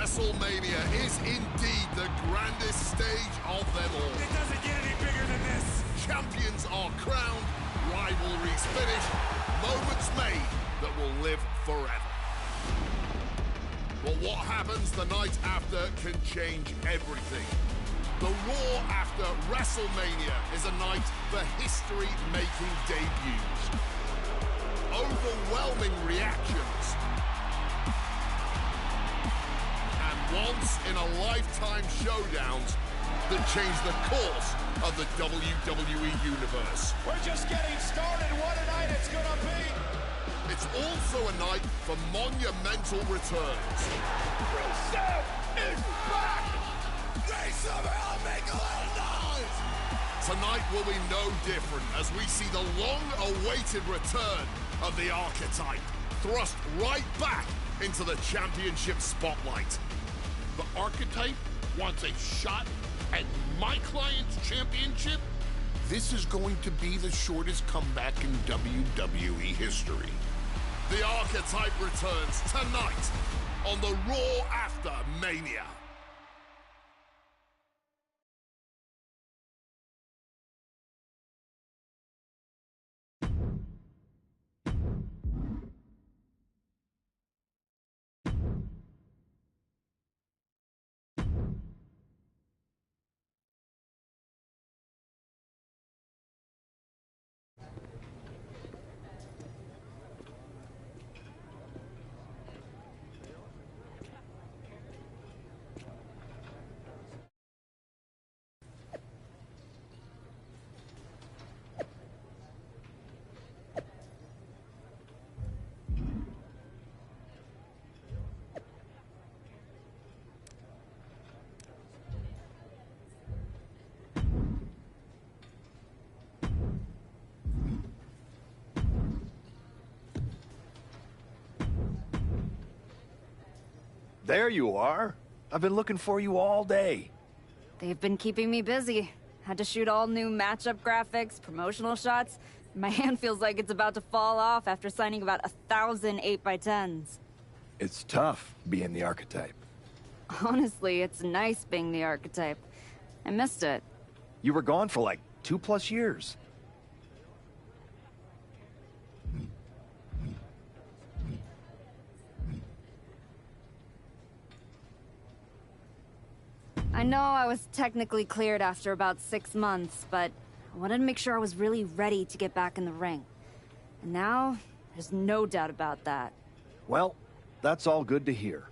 WrestleMania is indeed the grandest stage of them all. It doesn't get any bigger than this. Champions are crowned, rivalries finished, moments made that will live forever. But what happens the night after can change everything. The Raw after WrestleMania is a night for history-making debuts. Overwhelming reactions. And once-in-a-lifetime showdowns that change the course of the WWE Universe. We're just getting started. What a night it's gonna be. It's also a night for monumental returns. Rusev is back! They somehow make a little noise! Tonight will be no different as we see the long-awaited return of the Archetype, thrust right back into the championship spotlight. The Archetype wants a shot at my client's championship? This is going to be the shortest comeback in WWE history. The Archetype returns tonight on the Raw after Mania. There you are. I've been looking for you all day. They've been keeping me busy. Had to shoot all new matchup graphics, promotional shots. My hand feels like it's about to fall off after signing about 1,000 8x10s. It's tough being the Archetype. Honestly, it's nice being the Archetype. I missed it. You were gone for like 2+ years. I know I was technically cleared after about 6 months, but I wanted to make sure I was really ready to get back in the ring. And now, there's no doubt about that. Well, that's all good to hear.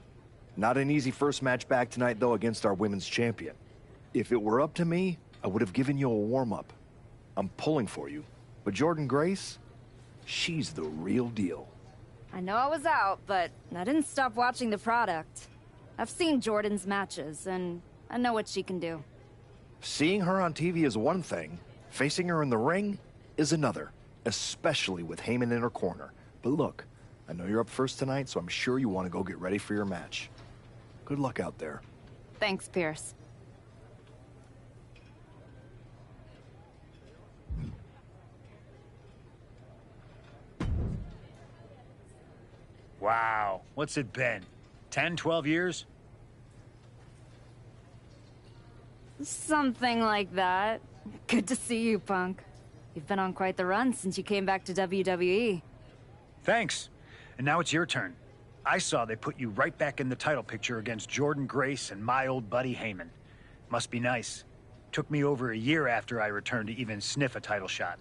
Not an easy first match back tonight, though, against our women's champion. If it were up to me, I would have given you a warm-up. I'm pulling for you. But Jordynne Grace, she's the real deal. I know I was out, but I didn't stop watching the product. I've seen Jordynne's matches, and I know what she can do. Seeing her on TV is one thing. Facing her in the ring is another. Especially with Heyman in her corner. But look, I know you're up first tonight, so I'm sure you want to go get ready for your match. Good luck out there. Thanks, Pierce. Wow, what's it been? 10, 12 years? Something like that. Good to see you, Punk. You've been on quite the run since you came back to WWE. Thanks. And now it's your turn. I saw they put you right back in the title picture against Jordynne Grace and my old buddy Heyman. Must be nice. Took me over a year after I returned to even sniff a title shot.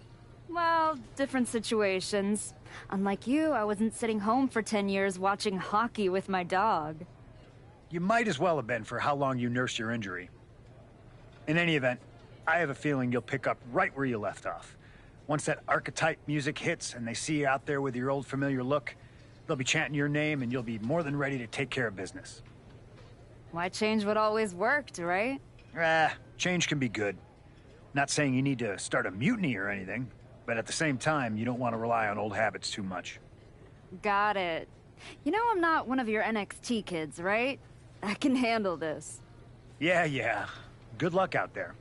Well, different situations. Unlike you, I wasn't sitting home for 10 years watching hockey with my dog. You might as well have been for how long you nursed your injury. In any event, I have a feeling you'll pick up right where you left off. Once that Archetype music hits and they see you out there with your old familiar look, they'll be chanting your name and you'll be more than ready to take care of business. Why change what always worked, right? Change can be good. Not saying you need to start a mutiny or anything, but at the same time, you don't want to rely on old habits too much. Got it. You know I'm not one of your NXT kids, right? I can handle this. Yeah. Good luck out there.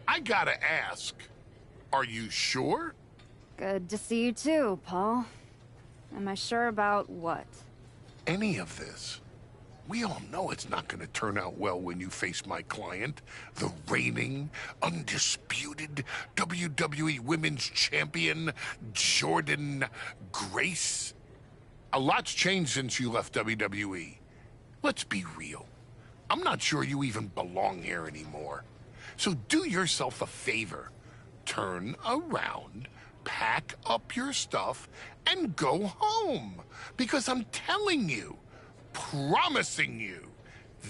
I gotta ask, Are you sure? Good to see you too, Paul. Am I sure about what? Any of this. We all know it's not going to turn out well when you face my client, the reigning, undisputed WWE Women's Champion, Jordan Grace. A lot's changed since you left WWE. Let's be real. I'm not sure you even belong here anymore. So do yourself a favor. Turn around, pack up your stuff, and go home. Because I'm telling you, promising you,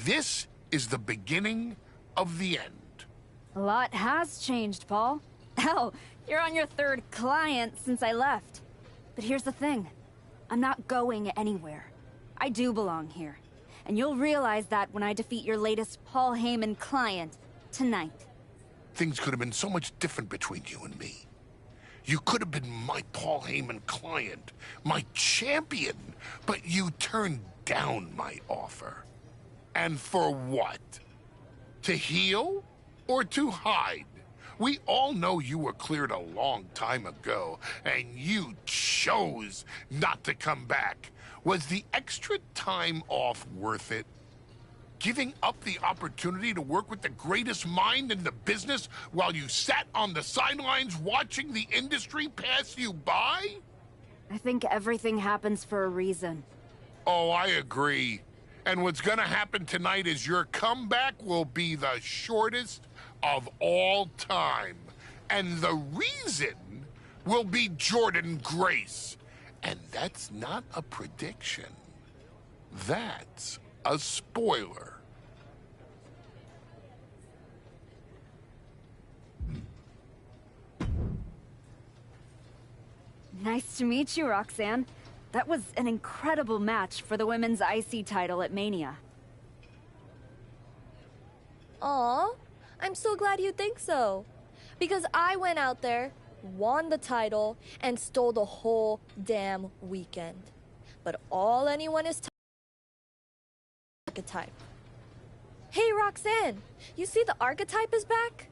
this is the beginning of the end. A lot has changed, Paul. Hell, you're on your third client since I left. But here's the thing. I'm not going anywhere. I do belong here. And you'll realize that when I defeat your latest Paul Heyman client tonight. Things could have been so much different between you and me. You could have been my Paul Heyman client, my champion, but you turned down my offer. And for what? To heal or to hide? We all know you were cleared a long time ago, and you chose not to come back. Was the extra time off worth it? Giving up the opportunity to work with the greatest mind in the business while you sat on the sidelines watching the industry pass you by? I think everything happens for a reason. Oh, I agree. And what's gonna happen tonight is your comeback will be the shortest of all time. And the reason will be Jordan Grace. And that's not a prediction. That's a spoiler. Nice to meet you, Roxanne. That was an incredible match for the women's IC title at Mania. Aw, I'm so glad you think so. Because I went out there, won the title, and stole the whole damn weekend. But all anyone is archetype. Hey, Roxanne, you see the archetype is back?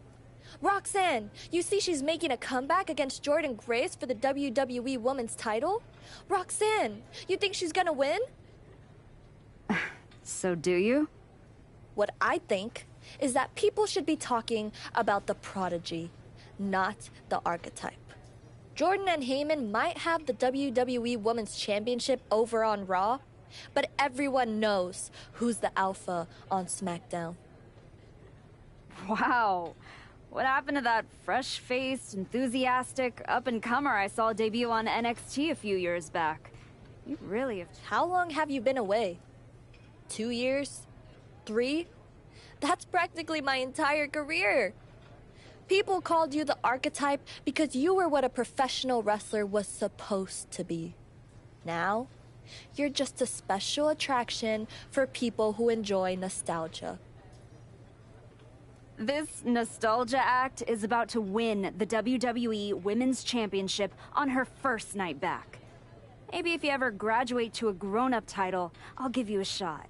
Roxanne, you see she's making a comeback against Jordan Grace for the WWE Women's title? Roxanne, you think she's gonna win? So do you? What I think is that people should be talking about the prodigy, not the archetype. Jordan and Heyman might have the WWE Women's Championship over on Raw, but everyone knows who's the alpha on SmackDown. Wow. What happened to that fresh-faced, enthusiastic up-and-comer I saw debut on NXT a few years back? You really have... How long have you been away? 2 years? 3? That's practically my entire career. People called you the archetype because you were what a professional wrestler was supposed to be. Now, you're just a special attraction for people who enjoy nostalgia. This nostalgia act is about to win the WWE Women's Championship on her first night back. Maybe if you ever graduate to a grown-up title, I'll give you a shot.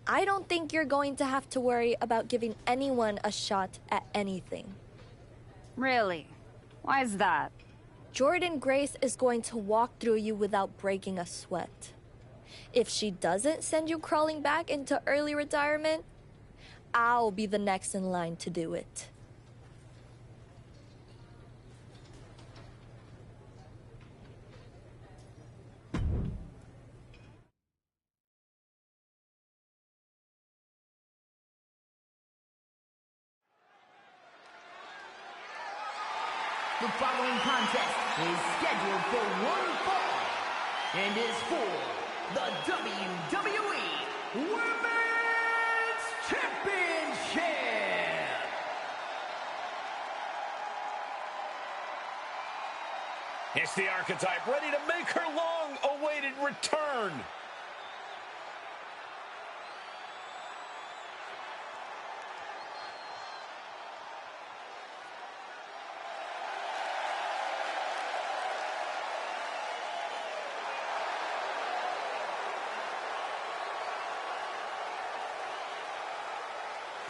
I don't think you're going to have to worry about giving anyone a shot at anything. Really? Why is that? Jordan Grace is going to walk through you without breaking a sweat. If she doesn't send you crawling back into early retirement, I'll be the next in line to do it. The following contest is scheduled for one fall and is for the WWE Women's Championship. It's the archetype ready to make her long-awaited return.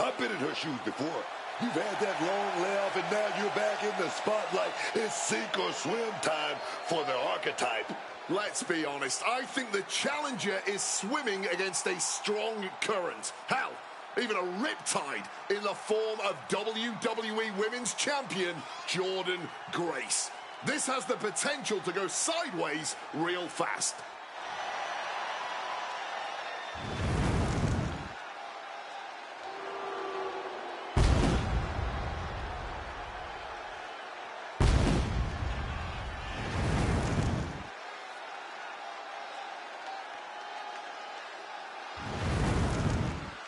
I've been in her shoes before. You've had that long layoff, and now you're back in the spotlight. It's sink or swim time for the Archetype. Let's be honest, I think the challenger is swimming against a strong current. Hell, even a riptide in the form of WWE Women's Champion Jordynne Grace. This has the potential to go sideways real fast.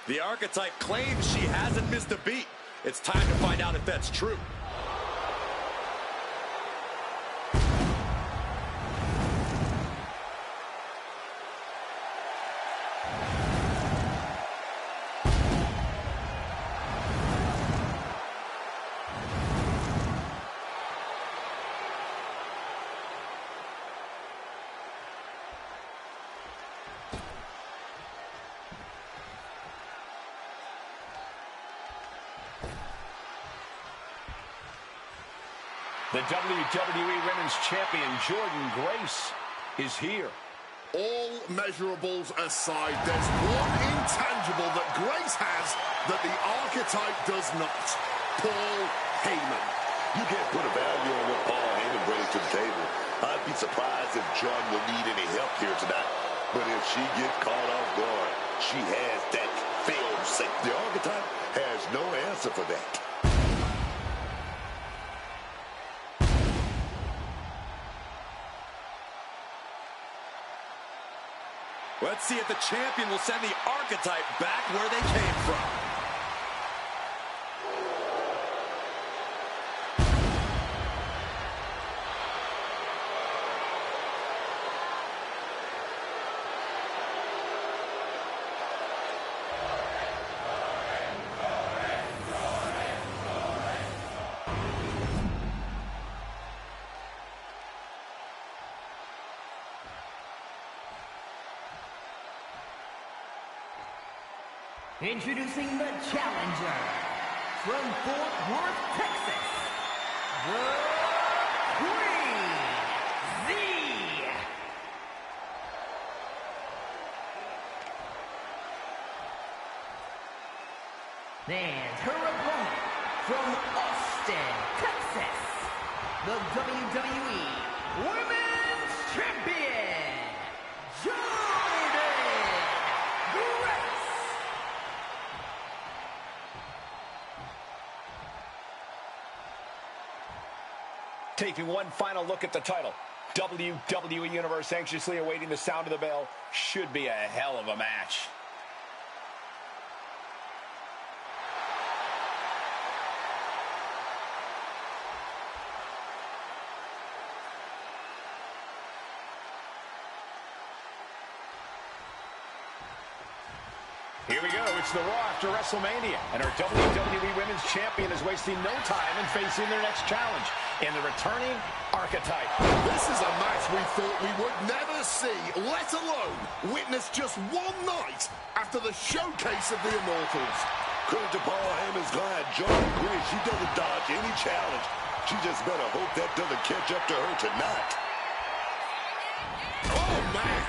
The Archetype claims she hasn't missed a beat. It's time to find out if that's true. The WWE Women's Champion, Jordynne Grace, is here. All measurables aside, there's one intangible that Grace has that the Archetype does not. Paul Heyman. You can't put a value on what Paul Heyman brings to the table. I'd be surprised if John will need any help here tonight. But if she gets caught off guard, she has that fail-safe. The Archetype has no answer for that. Let's see if the champion will send the Archetype back where they came from. Introducing the challenger from Fort Worth, Texas, the Queen Z. And her opponent from Austin, Texas, the WWE Women's Champion, Jordynne Grace. Taking one final look at the title. WWE Universe anxiously awaiting the sound of the bell. Should be a hell of a match. Here we go. It's the Raw after WrestleMania, and our WWE Women's Champion is wasting no time in facing their next challenge in the returning Archetype. This is a match we thought we would never see, let alone witness just one night after the showcase of the Immortals. Credit to Paul Heyman's client, Jordynne Grace. She doesn't dodge any challenge. She just better hope that doesn't catch up to her tonight. Oh, man.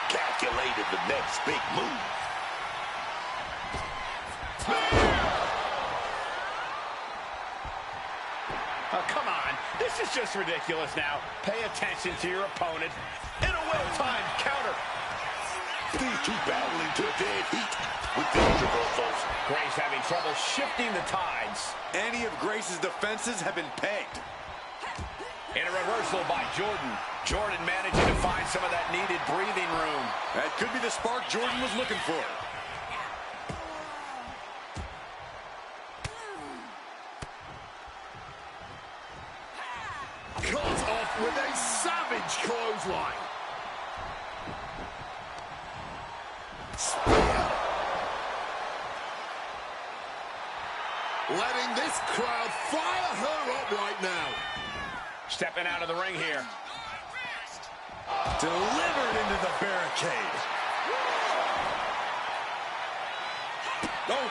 Calculated the next big move. Oh, come on. This is just ridiculous now. Pay attention to your opponent. In a well-timed counter. These two battling to a dead heat with these reversals. Grace having trouble shifting the tides. Any of Grace's defenses have been pegged. In a reversal by Jordynne. Jordynne managing to find some of that needed breathing room. That could be the spark Jordynne was looking for. Cut off with a savage clothesline. Spear. Letting this crowd fire her up right now. Stepping out of the ring here. Delivered into the barricade. Oh.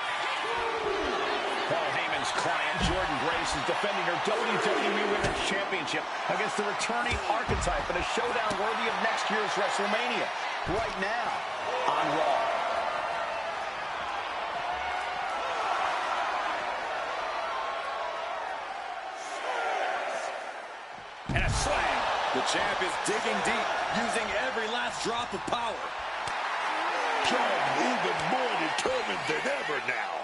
Rhea's client, Jordan Grace, is defending her WWE Women's Championship against the returning Archetype in a showdown worthy of next year's WrestleMania. Right now on Raw. And a slam. The champ is digging deep, using every last drop of power. John even more determined than ever now.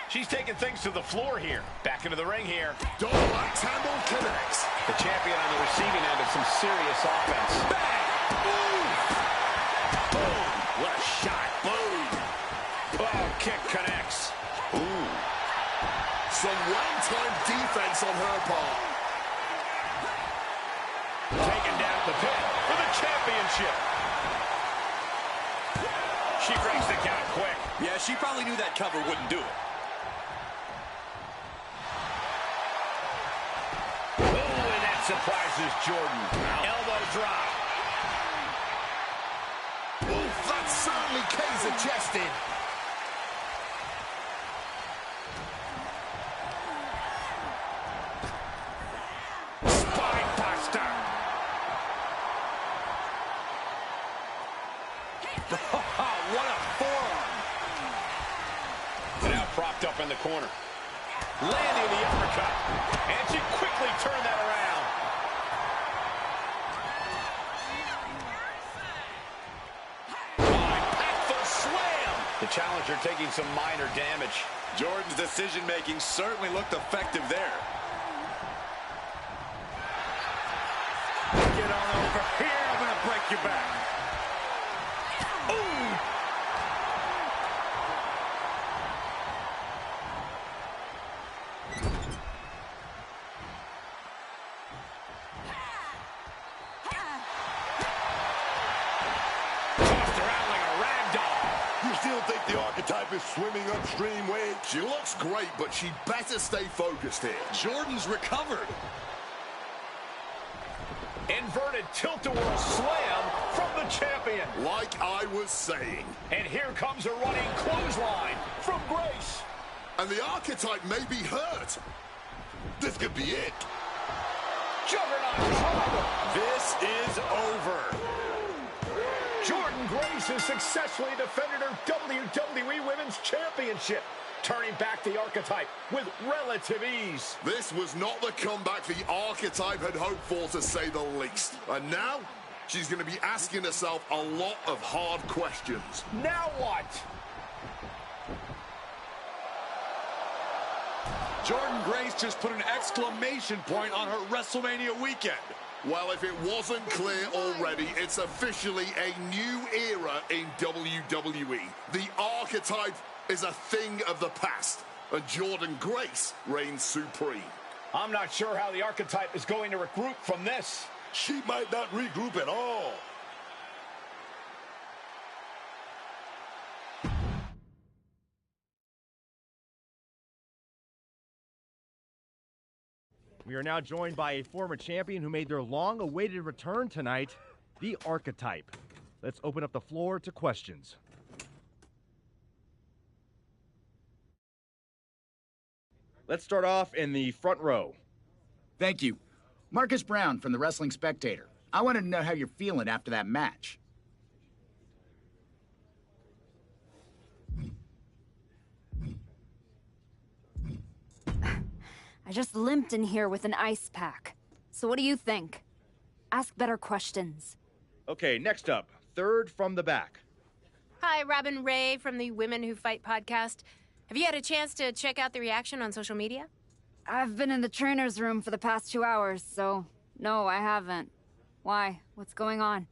She's taking things to the floor here. Back into the ring here. Double axe handle connects. The champion on the receiving end of some serious offense. Bang! Boom! Boom! What a shot! Boom! Oh, kick connects. Ooh. Some well-timed defense on her part. Taken down the pin for the championship. She breaks the count quick. Yeah, she probably knew that cover wouldn't do it. Oh, and that surprises Jordan. Elbow drop. Oof, that certainly Kaiser-chested. Spine buster. What a forearm. Now propped up in the corner. Landing the uppercut. And she quickly turned that around. Impactful slam. The challenger taking some minor damage. Jordan's decision-making certainly looked effective there. Get on over here. I'm going to break your back. Ooh. Tossed around like a rag doll. You still think the Archetype is swimming upstream, Wade? She looks great, but she better stay focused here. Jordan's recovered. Inverted tilt-a-whirl slam from the champion. Like I was saying. And here comes a running clothesline from Grace. And the Archetype may be hurt. This could be it. Juggernaut driver. This is over. Jordan Grace has successfully defended her WWE Women's Championship, turning back the Archetype with relative ease. This was not the comeback the Archetype had hoped for, to say the least. And now, she's going to be asking herself a lot of hard questions. Now what? Jordan Grace just put an exclamation point on her WrestleMania weekend. Well, if it wasn't clear already, it's officially a new era in WWE. The Archetype is a thing of the past, and Jordan Grace reigns supreme. I'm not sure how the Archetype is going to regroup from this. She might not regroup at all. We are now joined by a former champion who made their long-awaited return tonight, the Archetype. Let's open up the floor to questions. Let's start off in the front row. Thank you. Marcus Brown from the Wrestling Spectator. I wanted to know how you're feeling after that match. I just limped in here with an ice pack. So what do you think? Ask better questions. Okay, next up, third from the back. Hi, Robin Ray from the Women Who Fight podcast. Have you had a chance to check out the reaction on social media? I've been in the trainer's room for the past 2 hours, so no, I haven't. Why? What's going on?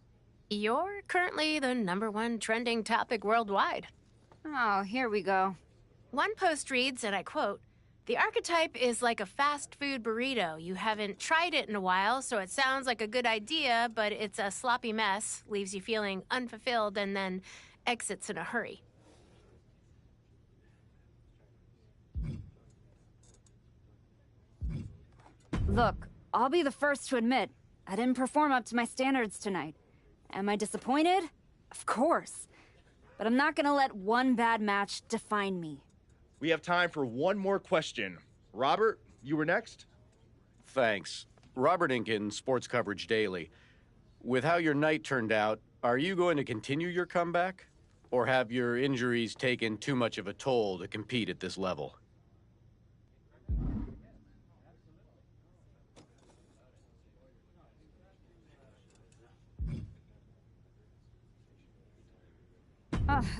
You're currently the #1 trending topic worldwide. Oh, here we go. One post reads, and I quote, "The Archetype is like a fast food burrito. You haven't tried it in a while, so it sounds like a good idea, but it's a sloppy mess, leaves you feeling unfulfilled, and then exits in a hurry." Look, I'll be the first to admit, I didn't perform up to my standards tonight. Am I disappointed? Of course. But I'm not gonna let one bad match define me. We have time for one more question. Robert, you were next? Thanks. Robert Inkin, Sports Coverage Daily. With how your night turned out, are you going to continue your comeback? Or have your injuries taken too much of a toll to compete at this level?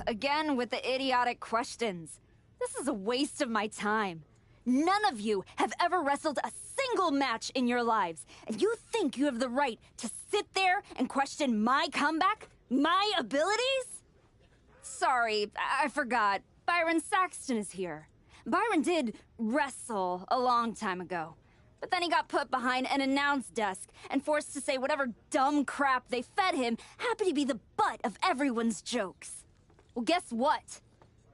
Again with the idiotic questions. This is a waste of my time. None of you have ever wrestled a single match in your lives, and you think you have the right to sit there and question my comeback? My abilities? Sorry, I forgot. Byron Saxton is here. Byron did wrestle a long time ago, but then he got put behind an announce desk and forced to say whatever dumb crap they fed him happened to be the butt of everyone's jokes. Well, guess what?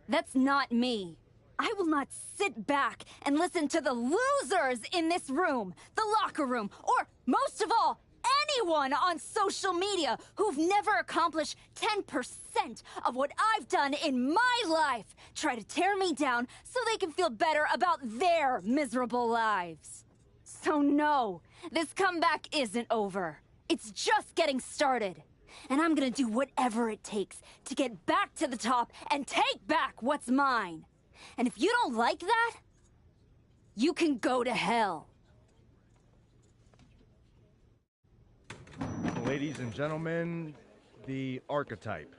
That's not me. I will not sit back and listen to the losers in this room, the locker room, or most of all, anyone on social media who've never accomplished 10% of what I've done in my life try to tear me down so they can feel better about their miserable lives. So no, this comeback isn't over. It's just getting started. And I'm gonna do whatever it takes to get back to the top and take back what's mine. And if you don't like that, you can go to hell. Ladies and gentlemen, the Archetype.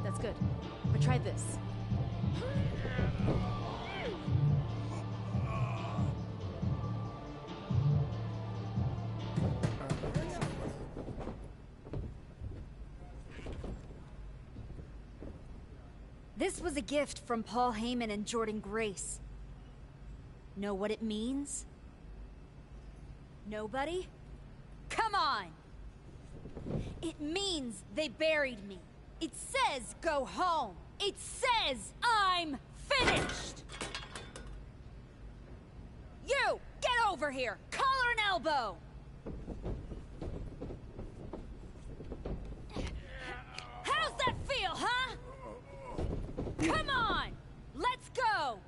That's good. But try this. This was a gift from Paul Heyman and Jordan Grace. Know what it means? Nobody? Come on! It means they buried me. It says go home. It says I'm finished! You! Get over here! Collar and elbow! How's that feel, huh? Come on! Let's go!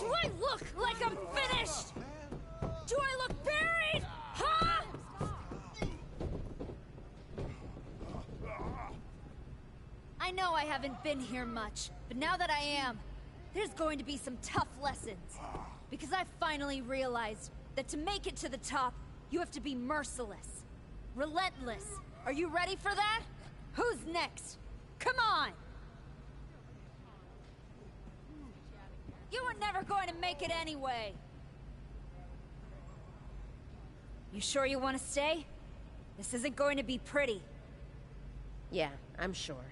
Do I look like I'm finished? Do I look buried? Huh? I know I haven't been here much, but now that I am, there's going to be some tough lessons. Because I finally realized that to make it to the top, you have to be merciless. Relentless. Are you ready for that? Who's next? Come on! You were never going to make it anyway. You sure you want to stay? This isn't going to be pretty. Yeah, I'm sure.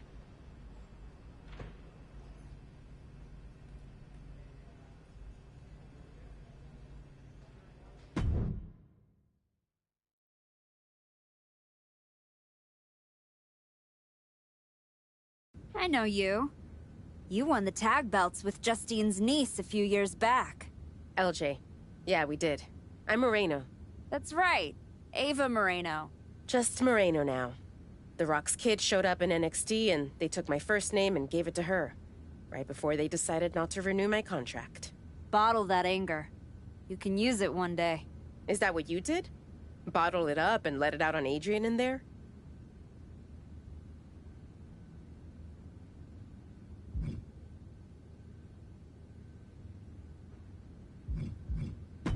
I know you. You won the tag belts with Justine's niece a few years back. LJ. Yeah, we did. I'm Moreno. That's right. Ava Moreno. Just Moreno now. The Rock's kid showed up in NXT and they took my first name and gave it to her. Right before they decided not to renew my contract. Bottle that anger. You can use it one day. Is that what you did? Bottle it up and let it out on Adrian in there?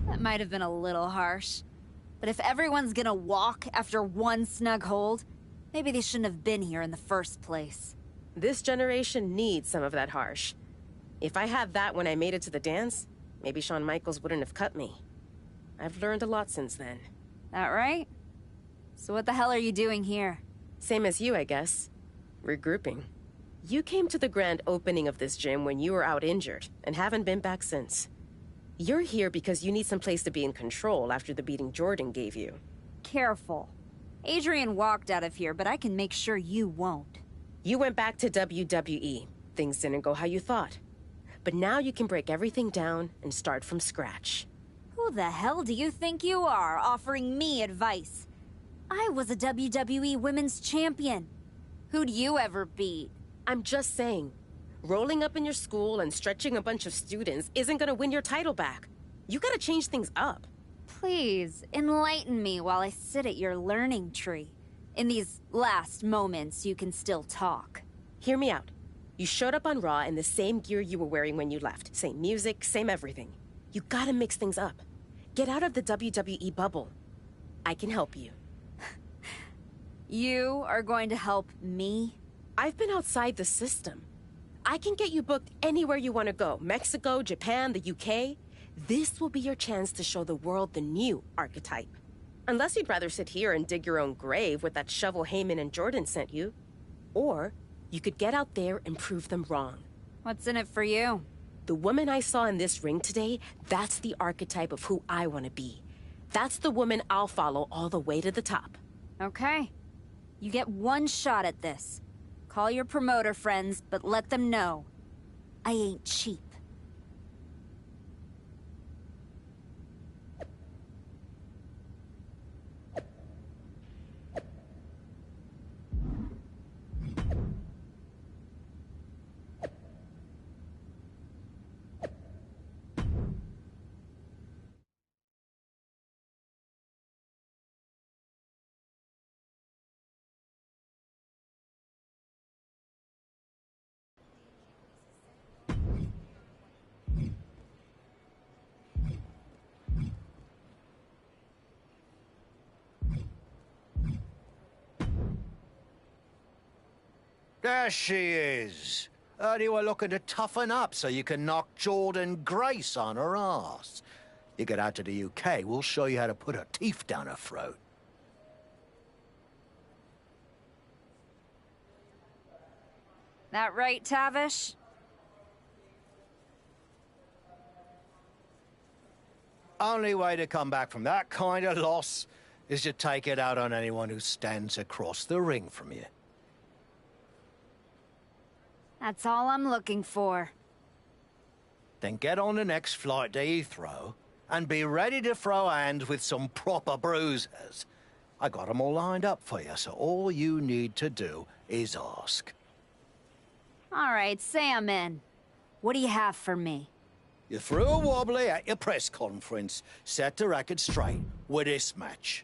That might have been a little harsh. But if everyone's gonna walk after one snug hold, maybe they shouldn't have been here in the first place. This generation needs some of that harsh. If I had that when I made it to the dance, maybe Shawn Michaels wouldn't have cut me. I've learned a lot since then. That right? So what the hell are you doing here? Same as you, I guess. Regrouping. You came to the grand opening of this gym when you were out injured, and haven't been back since. You're here because you need some place to be in control after the beating Jordan gave you. Careful. Adrian walked out of here, but I can make sure you won't. You went back to WWE. Things didn't go how you thought. But now you can break everything down and start from scratch. Who the hell do you think you are, offering me advice? I was a WWE Women's Champion. Who'd you ever beat? I'm just saying. Rolling up in your school and stretching a bunch of students isn't gonna win your title back. You gotta change things up. Please, enlighten me while I sit at your learning tree. In these last moments, you can still talk. Hear me out. You showed up on Raw in the same gear you were wearing when you left. Same music, same everything. You gotta mix things up. Get out of the WWE bubble. I can help you. You are going to help me? I've been outside the system. I can get you booked anywhere you want to go. Mexico, Japan, the UK. This will be your chance to show the world the new archetype. Unless you'd rather sit here and dig your own grave with that shovel Heyman and Jordan sent you. Or you could get out there and prove them wrong. What's in it for you? The woman I saw in this ring today, that's the archetype of who I want to be. That's the woman I'll follow all the way to the top. Okay. You get one shot at this. Call your promoter friends, but let them know. I ain't cheap. There she is. Heard you were looking to toughen up so you can knock Jordan Grace on her ass. You get out to the UK, we'll show you how to put her teeth down her throat. That right, Tavish? Only way to come back from that kind of loss is to take it out on anyone who stands across the ring from you. That's all I'm looking for. Then get on the next flight to Heathrow and be ready to throw hands with some proper bruisers. I got 'em all lined up for you, so all you need to do is ask. All right, say I'm in. What do you have for me? You threw a wobbly at your press conference, set the record straight with this match.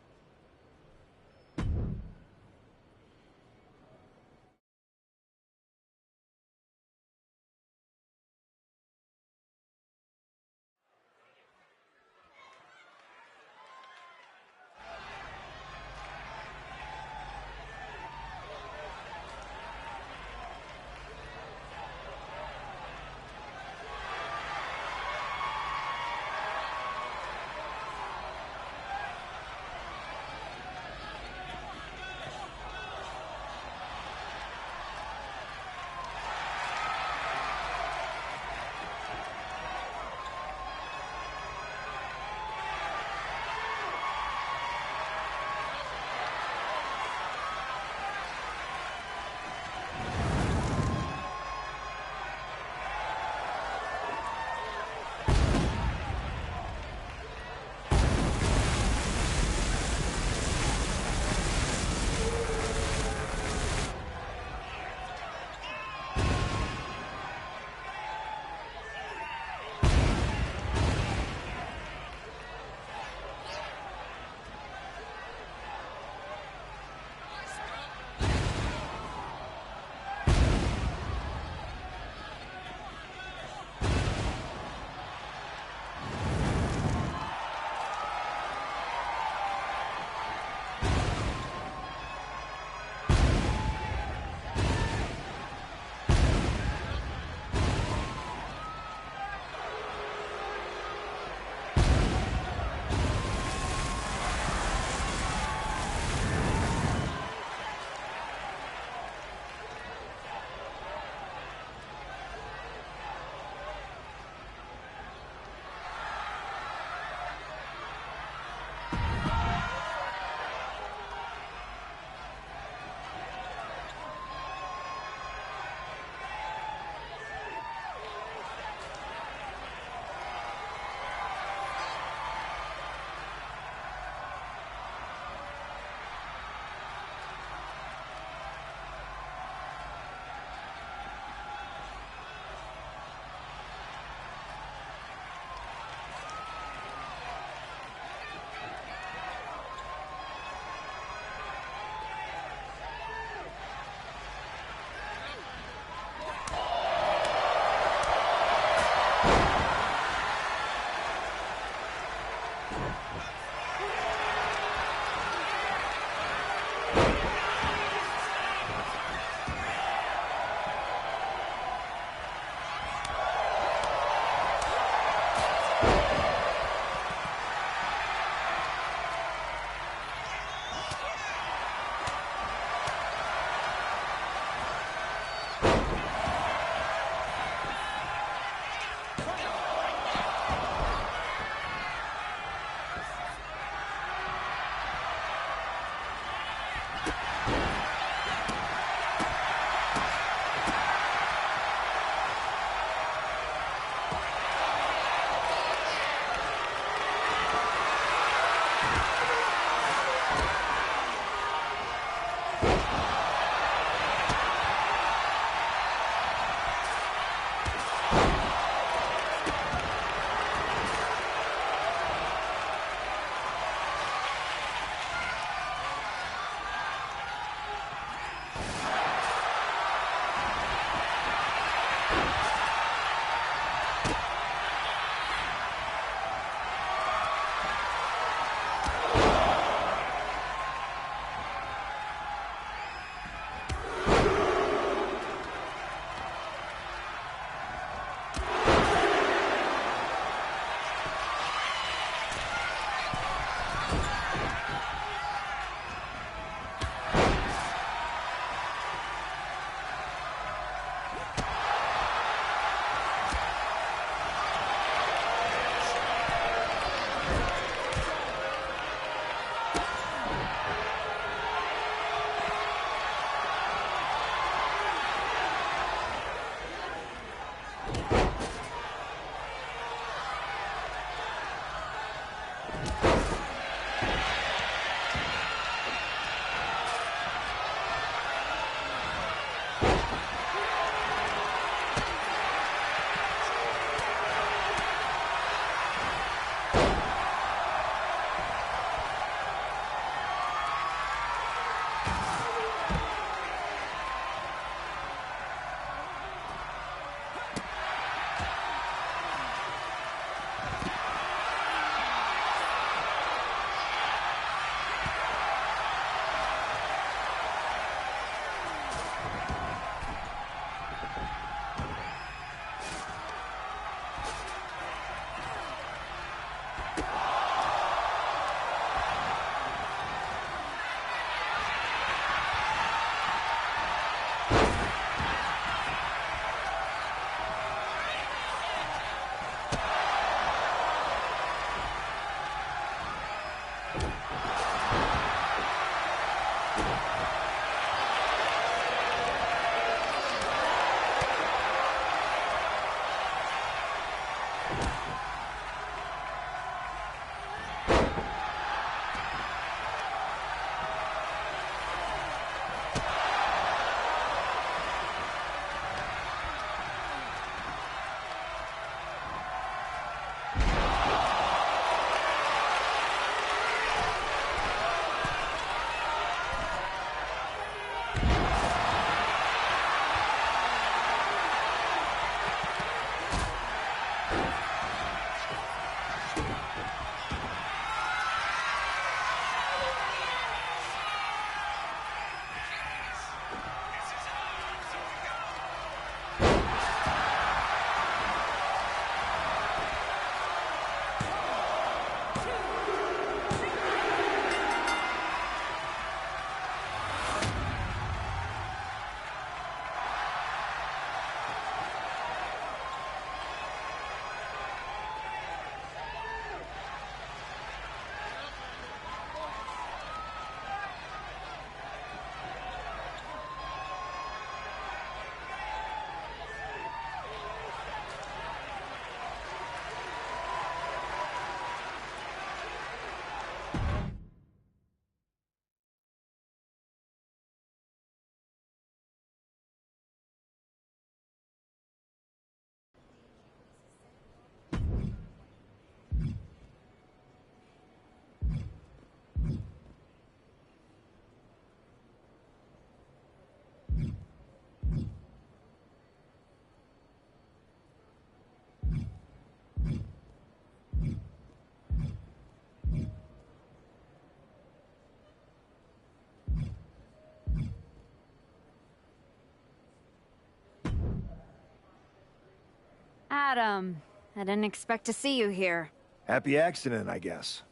Adam, I didn't expect to see you here. Happy accident, I guess.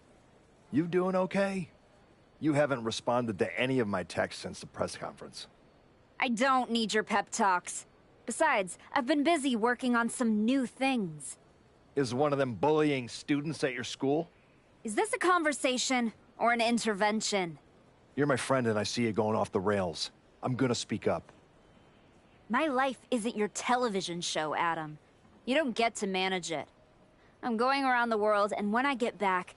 You doing okay? You haven't responded to any of my texts since the press conference. I don't need your pep talks. Besides, I've been busy working on some new things. Is one of them bullying students at your school? Is this a conversation or an intervention? You're my friend and I see you going off the rails. I'm gonna speak up. My life isn't your television show, Adam. You don't get to manage it. I'm going around the world, and when I get back,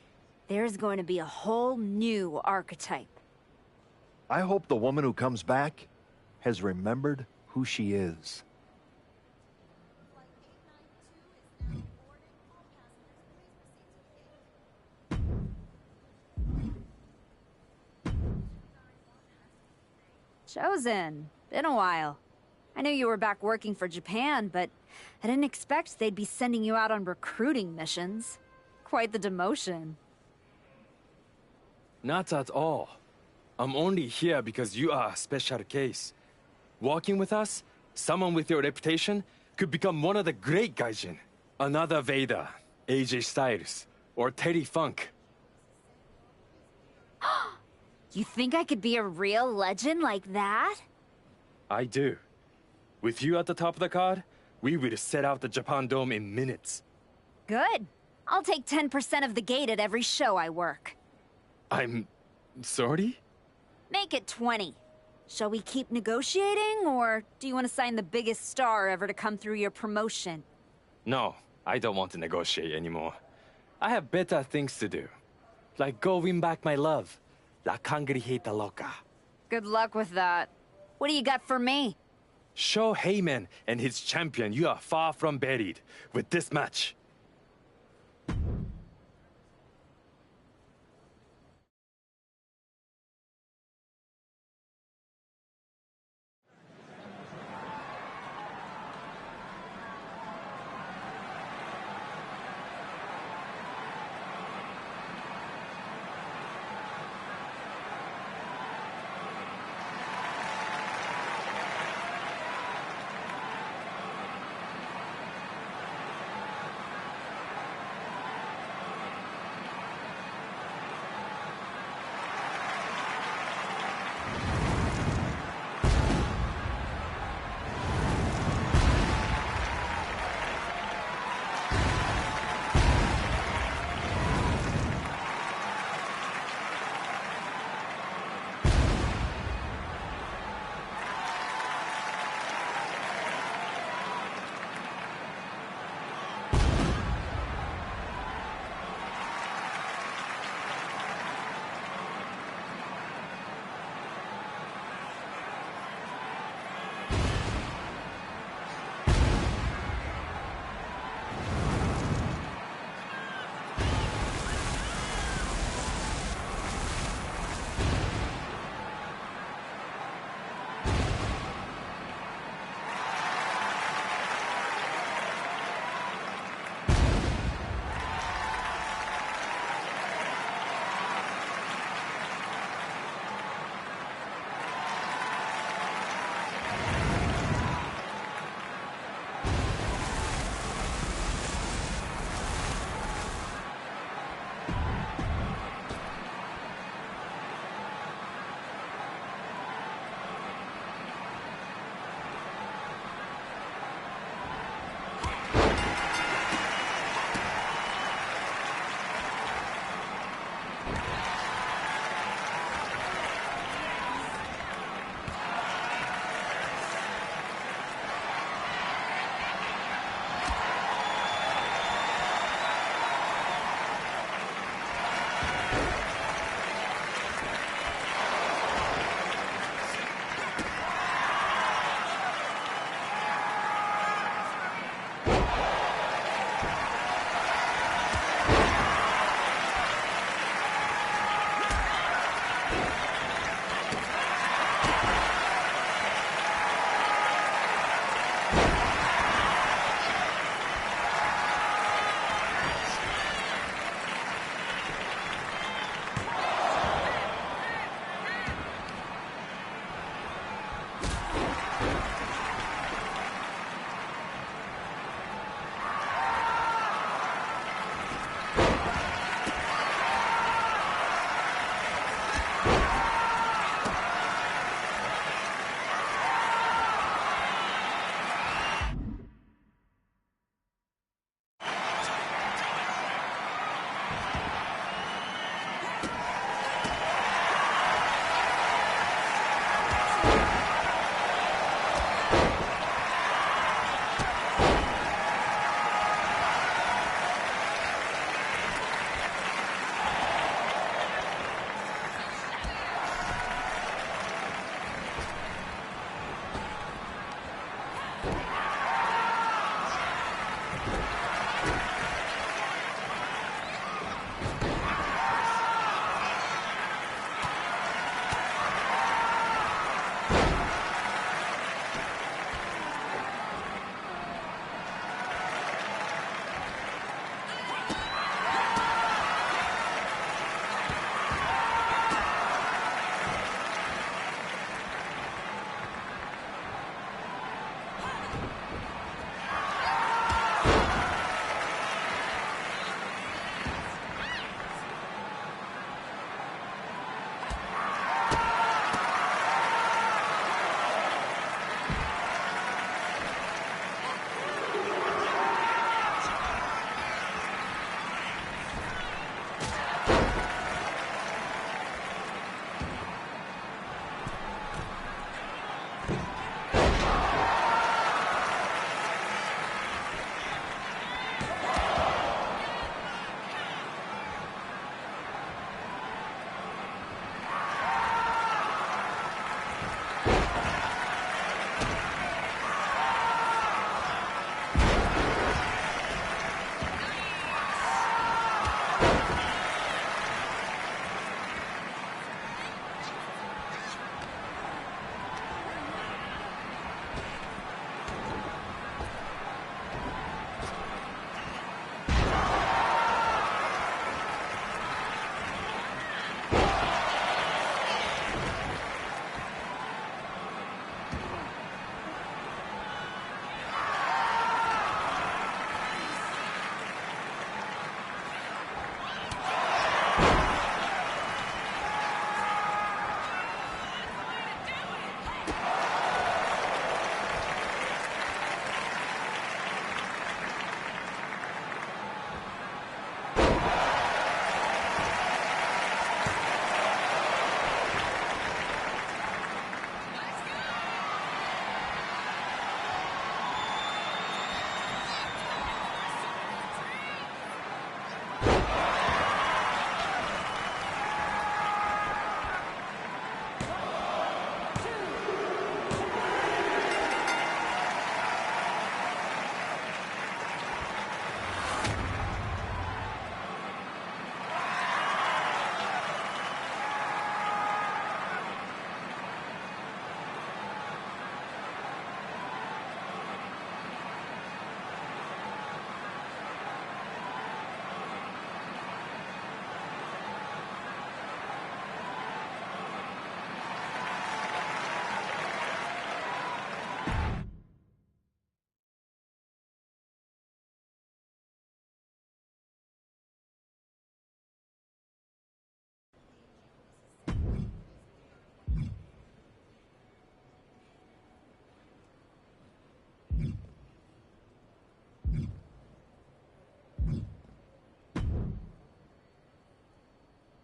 there's going to be a whole new archetype. I hope the woman who comes back has remembered who she is. Chosen. Been a while. I knew you were back working for Japan, but I didn't expect they'd be sending you out on recruiting missions. Quite the demotion. Not at all. I'm only here because you are a special case. Working with us, someone with your reputation could become one of the great gaijin. Another Vader, AJ Styles, or Terry Funk. You think I could be a real legend like that? I do. With you at the top of the card, we would set out the Japan Dome in minutes. Good. I'll take 10% of the gate at every show I work. I'm... sorry? Make it 20. Shall we keep negotiating, or do you want to sign the biggest star ever to come through your promotion? No, I don't want to negotiate anymore. I have better things to do. Like go win back my love. La Cangrijita Loca. Good luck with that. What do you got for me? Show Heyman and his champion you are far from buried with this match.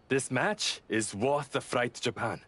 This match is worth the flight to Japan.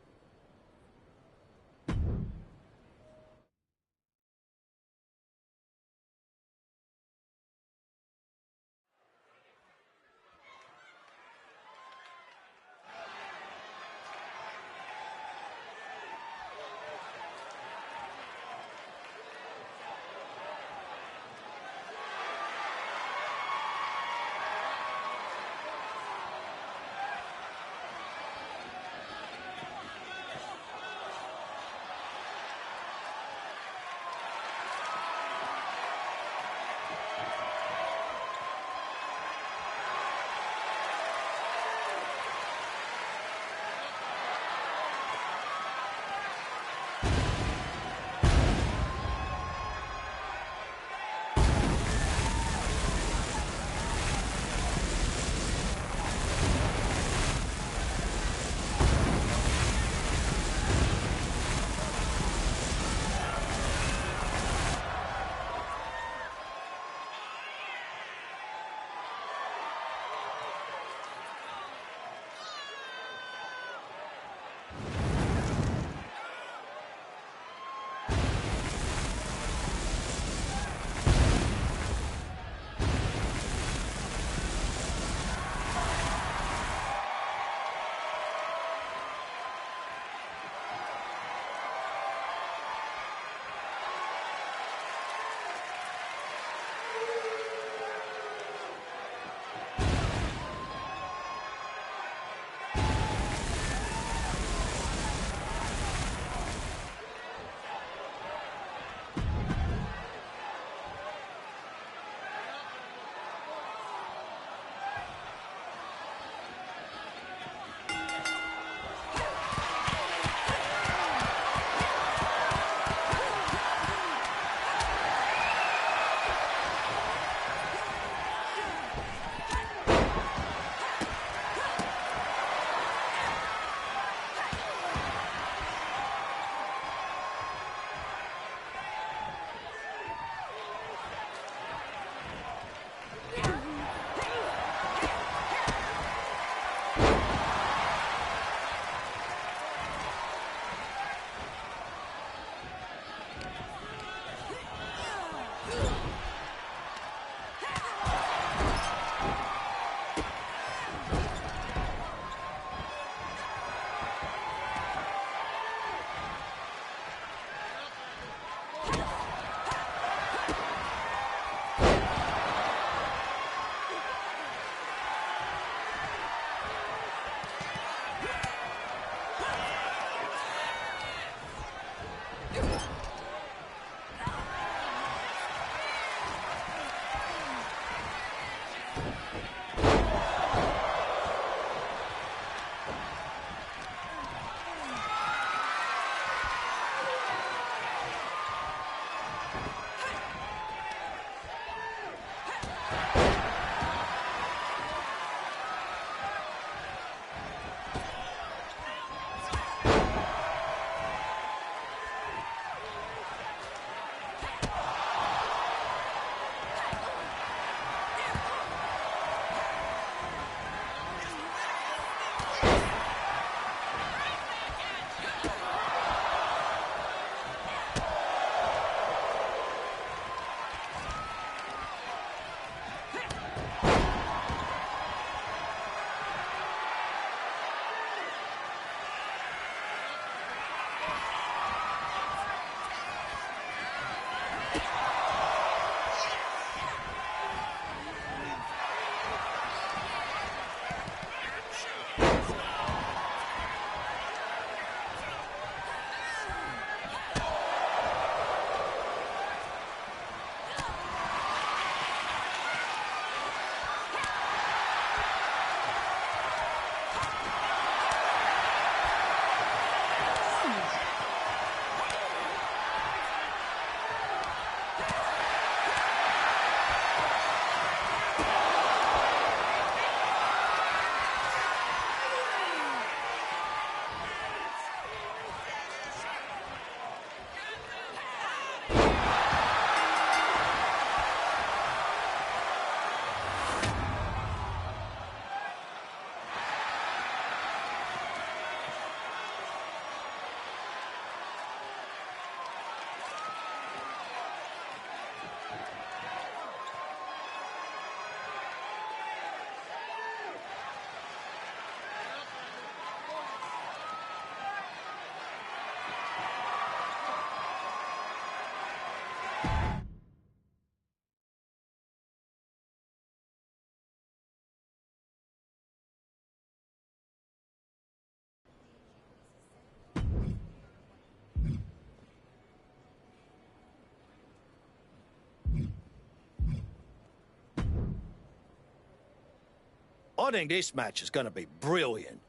I think this match is going to be brilliant.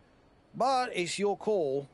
But it's your call.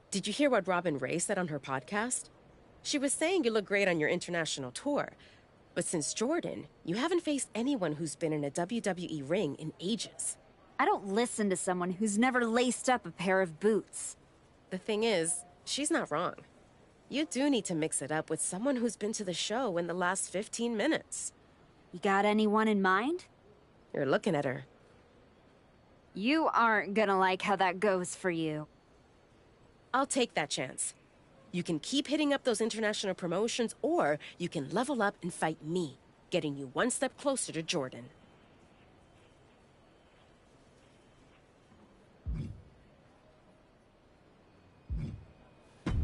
Did you hear what Robin Ray said on her podcast? She was saying you look great on your international tour. But since Jordan, you haven't faced anyone who's been in a WWE ring in ages. I don't listen to someone who's never laced up a pair of boots. The thing is, she's not wrong. You do need to mix it up with someone who's been to the show in the last 15 minutes. You got anyone in mind? You're looking at her. You aren't gonna like how that goes for you. I'll take that chance. You can keep hitting up those international promotions, or you can level up and fight me, getting you one step closer to Jordan.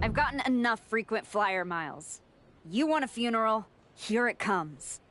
I've gotten enough frequent flyer miles. You want a funeral? Here it comes.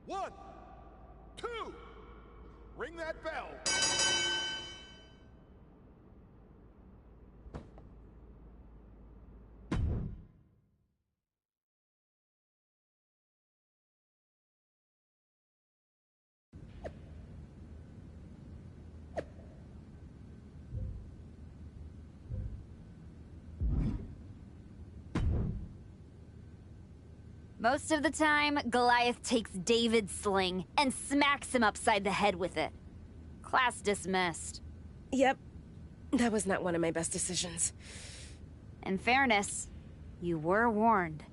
1, 2. Ring that bell. Most of the time, Goliath takes David's sling and smacks him upside the head with it. Class dismissed. Yep. That was not one of my best decisions. In fairness, you were warned.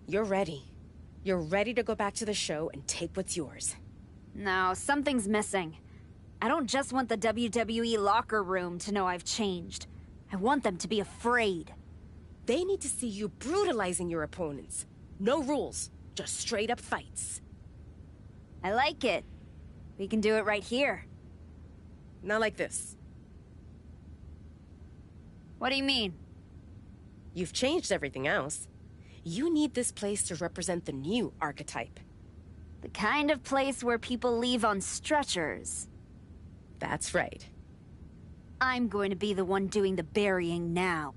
You're ready. You're ready to go back to the show and take what's yours. No, something's missing. I don't just want the WWE locker room to know I've changed. I want them to be afraid. They need to see you brutalizing your opponents. No rules, just straight up fights. I like it. We can do it right here. Not like this. What do you mean? You've changed everything else. You need this place to represent the new archetype. The kind of place where people leave on stretchers. That's right. I'm going to be the one doing the burying now.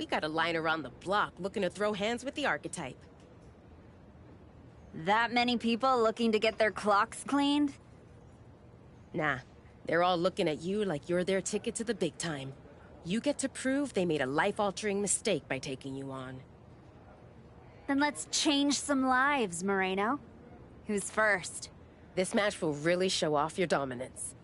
We got a line around the block looking to throw hands with the archetype. That many people looking to get their clocks cleaned? Nah, they're all looking at you like you're their ticket to the big time. You get to prove they made a life-altering mistake by taking you on. Then let's change some lives, Moreno. Who's first? This match will really show off your dominance.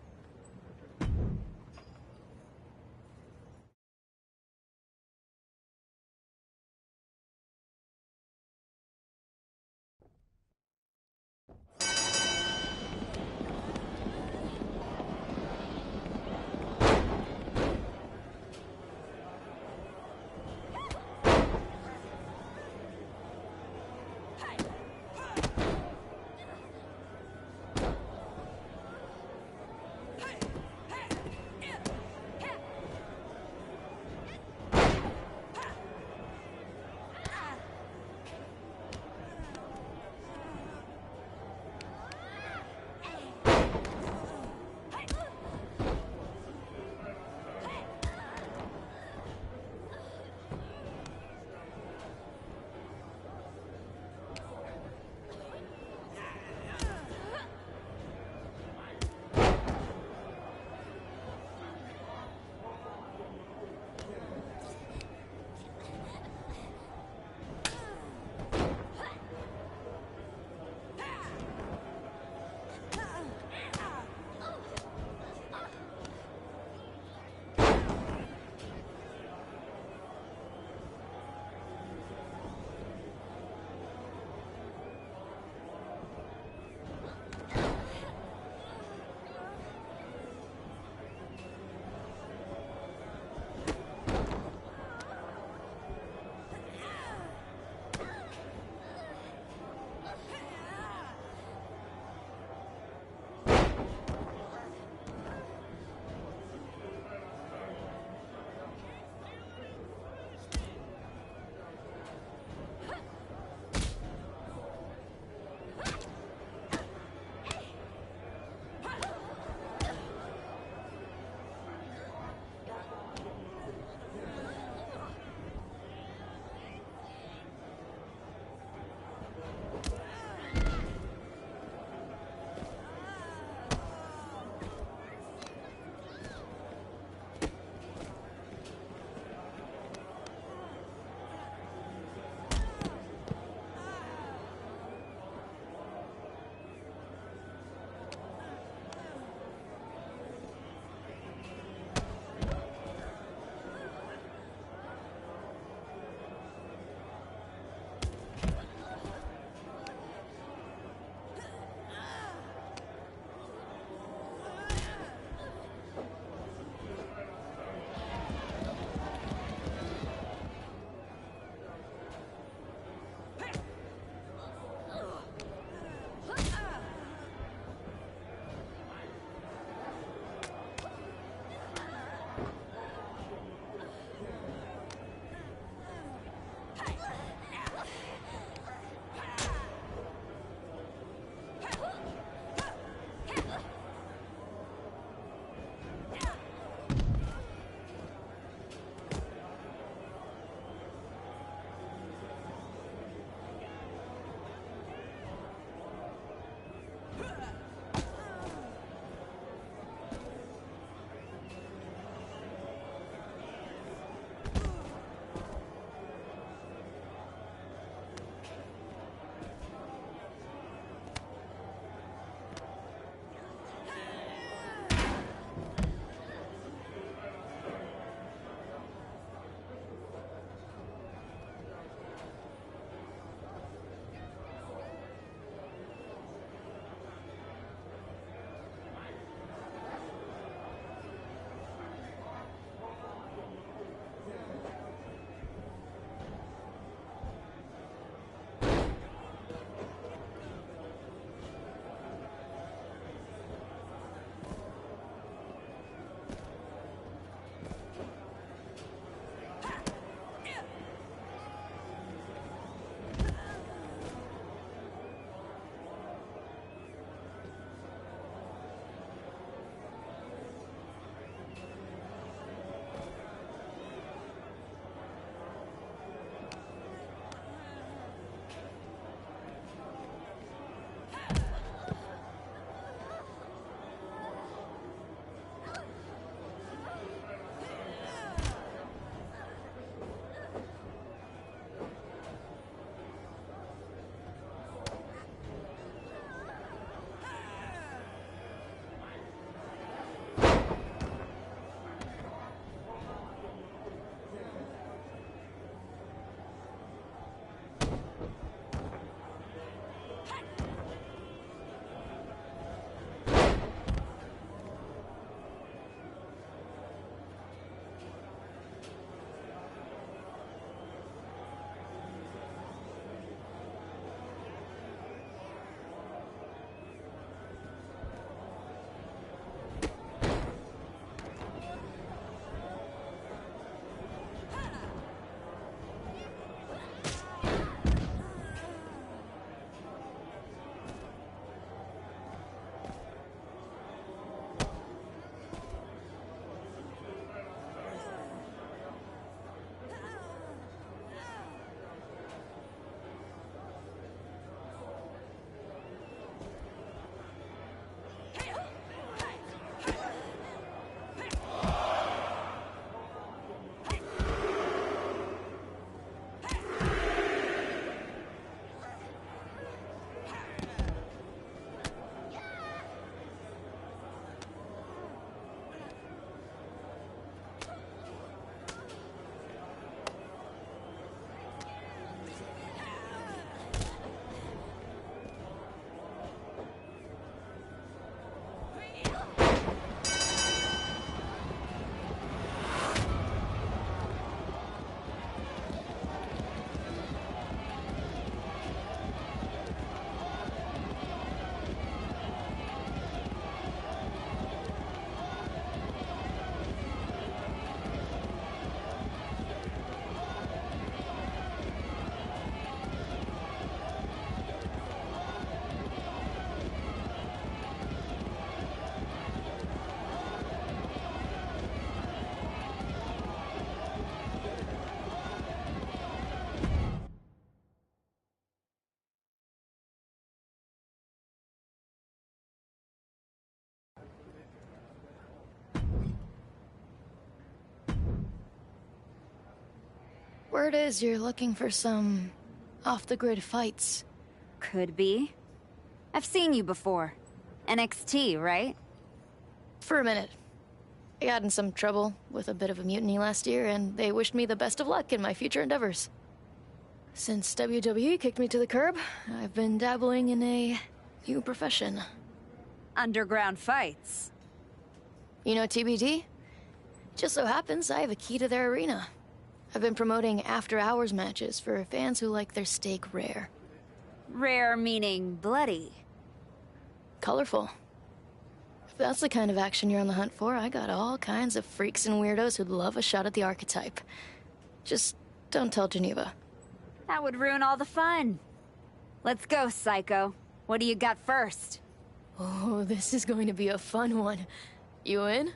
Word is you're looking for some off-the-grid fights. Could be. I've seen you before. NXT, right? For a minute. I got in some trouble with a bit of a mutiny last year, and they wished me the best of luck in my future endeavors. Since WWE kicked me to the curb, I've been dabbling in a new profession. Underground fights. You know TBD? Just so happens I have a key to their arena. I've been promoting after-hours matches for fans who like their steak rare. Rare meaning bloody. Colorful. If that's the kind of action you're on the hunt for, I got all kinds of freaks and weirdos who'd love a shot at the archetype. Just don't tell Geneva. That would ruin all the fun. Let's go, Psycho. What do you got first? Oh, this is going to be a fun one. You in?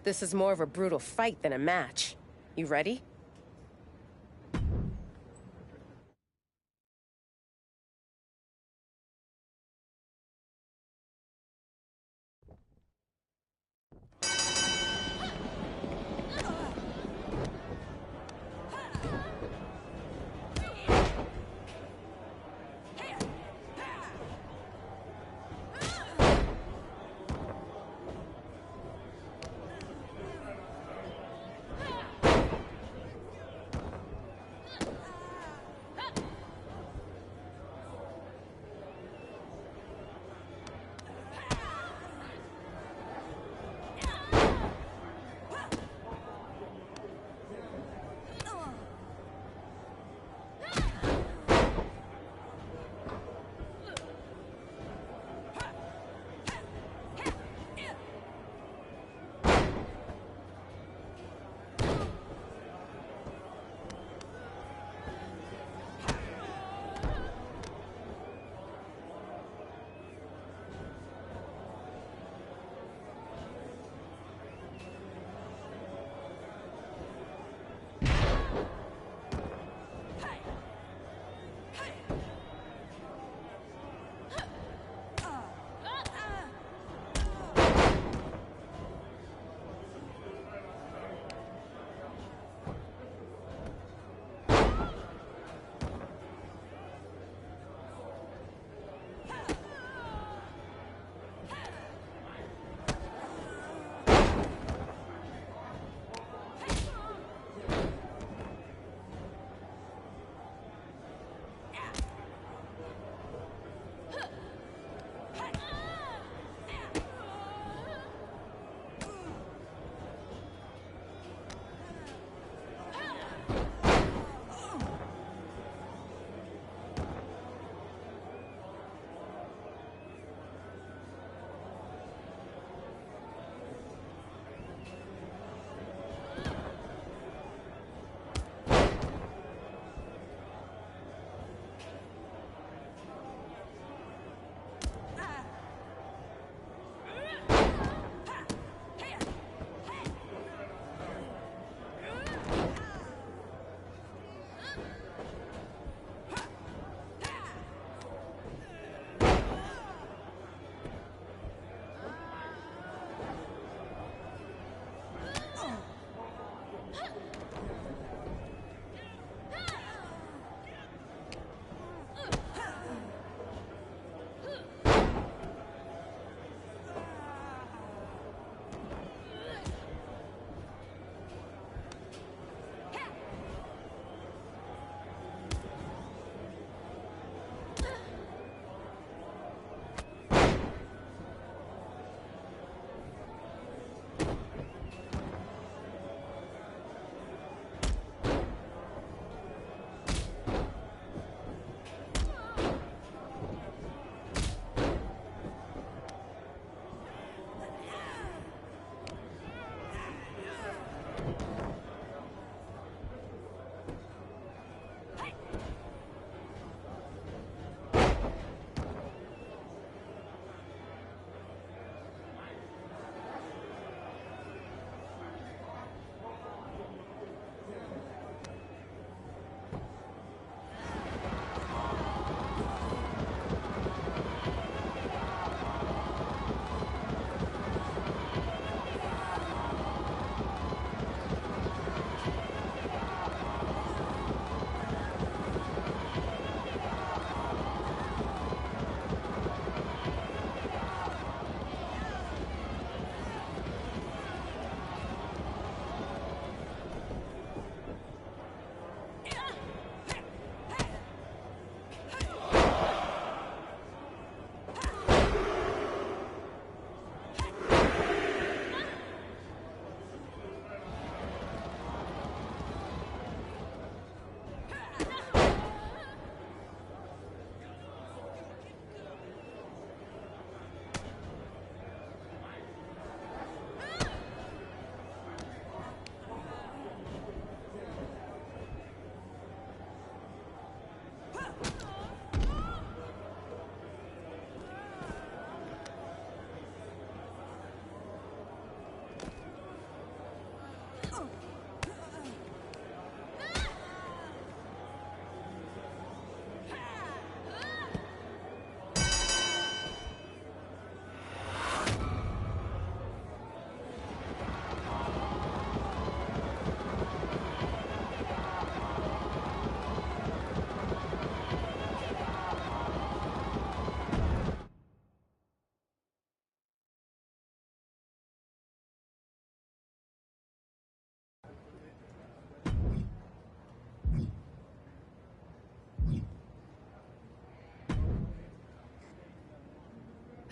This is more of a brutal fight than a match. You ready?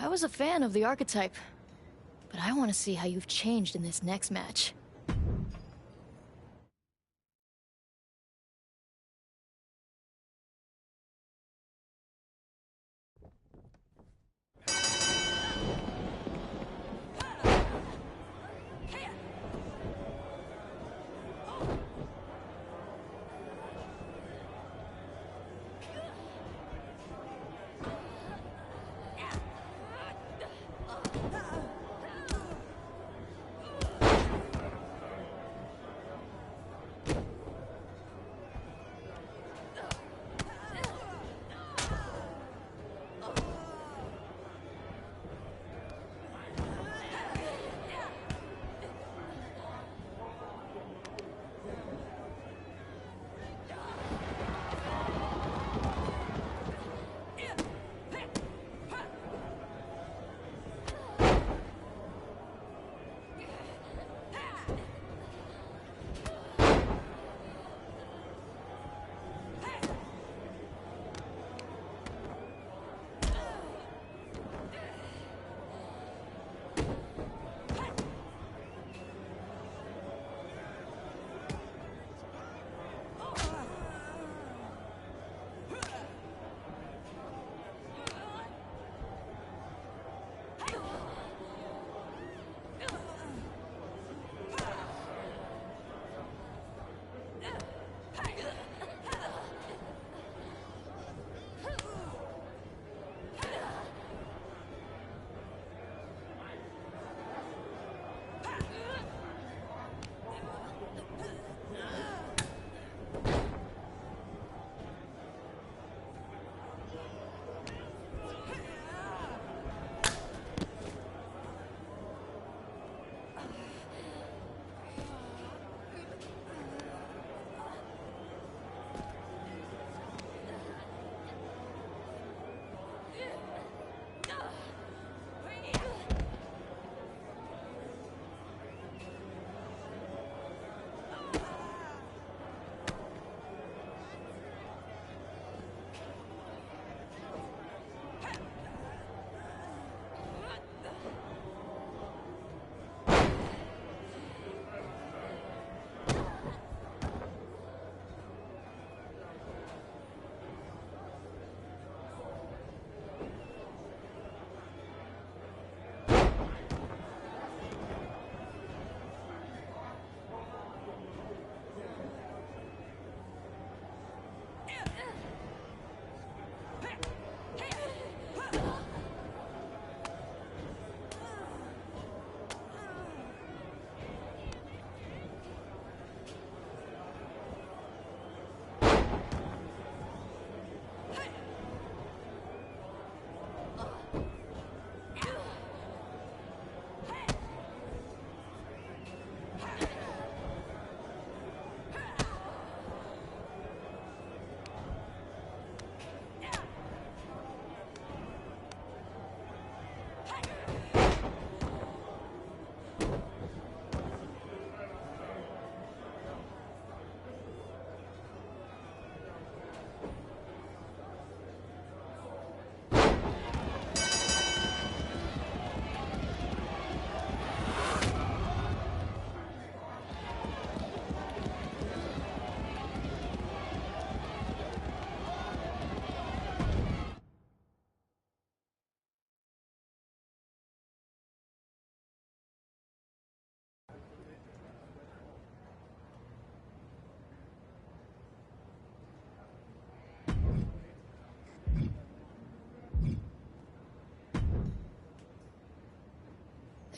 I was a fan of the archetype, but I want to see how you've changed in this next match.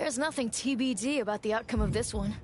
There's nothing TBD about the outcome of this one.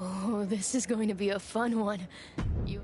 Oh, this is going to be a fun one. You...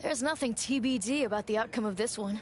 There's nothing TBD about the outcome of this one.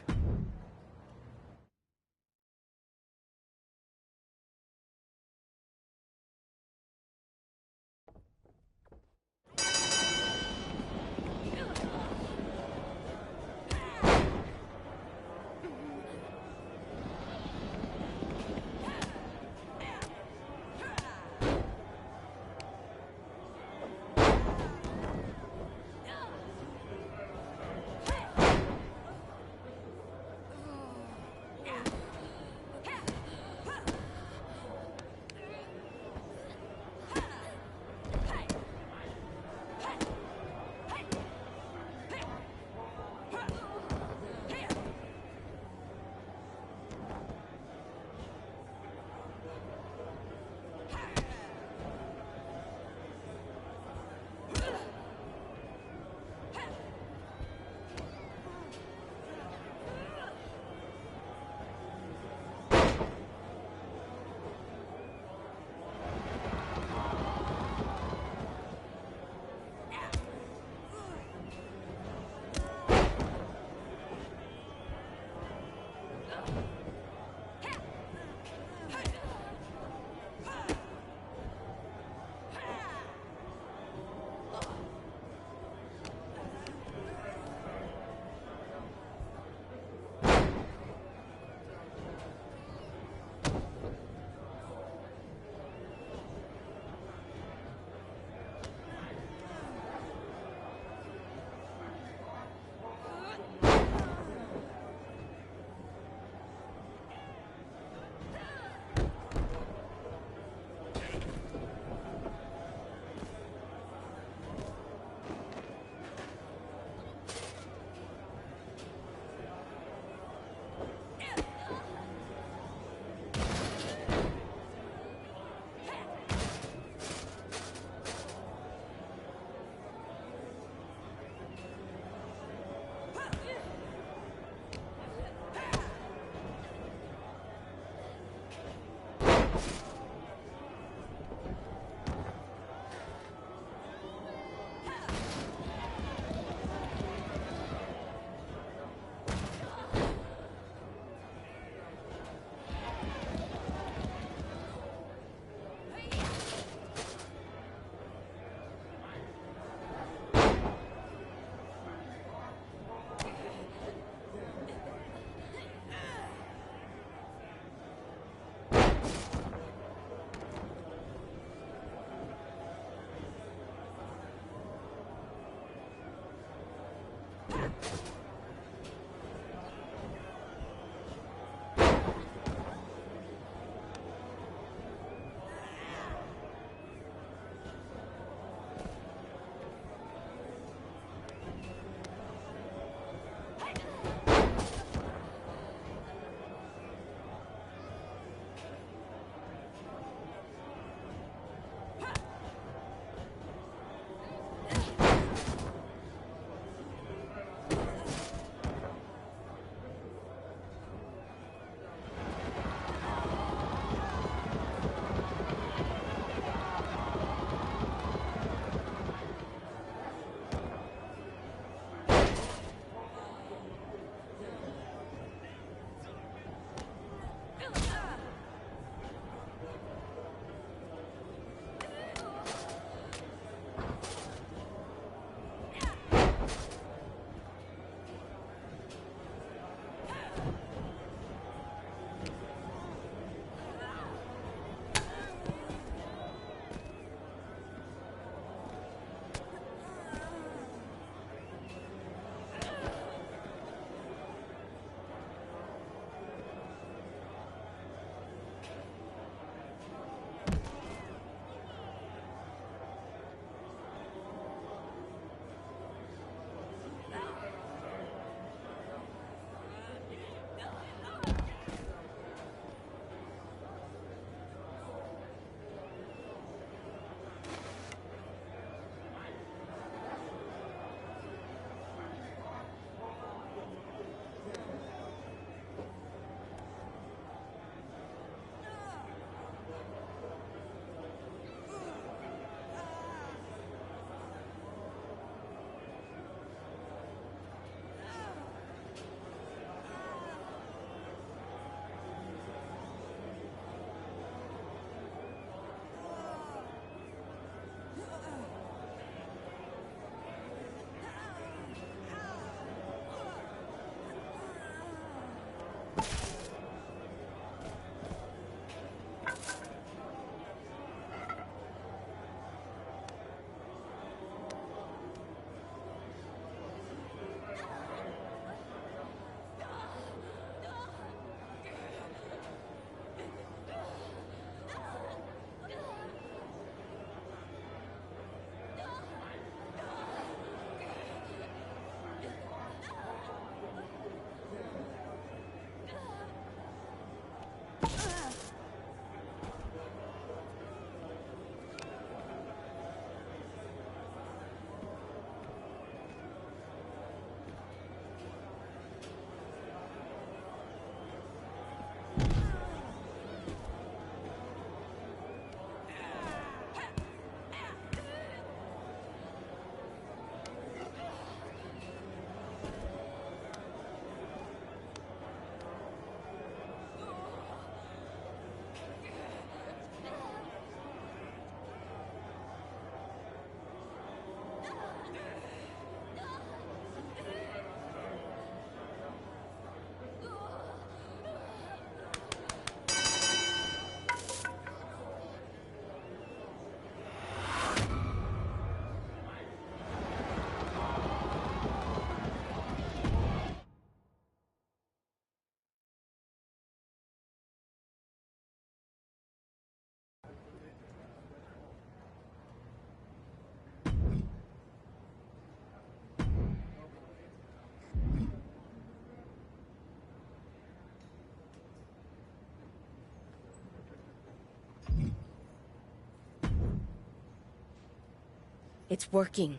It's working.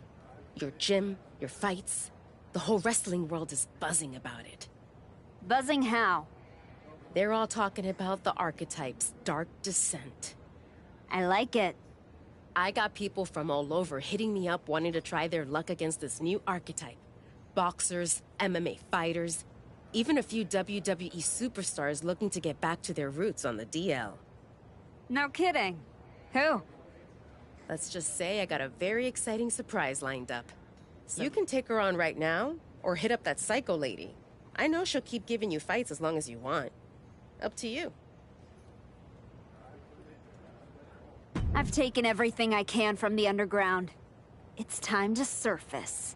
Your gym, your fights, the whole wrestling world is buzzing about it. Buzzing how? They're all talking about the Archetype's dark descent. I like it. I got people from all over hitting me up wanting to try their luck against this new Archetype. Boxers, MMA fighters, even a few WWE superstars looking to get back to their roots on the DL. No kidding. Who? Let's just say I got a very exciting surprise lined up. You can take her on right now, or hit up that psycho lady. I know she'll keep giving you fights as long as you want. Up to you. I've taken everything I can from the underground. It's time to surface.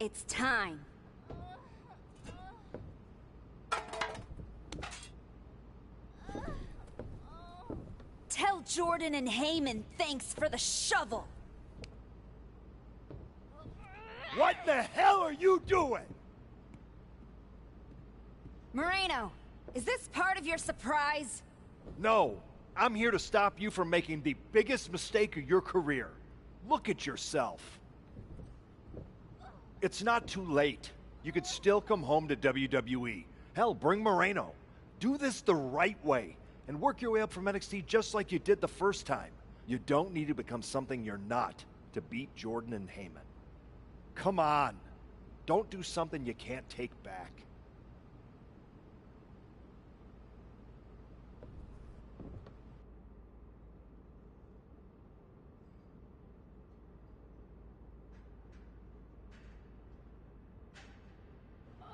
It's time. Tell Jordan and Heyman thanks for the shovel. What the hell are you doing? Moreno, is this part of your surprise? No, I'm here to stop you from making the biggest mistake of your career. Look at yourself. It's not too late. you could still come home to WWE. Hell, bring Moreno. Do this the right way and work your way up from NXT just like you did the first time. You don't need to become something you're not to beat Jordan and Heyman. Come on. Don't do something you can't take back.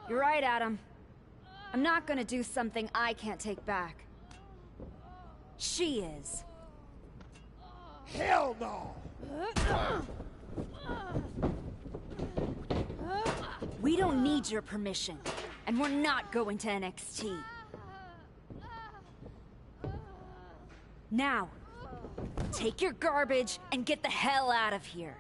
You're right, Adam. I'm not gonna do something I can't take back. She is. Hell no! We don't need your permission, and we're not going to NXT. Now, take your garbage and get the hell out of here.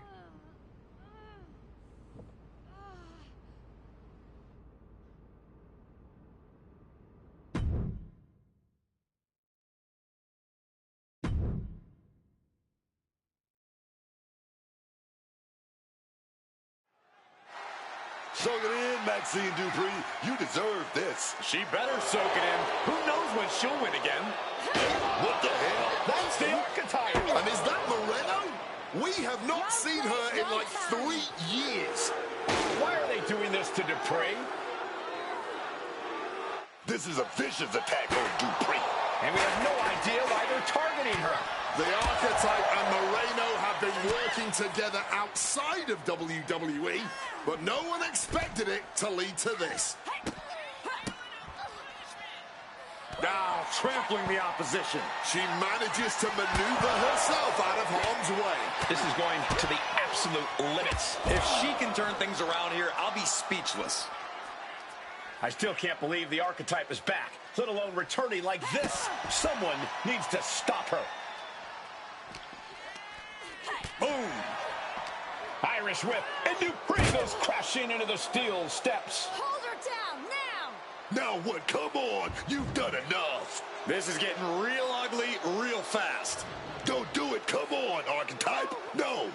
Soak it in, Maxine Dupree. You deserve this. She better soak it in. Who knows when she'll win again? What the hell? That's the Archetype. And is that Moreno? We have not seen her in like 3 years. Why are they doing this to Dupree? This is a vicious attack on Dupree. And we have no idea why they're targeting her. The Archetype and Moreno have been working together outside of WWE, but no one expected it to lead to this. Now trampling the opposition. She manages to maneuver herself out of harm's way. This is going to the absolute limits. If she can turn things around here, I'll be speechless. I still can't believe the Archetype is back, let alone returning like this. Someone needs to stop her. Boom! Irish whip, and Dupree goes crashing into the steel steps. Hold her down, now! Now what? Come on. You've done enough. This is getting real ugly real fast. Don't do it. Come on, Archetype. No.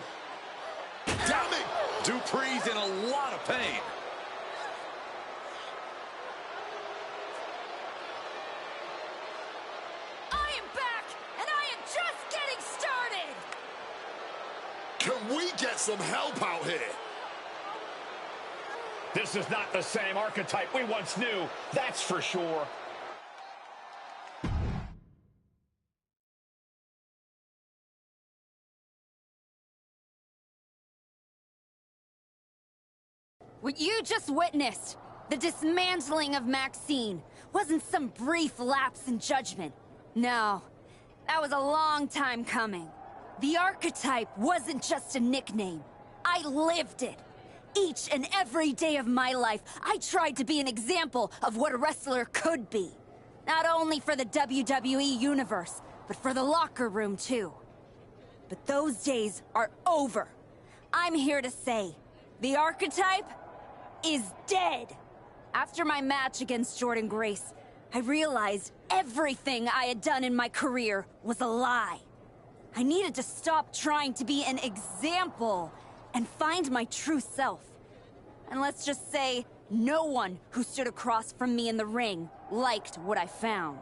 Damn it! Dupree's in a lot of pain. I am back, and I am just getting started! Can we get some help out here? This is not the same Archetype we once knew, that's for sure. What you just witnessed, the dismantling of Maxine, wasn't some brief lapse in judgment. No, that was a long time coming. The Archetype wasn't just a nickname. I lived it. Each and every day of my life, I tried to be an example of what a wrestler could be. Not only for the WWE Universe, but for the locker room too. But those days are over. I'm here to say, the Archetype is dead. After my match against Jordan Grace, I realized everything I had done in my career was a lie. I needed to stop trying to be an example and find my true self. And let's just say, no one who stood across from me in the ring liked what I found.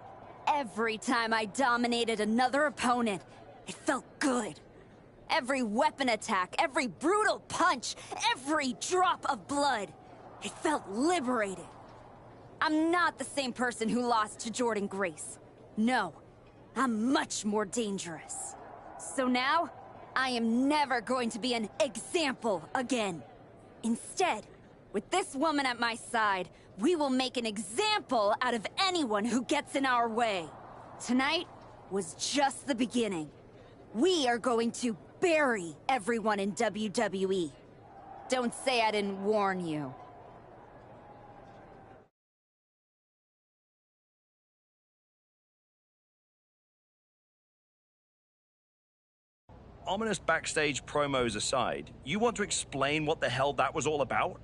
Every time I dominated another opponent, it felt good. Every weapon attack, every brutal punch, every drop of blood, it felt liberated. I'm not the same person who lost to Jordan Grace. No, I'm much more dangerous. So now, I am never going to be an example again. Instead, with this woman at my side, we will make an example out of anyone who gets in our way. Tonight was just the beginning. We are going to bury everyone in WWE. Don't say I didn't warn you. Ominous backstage promos aside, you want to explain what the hell that was all about?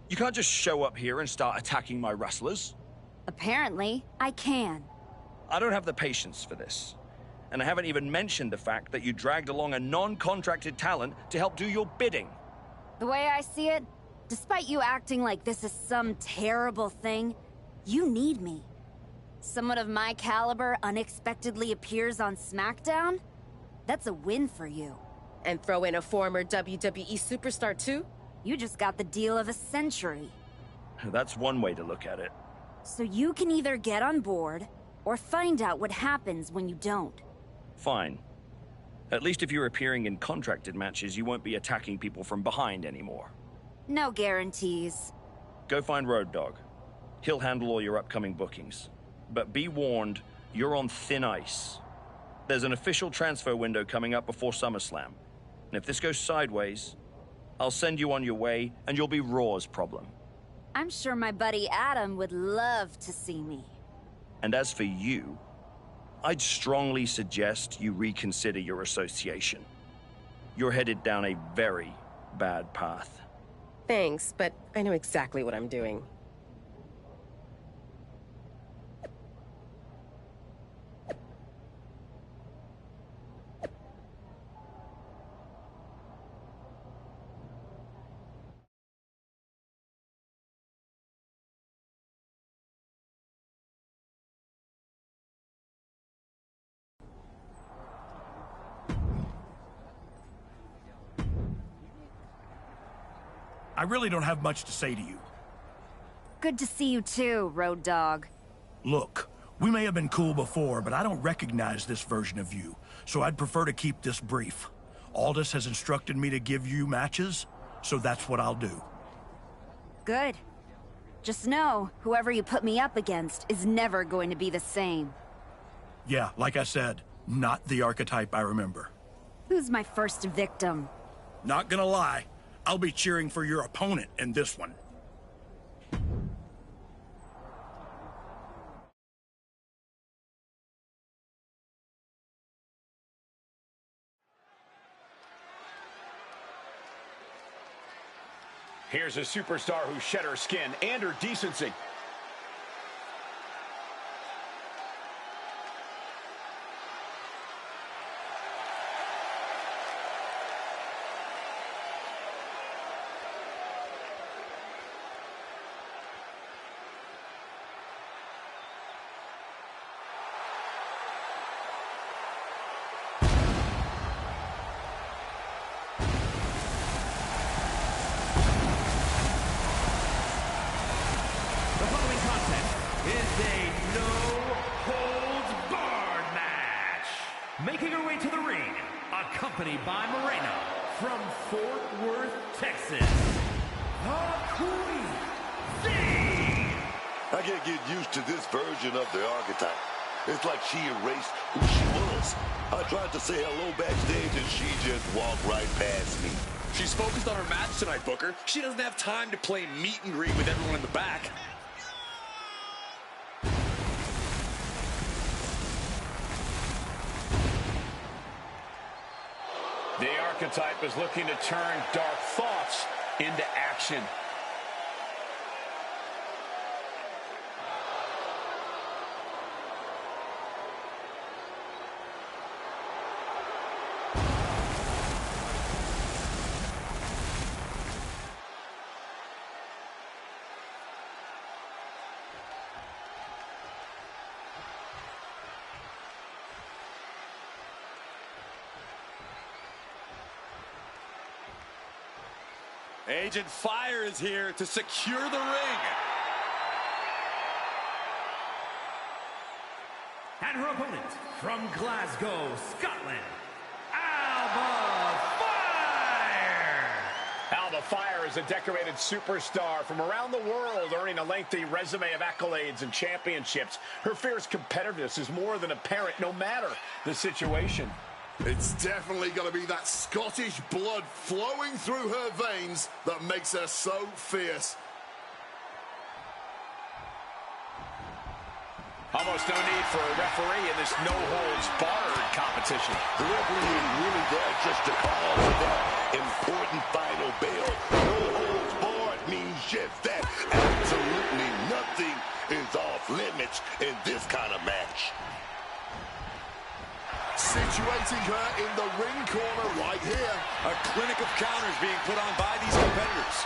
You can't just show up here and start attacking my wrestlers. Apparently, I can. I don't have the patience for this. And I haven't even mentioned the fact that you dragged along a non-contracted talent to help do your bidding. The way I see it, Despite you acting like this is some terrible thing, you need me. Someone of my caliber unexpectedly appears on SmackDown? That's a win for you. And throw in a former WWE superstar, too? You just got the deal of a century. That's one way to look at it. So you can either get on board, or find out what happens when you don't. Fine. At least if you're appearing in contracted matches, you won't be attacking people from behind anymore. No guarantees. Go find Road Dogg. He'll handle all your upcoming bookings. But be warned, you're on thin ice. There's an official transfer window coming up before SummerSlam. And if this goes sideways, I'll send you on your way, and you'll be Raw's problem. I'm sure my buddy Adam would love to see me. And as for you, I'd strongly suggest you reconsider your association. You're headed down a very bad path. Thanks, but I know exactly what I'm doing. I really don't have much to say to you. Good to see you too, Road Dogg. Look, we may have been cool before, but I don't recognize this version of you, so I'd prefer to keep this brief. Aldous has instructed me to give you matches, so that's what I'll do. Good. Just know, whoever you put me up against is never going to be the same. Yeah, like I said, not the archetype I remember. Who's my first victim? Not gonna lie, I'll be cheering for your opponent in this one. Here's a superstar who shed her skin and her decency. Making her way to the ring, accompanied by Moreno from Fort Worth, Texas, the Queen Bee. I can't get used to this version of the archetype. It's like she erased who she was. I tried to say hello backstage and she just walked right past me. She's focused on her match tonight, Booker. She doesn't have time to play meet and greet with everyone in the back. The archetype is looking to turn dark thoughts into action. Agent Fire is here to secure the ring. And her opponent from Glasgow, Scotland, Alba Fire. Alba Fire is a decorated superstar from around the world, earning a lengthy resume of accolades and championships. Her fierce competitiveness is more than apparent, no matter the situation. It's definitely going to be that Scottish blood flowing through her veins that makes her so fierce. Almost no need for a referee in this no-holds-barred competition. The referee is really there just to call for that important final bell. No holds barred means just that. Absolutely nothing is off limits in this kind of match. Situating her in the ring corner right here. A clinic of counters being put on by these competitors.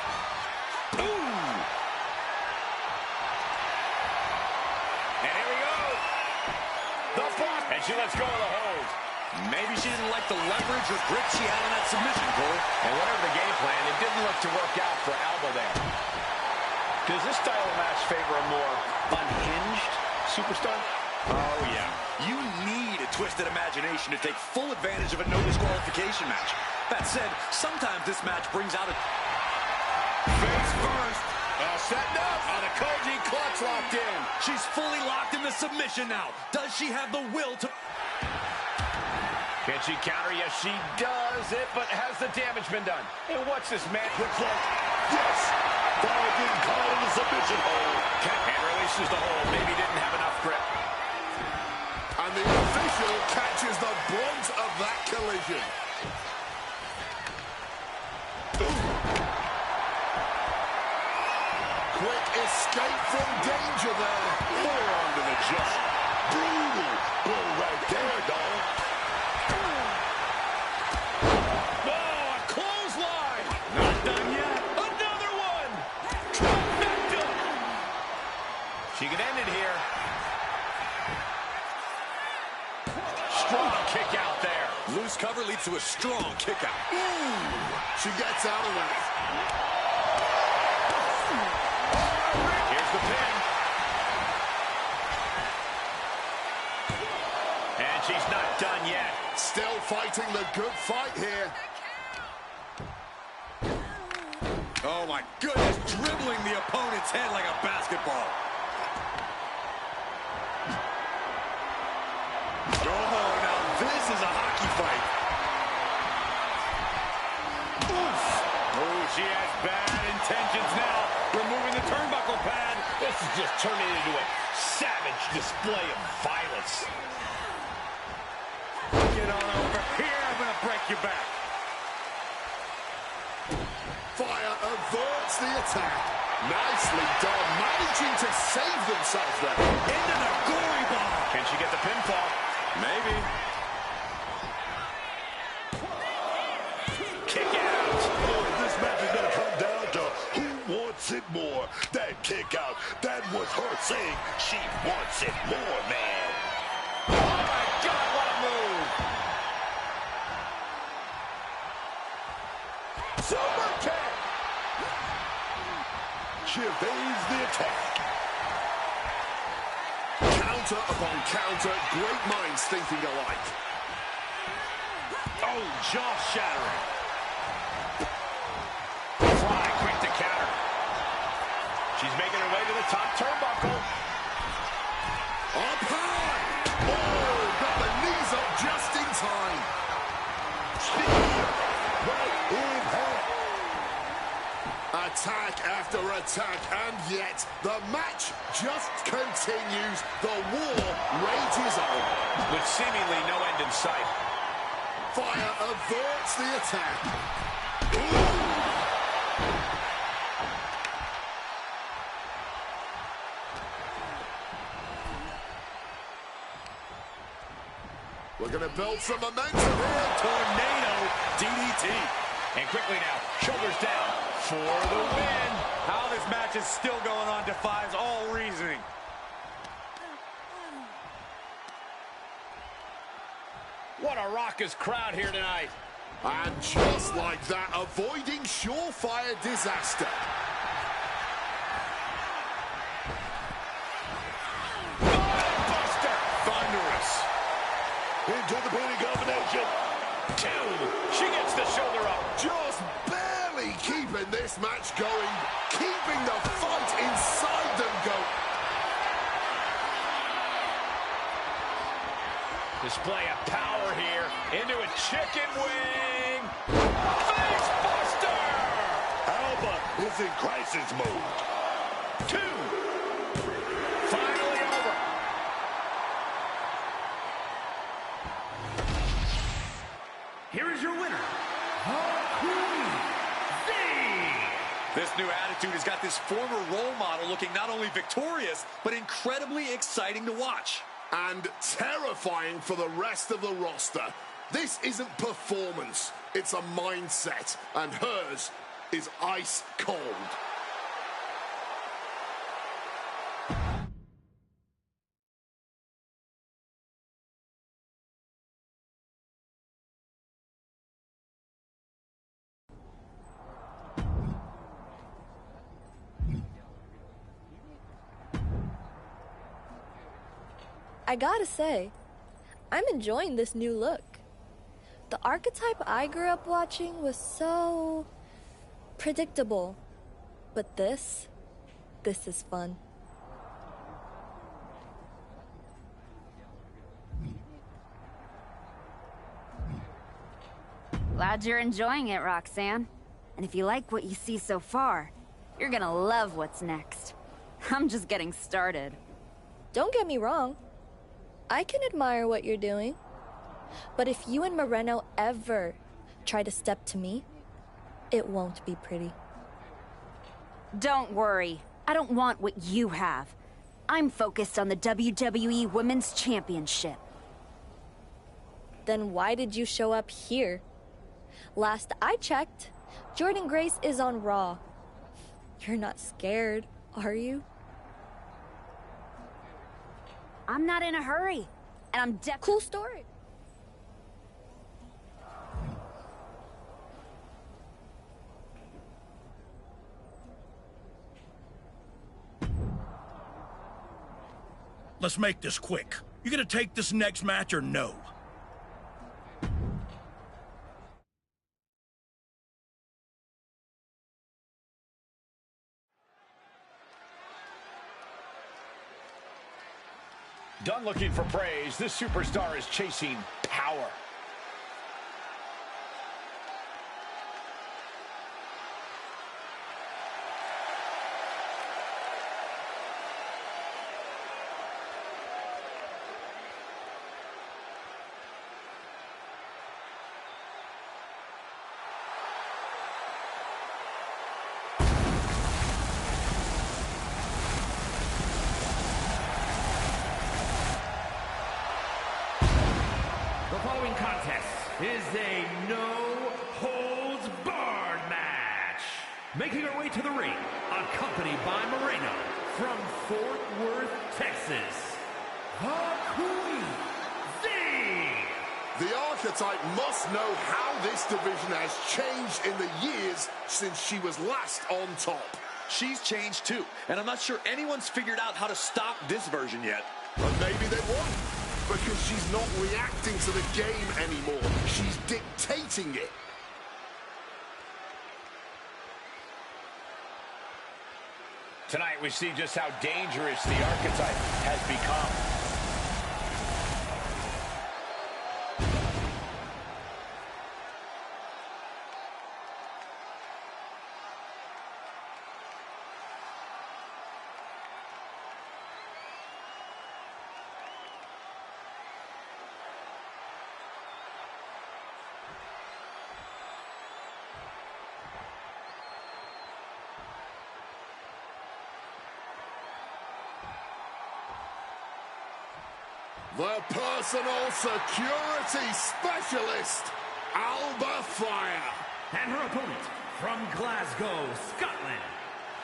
She lets go of the hold. Maybe she didn't like the leverage or grip she had on that submission, Cole. And whatever the game plan, it didn't look to work out for Alba there. Does this style of match favor a more unhinged superstar? Oh, yeah. You need a twisted imagination to take full advantage of a no disqualification match. That said, sometimes this match brings out a... Face first. Setting up. And a Koji clutch locked in. She's fully locked in the submission now. Does she have the will to... Can she counter? Yes, she does it, but has the damage been done? And what's this match look like? Yes! Ball getting caught in the submission hold. And releases the hold. Maybe didn't have enough grip. And the official catches the brunt of that collision. Quick escape from danger there. More onto the just. Brutal blow right there, dog. Oh, a clothesline. Not done yet. Another one. Trifecta. She can end it here. Strong kick out there. Loose cover leads to a strong kick out. Ooh, she gets out of that. Here's the pin. And she's not done yet. Still fighting the good fight here. Oh, my goodness. Dribbling the opponent's head like a basketball. Oh, now this is a hockey fight. Oof. Oh, she has bad intentions now. Removing the turnbuckle pad. This is just turning into a savage display of violence. Get on over here. I'm going to break your back. Fire averts the attack. Nicely done. Managing to save themselves there. Into the gory bomb. Can she get the pinfall? Maybe. Kick out. Oh, this match is going to come down to who wants it more. That kick out, that was her saying she wants it more, man. Oh, my God, what a move. Super kick. She evades the attack. Counter upon counter. Great minds thinking alike. Oh, jaw-shattering. Fly, quick to counter. She's making her way to the top turnbuckle. Up high. Oh, got the knees up just in time. Right in hand. Attack after attack, and yet the match just continues. The war rages on. With seemingly no end in sight. Fire averts the attack. We're going to build some momentum here. Tornado DDT. And quickly now, shoulders down for the win. How this match is still going on defies all reasoning. What a raucous crowd here tonight. And just like that, avoiding surefire disaster. Buster. Thunderous. Into the pinning combination. Two. She gets the shoulder up. Just barely keeping this match going. Keeping the fight inside them going. Display of power here. Into a chicken wing. Face buster. Alba is in crisis mode. Two. Finally over. Here is your winner, the Queen, This new attitude has got this former role model looking not only victorious, but incredibly exciting to watch. And terrifying for the rest of the roster. This isn't performance, it's a mindset, and hers is ice cold. I gotta say, I'm enjoying this new look. The archetype I grew up watching was so predictable. But this is fun. Glad you're enjoying it, Roxanne. And if you like what you see so far, you're gonna love what's next. I'm just getting started. Don't get me wrong. I can admire what you're doing. But if you and Moreno ever try to step to me, it won't be pretty. Don't worry. I don't want what you have. I'm focused on the WWE Women's Championship. Then why did you show up here? Last I checked, Jordan Grace is on Raw. You're not scared, are you? I'm not in a hurry. And I'm Cool story. Let's make this quick. You gonna take this next match or no? Done looking for praise. This superstar is chasing power. The following contest is a no-holds-barred match. Making her way to the ring, accompanied by Moreno from Fort Worth, Texas, the Queen, The Archetype must know how this division has changed in the years since she was last on top. She's changed too, and I'm not sure anyone's figured out how to stop this version yet. And maybe they won't, because she's not reacting to the game anymore. She's dictating it. Tonight we see just how dangerous the Archetype has become. The personal security specialist, Alba Fire. and her opponent from Glasgow, Scotland,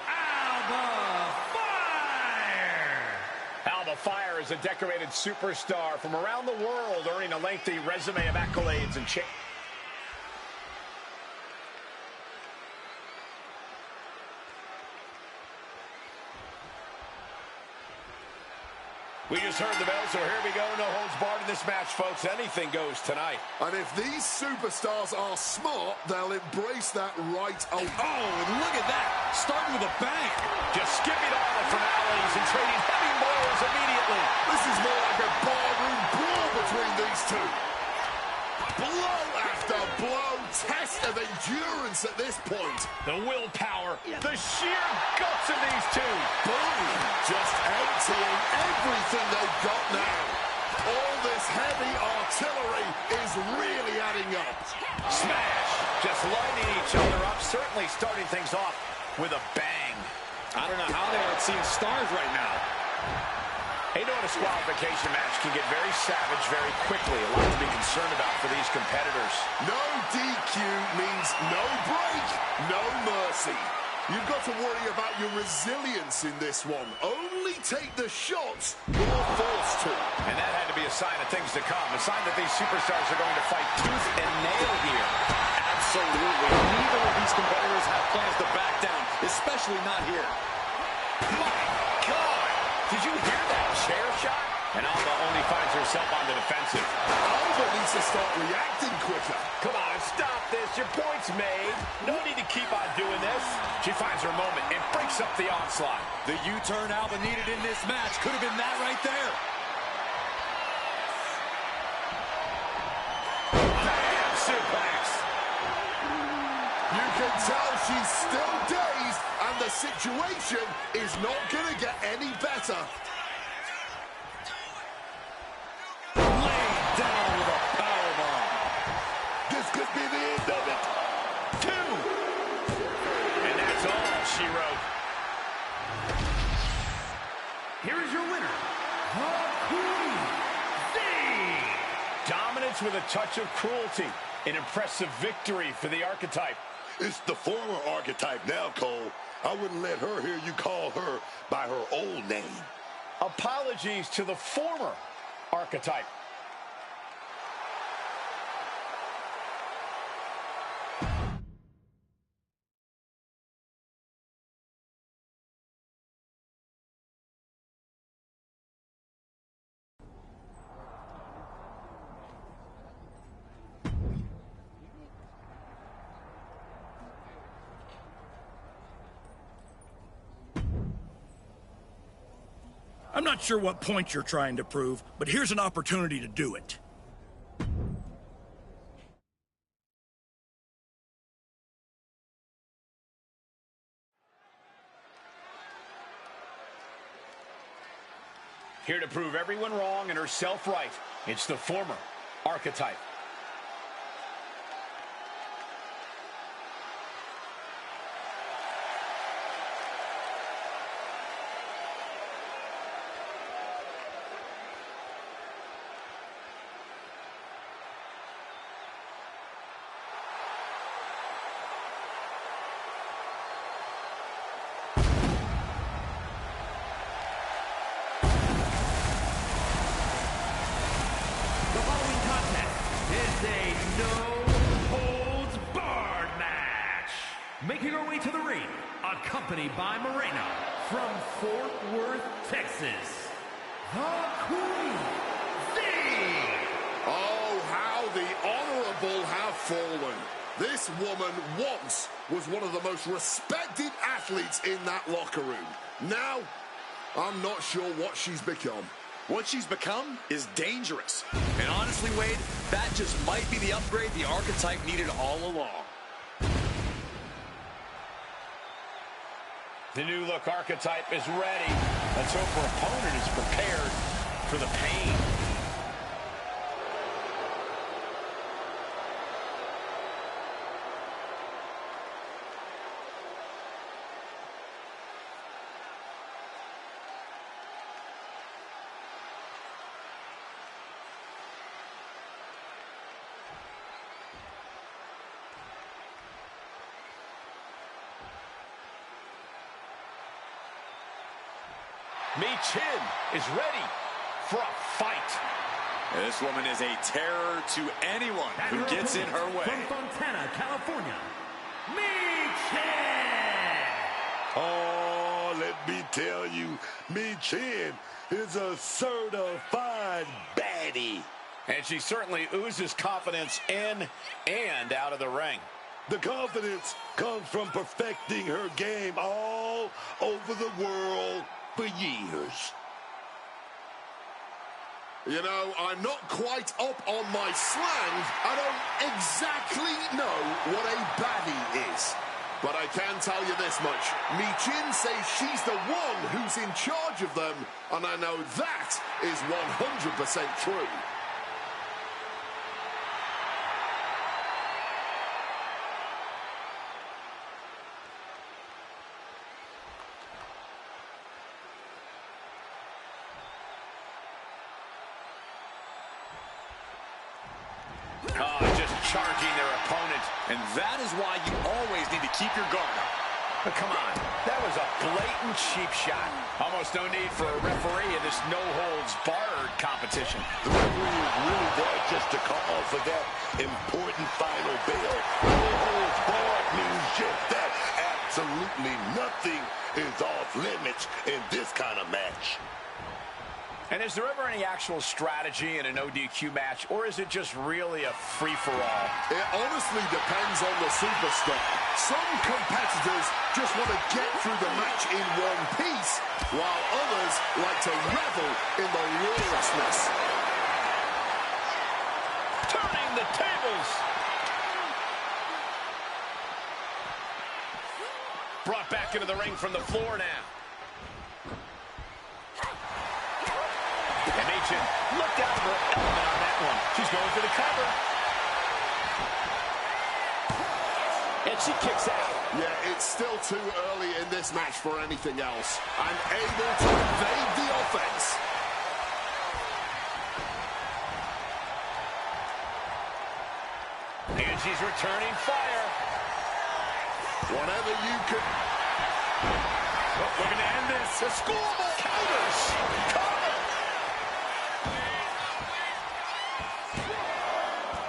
Alba Fire. Alba Fire is a decorated superstar from around the world, earning a lengthy resume of accolades and We just heard the bell, so here we go. No holds barred in this match, folks. Anything goes tonight. And if these superstars are smart, they'll embrace that right away. Oh, and look at that. Starting with a bang. Just skipping all the formalities and trading heavy blows immediately. This is more like a barroom brawl between these two. Blow after blow. Test of endurance at this point. The willpower, the sheer guts of these two. Boom. Just emptying everything they've got now. All this heavy artillery is really adding up. Smash. Just lighting each other up. Certainly starting things off with a bang. I don't know how they aren't seeing stars right now. Hey, no, a disqualification match can get very savage very quickly. A lot to be concerned about for these competitors. No DQ means no break, no mercy. You've got to worry about your resilience in this one. Only take the shots you're forced to. And that had to be a sign of things to come. A sign that these superstars are going to fight tooth and nail here. Absolutely. Neither of these competitors have plans to back down, especially not here. My God! Did you hear that chair shot? And Alba only finds herself on the defensive. Alba needs to start reacting quicker. Come on, stop this. Your point's made. No need to keep on doing this. She finds her moment and breaks up the onslaught. The U-turn Alba needed in this match could have been that right there. Bam! Suplex. You can tell she's still dazed, and the situation is not going to get any better. Down with a powerbomb. This could be the end of it. 2. And that's all she wrote. Here is your winner, the Queen, Thing. Dominance with a touch of cruelty. An impressive victory for the Archetype. It's the former Archetype now, Cole. I wouldn't let her hear you call her by her old name. Apologies to the former Archetype. I'm not sure what point you're trying to prove, but here's an opportunity to do it. Here to prove everyone wrong and herself right. It's the former Archetype. Making her way to the ring, accompanied by Moreno from Fort Worth, Texas, the Queen, Thing. Oh, how the honorable have fallen. This woman once was one of the most respected athletes in that locker room. Now, I'm not sure what she's become. What she's become is dangerous. And honestly, Wade, that just might be the upgrade the Archetype needed all along. The new look Archetype is ready. Let's hope her opponent is prepared for the pain. Chin is ready for a fight. This woman is a terror to anyone who gets in her way. From Fontana, California, Chin. Oh, let me tell you, Chin is a certified baddie. And she certainly oozes confidence in and out of the ring. The confidence comes from perfecting her game all over the world for years. You know, I'm not quite up on my slang. I don't exactly know what a baddie is. But I can tell you this much. Chin says she's the one who's in charge of them, and I know that is 100% true. Just charging their opponent. And that is why you always need to keep your guard up. But come on, that was a blatant cheap shot. Almost no need for a referee in this no-holds-barred competition. The referee is really there just to call for that important final bell. No holds barred means just that. Absolutely nothing is off limits in this kind of match. And is there ever any actual strategy in an ODQ match, or is it just really a free-for-all? It honestly depends on the superstar. Some competitors just want to get through the match in one piece, while others like to revel in the lawlessness. Turning the tables. Brought back into the ring from the floor now. And Machin looked out of her element on that one. She's going for the cover. And she kicks out. Yeah, it's still too early in this match for anything else. And able to evade the offense. And she's returning fire. Whatever you could... We're going to end this. A scorable counters. Cover.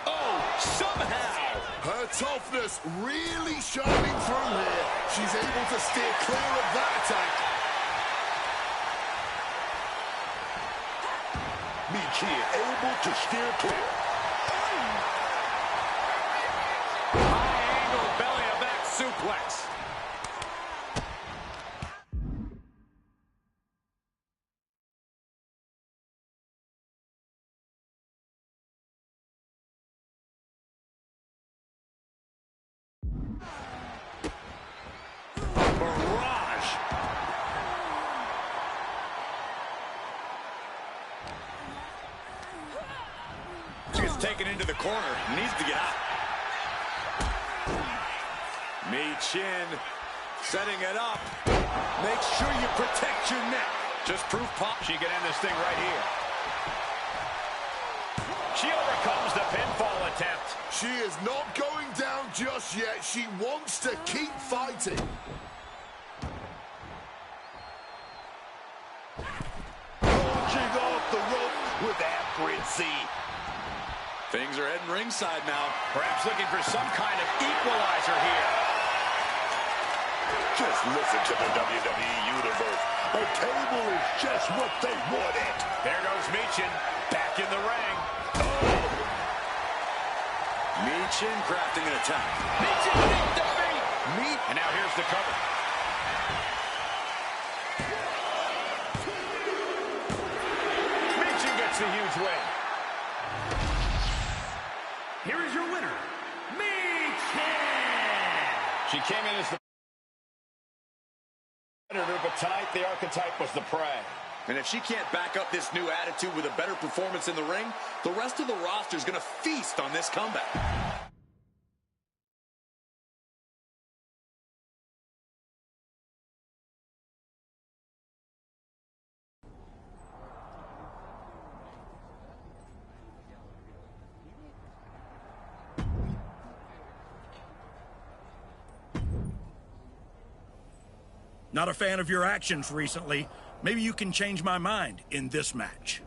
Oh, somehow. Her toughness really shining through here. She's able to steer clear of that attack. Michin able to steer clear. High angle belly to back suplex. Taken into the corner, needs to get out. Michin setting it up. Make sure you protect your neck. Just proof pop. She can end this thing right here. She overcomes the pinfall attempt. She is not going down just yet. She wants to keep fighting. Launching off the rope with accuracy. Things are heading ringside now. Perhaps looking for some kind of equalizer here. Just listen to the WWE Universe. A table is just what they wanted. There goes Michin, back in the ring. Oh. Michin crafting an attack. Michin beat defeat. And now here's the cover. Michin gets a huge win. Here is your winner, Michin! She came in as the predator, but tonight the archetype was the prey. And if she can't back up this new attitude with a better performance in the ring, the rest of the roster is going to feast on this comeback. Not a fan of your actions recently. Maybe you can change my mind in this match.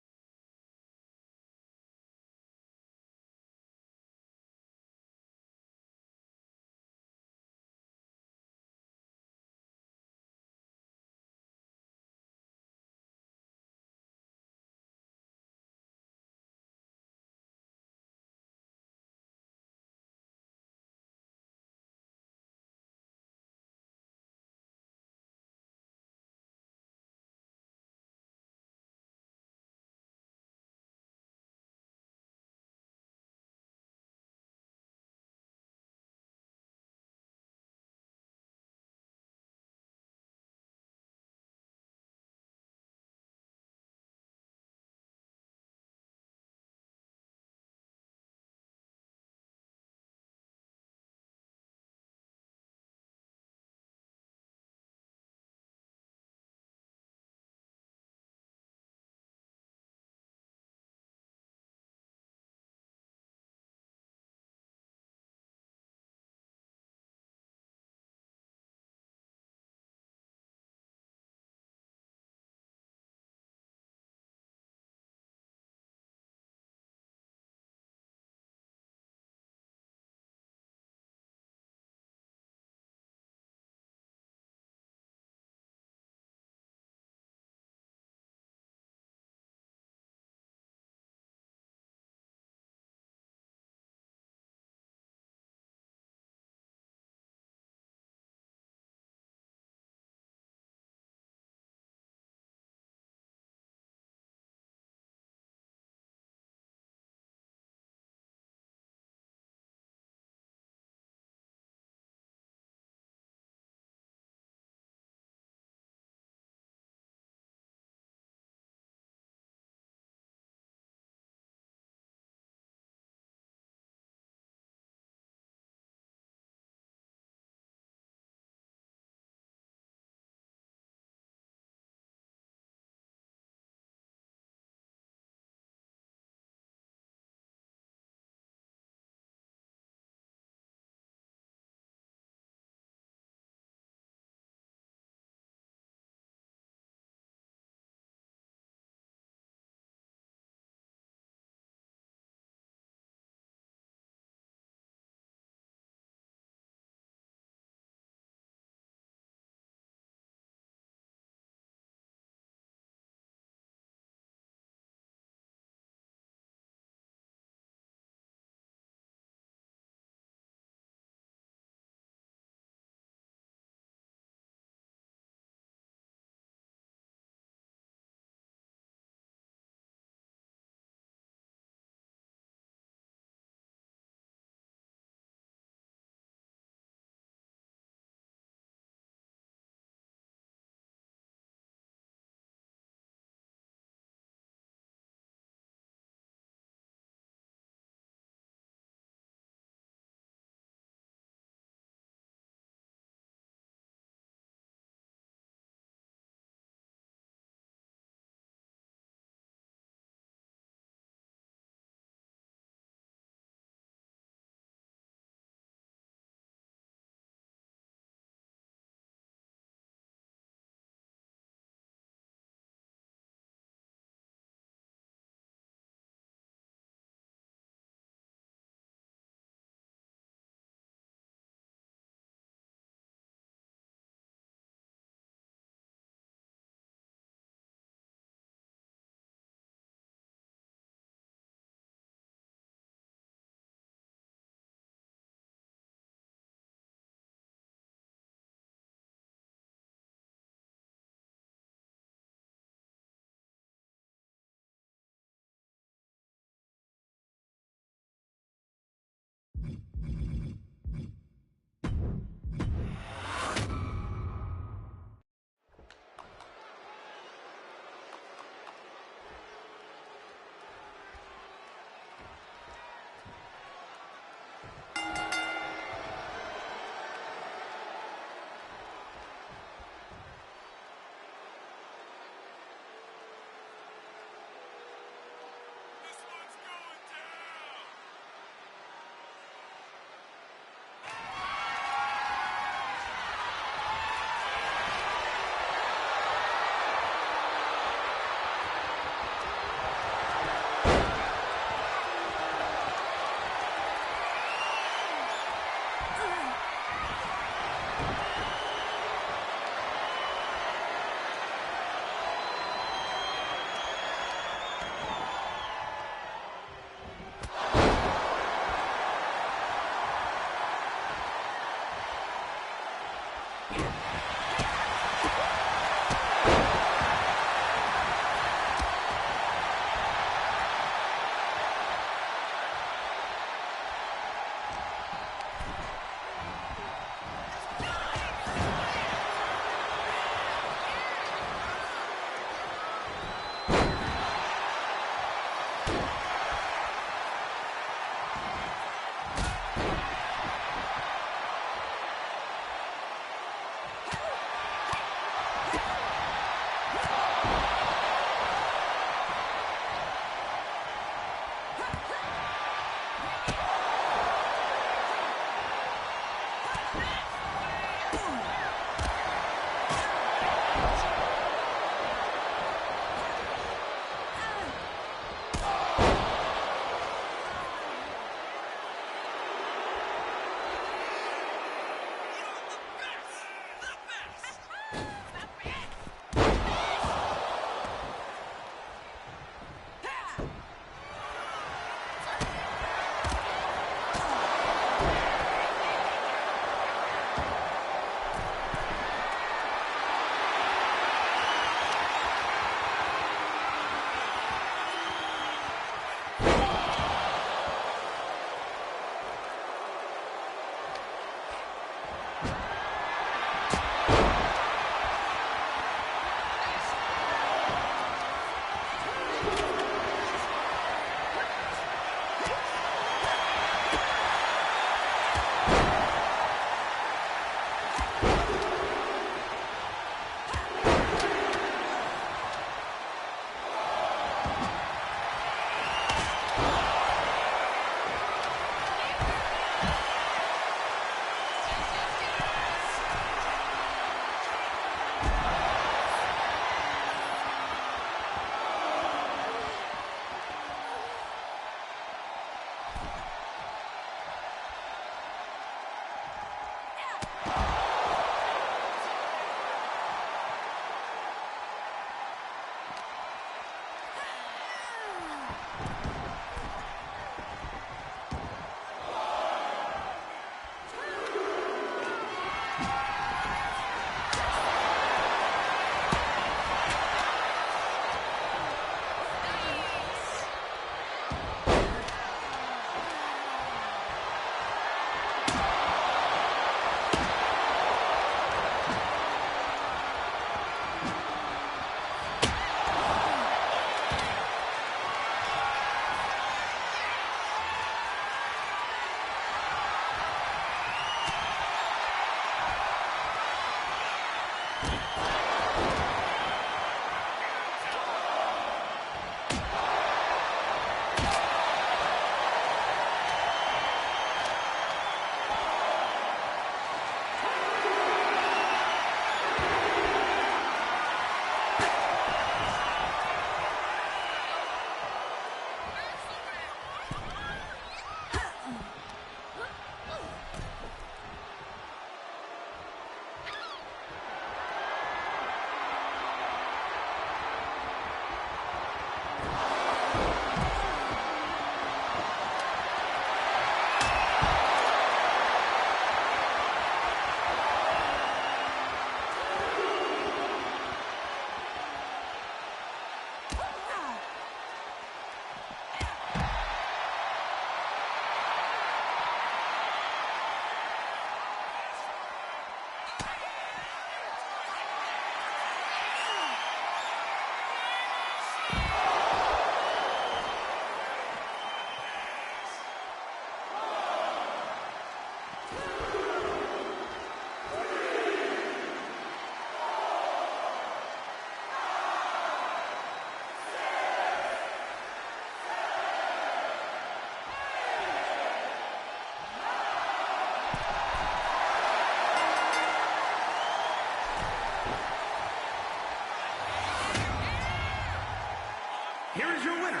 Here is your winner,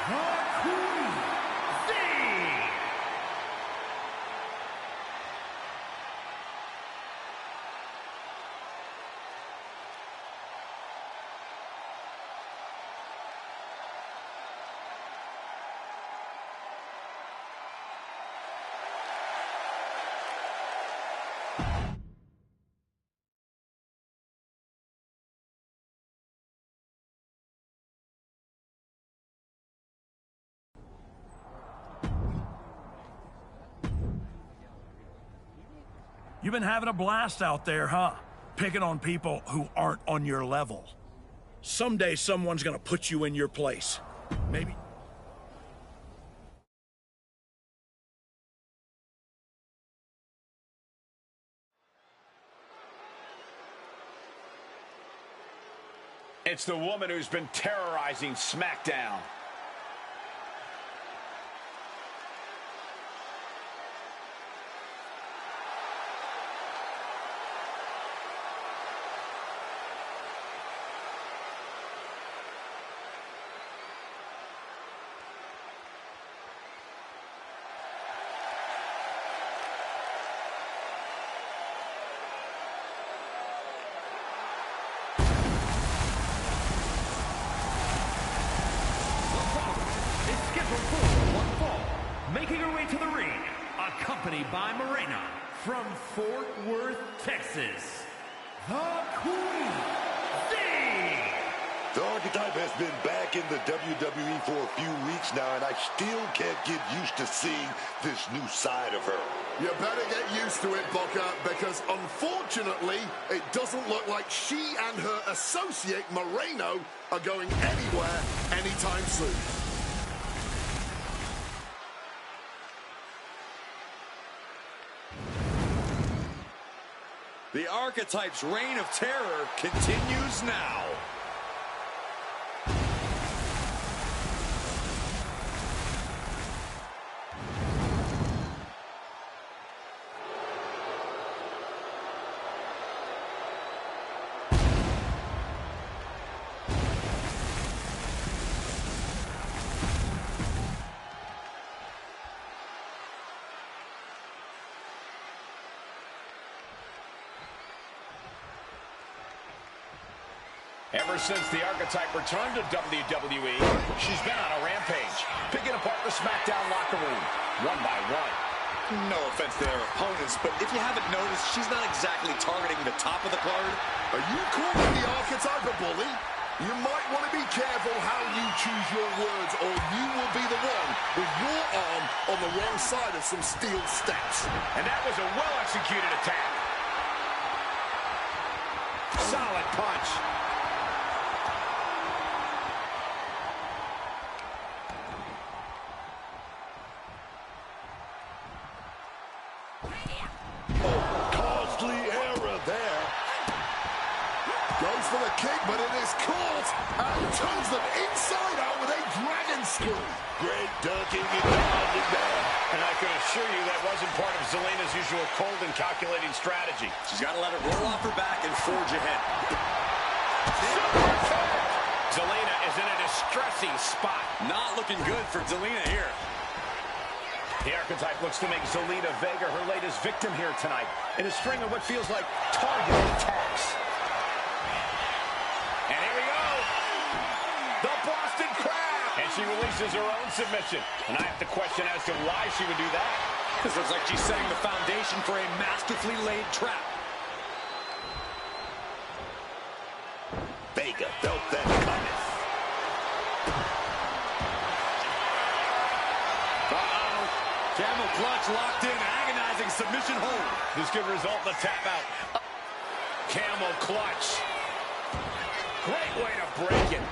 the Queen, Thing. You've been having a blast out there, huh? Picking on people who aren't on your level. Someday someone's gonna put you in your place. Maybe... It's the woman who's been terrorizing SmackDown. Making her way to the ring, accompanied by Moreno from Fort Worth, Texas, the Queen, Thing. The Archetype has been back in the WWE for a few weeks now, and I still can't get used to seeing this new side of her. You better get used to it, Booker, because unfortunately, it doesn't look like she and her associate, Moreno, are going anywhere anytime soon. The Archetype's reign of terror continues now. Ever since the Archetype returned to WWE, she's been on a rampage, picking apart the SmackDown locker room, one by one. No offense to their opponents, but if you haven't noticed, she's not exactly targeting the top of the card. Are you calling the Archetype a bully? You might want to be careful how you choose your words, or you will be the one with your arm on the wrong side of some steel steps. And that was a well-executed attack. Solid punch. Goes for the kick, but it is caught and turns them inside out with a dragon screw. Great dunking and dodging there. And I can assure you that wasn't part of Zelina's usual cold and calculating strategy. She's got to let it roll off her back and forge ahead. Zelina is in a distressing spot. Not looking good for Zelina here. The Archetype looks to make Zelina Vega her latest victim here tonight in a string of what feels like targeted attacks. And here we go. The Boston Crab. And she releases her own submission. And I have to question as to why she would do that. This looks like she's setting the foundation for a masterfully laid trap. Vega felt that coming. Uh-oh. Camel clutch locked in, agonizing submission hold. This could result in a tap out. Camel clutch. Great way to break it.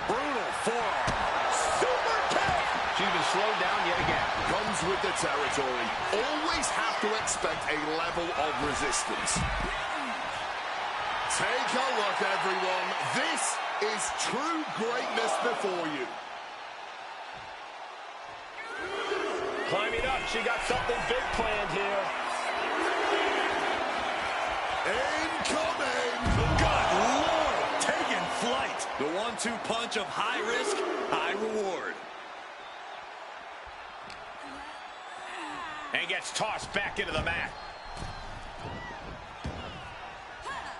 Brutal forearm. Super kick. She's been slowed down yet again. Comes with the territory. Always have to expect a level of resistance. Take a look, everyone. This is true greatness before you. Climbing up, she got something big planned here. Incoming! Good Lord! Taking flight. The 1-2 punch of high risk, high reward. And gets tossed back into the mat.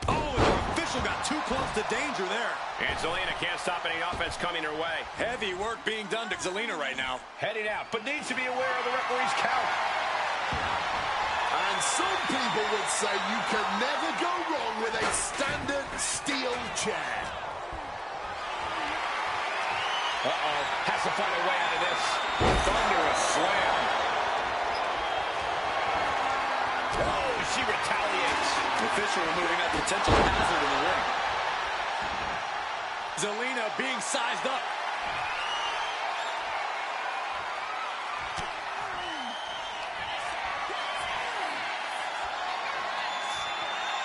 Oh, and the official got too close to danger there. And Zelina can't stop any offense coming her way. Heavy work being done to Zelina right now. Heading out, but needs to be aware of the referee's count. And some people would say you can never go wrong with a standard steel chair. Uh-oh, has to find a way out of this. Thunderous slam. Oh, she retaliates. The official removing that potential hazard in the ring. Zelina being sized up.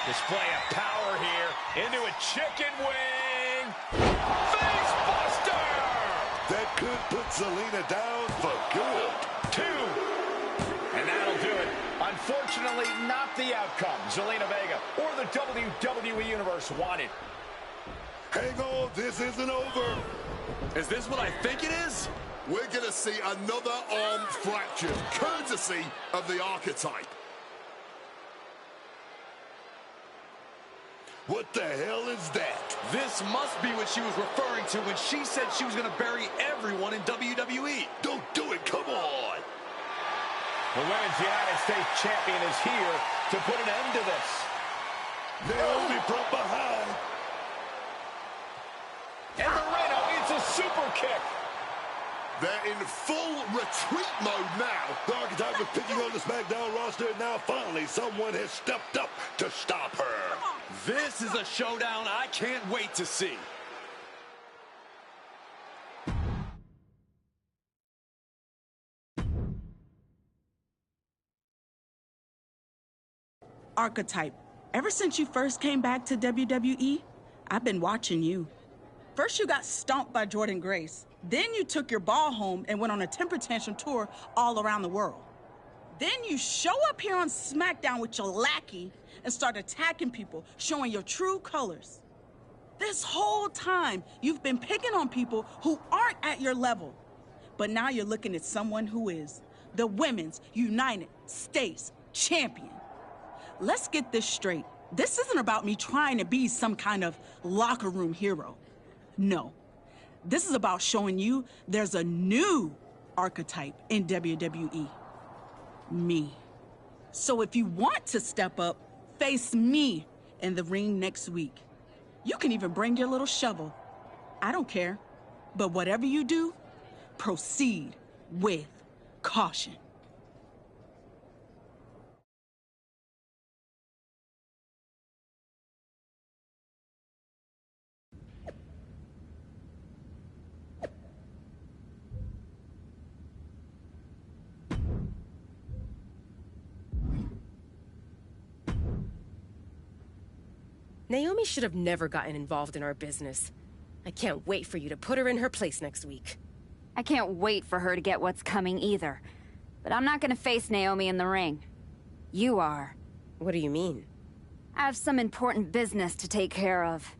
Display of power here into a chicken wing. Face buster! That could put Zelina down for good. 2. And that'll do it. Unfortunately, not the outcome Zelina Vega or the WWE Universe wanted. Hang on, this isn't over. Is this what I think it is? We're going to see another arm fractured, courtesy of the Archetype. What the hell is that? This must be what she was referring to when she said she was going to bury everyone in WWE. Don't do it, come on. The Women's United States Champion is here to put an end to this. Naomi from behind. And Moreno, it's a super kick. They're in full retreat mode now. The Archetype is picking on the SmackDown roster, and now finally someone has stepped up to stop her. This is a showdown I can't wait to see. Archetype, ever since you first came back to WWE, I've been watching you. First you got stomped by Jordynne Grace. Then you took your ball home and went on a temper tantrum tour all around the world. Then you show up here on SmackDown with your lackey and start attacking people, showing your true colors. This whole time, you've been picking on people who aren't at your level. But now you're looking at someone who is the Women's United States Champion. Let's get this straight. This isn't about me trying to be some kind of locker room hero. No. This is about showing you there's a new archetype in WWE. Me. So if you want to step up, face me in the ring next week. You can even bring your little shovel. I don't care. But whatever you do, proceed with caution. Naomi should have never gotten involved in our business. I can't wait for you to put her in her place next week. I can't wait for her to get what's coming either. But I'm not gonna face Naomi in the ring. You are. What do you mean? I have some important business to take care of.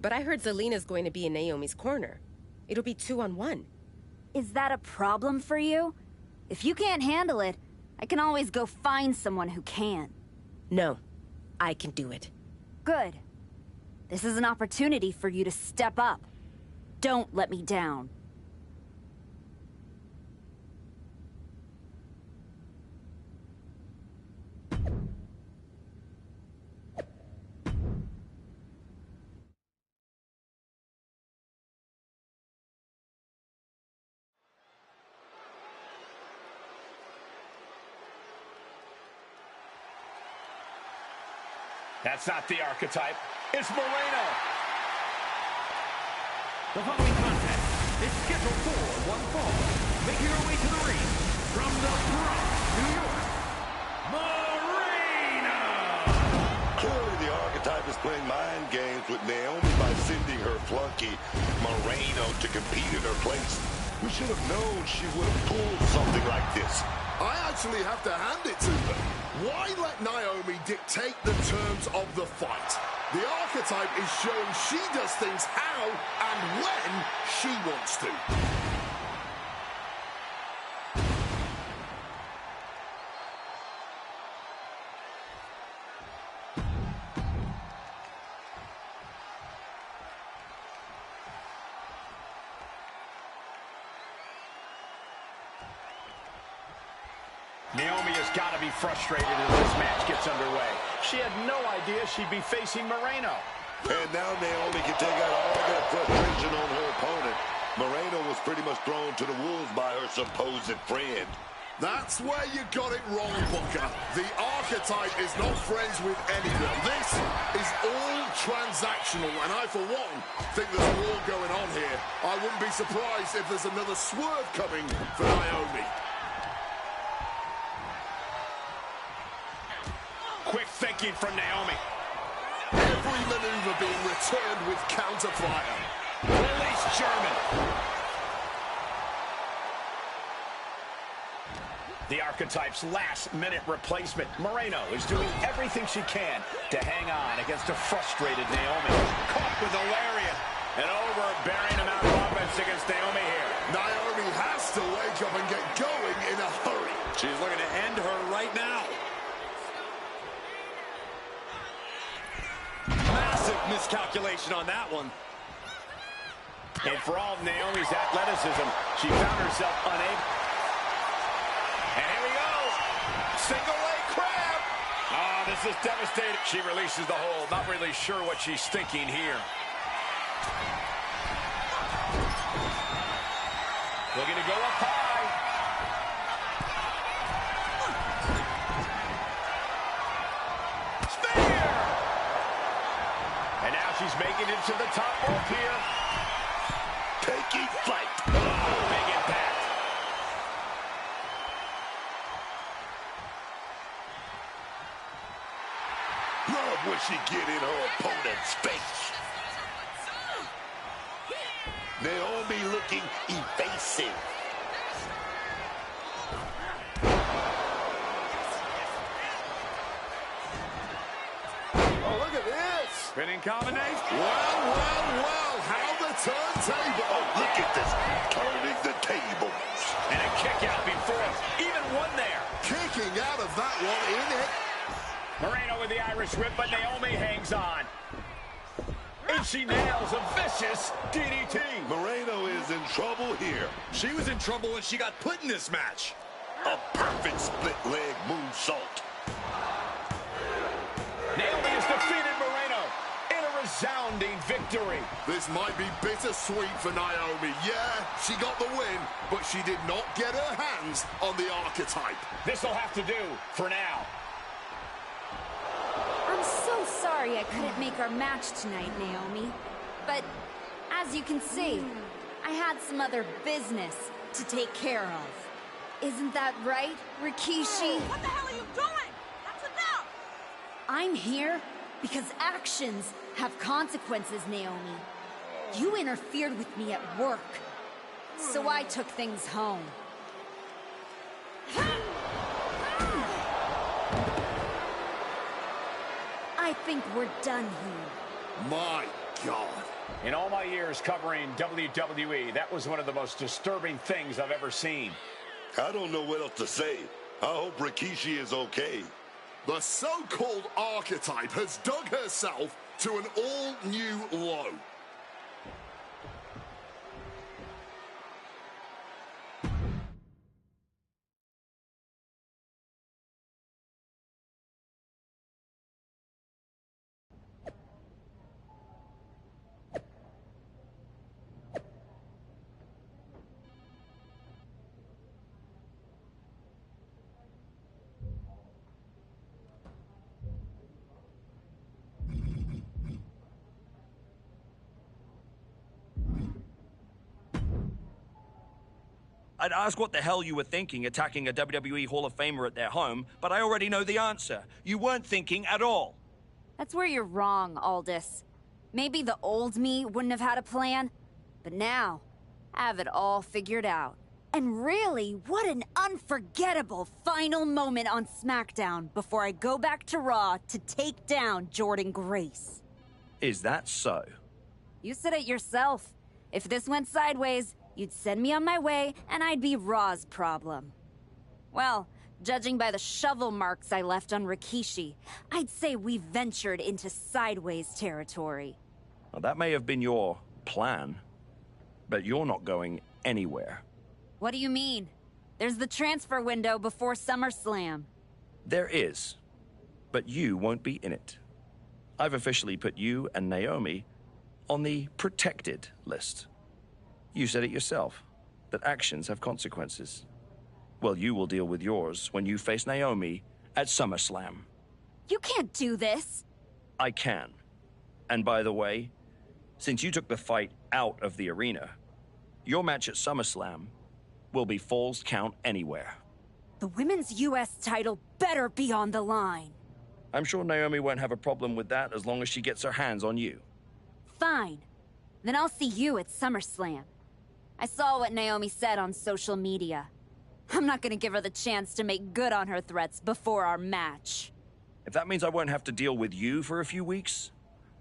But I heard Zelina's going to be in Naomi's corner. It'll be 2-on-1. Is that a problem for you? If you can't handle it, I can always go find someone who can. No, I can do it. Good. This is an opportunity for you to step up. Don't let me down. That's not the archetype. It's Moreno. The following contest is scheduled for one fall. Making her way to the ring from the Bronx, New York, Moreno. Clearly, the archetype is playing mind games with Naomi by sending her flunky, Moreno, to compete in her place. We should have known she would have pulled something like this. I actually have to hand it to them. Why let Naomi dictate the terms of the fight? The archetype is showing she does things how and when she wants to. Naomi has got to be frustrated as this match gets underway. She had no idea she'd be facing Moreno. And now Naomi can take out all that frustration on her opponent. Moreno was pretty much thrown to the wolves by her supposed friend. That's where you got it wrong, Booker. The archetype is not friends with anyone. This is all transactional, and I, for one, think there's more going on here. I wouldn't be surprised if there's another swerve coming for Naomi. Quick thinking from Naomi. Every maneuver being returned with counter fire. Release German. The archetype's last-minute replacement. Moreno is doing everything she can to hang on against a frustrated Naomi. Caught with a lariat. An overbearing amount of offense against Naomi here. Naomi has to wake up and get going in a hurry. She's looking to end her right now. Massive miscalculation on that one. And for all Naomi's athleticism, she found herself unable. And here we go. Single leg crab. Ah, this is devastating. She releases the hold. Not really sure what she's thinking here. Looking to go up high. Spear. And now she's making it to the top rope here. Taking flight. Oh, big impact. Love when she get in her opponent's face. Naomi looking evasive. Oh, look at this. Spinning combination. Well, how the turntable. Oh, look at this. Turning the tables. And a kick out before. Even one there. Kicking out of that one in it. Moreno with the Irish whip, but Naomi hangs on. And she nails a vicious DDT. Moreno is in trouble here. She was in trouble when she got put in this match. A perfect split leg moonsault. Naomi has defeated Moreno in a resounding victory. This might be bittersweet for Naomi. Yeah, she got the win, but she did not get her hands on the archetype. This'll have to do for now. I'm so sorry I couldn't make our match tonight, Naomi. But as you can see, I had some other business to take care of. Isn't that right, Rikishi? What the hell are you doing? That's enough! I'm here because actions have consequences, Naomi. You interfered with me at work, so I took things home. I think we're done here. My God. In all my years covering WWE, that was one of the most disturbing things I've ever seen. I don't know what else to say. I hope Rikishi is okay. The so-called archetype has dug herself to an all-new low. I'd ask what the hell you were thinking attacking a WWE Hall of Famer at their home, but I already know the answer. You weren't thinking at all. That's where you're wrong, Aldous. Maybe the old me wouldn't have had a plan, but now, I have it all figured out. And really, what an unforgettable final moment on SmackDown before I go back to Raw to take down Jordynne Grace. Is that so? You said it yourself. If this went sideways, you'd send me on my way, and I'd be Raw's problem. Well, judging by the shovel marks I left on Rikishi, I'd say we ventured into sideways territory. Well, that may have been your plan, but you're not going anywhere. What do you mean? There's the transfer window before SummerSlam. There is, but you won't be in it. I've officially put you and Naomi on the protected list. You said it yourself, that actions have consequences. Well, you will deal with yours when you face Naomi at SummerSlam. You can't do this. I can. And by the way, since you took the fight out of the arena, your match at SummerSlam will be Falls Count Anywhere. The women's U.S. title better be on the line. I'm sure Naomi won't have a problem with that as long as she gets her hands on you. Fine. Then I'll see you at SummerSlam. I saw what Naomi said on social media. I'm not gonna give her the chance to make good on her threats before our match. If that means I won't have to deal with you for a few weeks,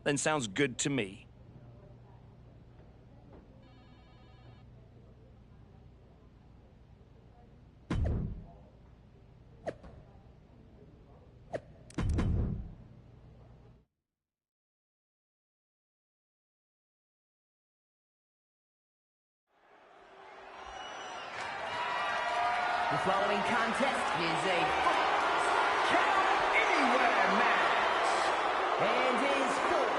then sounds good to me. The following contest is a Count Anywhere match and is for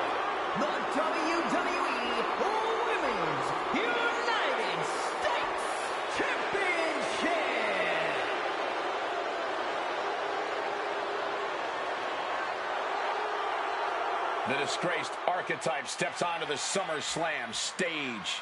the WWE Women's United States Championship. The disgraced Archetype steps onto the SummerSlam stage.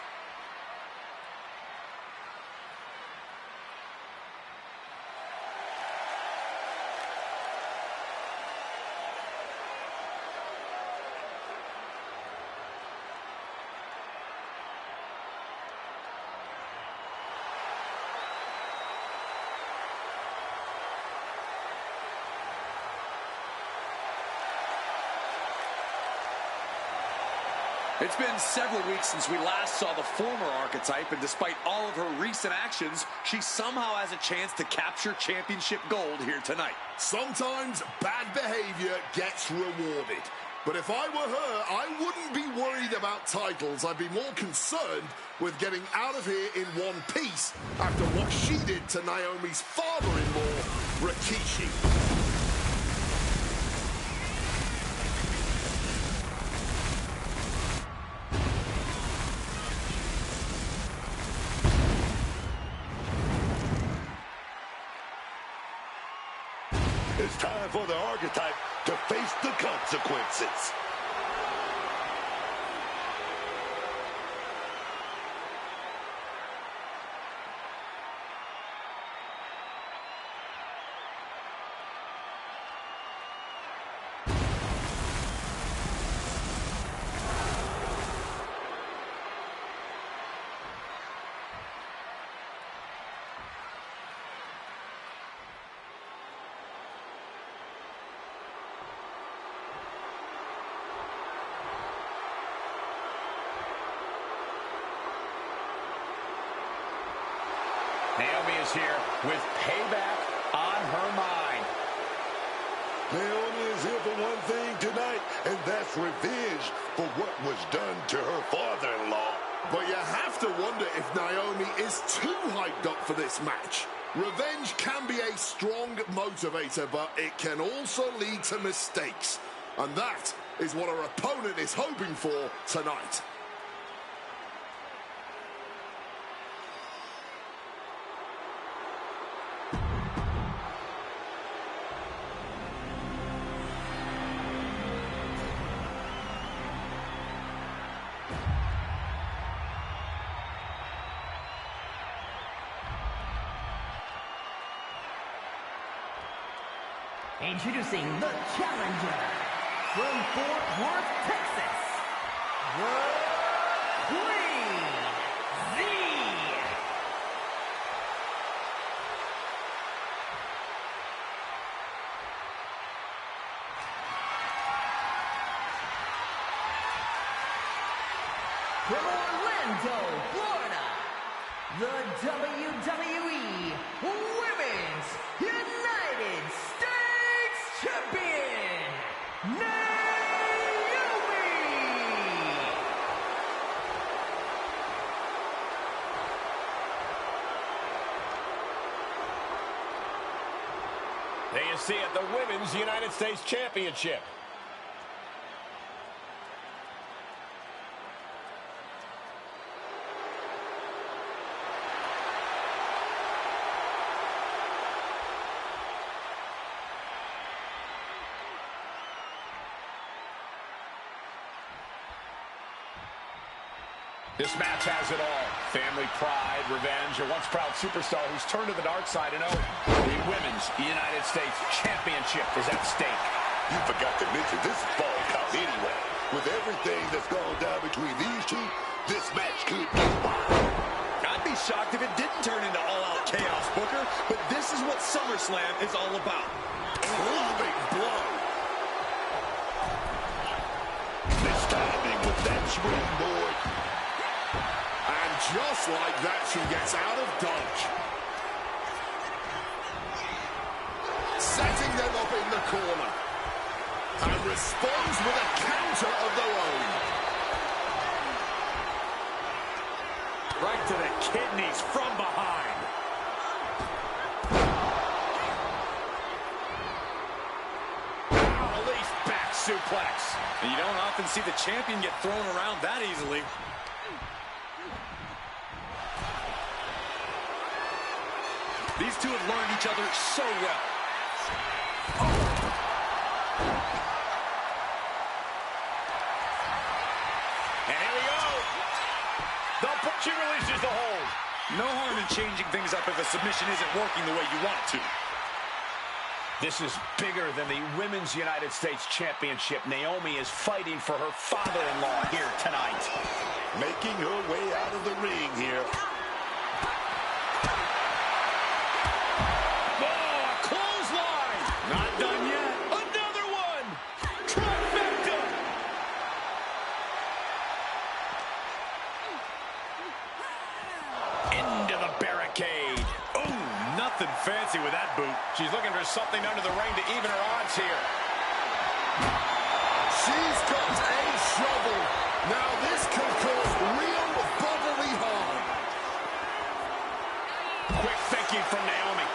It's been several weeks since we last saw the former Archetype, and despite all of her recent actions, she somehow has a chance to capture championship gold here tonight. Sometimes bad behavior gets rewarded. But if I were her, I wouldn't be worried about titles. I'd be more concerned with getting out of here in one piece after what she did to Naomi's father-in-law, Rikishi. It's time for the Archetype to face the consequences. Naomi is here with payback on her mind. Naomi is here for one thing tonight, and that's revenge. for what was done to her father-in-law. But you have to wonder if Naomi is too hyped up for this match. Revenge can be a strong motivator, but it can also lead to mistakes. And that is what her opponent is hoping for tonight. Introducing the challenger from Fort Worth, Texas, the Queen, Z. From Orlando, Florida, the WWE Women's United States Champion, Naomi! There you see it, the Women's United States Championship. This match has it all. Family pride, revenge, a once proud superstar who's turned to the dark side. And oh, the Women's United States Championship is at stake. You forgot to mention this is ball count anyway. With everything that's gone down between these two, this match could get wild. I'd be shocked if it didn't turn into all-out chaos, Booker, but this is what SummerSlam is all about. Loving blow. This timing with that springboard. And just like that, she gets out of dodge. Setting them up in the corner. And responds with a counter of their own. Right to the kidneys from behind. Release back suplex. And you don't often see the champion get thrown around that easily. These two have learned each other so well. And here we go. She releases the hold. No harm in changing things up if a submission isn't working the way you want it to. This is bigger than the Women's United States Championship. Naomi is fighting for her father-in-law here tonight. Making her way out of the ring here. Not done yet. Another one. Trifecta. Into the barricade. Oh, nothing fancy with that boot. She's looking for something under the ring to even her odds here. She's got a shovel. Now this could cause real bodily harm. Quick thinking from Naomi.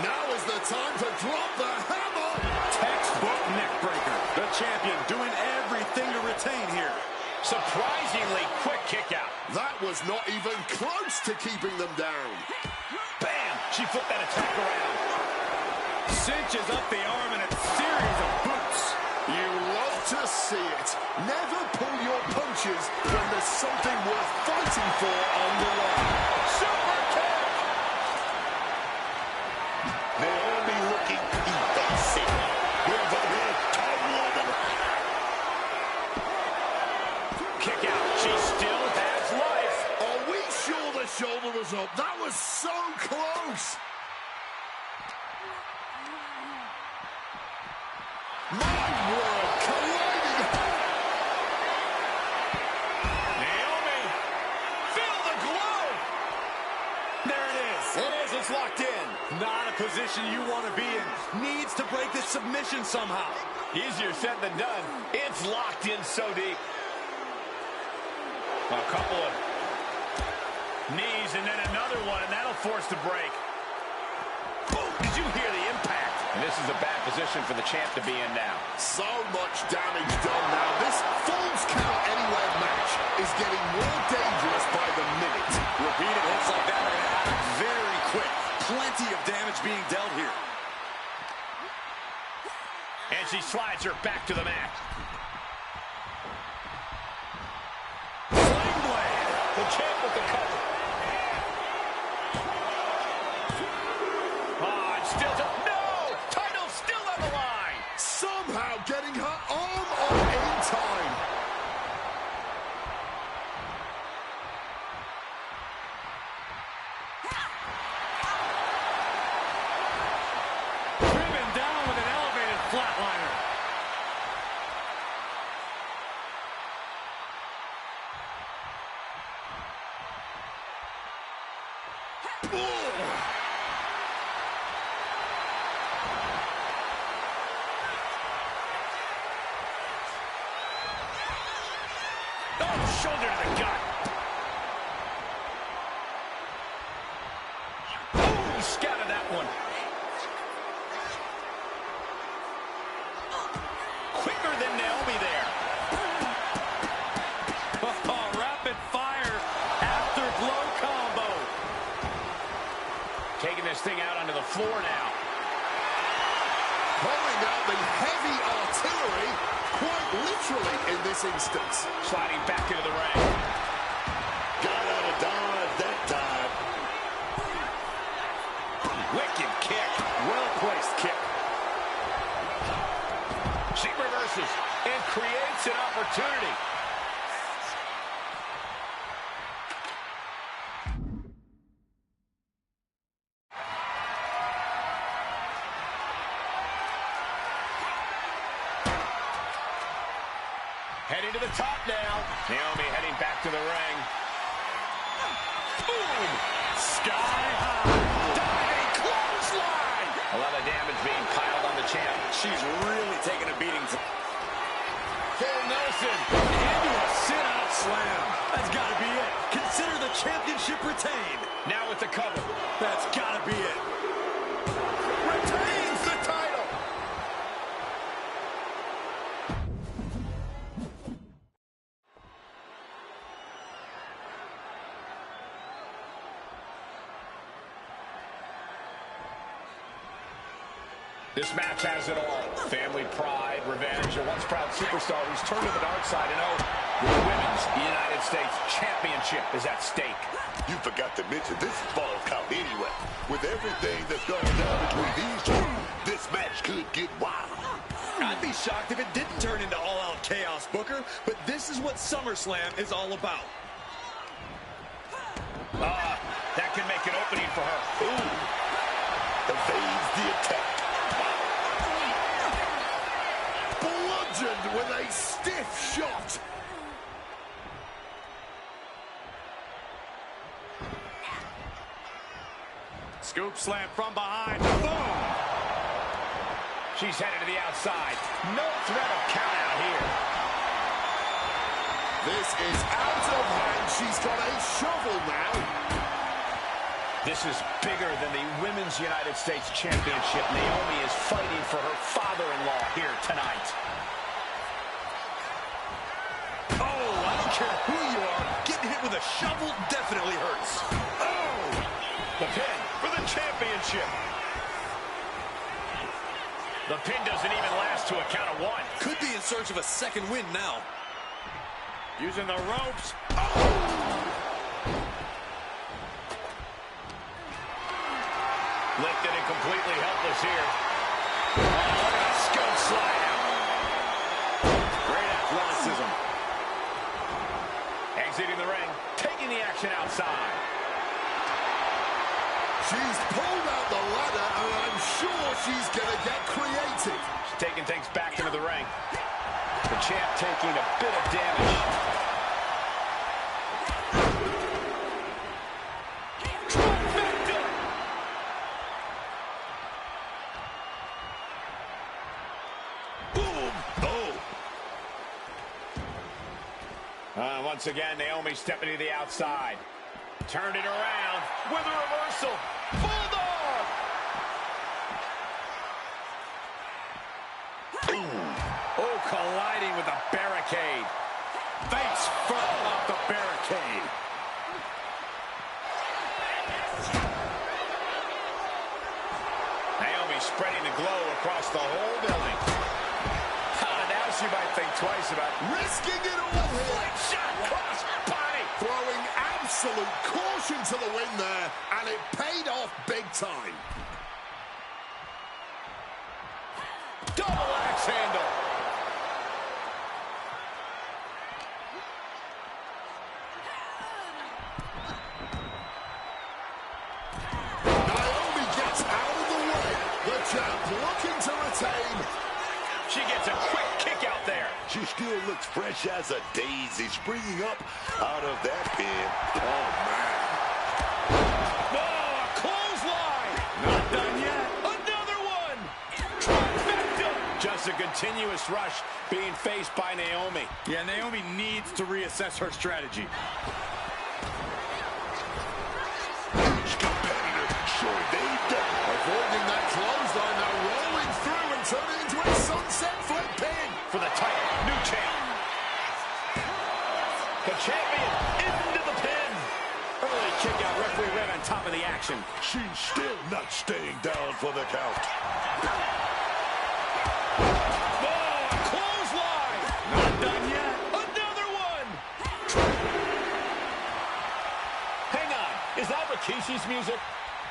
Now is the time to drop the hammer. Textbook neckbreaker. The champion doing everything to retain here. Surprisingly quick kick out. That was not even close to keeping them down. Bam! She flipped that attack around. Cinches up the arm in a series of boots. You love to see it. Never pull your punches when there's something worth fighting for on the line. Super kick! Naomi looking evasive. With her head towering around. Kick out. She still has life. Are we sure the shoulder was up? That was so close. My word, colliding. Naomi, feel the glow. There it is. It is, Heels locked in. Not a position you want to be in. Needs to break this submission somehow. Easier said than done. It's locked in so deep. A couple of knees and then another one, and that'll force the break. Oh, did you hear the impact? And this is a bad position for the champ to be in now. So much damage done now. This Falls Count Anywhere match is getting more dangerous by the minute. Repeated hits like that are going to happen very quick. Plenty of damage being dealt here. And she slides her back to the mat. Sling blade. The champ with the cover. Oh, it's still... No! Title's still on the line. Somehow getting her arm on in time. Driven down with an elevated flatliner. Oh, shoulder to the gut. Oh, he scouted that one. Quicker than Naomi there. Oh, rapid fire afterglow combo. Taking this thing out onto the floor now. Pulling out the heavy artillery, quite literally in this instance. Sliding back into the ring. Got out of dodge that time. Wicked kick. Well-placed kick. She reverses and creates an opportunity. Heading to the top now. Naomi heading back to the ring. Boom! Sky high. Diving clothesline. A lot of damage being piled on the champ. She's really taking a beating. Full Nelson into a sit-out slam. That's got to be it. Consider the championship retained. Now with the cover. That's got to be it. Retains the title. This match has it all. Family pride, revenge, a once proud superstar who's turned to the dark side. And the Women's United States Championship is at stake. You forgot to mention this is Falls Count Anywhere. With everything that's going down between these two, this match could get wild. I'd be shocked if it didn't turn into all-out chaos, Booker, but this is what SummerSlam is all about. That can make an opening for her. Ooh. Evades the attack. Bludgeoned with a stiff shot. Scoop slam from behind. Boom! She's headed to the outside. No threat of count out here. This is out of hand. She's got a shovel now. This is bigger than the Women's United States Championship. Naomi is fighting for her father-in-law here tonight. Oh, I don't care who you are. Getting hit with a shovel definitely hurts. Oh! The pin for the championship. The pin doesn't even last to a count of one. Could be in search of a second win now. Using the ropes. Oh! Lifted and completely helpless here. Oh, look at a scope slide out. Great athleticism. Exiting the ring, taking the action outside. She's pulled out the ladder, and I'm sure she's going to get creative. She's taking things back into the ring. The champ taking a bit of damage. Once again, Naomi stepping to the outside. Turned it around with a reversal. Bulldog! Oh, colliding with the barricade. Face first off the barricade. Naomi spreading the glow across the whole building. Now she might think twice about risking it all here. Flight shot cross body. Throwing absolute caution to the wind there, and it paid off big time. Double axe handle. Naomi gets out of the way. The champ looking to retain. She gets a quick kick out there. She still looks fresh as a daisy, springing up out of that pin. Oh, man. Oh, a clothesline. Not done yet. Another one. Trifecta. Just a continuous rush being faced by Naomi. Yeah, Naomi needs to reassess her strategy. Each competitor showing they've done. Avoiding that clothesline, now rolling through and turning into a sunset flip pin. For the title, new champ. The champion into the pin. Early kick out, referee right on top of the action. She's still not staying down for the count. Oh, a clothesline. Not done yet. Another one. Hang on, is that Rikishi's music?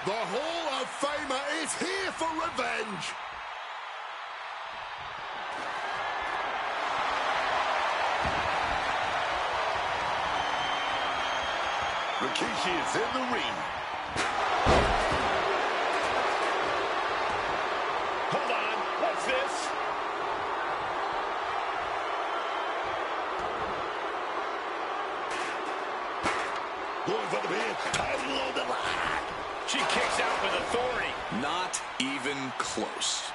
The Hall of Famer is here for revenge. Rikishi is in the ring. Hold on, what's this? Going for the pin. Title on the line. She kicks out with authority. Not even close.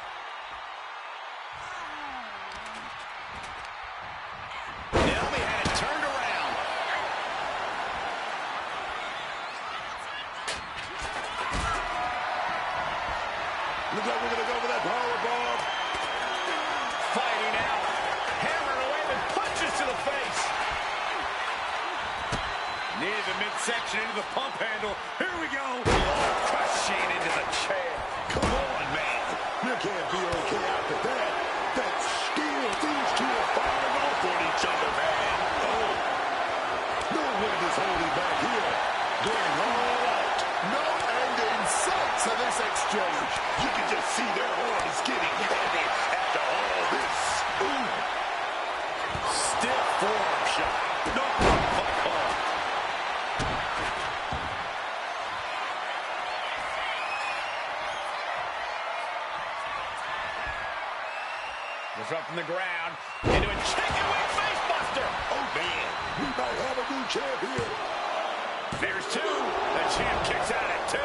Naomi had it turned around. Looks like we're going to go for that power bomb. Fighting out. Hammering away with punches to the face. Near the midsection into the pump handle. Here we go. Oh, crushing into the chair. Come on, man. You can't be okay after that. That's steel. These two are firing off on each other, man. Oh. No one is holding back here. Going all out. No end in sight to this exchange. You can just see their arms getting heavy after all this. Ooh. Stiff forearm shot. No. From the ground into a chicken wing face buster. Oh, man. We might have a new champ here. There's two. The champ kicks out at two.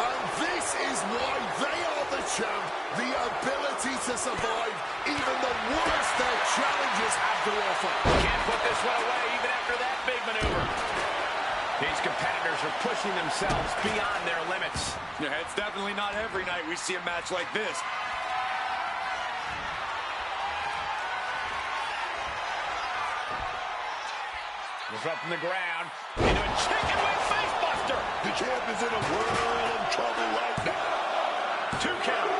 And this is why they are the champ. The ability to survive even the worst their challenges have to offer. Can't put this one away even after that big maneuver. These competitors are pushing themselves beyond their limits. Yeah, it's definitely not every night we see a match like this. From the ground into a chicken wing face buster. The champ is in a world of trouble right now. 2 count.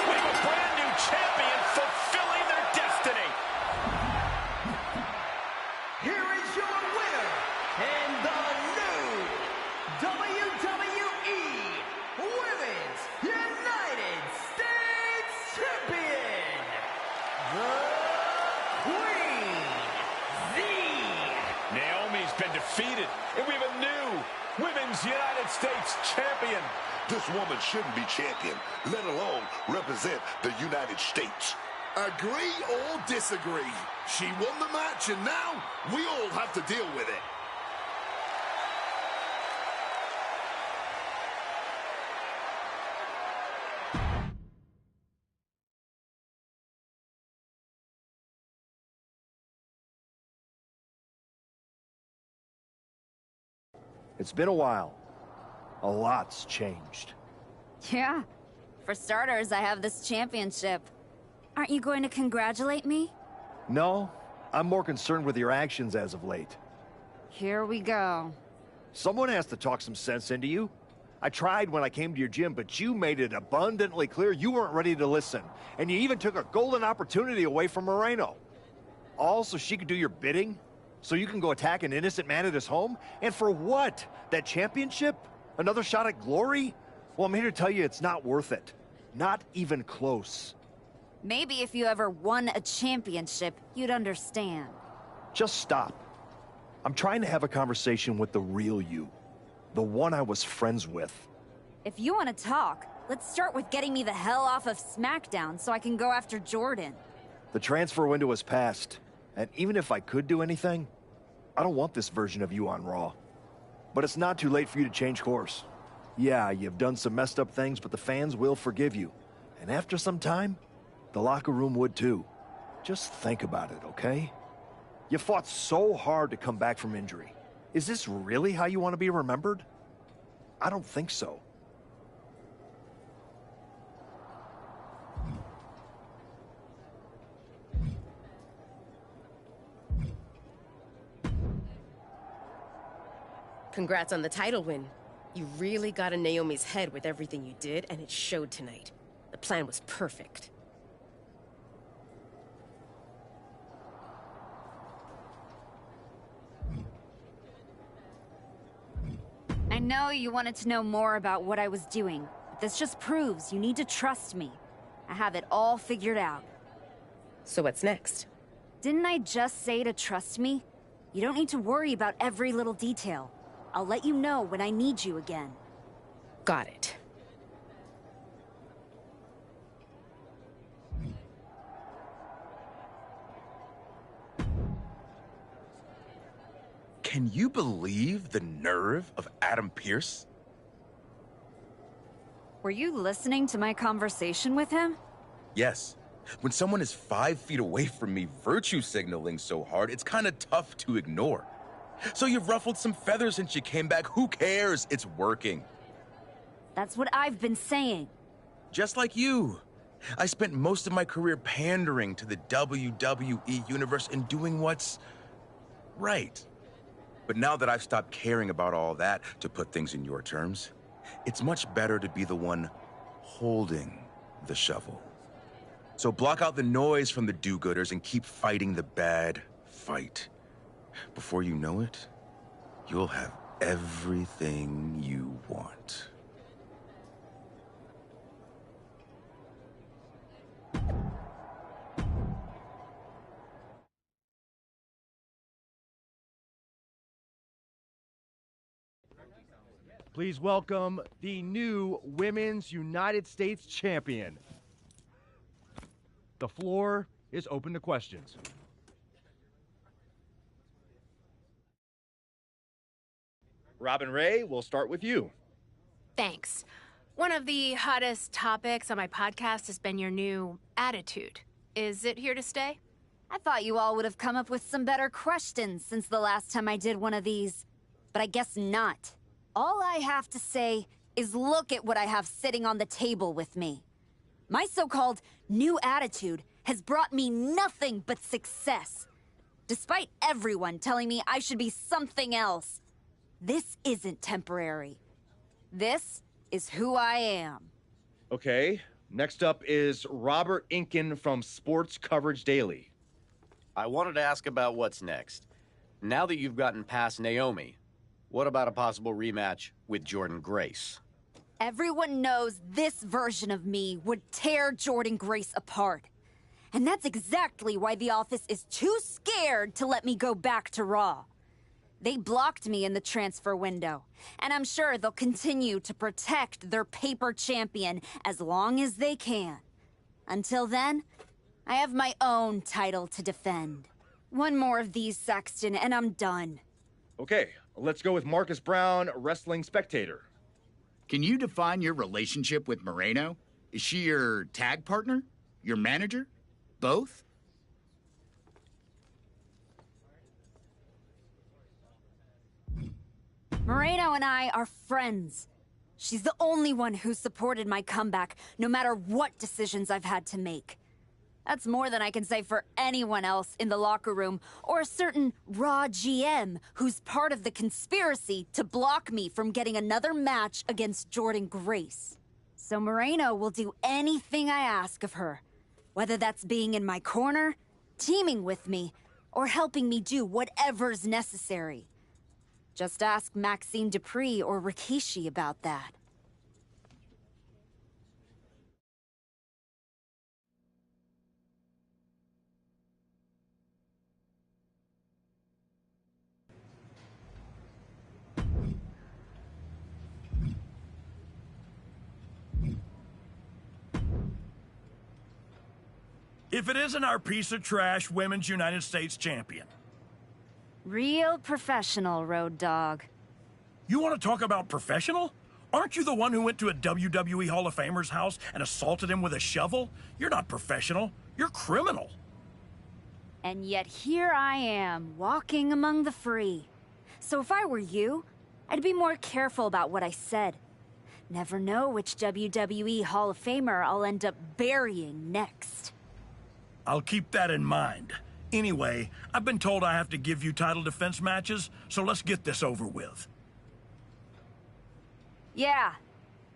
We have a brand new champion fulfilling their destiny. Here is your winner and the new WWE Women's United States Champion, the Queen. Naomi's been defeated, and we have a new Women's United States Champion. This woman shouldn't be champion, let alone represent the United States. Agree or disagree? She won the match, and now we all have to deal with it. It's been a while. A lot's changed. Yeah. For starters, I have this championship. Aren't you going to congratulate me? No, I'm more concerned with your actions as of late. Here we go. Someone has to talk some sense into you. I tried when I came to your gym, but you made it abundantly clear you weren't ready to listen. And you even took a golden opportunity away from Moreno. All so she could do your bidding? So you can go attack an innocent man at his home? And for what? That championship? Another shot at glory? Well, I'm here to tell you it's not worth it. Not even close. Maybe if you ever won a championship, you'd understand. Just stop. I'm trying to have a conversation with the real you. The one I was friends with. If you want to talk, let's start with getting me the hell off of SmackDown so I can go after Jordan. The transfer window has passed, and even if I could do anything, I don't want this version of you on Raw. But it's not too late for you to change course. Yeah, you've done some messed up things, but the fans will forgive you. And after some time, the locker room would too. Just think about it, okay? You fought so hard to come back from injury. Is this really how you want to be remembered? I don't think so. Congrats on the title win. You really got in Naomi's head with everything you did, and it showed tonight. The plan was perfect. I know you wanted to know more about what I was doing, but this just proves you need to trust me. I have it all figured out. So what's next? Didn't I just say to trust me? You don't need to worry about every little detail. I'll let you know when I need you again. Got it. Can you believe the nerve of Adam Pearce? Were you listening to my conversation with him? Yes. When someone is 5 feet away from me virtue signaling so hard, it's kind of tough to ignore. So you've ruffled some feathers since you came back. Who cares? It's working. That's what I've been saying. Just like you. I spent most of my career pandering to the WWE universe and doing what's right. But now that I've stopped caring about all that, to put things in your terms, it's much better to be the one holding the shovel. So block out the noise from the do-gooders and keep fighting the bad fight. Before you know it, you'll have everything you want. Please welcome the new Women's United States Champion. The floor is open to questions. Robin Ray, we'll start with you. Thanks. One of the hottest topics on my podcast has been your new attitude. Is it here to stay? I thought you all would have come up with some better questions since the last time I did one of these. But I guess not. All I have to say is look at what I have sitting on the table with me. My so-called new attitude has brought me nothing but success. Despite everyone telling me I should be something else. This isn't temporary. This is who I am. Okay, next up is Robert Inkin from Sports Coverage Daily. I wanted to ask about what's next. Now that you've gotten past Naomi, what about a possible rematch with Jordan Grace? Everyone knows this version of me would tear Jordan Grace apart. And that's exactly why the office is too scared to let me go back to Raw. They blocked me in the transfer window, and I'm sure they'll continue to protect their paper champion as long as they can. Until then, I have my own title to defend. One more of these, Saxton, and I'm done. Okay, let's go with Marcus Brown, Wrestling Spectator. Can you define your relationship with Moreno? Is she your tag partner? Your manager? Both? Moreno and I are friends. She's the only one who's supported my comeback, no matter what decisions I've had to make. That's more than I can say for anyone else in the locker room, or a certain Raw GM who's part of the conspiracy to block me from getting another match against Jordynne Grace. So Moreno will do anything I ask of her, whether that's being in my corner, teaming with me, or helping me do whatever's necessary. Just ask Maxine Dupree or Rikishi about that. If it isn't our piece of trash Women's United States Champion. Real professional, Road Dogg. You want to talk about professional? Aren't you the one who went to a WWE Hall of Famer's house and assaulted him with a shovel? You're not professional. You're criminal. And yet here I am, walking among the free. So if I were you, I'd be more careful about what I said. Never know which WWE Hall of Famer I'll end up burying next. I'll keep that in mind. Anyway, I've been told I have to give you title defense matches, so let's get this over with. Yeah,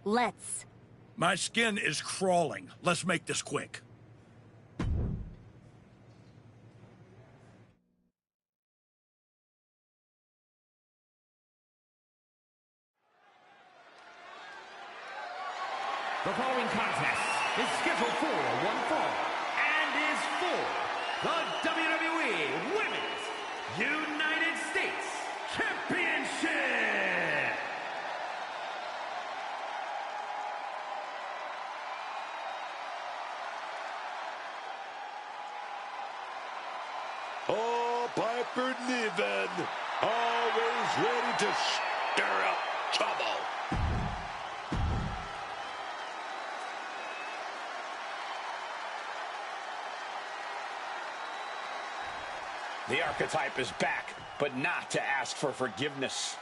let's. My skin is crawling. Let's make this quick. The following contest is scheduled for one fall and is for the WWE Women's United States Championship. Oh, Piper Niven, always ready to stir up trouble. The Archetype is back, but not to ask for forgiveness.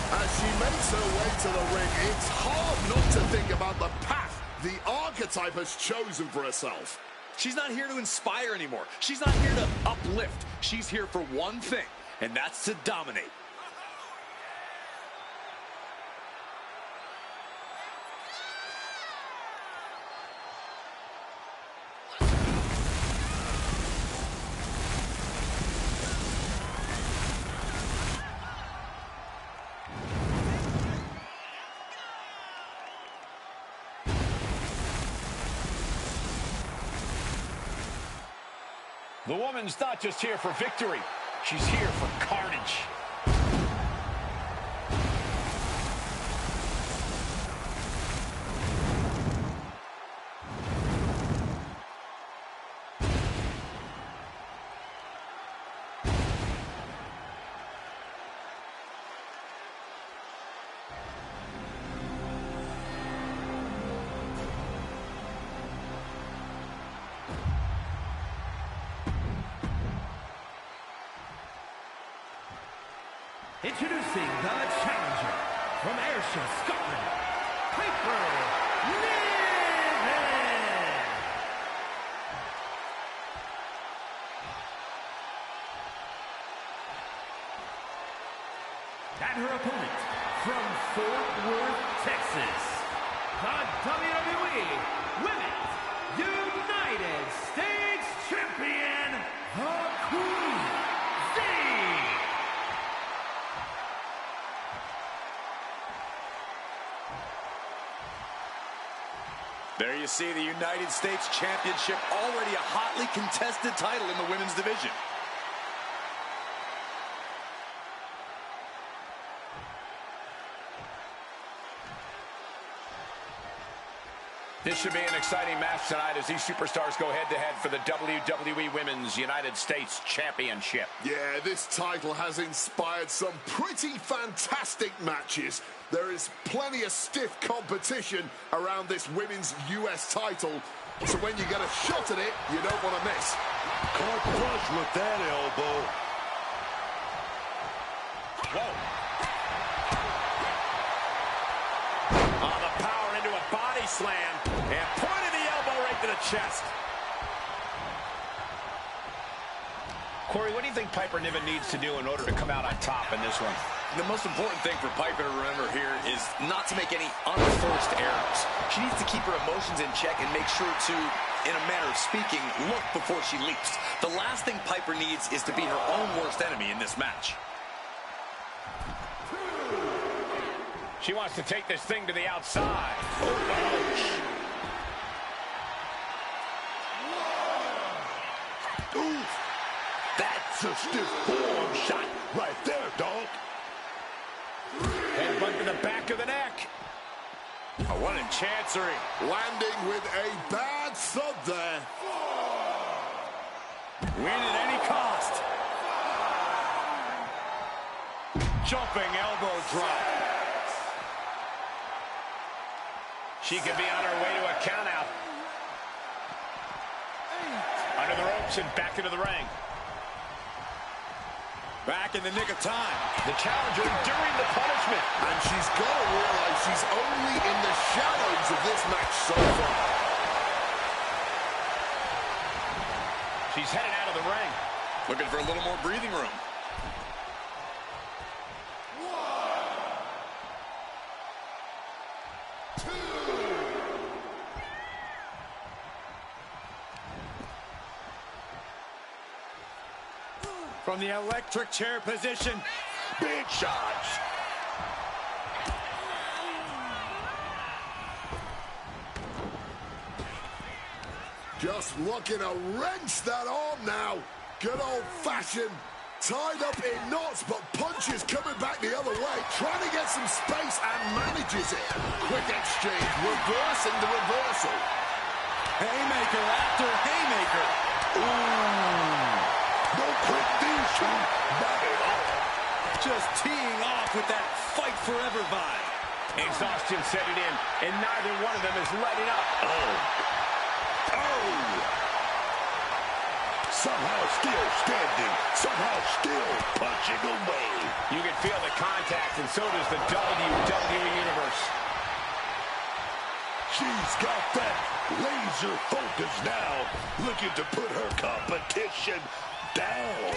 As she makes her way to the ring, it's hard not to think about the path the Archetype has chosen for herself. She's not here to inspire anymore. She's not here to uplift. She's here for one thing, and that's to dominate. The woman's not just here for victory. She's here for carnage. Introducing the challenger from Ayrshire, Scotland, Piper Niven. And her opponent from Fort Worth, Texas, the WWE Women's United States Champion, the Queen. There you see the United States Championship, already a hotly contested title in the women's division. This should be an exciting match tonight as these superstars go head-to-head for the WWE Women's United States Championship. Yeah, this title has inspired some pretty fantastic matches. There is plenty of stiff competition around this women's US title. So when you get a shot at it, you don't want to miss. Caught flush with that elbow. Whoa. Oh, the power into a body slam. And pointed the elbow right to the chest. Corey, what do you think Piper Niven needs to do in order to come out on top in this one? The most important thing for Piper to remember here is not to make any unforced errors. She needs to keep her emotions in check and make sure to, in a manner of speaking, look before she leaps. The last thing Piper needs is to be her own worst enemy in this match. She wants to take this thing to the outside. Oh, ouch. Oof. That's a stiff forearm shot right there, dog. Headbutt to the back of the neck. Oh, what a chancery. Landing with a bad thud there. Win at any cost. Jumping elbow drop. She could be on her way to a countout. Under the ropes and back into the ring. Back in the nick of time. The challenger enduring the punishment. And she's got to realize she's only in the shadows of this match so far. She's headed out of the ring. Looking for a little more breathing room. From the electric chair position. Big shots. Just looking to wrench that arm now. Good old-fashioned. Tied up in knots, but punches coming back the other way. Trying to get some space and manages it. Quick exchange, reversing the reversal. Haymaker after haymaker. Ooh. No quick finishing. Not at all. Just teeing off with that fight forever vibe. Exhaustion set it in, and neither one of them is letting up. Oh. Somehow still standing. Somehow still punching away. You can feel the contact, and so does the WWE Universe. She's got that laser focus now, looking to put her competition down.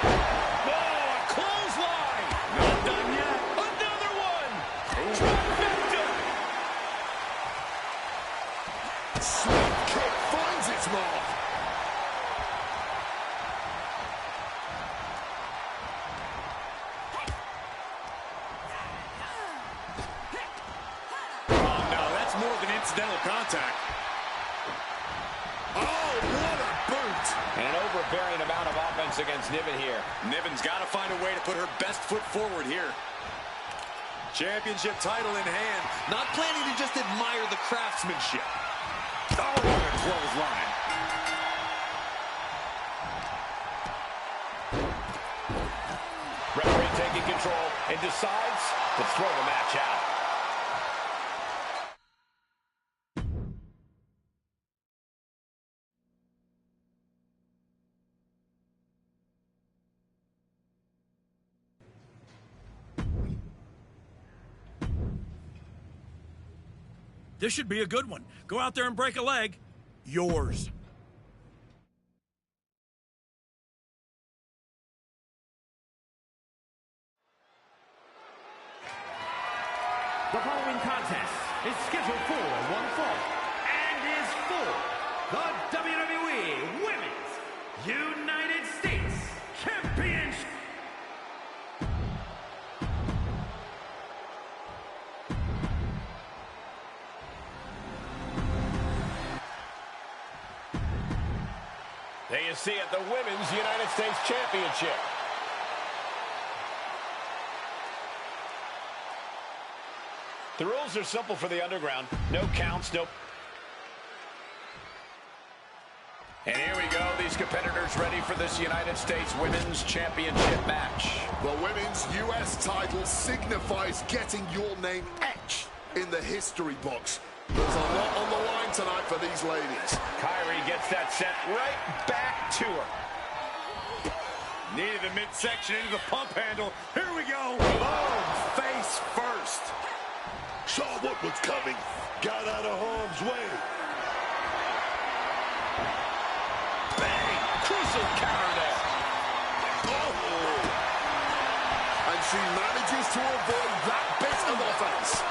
Oh, a clothesline! Not done yet. Another one! Trifecta! Sweet kick finds its mark. Oh, no, that's more than incidental contact. Oh, what a boot! An overbearing amount of offense against Niven here. Niven's got to find a way to put her best foot forward here. Championship title in hand. Not planning to just admire the craftsmanship. Oh, what a clothesline. Referee taking control and decides to throw the match out. This should be a good one. Go out there and break a leg. Yours. The following contest is scheduled for one fall and is for the WWE Women's United States Championship. There you see it, the Women's United States Championship. The rules are simple for the Underground. No counts, no... And here we go, these competitors ready for this United States Women's Championship match. The Women's US title signifies getting your name etched in the history books. There's a lot on the line tonight for these ladies. Kyrie gets that sent right back to her. Needed the midsection into the pump handle. Here we go. Boom! Face first. Saw what was coming. Got out of harm's way. Bang! Crucial counter there. Oh! And she manages to avoid that bit of offense.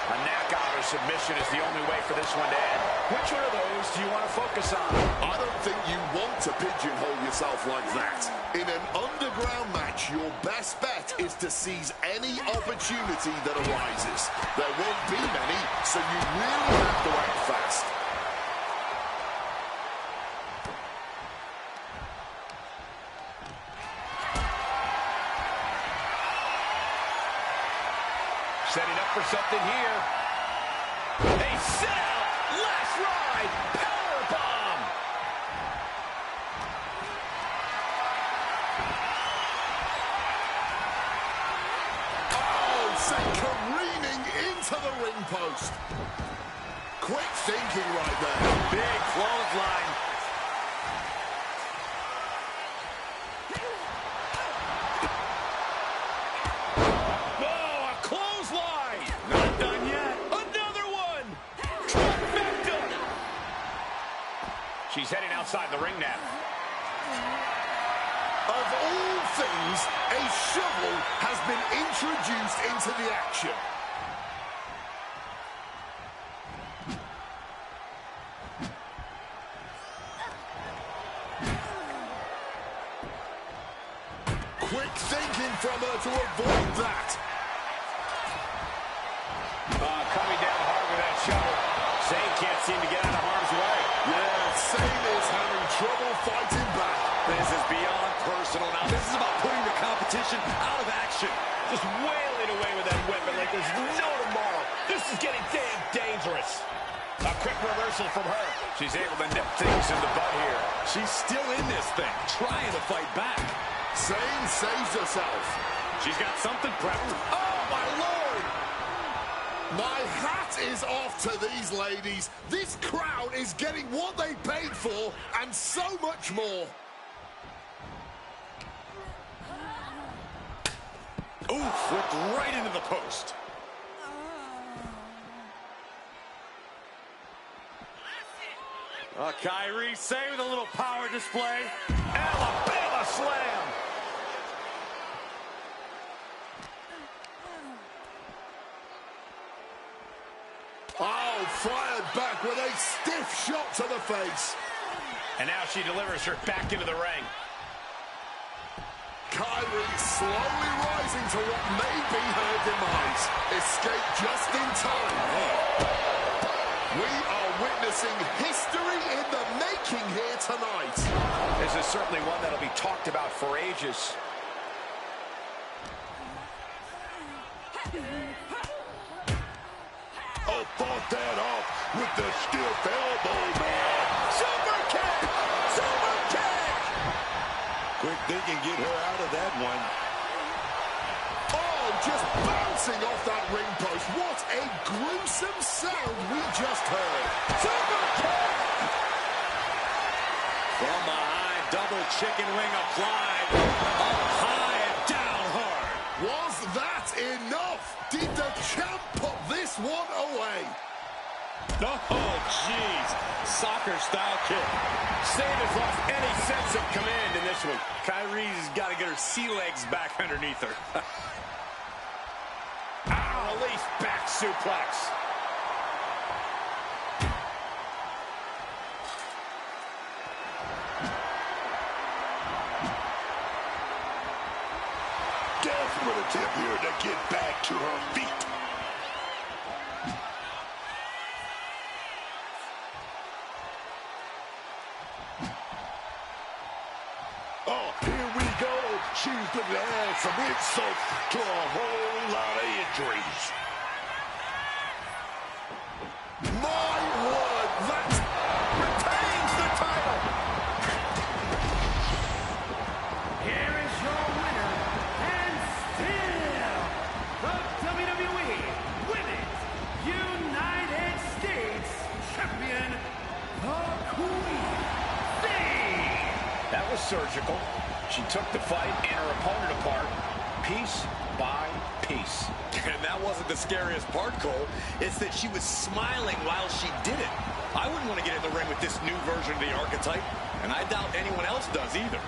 A knockout or submission is the only way for this one to end. Which one of those do you want to focus on? I don't think you want to pigeonhole yourself like that. In an underground match, your best bet is to seize any opportunity that arises. There won't be many, so you really have to act fast. Setting up for something here. They set out. Last ride. Power bomb. Oh, sent careening into the ring post. Quick thinking right there. Big clothesline. She's heading outside the ring now. Of all things, a shovel has been introduced into the action. Quick thinking from her to avoid that. Coming down hard with that shovel. Zayn can't seem to get out of harm's way. Yeah, Zayn is having trouble fighting back. This is beyond personal now. This is about putting the competition out of action. Just wailing away with that weapon like there's no tomorrow. This is getting damn dangerous. A quick reversal from her. She's able to nip things in the bud here. She's still in this thing, trying to fight back. Zayn saves herself. She's got something prepped. Oh, my Lord! My hat is off to these ladies. This crowd is getting what they paid for and so much more. Oof, whipped right into the post. Kyrie Sane with a little power display. Alabama slam. Oh, fired back with a stiff shot to the face. And now she delivers her back into the ring. Kyrie slowly rising to what may be her demise. Escape just in time. We are witnessing history in the making here tonight. This is certainly one that'll be talked about for ages. Oh, fought that off with the stiff elbow, man. Super kick! Super kick! Quick thinking, get her out of that one. Oh, just bouncing off that ring post. What a gruesome sound we just heard. Super kick! From behind, double chicken wing applied. Up high and down hard. Was that enough? Did the champ put this one away? Oh, jeez. Soccer-style kick. Zayn has lost any sense of command in this one. Kyrie's got to get her sea legs back underneath her. Release back suplex. Desperate attempt here to get back to her feet. Oh, here we go. She's been to add some insults to a whole lot of injuries. My word, that retains the title. Here is your winner, and still the WWE Women's United States Champion, the Queen Bee. That was surgical. She took the fight and her opponent apart, piece by piece. And that wasn't the scariest part, Cole. It's that she was smiling while she did it. I wouldn't want to get in the ring with this new version of the Archetype, and I doubt anyone else does either.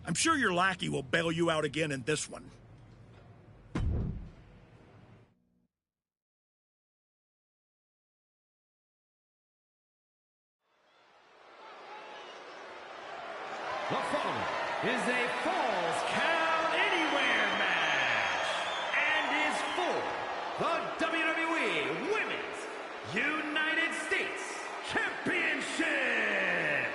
I'm sure your lackey will bail you out again in this one. The following is a Falls Count Anywhere match and is for the WWE Women's United States Championship.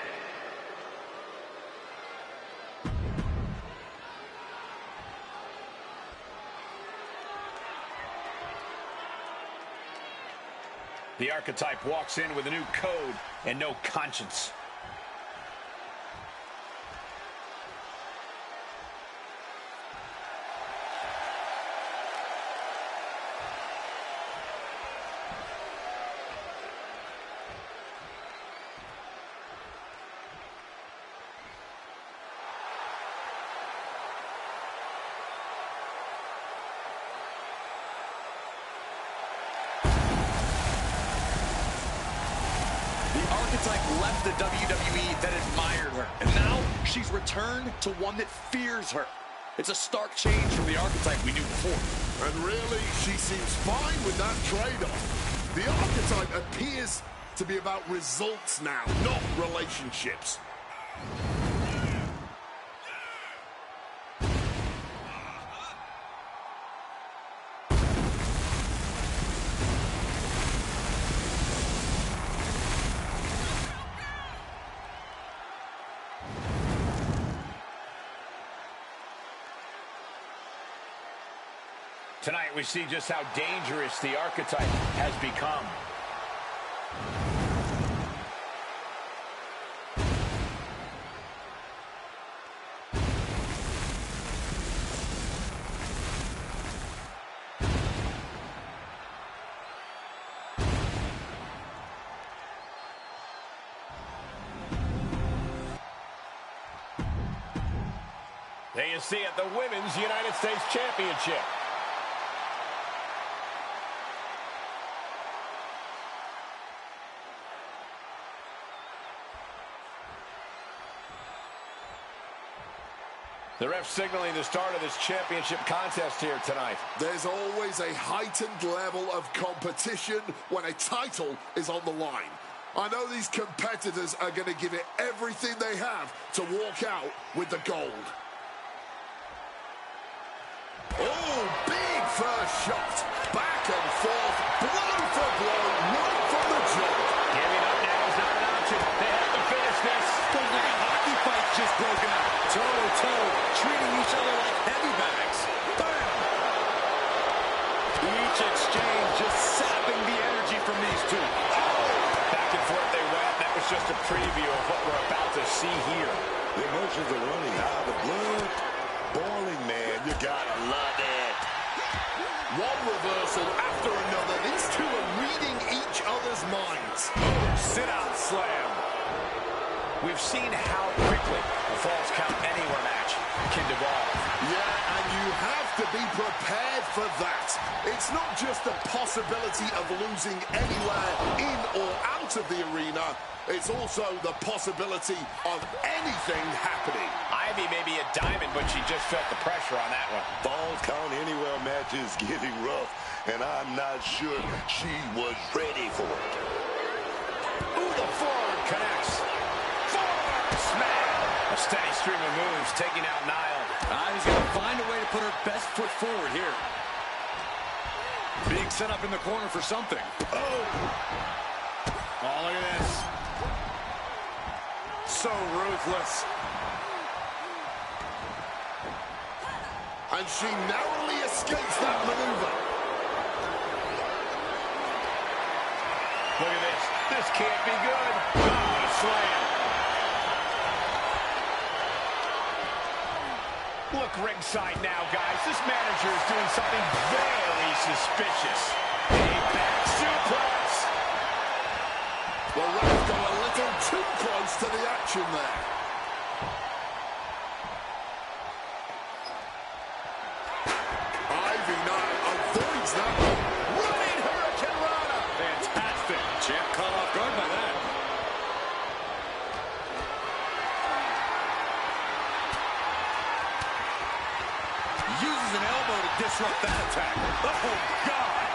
The Archetype walks in with a new code and no conscience. Archetype left the WWE that admired her, and now she's returned to one that fears her. It's a stark change from the Archetype we knew before. And really, she seems fine with that trade-off. The Archetype appears to be about results now, not relationships. Tonight we see just how dangerous the Archetype has become. There you see it, the Women's United States Championship. The ref signaling the start of this championship contest here tonight. There's always a heightened level of competition when a title is on the line. I know these competitors are going to give it everything they have to walk out with the gold. Oh, big first shot. Back and forth, blow for blow, right from the jump. Giving up now is not an option. They have to finish this. Feels like a hockey fight just broken out. Toe-to-toe, treating each other like heavy bags. Bam! Each exchange just sapping the energy from these two. Oh! Back and forth they went. That was just a preview of what we're about to see here. The emotions are running high. The blood boiling, man. You gotta love it. One reversal after another. These two are reading each other's minds. Oh, sit-out slam. We've seen how quickly a Falls Count Anywhere match can devolve. Yeah, and you have to be prepared for that. It's not just the possibility of losing anywhere in or out of the arena. It's also the possibility of anything happening. Ivy may be a diamond, but she just felt the pressure on that one. Falls Count Anywhere match is getting rough, and I'm not sure she was ready for it. Ooh, the forward connects. Forward smash. A steady stream of moves taking out Niall. Ivy's going to find a way to put her best foot forward here. Being set up in the corner for something. Oh, look at this. So ruthless. And she narrowly escapes that maneuver. Look at this. This can't be good. Oh, what a slam. Look ringside now, guys. This manager is doing something very suspicious. A back suplex. The ref got a little too close to the action there. Ivy now avoids that one. Running Hurricane Rana. Fantastic. Champ caught off guard by that. Uses an elbow to disrupt that attack. Oh, God.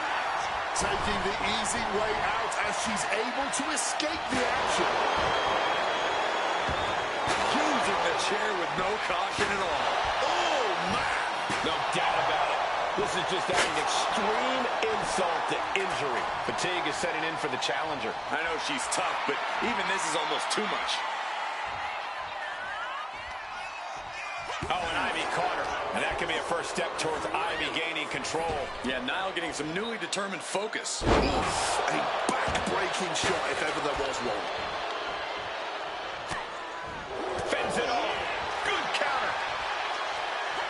Taking the easy way out as she's able to escape the action. Using the chair with no caution at all. Oh, man. No doubt about it. This is just adding extreme insult to injury. Fatigue is setting in for the challenger. I know she's tough, but even this is almost too much. Oh, and Ivy caught her. And that can be a first step towards Ivy gaining control. Yeah, Niall getting some newly determined focus. Oof, a back-breaking shot if ever there was one. Fends it off. Good counter.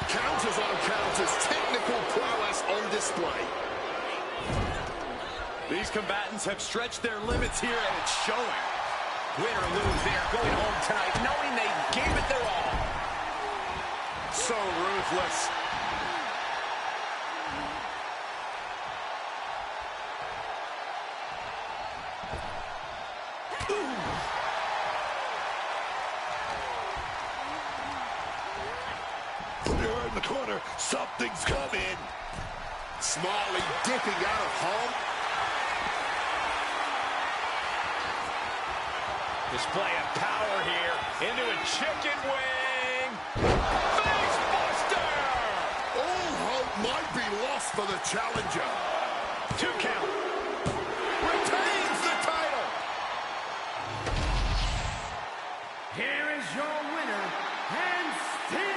Counters on counters. Technical prowess on display. These combatants have stretched their limits here, and it's showing. Win or lose, they are going home tonight knowing they gave it their all. So ruthless. Put her in the corner. Something's coming. Smartly dipping out of harm. Display of power here into a chicken wing. Face buster! All hope might be lost for the challenger. 2 count. Retains the title. Here is your winner, and still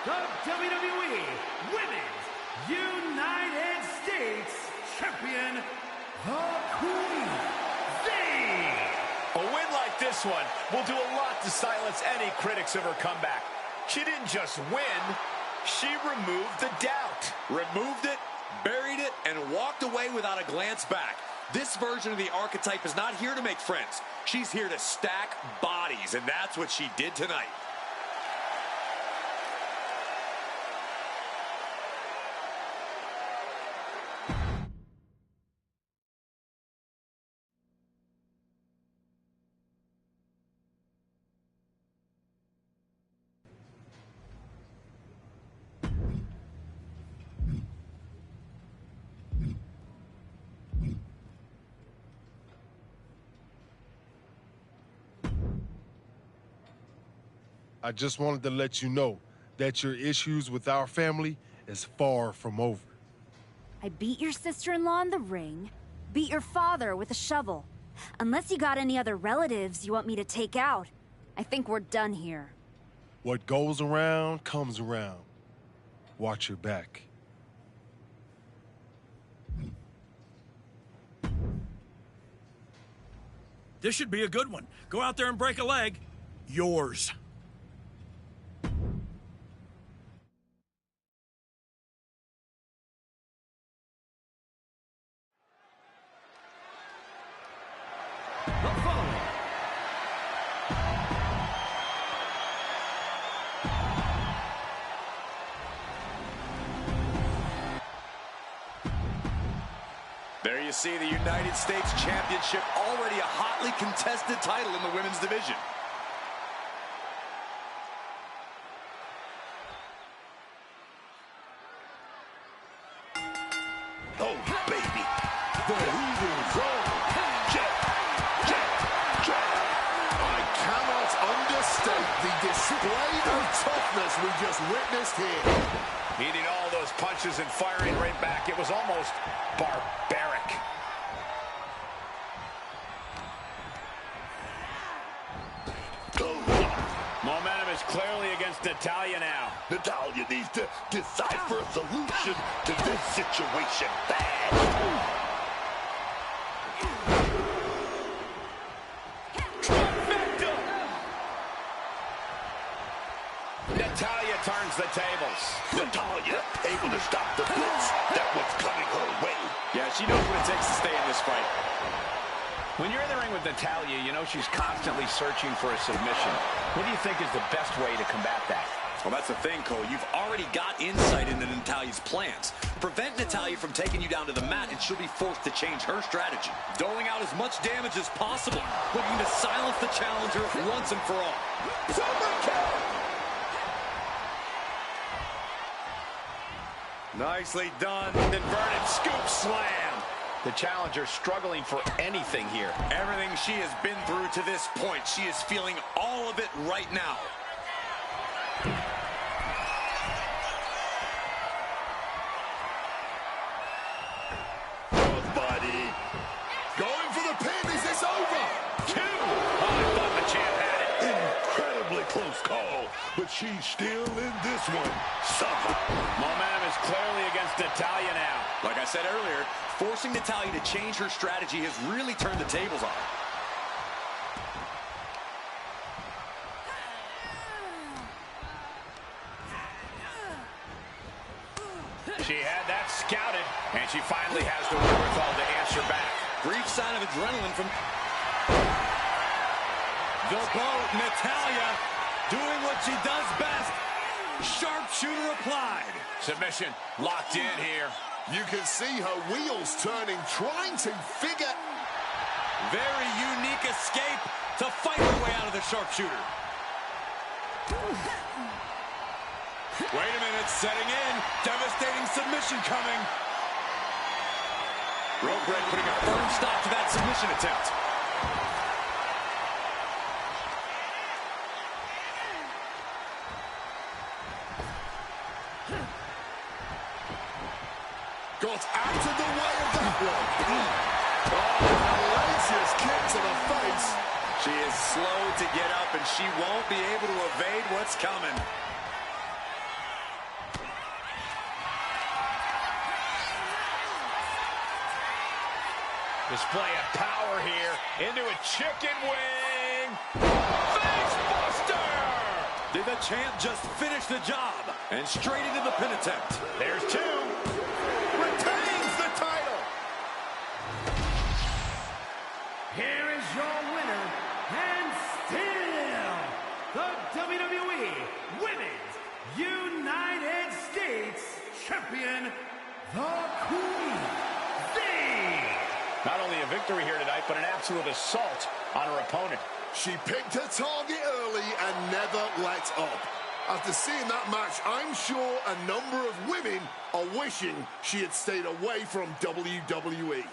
the WWE Women's United States Champion, the Queen. A win like this one will do a lot to silence any critics of her comeback. She didn't just win, she removed the doubt. Removed it, buried it, and walked away without a glance back. This version of the archetype is not here to make friends. She's here to stack bodies, and that's what she did tonight. I just wanted to let you know that your issues with our family is far from over. I beat your sister-in-law in the ring, beat your father with a shovel. Unless you got any other relatives you want me to take out, I think we're done here. What goes around comes around. Watch your back. This should be a good one. Go out there and break a leg. Yours. There you see the United States Championship, already a hotly contested title in the women's division. Oh, baby. The heat is on. I cannot understate the display of toughness we just witnessed here. Eating all those punches and firing right back. It was almost barbaric. Momentum is clearly against Natalya now. Natalya needs to decipher a solution to this situation fast. Natalya turns the tables. Natalya able to stop the blitz that was coming her way. Yeah, she knows what it takes to stay in this fight. When you're in the ring with Natalya, you know she's constantly searching for a submission. What do you think is the best way to combat that? Well, that's the thing, Cole. You've already got insight into Natalya's plans. Prevent Natalya from taking you down to the mat, and she'll be forced to change her strategy, doling out as much damage as possible, looking to silence the challenger once and for all. Super kill! Nicely done. Inverted scoop slam. The challenger struggling for anything here. Everything she has been through to this point, she is feeling all of it right now. Oh, buddy. Going for the pin. Is this over? 2. Oh, I thought the champ had it. Incredibly close call, but she's still in this one somehow. Momentum is clearly against Natalya now. Like I said earlier, forcing Natalya to change her strategy has really turned the tables on her. She had that scouted, and she finally has the wherewithal to answer back. Brief sign of adrenaline from the boat. Natalya doing what she does best. Sharpshooter applied. Submission locked in here. You can see her wheels turning, trying to figure. Very unique escape to fight her way out of the sharpshooter. Wait a minute, setting in. Devastating submission coming. Rope break putting a firm stop to that submission attempt. Got out of the way of that one. Oh, hellacious kick to the face. She is slow to get up, and she won't be able to evade what's coming. Display of power here into a chicken wing. Face buster! Did the champ just finish the job? And straight into the pin attempt. There's 2. Retains the title. Here is your winner, and still the WWE Women's United States Champion, the Queen. Not only a victory here tonight, but an absolute assault on her opponent. She picked her target early and never let up. After seeing that match, I'm sure a number of women are wishing she had stayed away from WWE.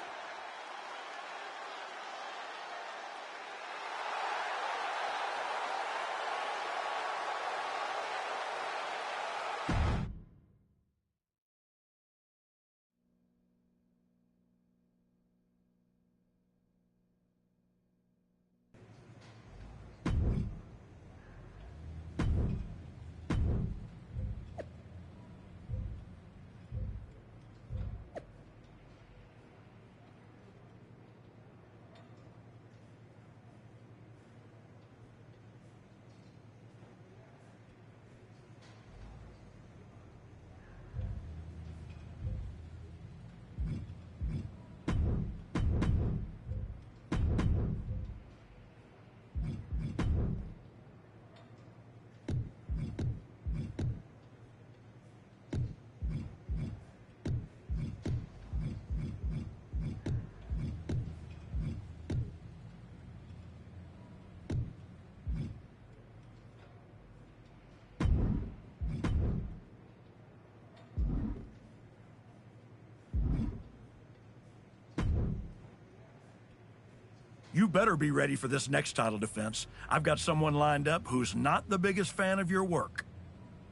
You better be ready for this next title defense. I've got someone lined up who's not the biggest fan of your work.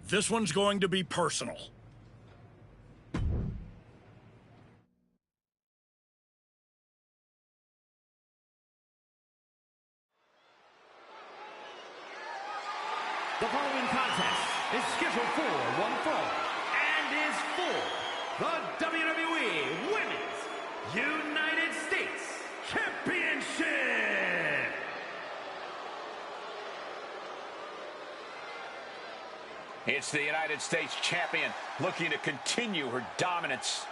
This one's going to be personal. The following contest is scheduled for one fall and is for the WWE Women's United States Championship. It's the United States Champion looking to continue her dominance.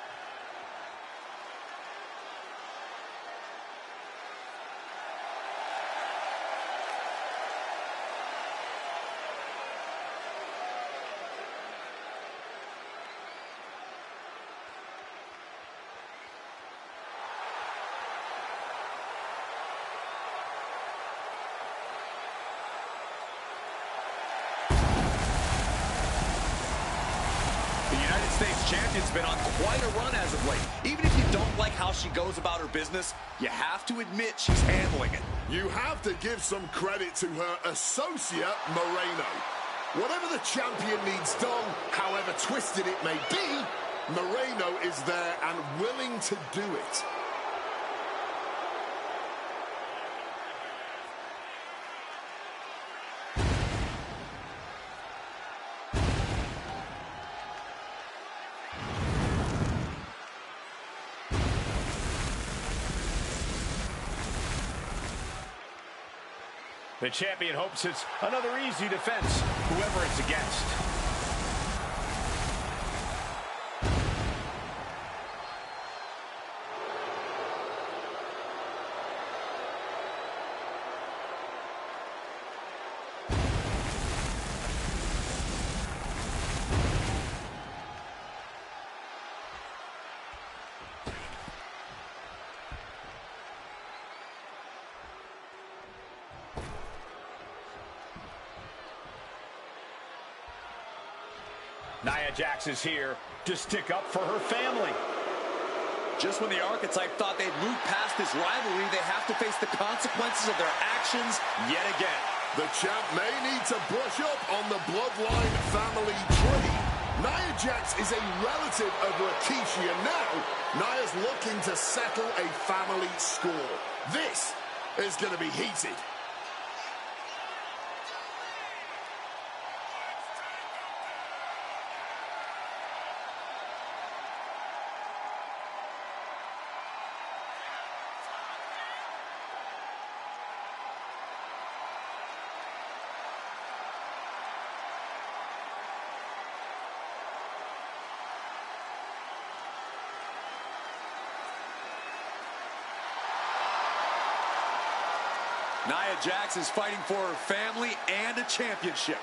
The United States Champion's been on quite a run as of late. Even if you don't like how she goes about her business, you have to admit she's handling it. You have to give some credit to her associate, Moreno. Whatever the champion needs done, however twisted it may be, Moreno is there and willing to do it. The champion hopes it's another easy defense, whoever it's against. Nia Jax is here to stick up for her family. Just when the Archetype thought they'd moved past this rivalry, they have to face the consequences of their actions yet again. The champ may need to brush up on the Bloodline family tree. Nia Jax is a relative of Rikishi, and now Nia's looking to settle a family score. This is going to be heated. Nia Jax is fighting for her family and a championship.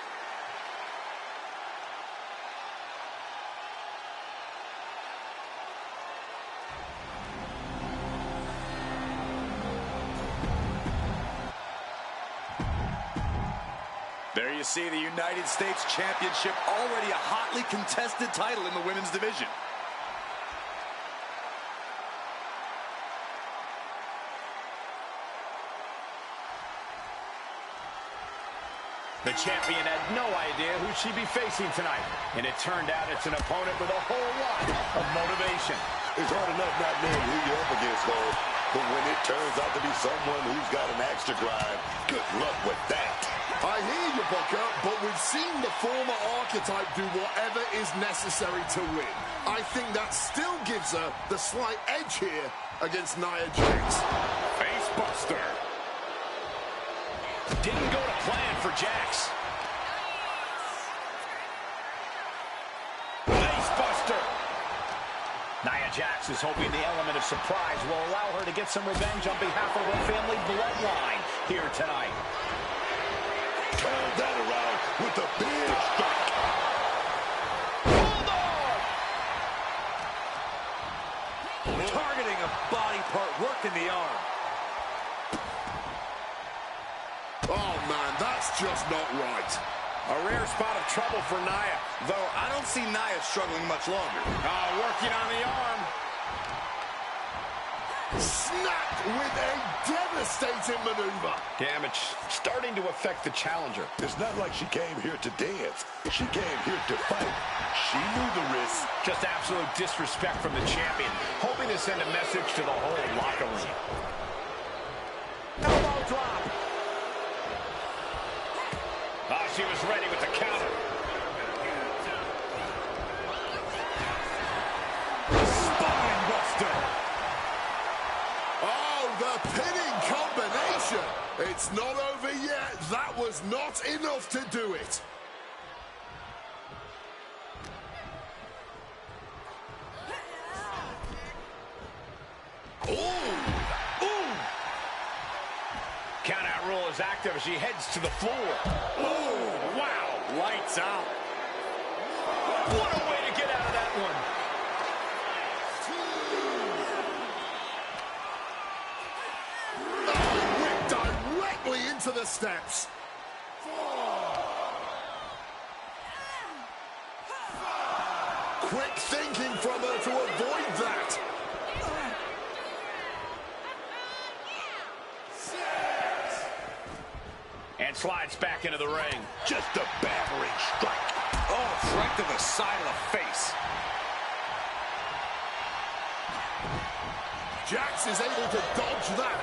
There you see the United States Championship, already a hotly contested title in the women's division. The champion had no idea who she'd be facing tonight, and it turned out it's an opponent with a whole lot of motivation. It's hard enough not knowing who you're up against, Cole, but when it turns out to be someone who's got an extra drive, good luck with that. I hear you, Booker, but we've seen the former Archetype do whatever is necessary to win. I think that still gives her the slight edge here against Nia Jax. Facebuster. Didn't go to plan for Jax. Facebuster. Nia Jax is hoping the element of surprise will allow her to get some revenge on behalf of her family bloodline here tonight. Turn that around with the big strike. Hold on! Targeting a body part, working the arm. Oh, man, that's just not right. A rare spot of trouble for Nia. Though I don't see Nia struggling much longer. Working on the arm. Snapped with a devastating maneuver. Damage starting to affect the challenger. It's not like she came here to dance. She came here to fight. She knew the risk. Just absolute disrespect from the champion, hoping to send a message to the whole locker room. Elbow drop. A she was ready with the counter. Spine buster. Oh, the pinning combination. It's not over yet. That was not enough to do it. Count-out rule is active as she heads to the floor. Oh, wow. Lights out. What a way to get out of that one. Oh, whipped directly into the steps. Quick thinking from her to avoid that. And slides back into the ring. Just a battering strike. Oh, right to the side of the face. Jax is able to dodge that.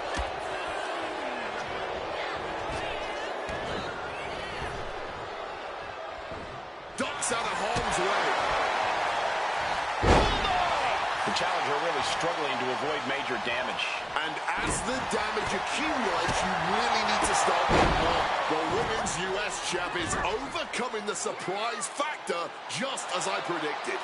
Ducks out of harm's way. The challenger really struggling to avoid major damage. And as the damage accumulates, you really need to start with more. The women's US champ is overcoming the surprise factor, just as I predicted.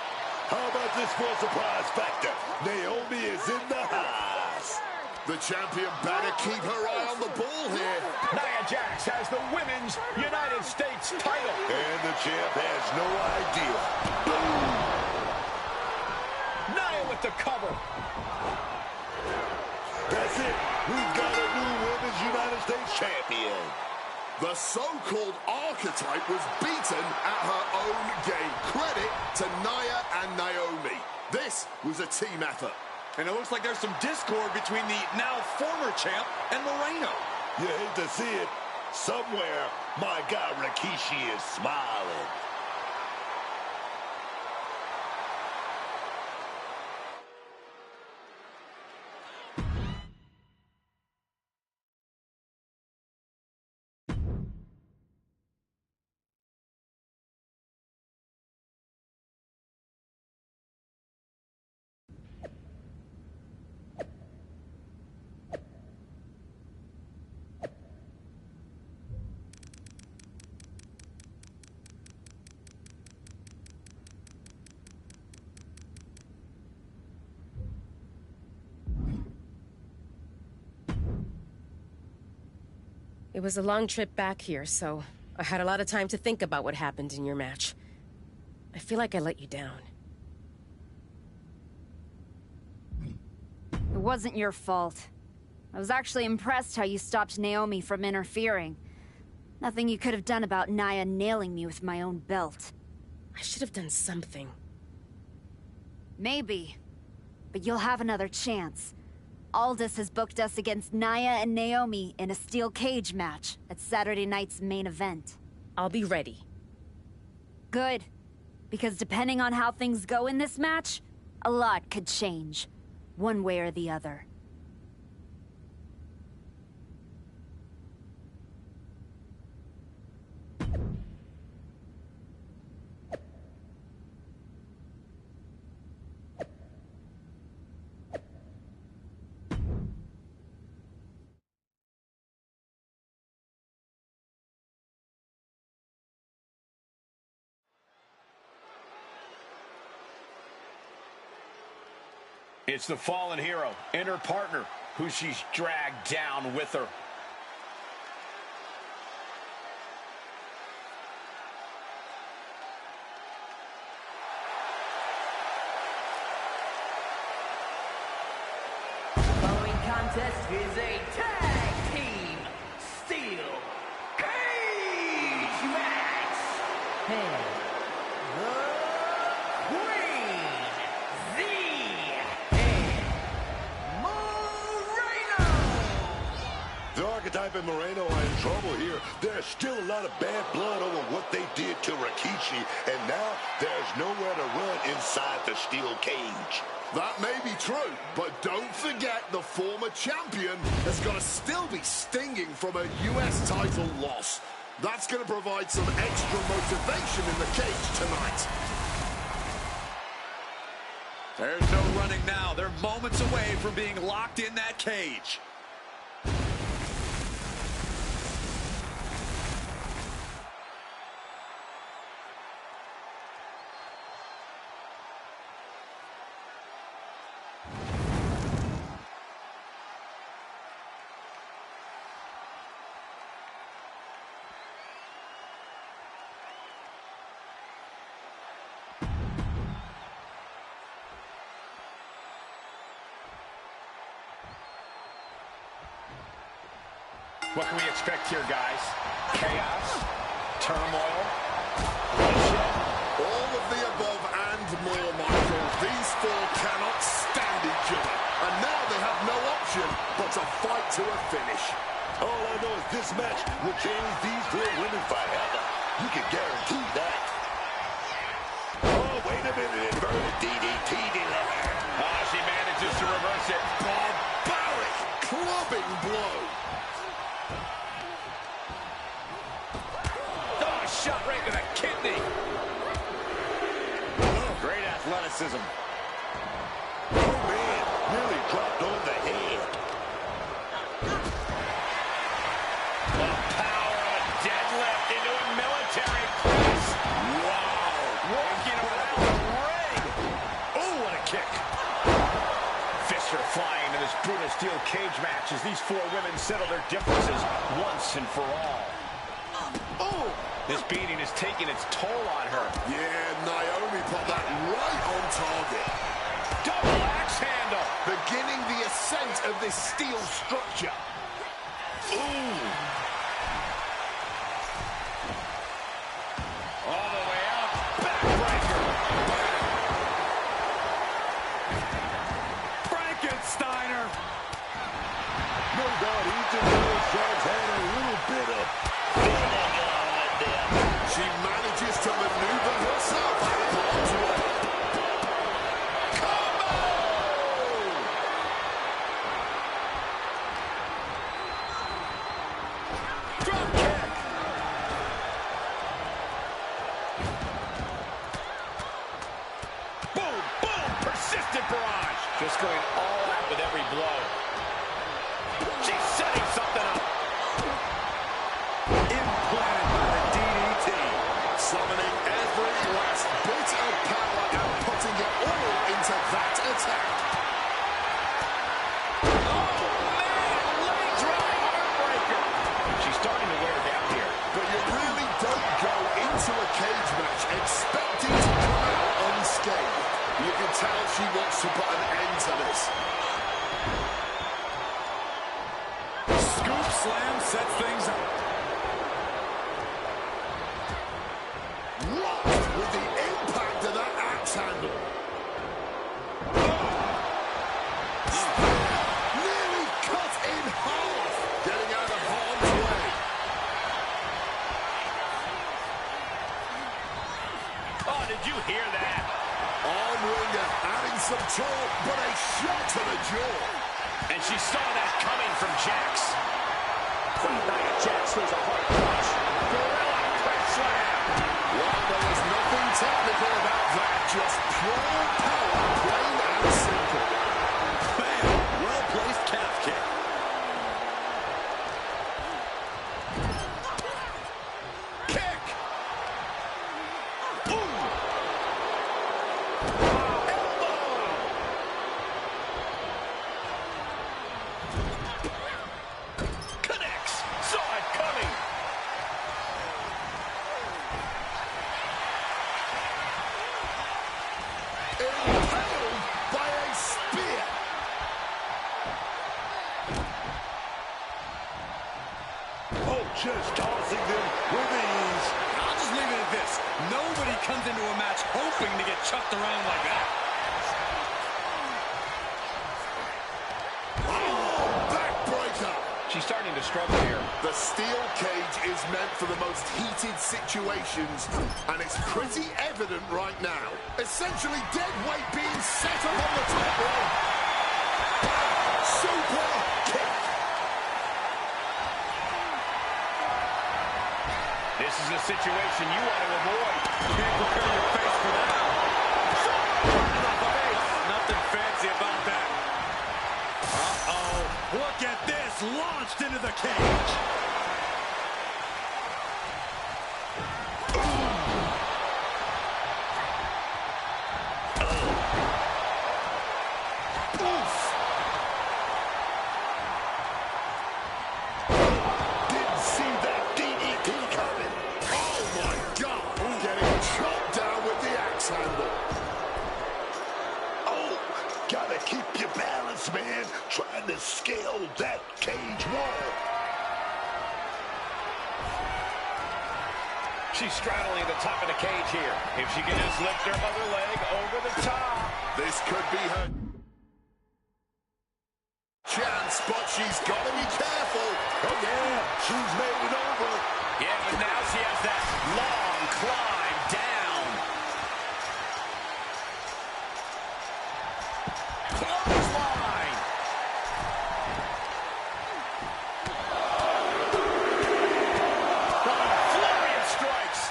How about this for a surprise factor? Naomi is in the house. The champion better keep her eye on the ball here. Nia Jax has the Women's United States title. And the champ has no idea. Boom! Nia with the cover. That's it. We've got a new Women's United States champion. The so-called archetype was beaten at her own game. Credit to Nia and Naomi. This was a team effort. And it looks like there's some discord between the now former champ and Moreno. You hate to see it. Somewhere, my guy Rikishi is smiling. It was a long trip back here, so I had a lot of time to think about what happened in your match. I feel like I let you down. It wasn't your fault. I was actually impressed how you stopped Naomi from interfering. Nothing you could have done about Nia nailing me with my own belt. I should have done something. Maybe. But you'll have another chance. Aldous has booked us against Nia and Naomi in a steel cage match at Saturday night's main event. I'll be ready. Good. Because depending on how things go in this match, a lot could change. One way or the other. It's the fallen hero and her partner, who she's dragged down with her. Following contest is a tag team steel cage match. And the Queen, The Archetype and Moreno are in trouble here. There's still a lot of bad blood over what they did to Rikishi, and now there's nowhere to run inside the steel cage. That may be true, but don't forget the former champion has got to still be stinging from a US title loss. That's going to provide some extra motivation in the cage tonight. There's no running now. They're moments away from being locked in that cage. What can we expect here, guys? Chaos? Turmoil? Bloodshed? All of the above and more, Michael. These four cannot stand each other. And now they have no option but to fight to a finish. All I know is this match will change these four women forever. You can guarantee that. Oh, wait a minute. Inverted DDT delivered. Oh, she manages to reverse it. Barbaric clubbing blow. Shot right to the kidney. Oh, great athleticism. Oh, man. Nearly dropped on the head. The power of a deadlift into a military press. Wow. Walking around the ring. Oh, what a kick. Fists are flying in this brutal steel cage match as these four women settle their differences once and for all. Oh! This beating is taking its toll on her. Yeah, Naomi put that right on target. Double axe handle. Beginning the ascent of this steel structure. Ooh. All the way up. Backbreaker. Frankensteiner. No doubt each of those shots had a little bit of feeling on them. She manages to maneuver herself out of harm's way. Combo! Drop kick. Boom, boom, persistent barrage. Just going all out with every blow. She's setting something up. Implanted by the DDT. Summoning every last bit of power and putting it all into that attack. Oh, man, leg drop heartbreaker. She's starting to wear down here. But you really don't go into a cage match expecting to come out unscathed. You can tell she wants to put an end to this. Scoop slam sets things up. Rocked with the impact of that axe handle. Nearly cut in half. Getting out of harm's way. Oh, did you hear that? Arm wringer adding some torque, but a shot to the jaw. And she saw that coming from Jax. Nia Jax throws a hard punch. Gorilla press slam. Well, there was nothing technical about that, just pure power, plain and simple. Bam! Well-placed calf kick. Kick. Boom. Connects. Saw it coming. Impaled by a spear. Oh, just tossing them with ease. I'll just leave it at this. Nobody comes into a match hoping to get chucked around like that. Oh, backbreaker. She's starting to struggle here. The steel cage is meant for the most heated situations, and it's pretty evident right now. Essentially dead weight being set up on the top rope. Super kick. situation you want to avoid. Can't prepare your face for that. Nothing fancy about that. Uh-oh. Look at this. Launched into the cage. Man, trying to scale that cage wall. She's straddling the top of the cage here. If she can just lift her other leg over the top. This could be her chance, but she's got to be careful. Oh, yeah, she's made it over. Yeah, but now she has that long climb down. Clothesline. Flurry of strikes.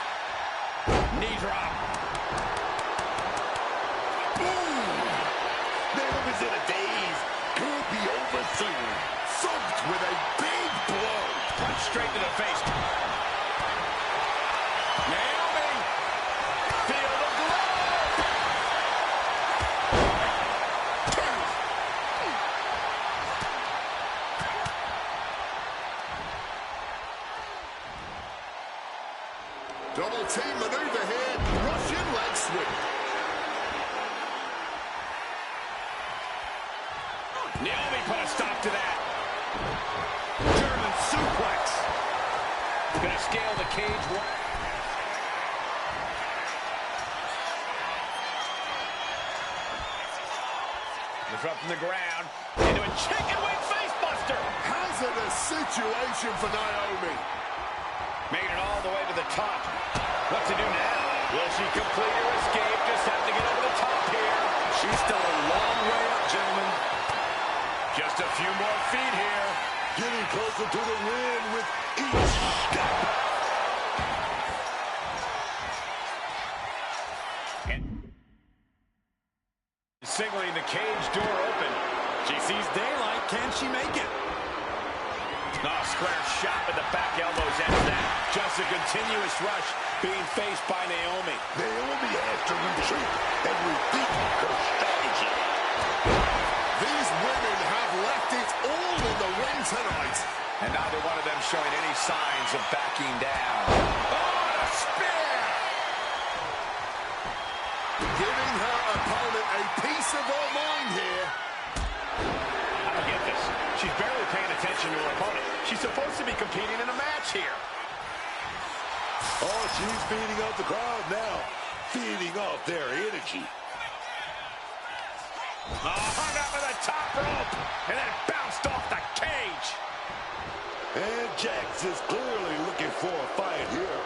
Knee drop. Naomi's in a daze. Could be over soon. Thumped with a big blow. Punch straight to the face. Naomi. Feel the glow. Double team maneuver here. Russian leg sweep. Naomi put a stop to that. German suplex. Gonna scale the cage. Disrupting the ground. Into a chicken wing face buster. Hazardous situation for Naomi. Made it all the way to the top. What to do now? Will she complete her escape? Just have to get over the top here. She's still a long way up, gentlemen. Just a few more feet here. Getting closer to the win with each step. And signaling the cage door open. She sees daylight. Can she make it? Oh, square shot with the back elbows ends that. Just a continuous rush being faced by Naomi. Naomi has to retreat and rethink her strategy. These women have left it all in the ring tonight. And neither one of them showing any signs of backing down. Oh, a spear! Giving her opponent a piece of her mind here. I don't get this. She's barely paying attention to her opponent. She's supposed to be competing in a match here. Oh, she's feeding off the crowd now. Feeding off their energy. Oh, hung up with the top rope. And then bounced off the cage. And Jax is clearly looking for a fight here.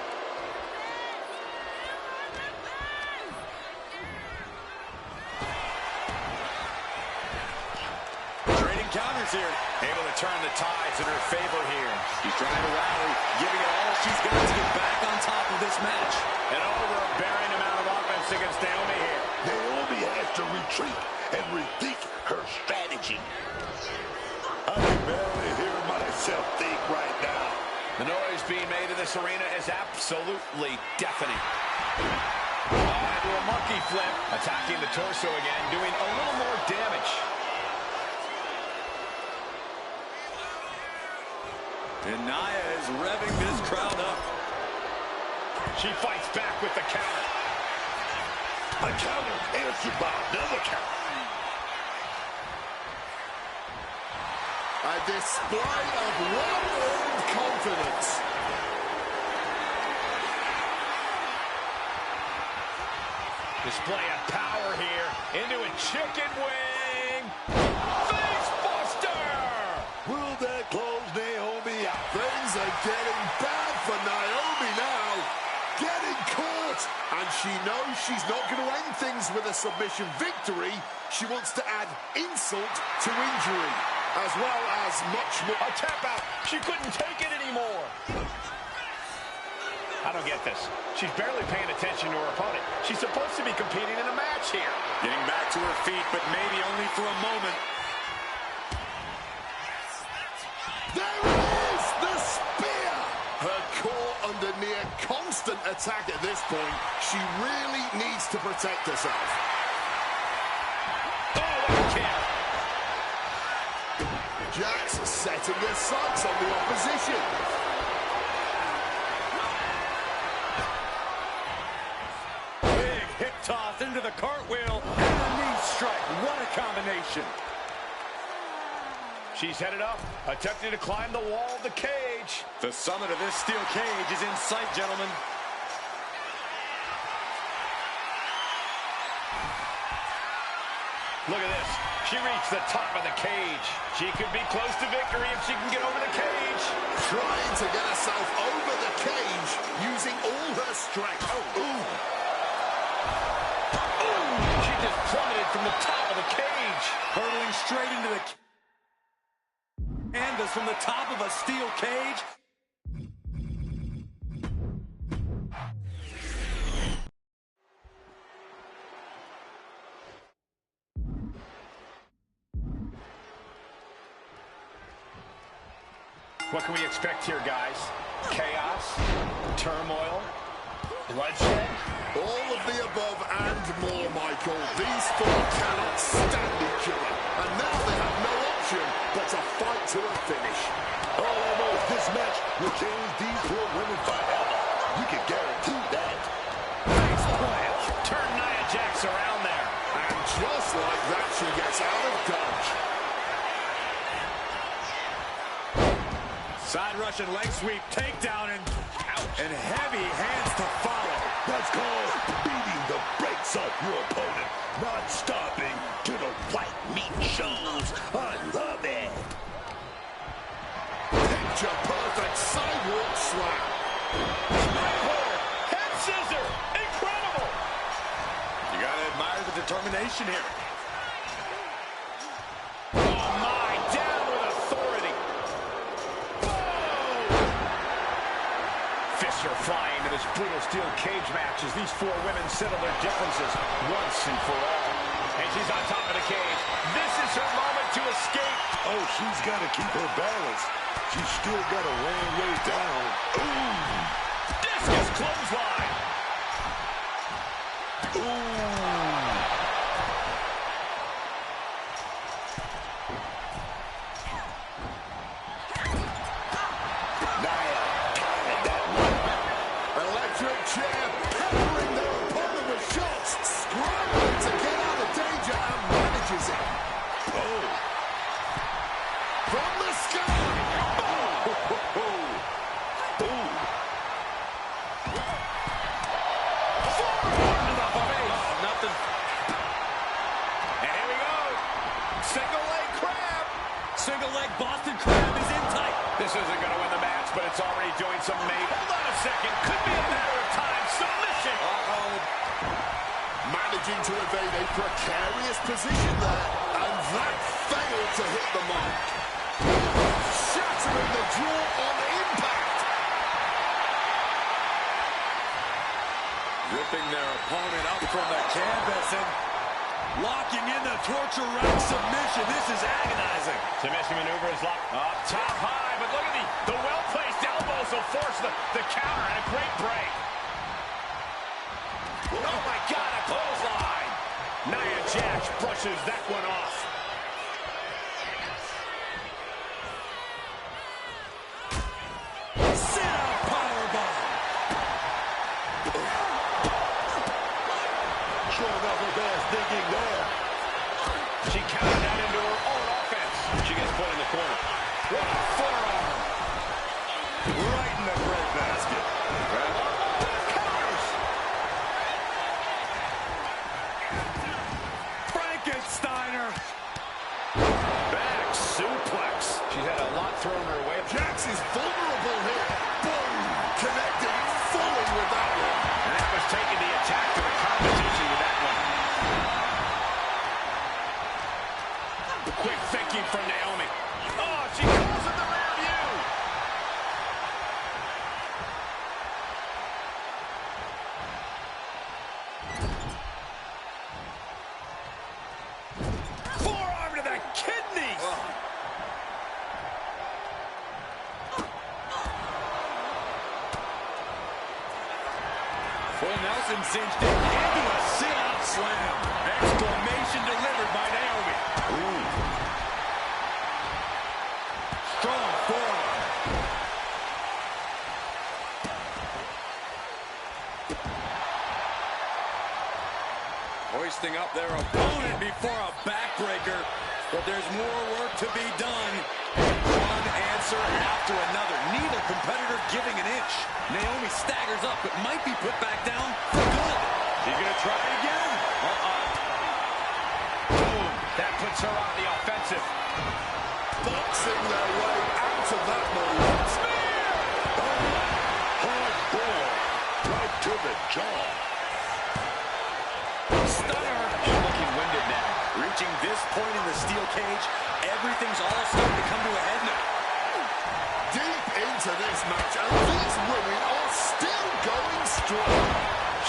Trading counters here. Able to turn the tides in her favor here. She's trying to rally, giving it all she's got to get back on top of this match. An overbearing amount of offense against Naomi here. Naomi has to retreat and rethink her strategy. I can barely hear myself think right now. The noise being made in this arena is absolutely deafening. Into a monkey flip, attacking the torso again, doing a little more damage. And Nia is revving this crowd up. She fights back with the counter. A counter answered by another counter. A display of well-earned confidence. Display of power here. Into a chicken wing. Face buster! Will that close Naomi out? Things are getting bad for Naomi now. Getting caught. And she knows she's not going to end things with a submission victory. She wants to add insult to injury, as well as much more. A tap out. She couldn't take it anymore. I don't get this. She's barely paying attention to her opponent. She's supposed to be competing in a match here. Getting back to her feet, but maybe only for a moment. There it is! The spear! Her core under near constant attack at this point. She really needs to protect herself. Oh, what a kick! Jax setting her sights on the opposition. Big hip toss into the cartwheel and a knee strike. What a combination. She's headed up, attempting to climb the wall of the cage. The summit of this steel cage is in sight, gentlemen. Look at this. She reached the top of the cage. She could be close to victory if she can get over the cage. Trying to get herself over the cage using all her strength. Oh, ooh. Ooh, she just plummeted from the top of the cage. Hurtling straight into the canvas from the top of a steel cage. What can we expect here, guys? Chaos, turmoil, bloodshed? All of the above and more, Michael. These four cannot stand each other. And now they have no option but to fight to a finish. All I know is this match will change these four women forever. You can guarantee that. Nice plan. Turn Nia Jax around there. And just like that, she gets out of dodge. Side Russian leg sweep, takedown, and heavy hands to follow. That's called beating the brakes off your opponent, not stopping to the white meat shows. I love it. Picture perfect sidewalk slam. Springboard, head scissor, incredible. You gotta admire the determination here. Oh my, down with authority. Fists are flying to this brutal steel cage match as these four women settle their differences once and for all. And she's on top of the cage. This is her moment to escape. Oh, she's got to keep her balance. She's still got a long way down. Ooh! Discus clothesline. Ooh! Electric chair, peppering their opponent with shots, scrambling to get out of danger and manages it. Oh! From the sky! Oh! Ooh! Nothing. And here we go. Single leg crab. Single leg Boston Crab is in tight. This isn't going to win the match, but it's already doing some major. Hold on a second. Could be a matter of time. Submission. Uh-oh. Managing to evade a precarious position there, and that failed to hit the mark. Shattering the draw on impact. Ripping their opponent up from the canvas and locking in the torture rack submission. This is agonizing. Submission maneuver is locked up top high, but look at the well-placed elbows will force the counter and a great break. Oh my God, a clothesline. Nia Jax brushes that one off. Sit-up powerbomb. Showing off her best thinking there. She countered that into her own offense. She gets put in the corner. What a forearm. Right in the breadbasket. Counters. Frankensteiner. Back suplex. She's had a lot thrown her way. Jax is vulnerable here. Boom! Connected fully with that one. And that was taking the attack to the competition with that one. Quick thinking from Naomi. Oh, she goes in the rear view. and cinched it into a sit-out slam. Exclamation delivered by Naomi. Ooh. Strong forearm. Hoisting up their opponent before a backbreaker. But there's more work to be done. One answer after another. Neither competitor giving an inch. Naomi staggers up, but might be put back down for good. She's going to try it again. Boom. That puts her on the offensive. Boxing their way out of that moment. Spear! Hard ball. Right to the jaw. Stunner. She's looking winded now. Reaching this point in the steel cage, everything's all starting to come to a head now. Deep into this match, and these women are still going strong.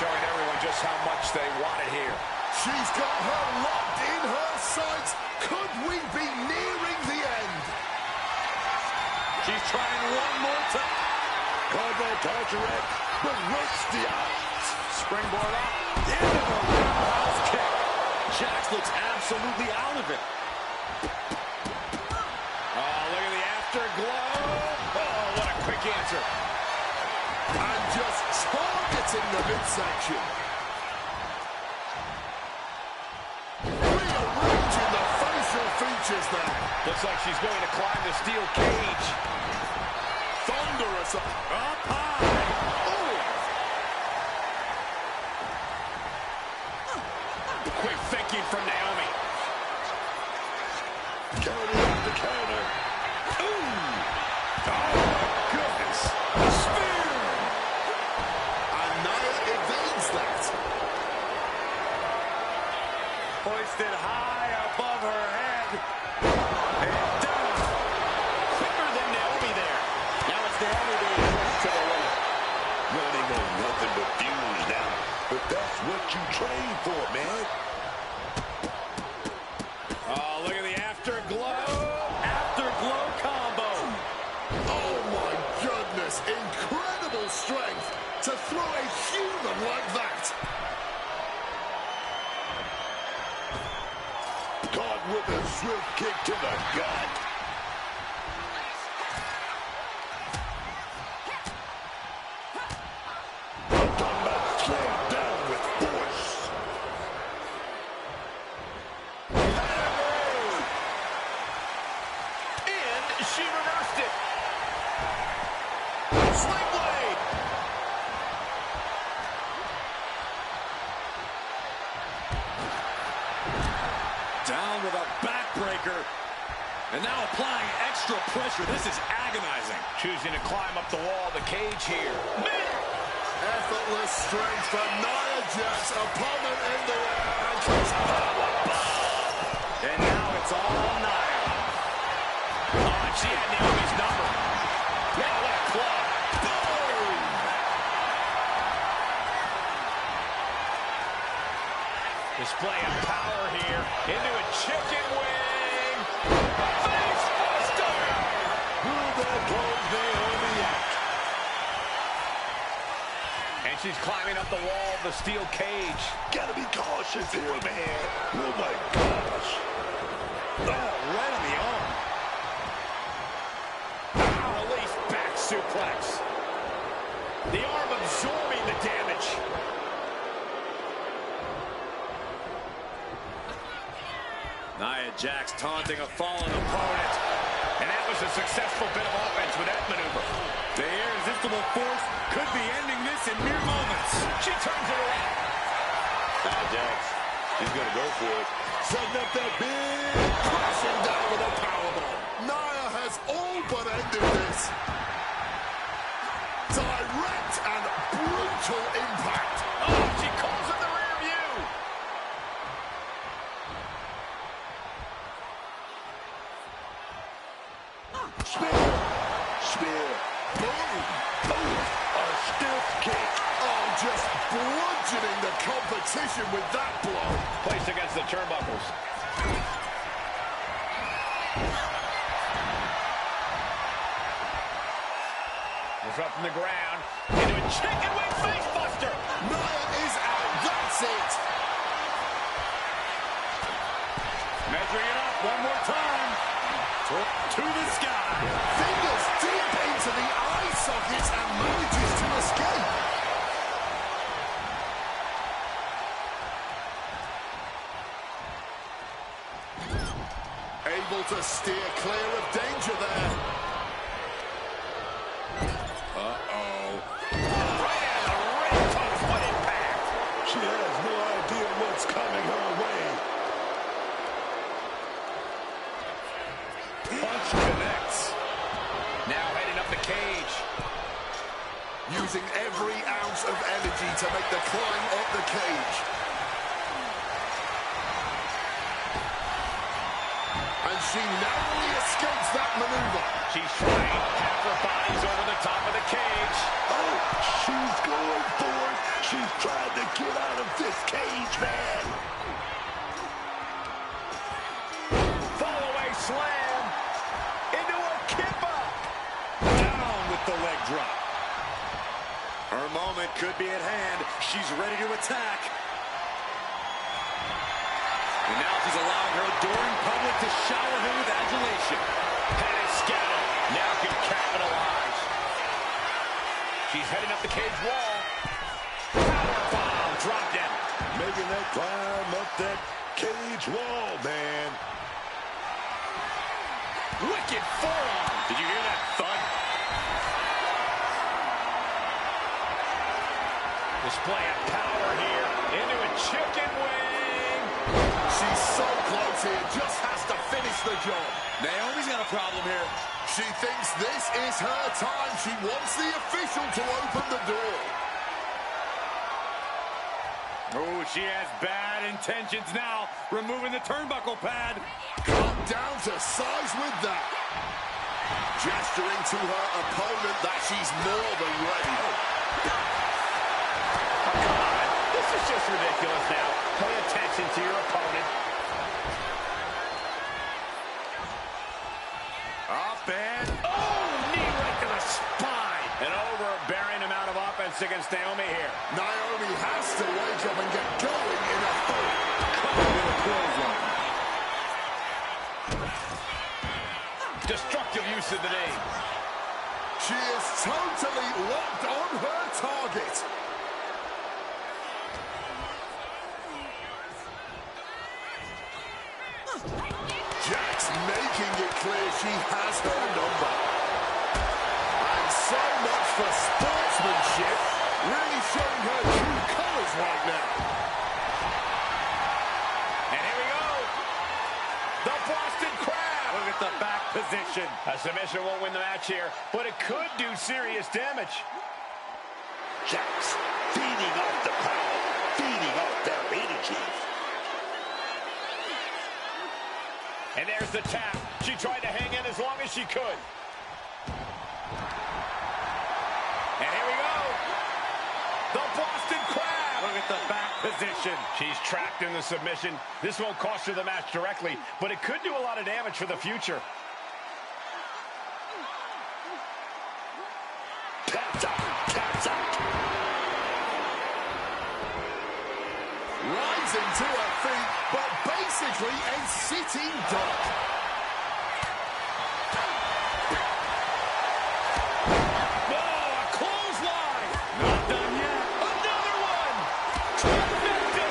Showing everyone just how much they want it here. She's got her locked in her sights. Could we be nearing the end? She's trying one more time. Cardinal Tartarek, but breaks the odds. Springboard up. Into the roundhouse kick. Jax looks absolutely out of it. Oh, look at the afterglow. Oh, what a quick answer. And just targeting the midsection. Rearranging the facial features there. Looks like she's going to climb the steel cage. Thunderous up high. Quick thinking from Naomi. Counter after counter. Ooh! Oh, my goodness. Spear! And Nia evades that. Hoisted high above her head. And down. Quicker than Naomi there. Now it's Naomi being pushed to the limit. Running on nothing but fumes now. But that's what you train for, man. Oh, look at the afterglow. Afterglow combo. Oh my goodness, incredible strength to throw a human like that. Caught with a swift kick to the gut. I'm talking about slammed down with force. And she reversed it. Sling blade. Down with a backbreaker. And now applying extra pressure. This is agonizing. Choosing to climb up the wall of the cage here. Effortless strength for Nia Jax. Opponent in the air. And she's powerbomb. And now it's all Nia. Oh, and she had Naomi's number. Now what a club. Boom! Display of power here. Into a chicken wing. Face buster. There goes Naomi out. And she's climbing up the wall of the steel cage. Gotta be cautious here, man. Oh my gosh. Oh, right on the arm. Release back suplex. The arm absorbing the damage. Nia Jax taunting a fallen opponent. And that was a successful bit of offense with that maneuver. The irresistible force could be ending this in mere moments. She turns it around. Nia Jax, she's gonna go for it. Setting up that big. Crashing down with a powerbomb. Nia has all but ended this. Direct and brutal impact. Oh, she calls in the rear view. Spear. Spear. Boom. Boom. A stiff kick. Oh, just bludgeoning the competition with that blow. Placed against the turnbuckles. Disrupt from the ground. Into a chicken wing face buster. Nia is out. That's it. Measuring it up one more time. To the sky. Fingers deep into the eye sockets and manages to escape. Able to steer clear of danger there. Uh-oh. Right out of the ring post. What impact. She has no idea what's coming her way. Punch connects. Now heading up the cage. Using every ounce of energy to make the climb up the cage. And she narrowly escapes that maneuver. She's trying. Half her body's over the top of the cage. Oh, she's going for it. She's trying to get out of this cage, man. Fall away slam. Into a kippa. Down with the leg drop. Her moment could be at hand. She's ready to attack. And now she's allowing her adoring public to shower her with adulation. Panic scatter. Now can capitalize. She's heading up the cage wall. Powerbomb. Dropped it. Making that climb up that cage wall, man. Wicked forearm. Did you hear that thud? Display of power here. Into a chicken wing. She's so close here, just has to finish the job. Naomi's got a problem here. She thinks this is her time. She wants the official to open the door. Oh, she has bad intentions now. Removing the turnbuckle pad. Cut down to size with that. Gesturing to her opponent that she's more than ready. Oh, come on. This is just ridiculous now. Pay attention to your opponent. Up and... Oh, knee right to the spine. An overbearing amount of offense against Naomi here. Naomi has to wake up and get going in a hurry. Covered with a clothesline. Destructive use of the knee. She is totally locked on her target. Jax making it clear she has her number. And so much for sportsmanship, really showing her true colors right now. And here we go. The Boston Crab. Look at the back position. A submission won't win the match here, but it could do serious damage. Jax feeding off the crowd, feeding off their energy. And there's the tap. She tried to hang in as long as she could. And here we go. The Boston Crab. Look at the back position. She's trapped in the submission. This won't cost her the match directly, but it could do a lot of damage for the future. Taps out, taps out. Rising to her feet, but basically a sitting duck. Oh, a clothesline. Not done yet. Another one. Trifecta.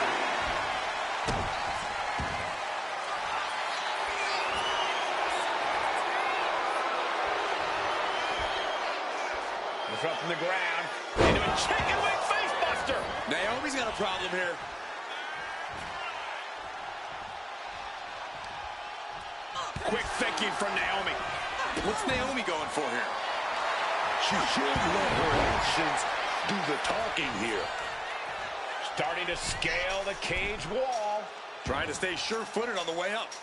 It's up from the ground. Into a chicken wing face buster. Naomi's got a problem here. Quick thinking from Naomi. What's Naomi going for here? She should let her actions do the talking here. Starting to scale the cage wall. Trying to stay sure-footed on the way up.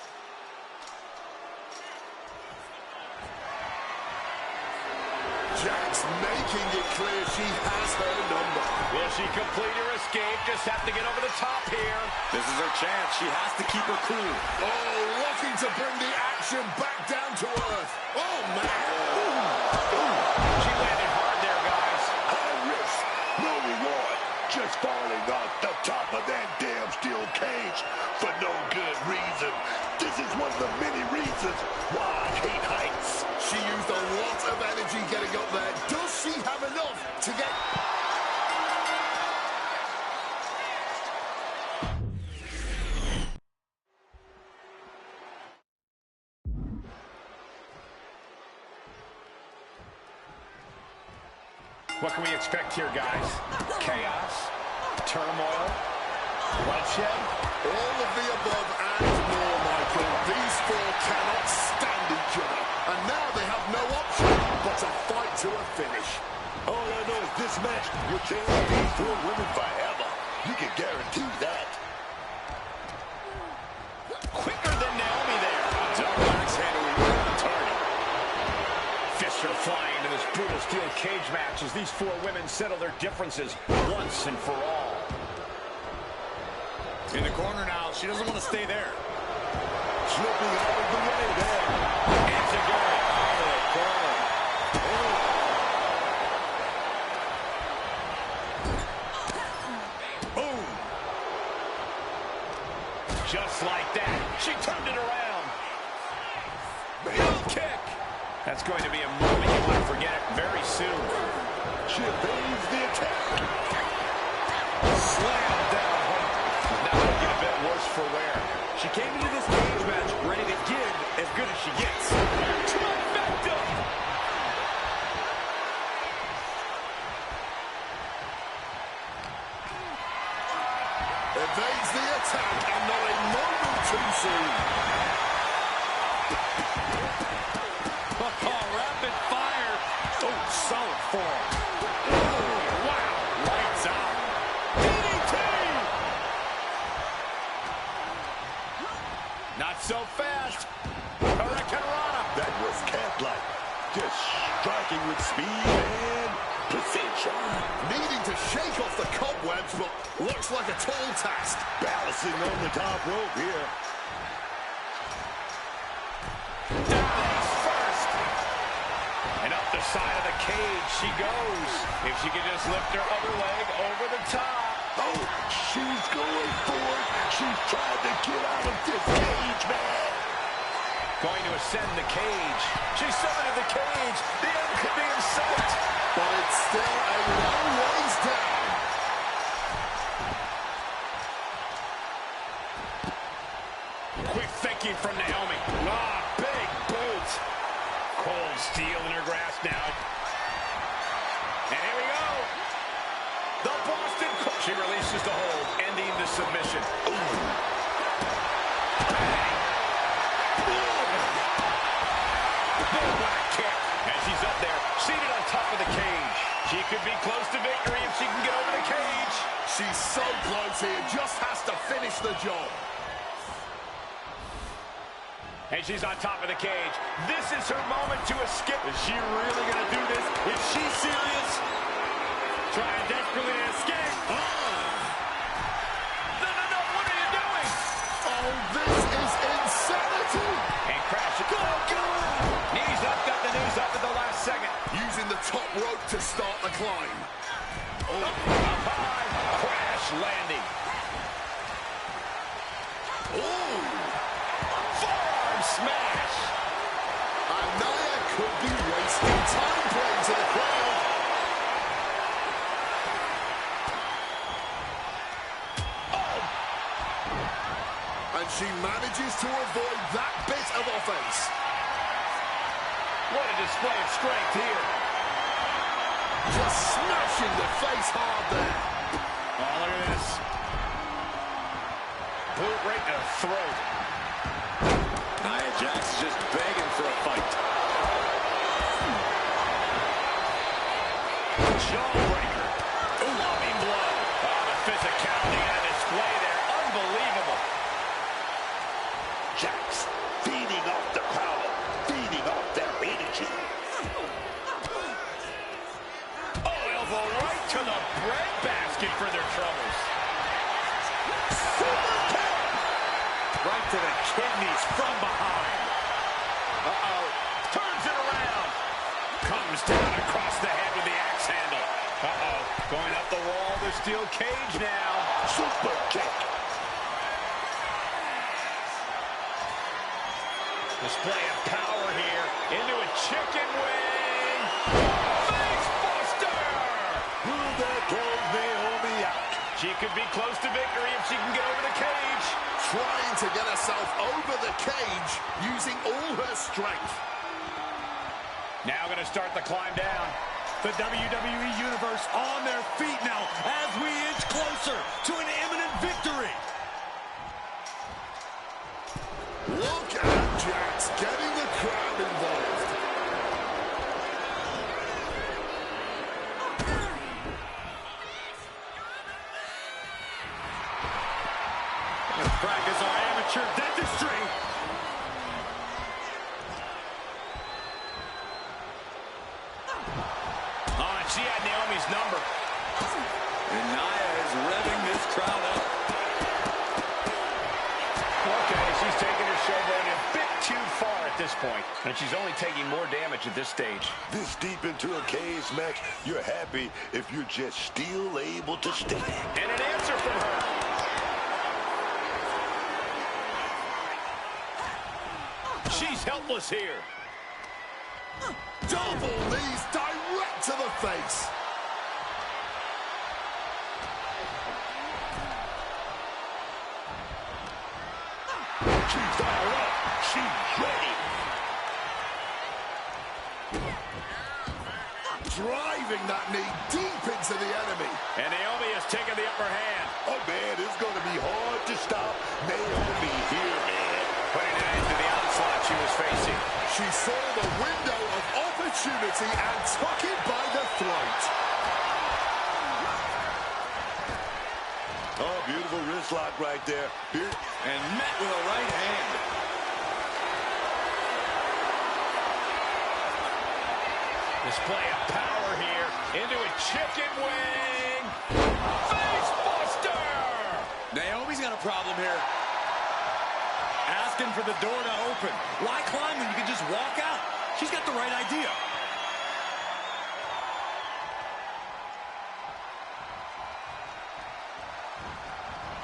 Jax making it clear she has her number. Will she complete her escape? Just have to get over the top here. This is her chance. She has to keep her cool. Oh, looking to bring the action back down to earth. Oh, man. She landed hard there. lot of energy getting up there. Does she have enough to get... What can we expect here, guys? Chaos, turmoil, bloodshed? All of the above and more, Michael. These four cannot stand each other. And now they have no option but to fight to a finish. All I know is this match will change these four women forever. You can guarantee that. Quicker than Naomi there. Double axe handle right on target. Fists are flying into this brutal steel cage match as these four women settle their differences once and for all. In the corner now. She doesn't want to stay there. Slipping out of the way there. It's a good out of the corner. Boom. Just like that. She turned it around. Heel kick. That's going to be a moment you want to forget very soon. She evades the attack. Slam down home. Now it'll get a bit worse for wear. She came into this cage match ready to give as good as she gets. Trifecta. Evades the attack and not a moment too soon. Oh, rapid fire. Oh, solid form. Oh, wow. Lights out. DDT. Not so fast. Hurricanrana. That was cat-like. Just striking with speed and precision. Needing to shake off the cobwebs, but looks like a tall task. Balancing on the top rope here. Down first. And up the side of the cage she goes. If she can just lift her other leg over the top. Oh, she's going for it. She's trying to get out of this cage, man. Going to ascend the cage. She's summoned the cage. The end could be in sight. But it's still a long ways down. Quick thinking from Naomi. Ah, big boot. Cold steel in her grasp now. And here we go. The Boston. She releases the hold, ending the submission. Kick. And she's up there, seated on top of the cage. She could be close to victory if she can get over the cage. She's so close here, just has to finish the job. And she's on top of the cage. This is her moment to escape. Is she really going to do this? Is she serious? Trying desperately to escape. No, what are you doing? Oh, this is insanity. And crash it. Go. Knees up, got the knees up at the last second. Using the top rope to start the climb. Oh, up high. Crash landing. Oh. Forearm smash. And Nia could be wasting time playing to the crowd. Oh. And she manages to avoid that bit of offense. What a display of strength here. Just smashing the face hard there. Oh, look at this. Boot right to the throat. Nia Jax is just begging for a fight. Jawbreaker. Loving blow. Oh, the physicality on display there. Unbelievable. Jax feeding off the crowd, feeding off their energy. Oh, elbow right to the breadbasket for their troubles. Super kick. Right to the kidneys from behind. Uh-oh. Turns it around. Comes down across the head with the axe handle. Uh-oh. Going up the wall of the steel cage now. Super kick. Display of power here. into a chicken wing. Face buster! Will that close Naomi out? She could be close to victory if she can get over the cage. Trying to get herself over the cage using all her strength. Now going to start the climb down. The WWE Universe on their feet now as we inch closer to an imminent victory. Look at Jax getting the crowd involved. Let's practice our amateur dentistry. Oh, and she had Naomi's number. And Nia is revving this crowd up. Okay, she's taking her showboat a bit too far at this point. And she's only taking more damage at this stage. This deep into a cage match, you're happy if you're just still able to stand. And an answer from her. She's helpless here. Double knees direct to the face. She's fired up. She's ready. Driving that knee deep into the enemy. And Naomi has taken the upper hand. Oh, man, it's going to be hard to stop Naomi here, man. Putting an end to the onslaught she was facing. She saw the window of opportunity and took it by the throat. Oh, beautiful wrist lock right there. Here. And met with a right hand. Display of power here into a chicken wing. Face buster! Naomi's got a problem here. Asking for the door to open. Why climb when you can just walk out? She's got the right idea.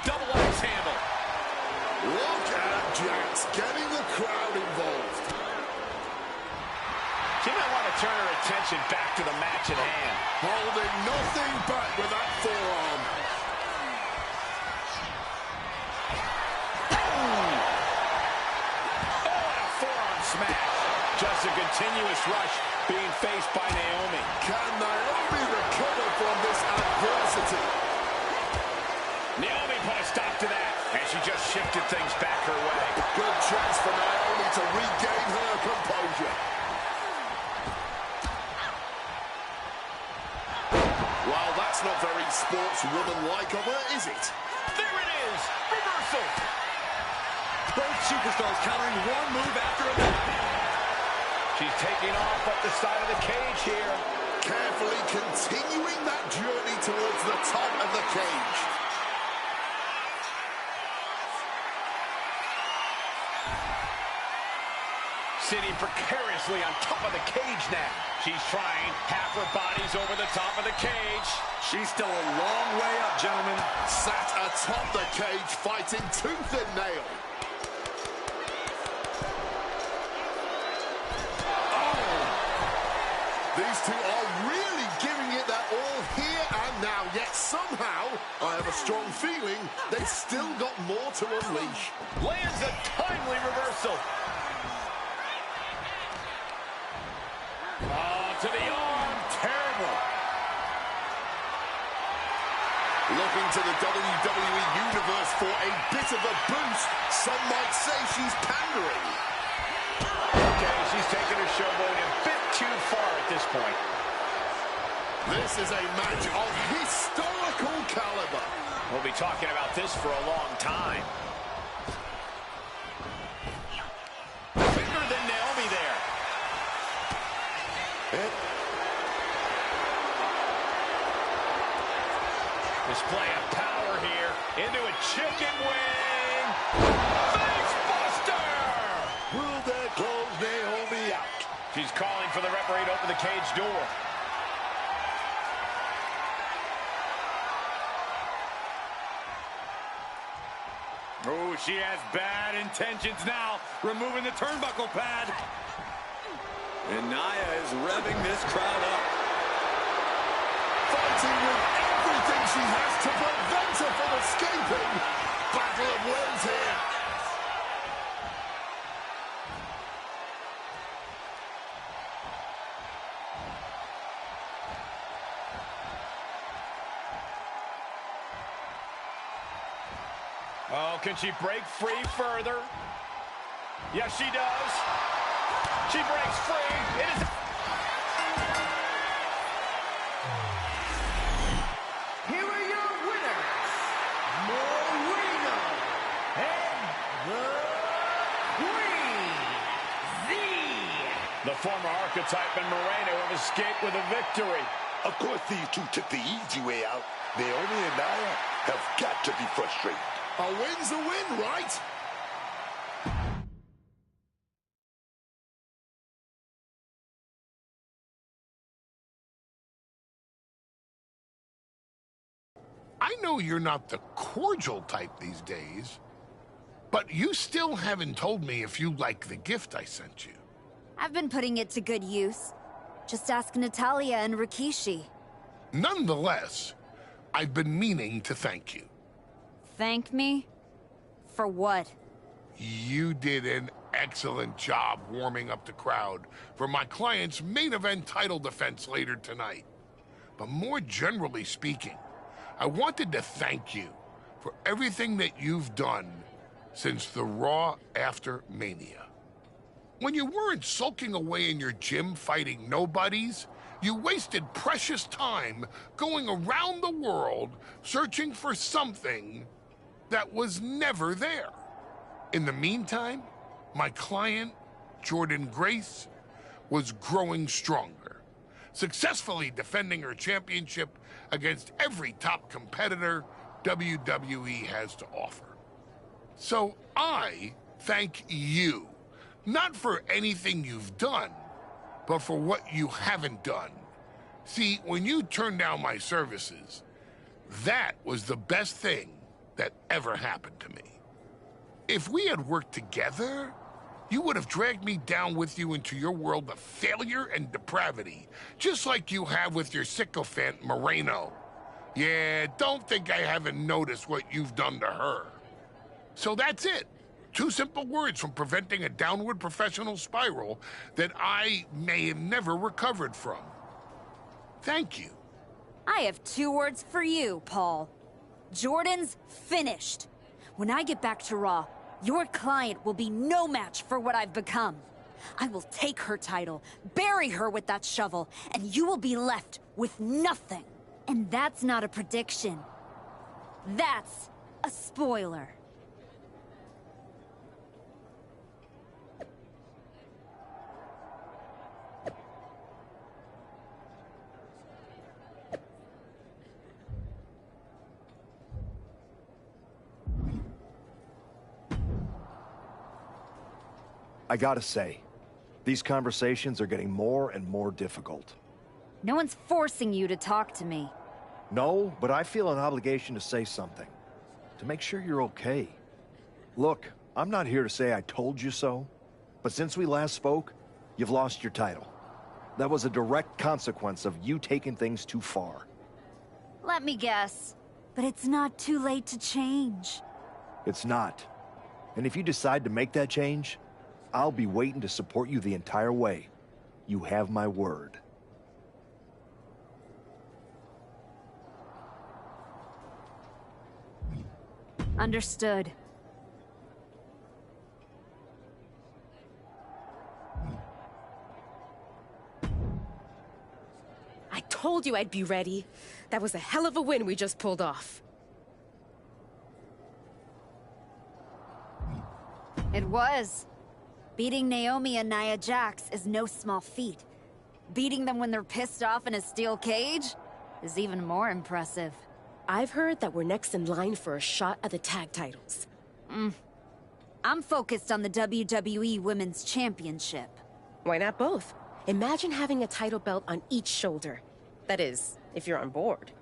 Double axe handle. Look at Jax getting the crowd involved. She might want to turn her attention back to the match at hand. Holding nothing back with that forearm. Smash. Just a continuous rush being faced by Naomi. Can Naomi recover from this adversity? Naomi put a stop to that, and she just shifted things back her way. Good chance for Naomi to regain her composure. Well, that's not very sportswoman-like of her, is it? There it is! Reversal! Both superstars countering one move after another. She's taking off up the side of the cage here. Carefully continuing that journey towards the top of the cage. Sitting precariously on top of the cage now. She's trying. Half her body's over the top of the cage. She's still a long way up, gentlemen. Sat atop the cage, fighting tooth and nail. These two are really giving it their all here and now, yet somehow, I have a strong feeling they've still got more to unleash. Lands a timely reversal. Oh, to the arm. Terrible. Looking to the WWE Universe for a bit of a boost. Some might say she's pandering. Okay, she's taking her showboat a bit too far at this point. This is a match of historical caliber. We'll be talking about this for a long time. Bigger than Naomi there. Display of power here into a chicken wing. Face buster! Will that close Naomi out? She's calling for the referee to open the cage door. Oh, she has bad intentions now, removing the turnbuckle pad. And Nia is revving this crowd up. Fighting with everything she has to prevent her from escaping. Battle of wills here. Oh, can she break free further? Yes, she does. She breaks free. It is... Here are your winners, Moreno and the Queen, The former archetype and Moreno have escaped with a victory. Of course, these two took the easy way out. Naomi and Nia have got to be frustrated. A win's a win, right? I know you're not the cordial type these days, but you still haven't told me if you like the gift I sent you. I've been putting it to good use. Just ask Natalia and Rikishi. Nonetheless, I've been meaning to thank you. Thank me? For what? You did an excellent job warming up the crowd for my client's main event title defense later tonight. But more generally speaking, I wanted to thank you for everything that you've done since the Raw after Mania. When you weren't sulking away in your gym fighting nobodies, you wasted precious time going around the world searching for something that was never there. In the meantime, my client, Jordynne Grace, was growing stronger, successfully defending her championship against every top competitor WWE has to offer. So I thank you, not for anything you've done, but for what you haven't done. See, when you turned down my services, that was the best thing that ever happened to me. If we had worked together, you would have dragged me down with you into your world of failure and depravity, just like you have with your sycophant Moreno. Yeah, don't think I haven't noticed what you've done to her. So that's it. 2 simple words from preventing a downward professional spiral that I may have never recovered from. Thank you. I have 2 words for you, Paul. Jordan's finished. When I get back to Raw, your client will be no match for what I've become. I will take her title, bury her with that shovel, and you will be left with nothing. And that's not a prediction. That's a spoiler. I gotta say, these conversations are getting more and more difficult. No one's forcing you to talk to me. No, but I feel an obligation to say something. To make sure you're okay. Look, I'm not here to say I told you so, but since we last spoke, you've lost your title. That was a direct consequence of you taking things too far. Let me guess. But it's not too late to change. It's not. And if you decide to make that change, I'll be waiting to support you the entire way. You have my word. Understood. I told you I'd be ready. That was a hell of a win we just pulled off. It was. Beating Naomi and Nia Jax is no small feat. Beating them when they're pissed off in a steel cage is even more impressive. I've heard that we're next in line for a shot at the tag titles. I'm focused on the WWE Women's Championship. Why not both? Imagine having a title belt on each shoulder. That is, if you're on board.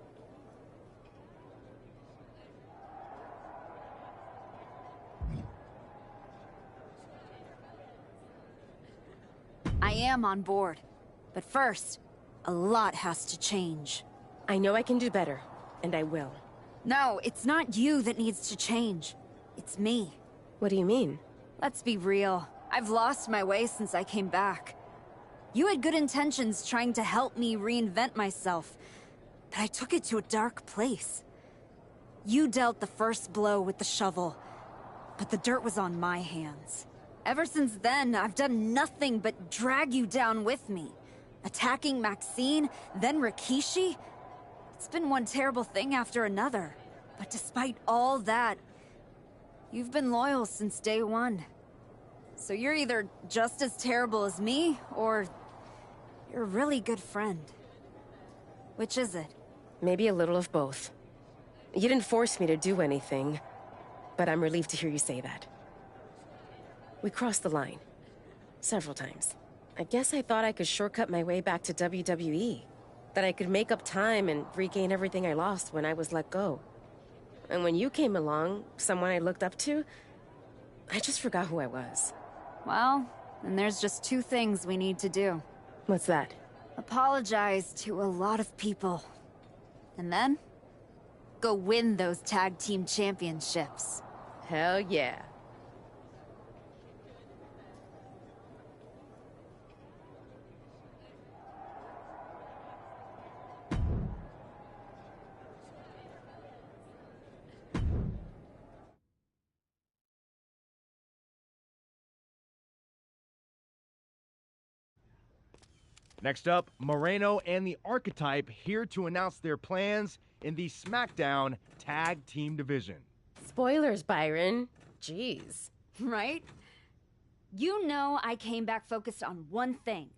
I I am on board. But first, a lot has to change. I know I can do better, and I will. No, it's not you that needs to change. It's me. What do you mean? Let's be real. I've lost my way since I came back. You had good intentions trying to help me reinvent myself, but I took it to a dark place. You dealt the first blow with the shovel, but the dirt was on my hands. Ever since then, I've done nothing but drag you down with me. Attacking Maxine, then Rikishi. It's been one terrible thing after another. But despite all that, you've been loyal since day one. So you're either just as terrible as me, or you're a really good friend. Which is it? Maybe a little of both. You didn't force me to do anything, but I'm relieved to hear you say that. We crossed the line. Several times. I guess I thought I could shortcut my way back to WWE. That I could make up time and regain everything I lost when I was let go. And when you came along, someone I looked up to, I just forgot who I was. Well, then there's just two things we need to do. What's that? Apologize to a lot of people. And then, go win those tag team championships. Hell yeah. Next up, Moreno and the Archetype here to announce their plans in the SmackDown Tag Team Division. Spoilers, Byron. Jeez. Right? You know I came back focused on one thing.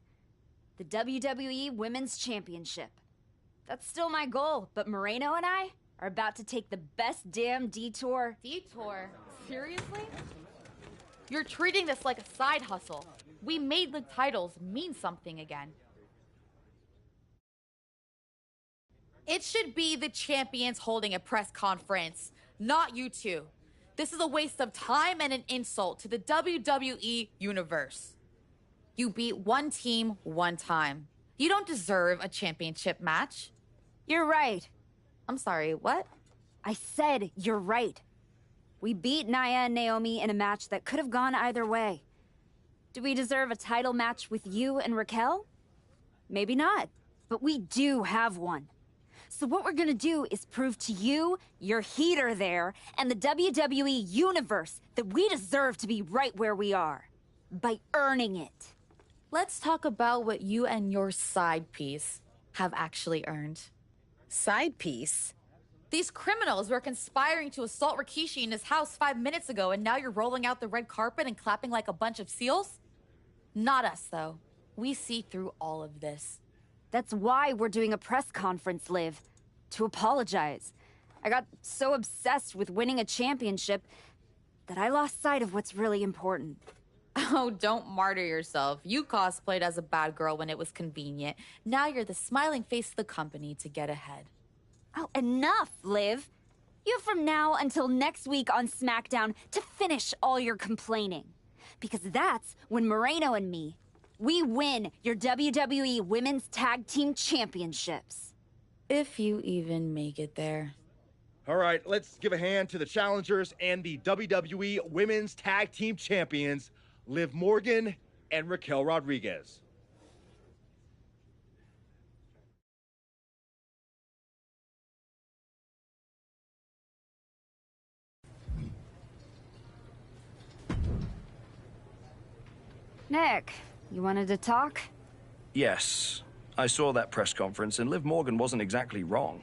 The WWE Women's Championship. That's still my goal, but Moreno and I are about to take the best damn detour. Detour? Seriously? You're treating this like a side hustle. We made the titles mean something again. It should be the champions holding a press conference, not you two. This is a waste of time and an insult to the WWE Universe. You beat one team one time. You don't deserve a championship match. You're right. I'm sorry, what? I said you're right. We beat Nia and Naomi in a match that could have gone either way. Do we deserve a title match with you and Raquel? Maybe not, but we do have one. So what we're gonna do is prove to you, your heater there, and the WWE Universe that we deserve to be right where we are. By earning it. Let's talk about what you and your side piece have actually earned. Side piece? These criminals were conspiring to assault Rikishi in his house 5 minutes ago, and now you're rolling out the red carpet and clapping like a bunch of seals? Not us, though. We see through all of this. That's why we're doing a press conference, Liv. To apologize. I got so obsessed with winning a championship that I lost sight of what's really important. Oh, don't martyr yourself. You cosplayed as a bad girl when it was convenient. Now you're the smiling face of the company to get ahead. Oh, enough, Liv. You have from now until next week on SmackDown to finish all your complaining. Because that's when Moreno and me, we win your WWE Women's Tag Team Championships. If you even make it there. All right, let's give a hand to the challengers and the WWE Women's Tag Team Champions, Liv Morgan and Raquel Rodriguez. Nick, you wanted to talk? Yes, I saw that press conference, and Liv Morgan wasn't exactly wrong.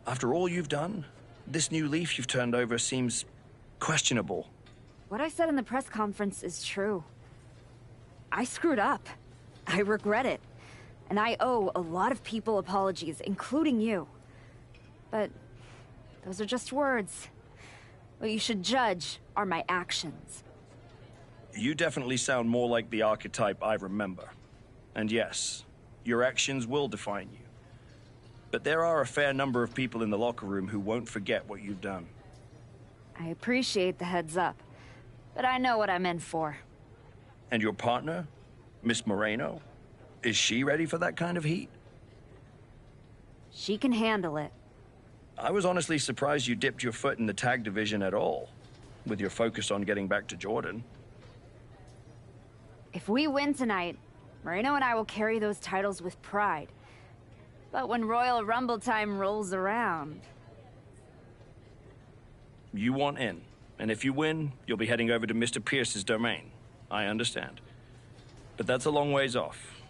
After all you've done, this new leaf you've turned over seems questionable. What I said in the press conference is true. I screwed up. I regret it. And I owe a lot of people apologies, including you. But those are just words. What you should judge are my actions. You definitely sound more like the archetype I remember. And yes, your actions will define you. But there are a fair number of people in the locker room who won't forget what you've done. I appreciate the heads up, but I know what I'm in for. And your partner? Miss Moreno, is she ready for that kind of heat? She can handle it. I was honestly surprised you dipped your foot in the tag division at all, with your focus on getting back to Jordan. If we win tonight, Moreno and I will carry those titles with pride. But when Royal Rumble time rolls around... You want in, and if you win, you'll be heading over to Mr. Pierce's domain. I understand. But that's a long ways off.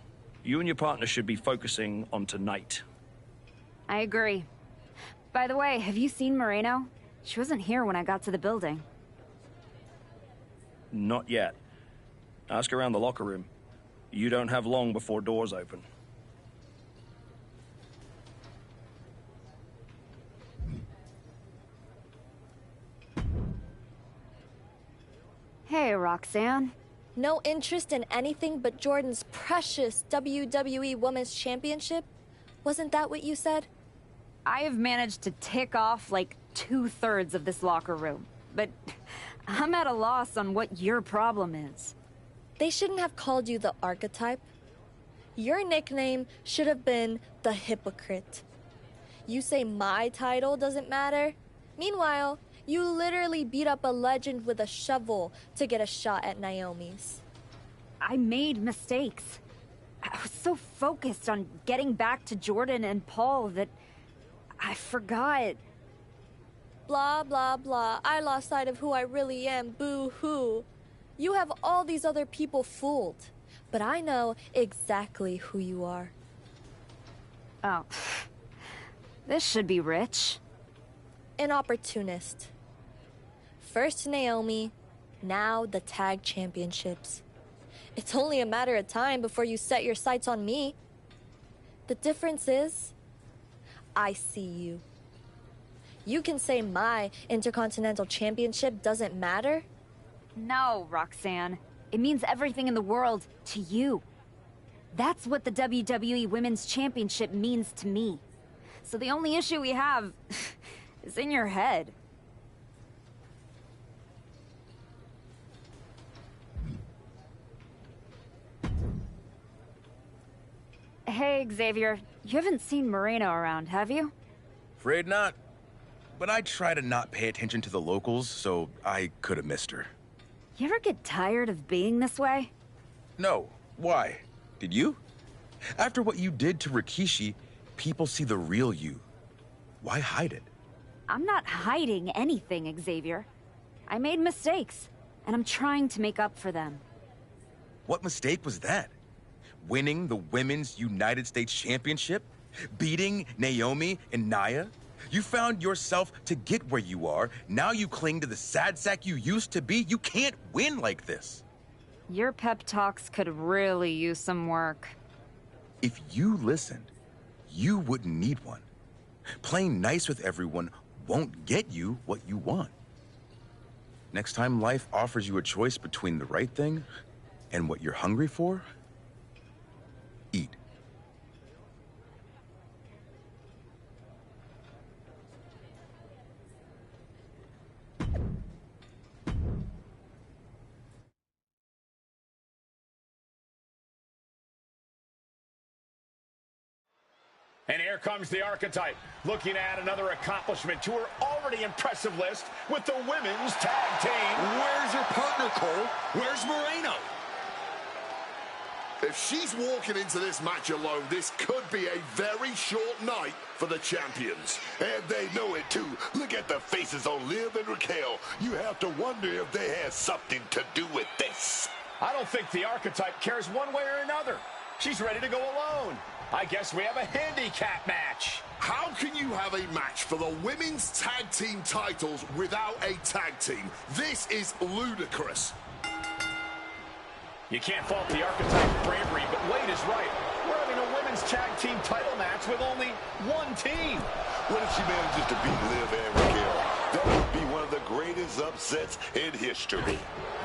You and your partner should be focusing on tonight. I agree. By the way, have you seen Moreno? She wasn't here when I got to the building. Not yet. Ask around the locker room. You don't have long before doors open. Hey, Roxanne. No interest in anything but Jordan's precious WWE Women's Championship? Wasn't that what you said? I have managed to tick off like 2/3 of this locker room, but I'm at a loss on what your problem is. They shouldn't have called you the Archetype. Your nickname should have been the Hypocrite. You say my title doesn't matter? Meanwhile, you literally beat up a legend with a shovel to get a shot at Naomi's. I made mistakes. I was so focused on getting back to Jordan and Paul that I forgot. Blah, blah, blah. I lost sight of who I really am. Boo-hoo. You have all these other people fooled, but I know exactly who you are. Oh. This should be rich. An opportunist. First Naomi, now the tag championships. It's only a matter of time before you set your sights on me. The difference is, I see you. You can say my Intercontinental Championship doesn't matter. No, Roxanne. It means everything in the world to you. That's what the WWE Women's Championship means to me. So the only issue we have is in your head. Hey, Xavier. You haven't seen Moreno around, have you? Afraid not. But I try to not pay attention to the locals, so I could have missed her. You ever get tired of being this way? No. Why? Did you? After what you did to Rikishi, people see the real you. Why hide it? I'm not hiding anything, Xavier. I made mistakes, and I'm trying to make up for them. What mistake was that? Winning the Women's United States Championship? Beating Naomi and Nia? You found yourself to get where you are. Now you cling to the sad sack you used to be. You can't win like this. Your pep talks could really use some work. If you listened, you wouldn't need one. Playing nice with everyone won't get you what you want. Next time life offers you a choice between the right thing and what you're hungry for, eat. And here comes the Archetype, looking at another accomplishment to her already impressive list with the Women's Tag Team. Where's her partner, Cole? Where's Moreno? If she's walking into this match alone, this could be a very short night for the champions. And they know it, too. Look at the faces on Liv and Raquel. You have to wonder if they had something to do with this. I don't think the Archetype cares one way or another. She's ready to go alone. I guess we have a handicap match. How can you have a match for the women's tag team titles without a tag team? This is ludicrous. You can't fault the Archetype's bravery, but Wade is right. We're having a women's tag team title match with only one team. What if she manages to beat Liv and Raquel? That would be one of the greatest upsets in history.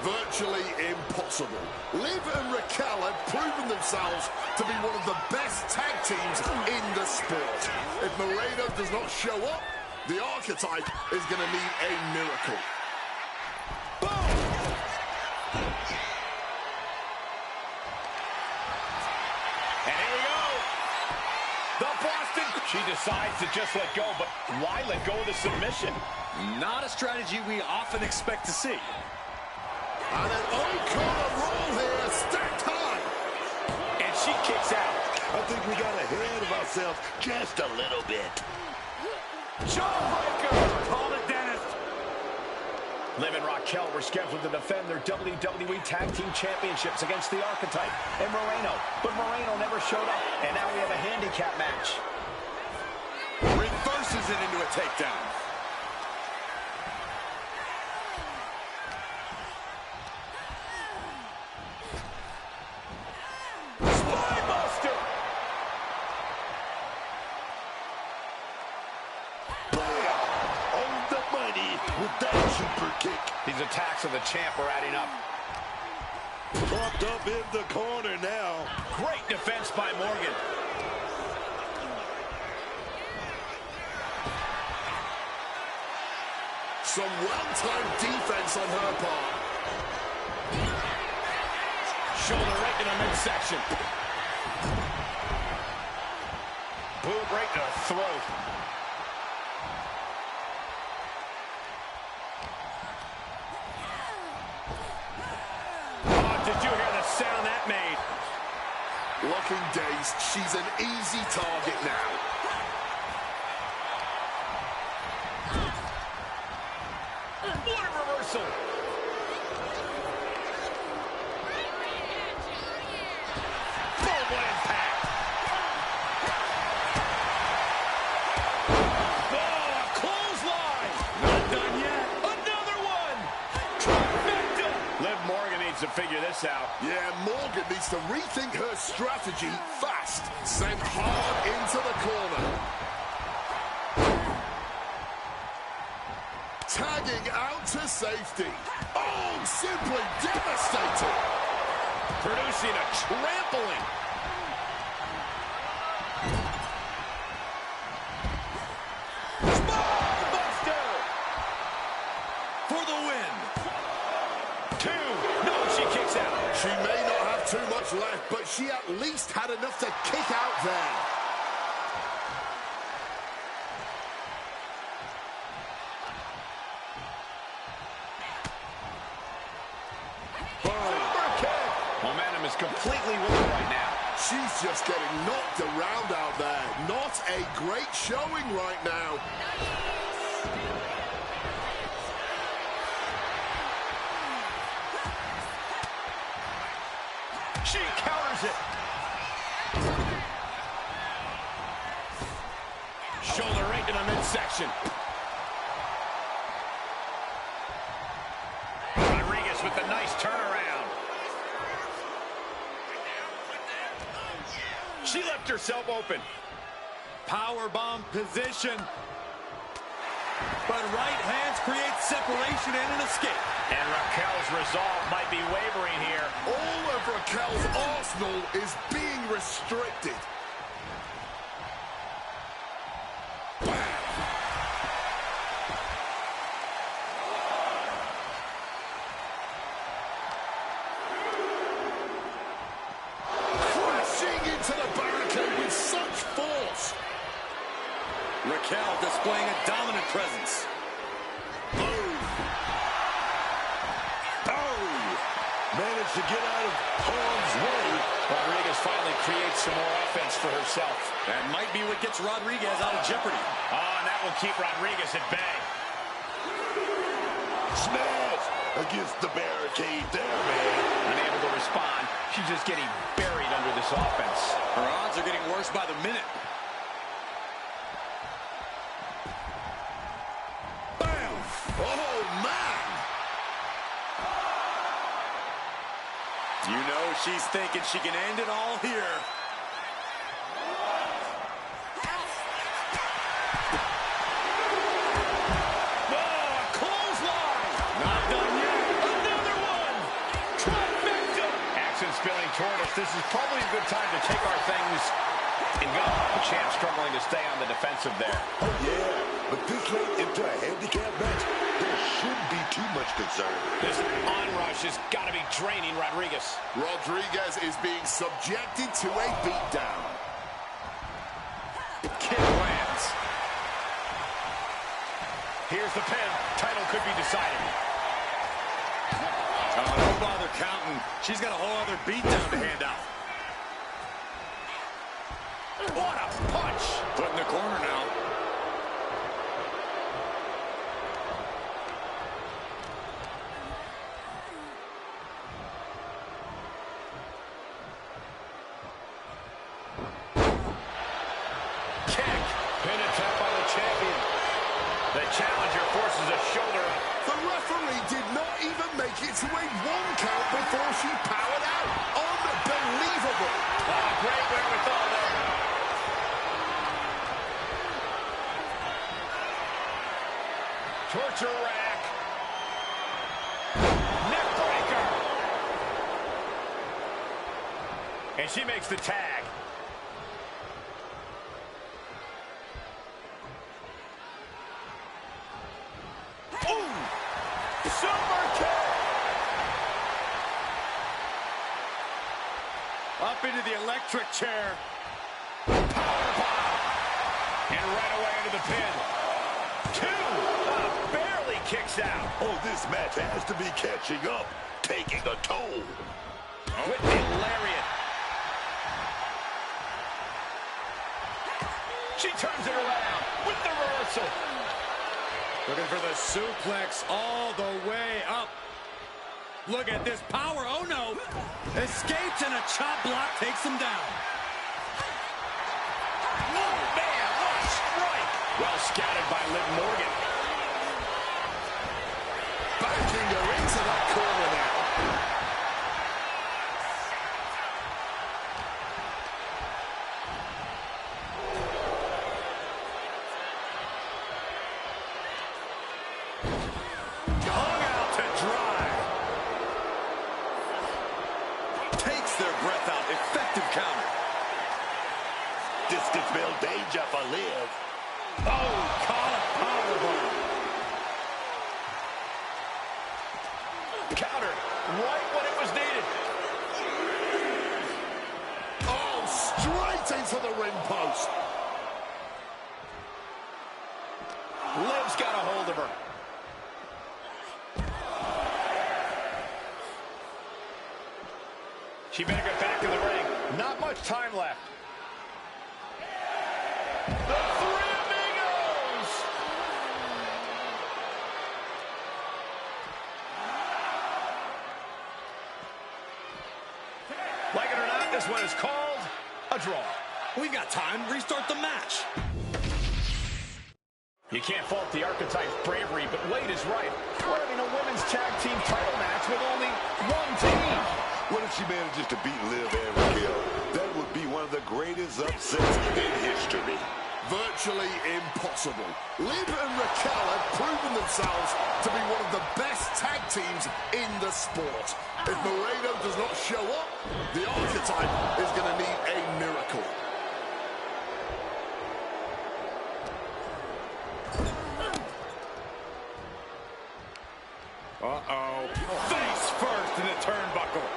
Virtually impossible. Liv and Raquel have proven themselves to be one of the best tag teams in the sport. If Moreno does not show up, the Archetype is going to need a miracle. Boom! She decides to just let go, but why let go of the submission? Not a strategy we often expect to see. And an on-corner roll here, stacked high. And she kicks out. I think we got ahead of ourselves just a little bit. Jawbreaker! Call it Dennis. Liv and Raquel were scheduled to defend their WWE Tag Team Championships against the Archetype and Moreno, but Moreno never showed up, and now we have a handicap match. Reverses it into a takedown. Spinebuster! On the money with that super kick. These attacks of the champ are adding up. Propped up in the corner now. Great defense by Morgan. Some well-timed defense on her part. Shoulder right in the midsection. Boot right to the throat. Oh, did you hear the sound that made? Looking dazed, she's an easy target now. What a reversal! Full impact! Oh, a clothesline! Not done yet. Another one! Trifecta! Liv Morgan needs to figure this out. Yeah, Morgan needs to rethink her strategy fast. Sent hard into the corner. Tagging out to safety. Oh, simply devastating. Producing a trampling. Spinebuster! For the win. 2. No, she kicks out. She may not have too much left, but she at least had enough to kick out there. Momentum is completely with her right now. She's just getting knocked around out there. Not a great showing right now. She counters it. Shoulder right in the midsection. Rodriguez with the nice turnaround. She left herself open. Powerbomb position. But right hands create separation and an escape. And Raquel's resolve might be wavering here. All of Raquel's arsenal is being restricted. Crashing into the barricade with such force. Raquel displaying a dominant presence. Managed to get out of harm's way. Rodriguez finally creates some more offense for herself. That might be what gets Rodriguez out of jeopardy. Oh, and that will keep Rodriguez at bay. Smash against the barricade there, man. Unable to respond. She's just getting buried under this offense. Her odds are getting worse by the minute. Bam! Oh, man! You know she's thinking she can end it all here. Oh, a clothesline! Not done yet. Another one! Trifecta! Action spilling toward us. This is probably a good time to take our things and go. The champ struggling to stay on the defensive there. Oh, yeah. But this late into a handicap match, there shouldn't be too much concern. This onrush has got to be draining Rodriguez. Rodriguez is being subjected to a beatdown. Kick lands. Here's the pin. Title could be decided. Oh, don't bother counting. She's got a whole other beatdown to hand out. What a punch! Put in the corner now. Kick. Pin attempt by the champion. The challenger forces a shoulder up. The referee did not even make it to a 1 count before she powered out. Unbelievable. Oh, great wherewithal there. Torture rack. Neck breaker. And she makes the tag. Ooh! Super kick! Up into the electric chair. Powerbomb. And right away into the pin. 2. Barely kicks out. Oh, this match has to be catching up, taking a toll. With the lariat. She turns it around with the reversal. Looking for the suplex all the way up. Look at this power. Oh, no. Escapes and a chop block takes him down. Oh, man, what a strike. Well scouted by Liv Morgan. Backing her into that corner now. Hung out to dry. Takes their breath out. Effective counter. Distance bell danger for Liv. Oh, caught a powerbomb. Counter right when it was needed. Oh, straight into the ring post. Liv's got a hold of her. She better get back in the ring. Not much time left. The Three Amigos! Like it or not, this one is called a draw. We've got time. Restart the match. You can't fault the Archetype's bravery, but Wade is right. We're having a women's tag team title match with only one team. What if she manages to beat Liv and Raquel? That would be one of the greatest upsets in history. Virtually impossible. Liv and Raquel have proven themselves to be one of the best tag teams in the sport. If Moreno does not show up, the Archetype is going to need a miracle. Uh-oh. Face first in the turnbuckle.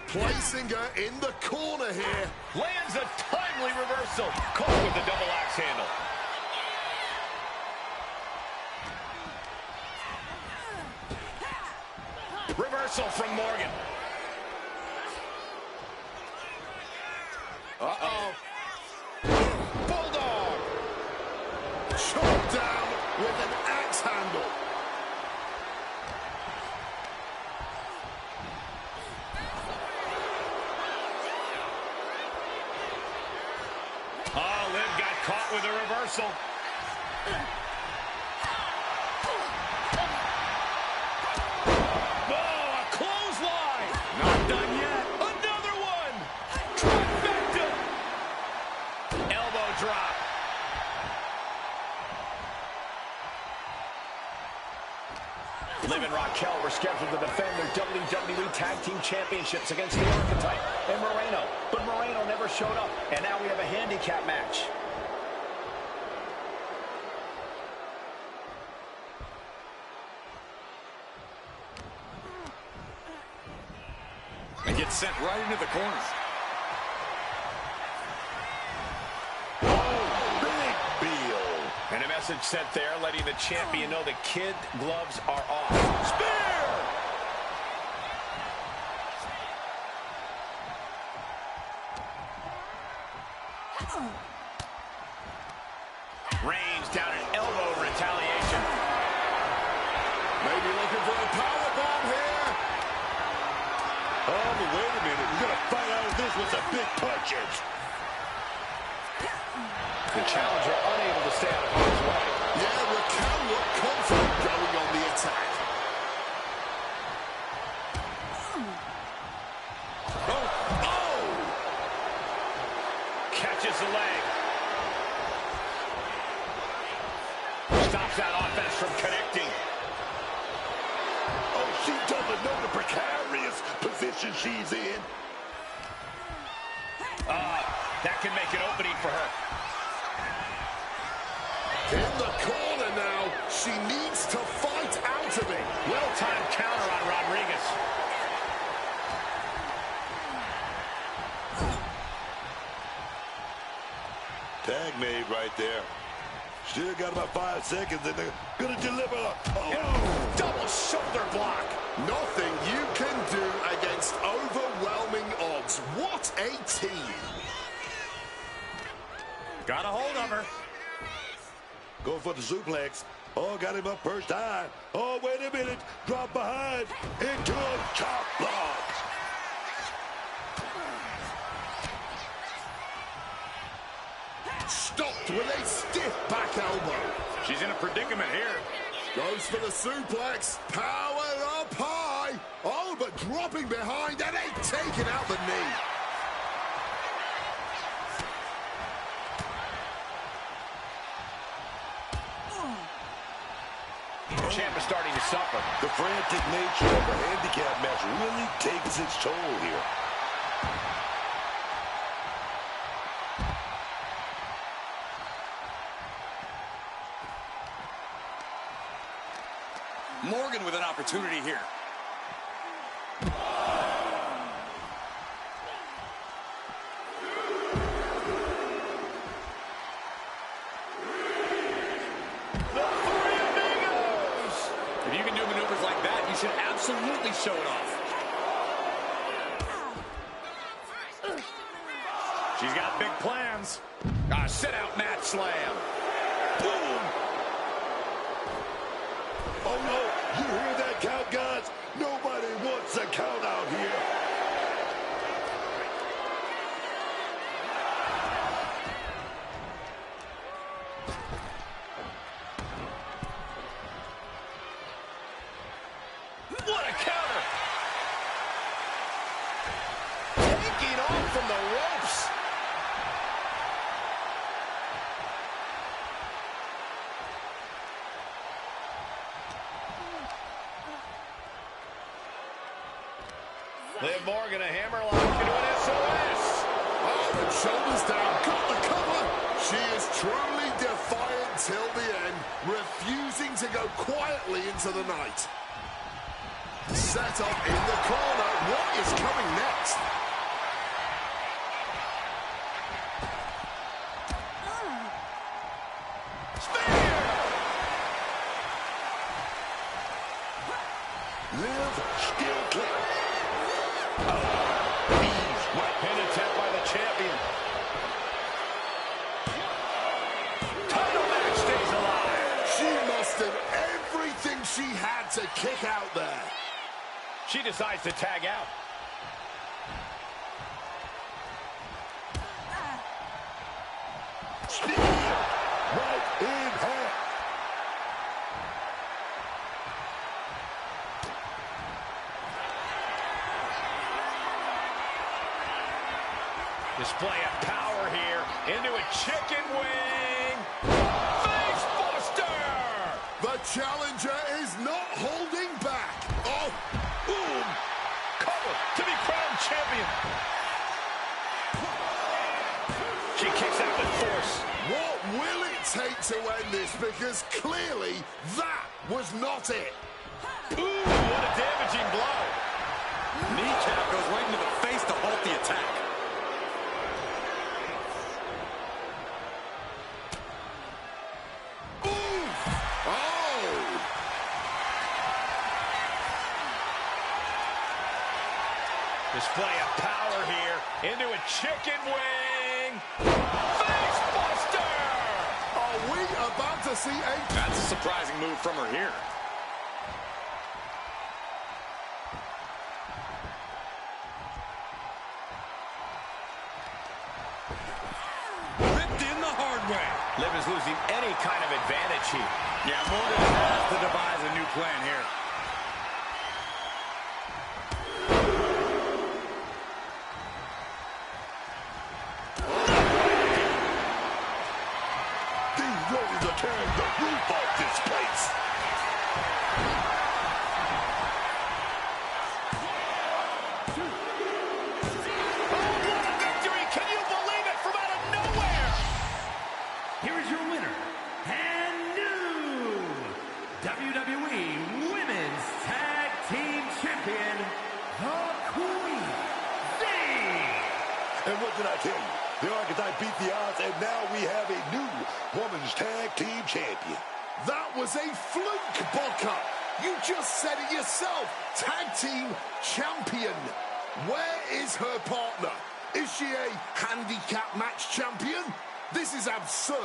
Placing her in the corner here. Lands a timely reversal. Caught with the double axe handle. Reversal from Morgan. Uh-oh. Bulldog. Chopped down with an axe handle. Oh, Liv got caught with a reversal. Oh, a clothesline. Not done yet. Another one. Trifecta. Elbow drop. Liv and Raquel were scheduled to defend their WWE Tag Team Championships against the Archetype and Moreno. But Moreno never showed up, and now we have a handicap match. And gets sent right into the corner. message sent there, letting the champion know the kid gloves are off. Spear! Reigns down an elbow retaliation. Maybe looking for a powerbomb here. Oh, but wait a minute. We're going to find out if this was a big punches. The challenger unable to stay out of harm's way. Yeah, Raquel looked confident going on the attack. Oh! Catches the leg. Stops that offense from connecting. Oh, she doesn't know the precarious position she's in. That can make an opening for her. In the corner now. She needs to fight out of it. Well-timed counter on Rodriguez. Tag made right there. Still got about 5 seconds, and they're going to deliver. Oh, double shoulder block. Nothing you can do against overwhelming odds. What a team. Got a hold of her. Going for the suplex. Oh, got him up first time. Oh, wait a minute. Drop behind into a chop block. Stopped with a stiff back elbow. She's in a predicament here. Goes for the suplex. Powered up high. Oh, but dropping behind and they taking out the knee. The champ is starting to suffer. The frantic nature of a handicap match really takes its toll here. Morgan with an opportunity here. If you can do maneuvers like that, you should absolutely show it off. She's got big plans. Sit-out mat slam. Boom! Oh, no. You hear that count, guys? Nobody wants a count out here. What a counter! Taking off from the ropes. Liv Morgan, a hammerlock into an SOS. Oh, and shoulders down, got the cover. She is truly defiant till the end, refusing to go quietly into the night. Set up in the corner. What is coming next? Liv still clear. Pin attempt by the champion. Title match stays alive. She mustered everything she had to kick out there. She decides to tag out. Spear right in half. Display of power here into a chicken wing. Face buster! The challenger is not holding back. Oh, Boom! Cover to be crowned champion. She kicks out with force. what will it take to end this? Because clearly that was not it. Ooh, what a damaging blow. Kneecap goes right into the face to halt the attack. Ooh, Display of power here into a chicken wing. Face buster! Are we about to see a... That's a surprising move from her here. Ripped in the hard way. Liv is losing any kind of advantage here. Yeah, Morgan has to devise a new plan here. These Rollins are tearing the roof off this place. Victory! Can you believe it? From out of nowhere! Here is your winner, and new WWE Women's Tag Team Champion, the Queen, And what did I tell you? The Archetype beat the odds, and now we have a new Women's Tag Team Champion. That was a fluke, Booker. You just said it yourself. Tag Team Champion. Where is her partner? Is she a handicap match champion? This is absurd.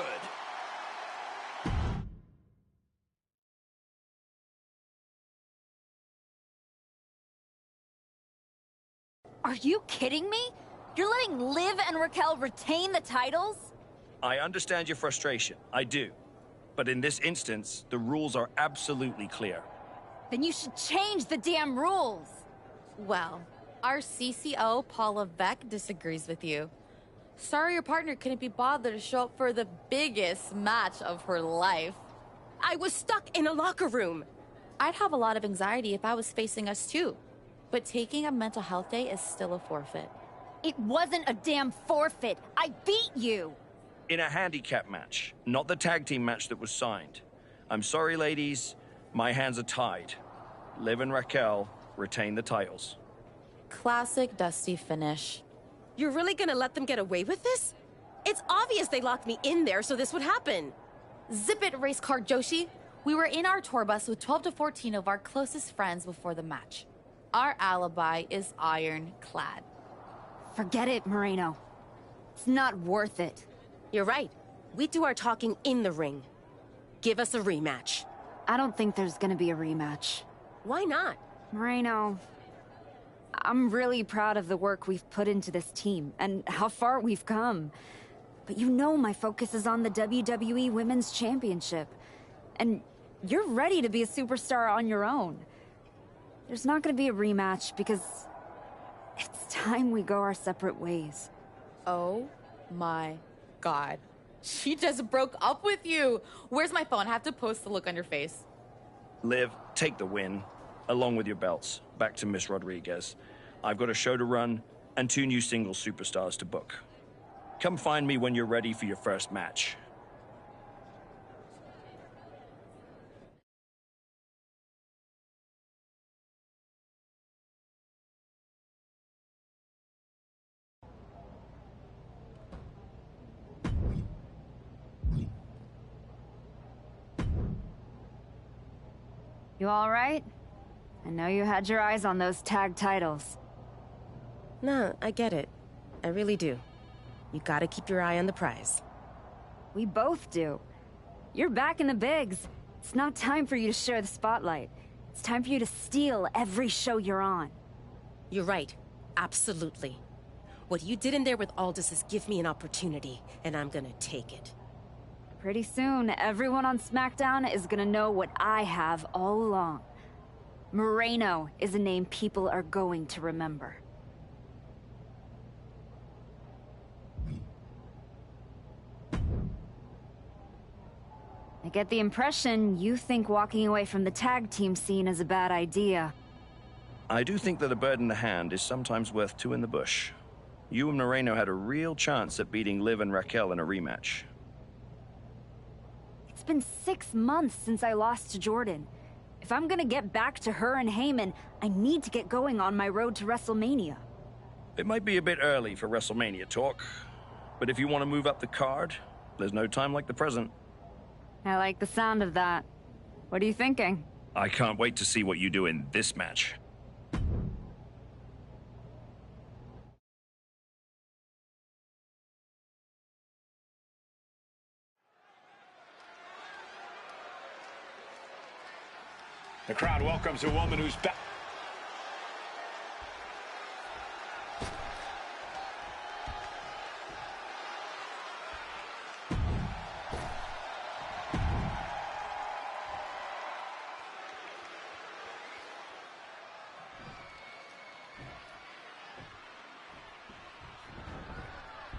Are you kidding me? You're letting Liv and Raquel retain the titles? I understand your frustration. I do. But in this instance, the rules are absolutely clear. Then you should change the damn rules. Well, our CCO, Paul Levesque, disagrees with you. Sorry your partner couldn't be bothered to show up for the biggest match of her life. I was stuck in a locker room. I'd have a lot of anxiety if I was facing us too. But taking a mental health day is still a forfeit. It wasn't a damn forfeit. I beat you. In a handicap match, not the tag team match that was signed. I'm sorry, ladies. My hands are tied. Liv and Raquel retain the titles. Classic Dusty finish. You're really gonna let them get away with this? It's obvious they locked me in there so this would happen. Zip it, race car Joshi. We were in our tour bus with 12 to 14 of our closest friends before the match. Our alibi is ironclad. Forget it, Moreno. It's not worth it. You're right. We do our talking in the ring. Give us a rematch. I don't think there's gonna be a rematch. Why not? Moreno, I'm really proud of the work we've put into this team and how far we've come. But you know my focus is on the WWE Women's Championship. And you're ready to be a superstar on your own. There's not gonna be a rematch because it's time we go our separate ways. Oh my God. She just broke up with you. Where's my phone? I have to post the look on your face. Liv, take the win, along with your belts, back to Miss Rodriguez. I've got a show to run and 2 new single superstars to book. Come find me when you're ready for your first match. You all right? I know you had your eyes on those tag titles. No, I get it. I really do. You gotta keep your eye on the prize. We both do. You're back in the bigs. It's not time for you to share the spotlight. It's time for you to steal every show you're on. You're right. Absolutely. What you did in there with Aldous is give me an opportunity, and I'm gonna take it. Pretty soon, everyone on SmackDown is gonna know what I have all along. Moreno is a name people are going to remember. I get the impression you think walking away from the tag team scene is a bad idea. I do think that a bird in the hand is sometimes worth 2 in the bush. You and Moreno had a real chance at beating Liv and Raquel in a rematch. It's been 6 months since I lost to Jordan. If I'm gonna get back to her and Heyman, I need to get going on my road to WrestleMania. It might be a bit early for WrestleMania talk, but if you want to move up the card, there's no time like the present. I like the sound of that. What are you thinking? I can't wait to see what you do in this match. The crowd welcomes a woman who's back.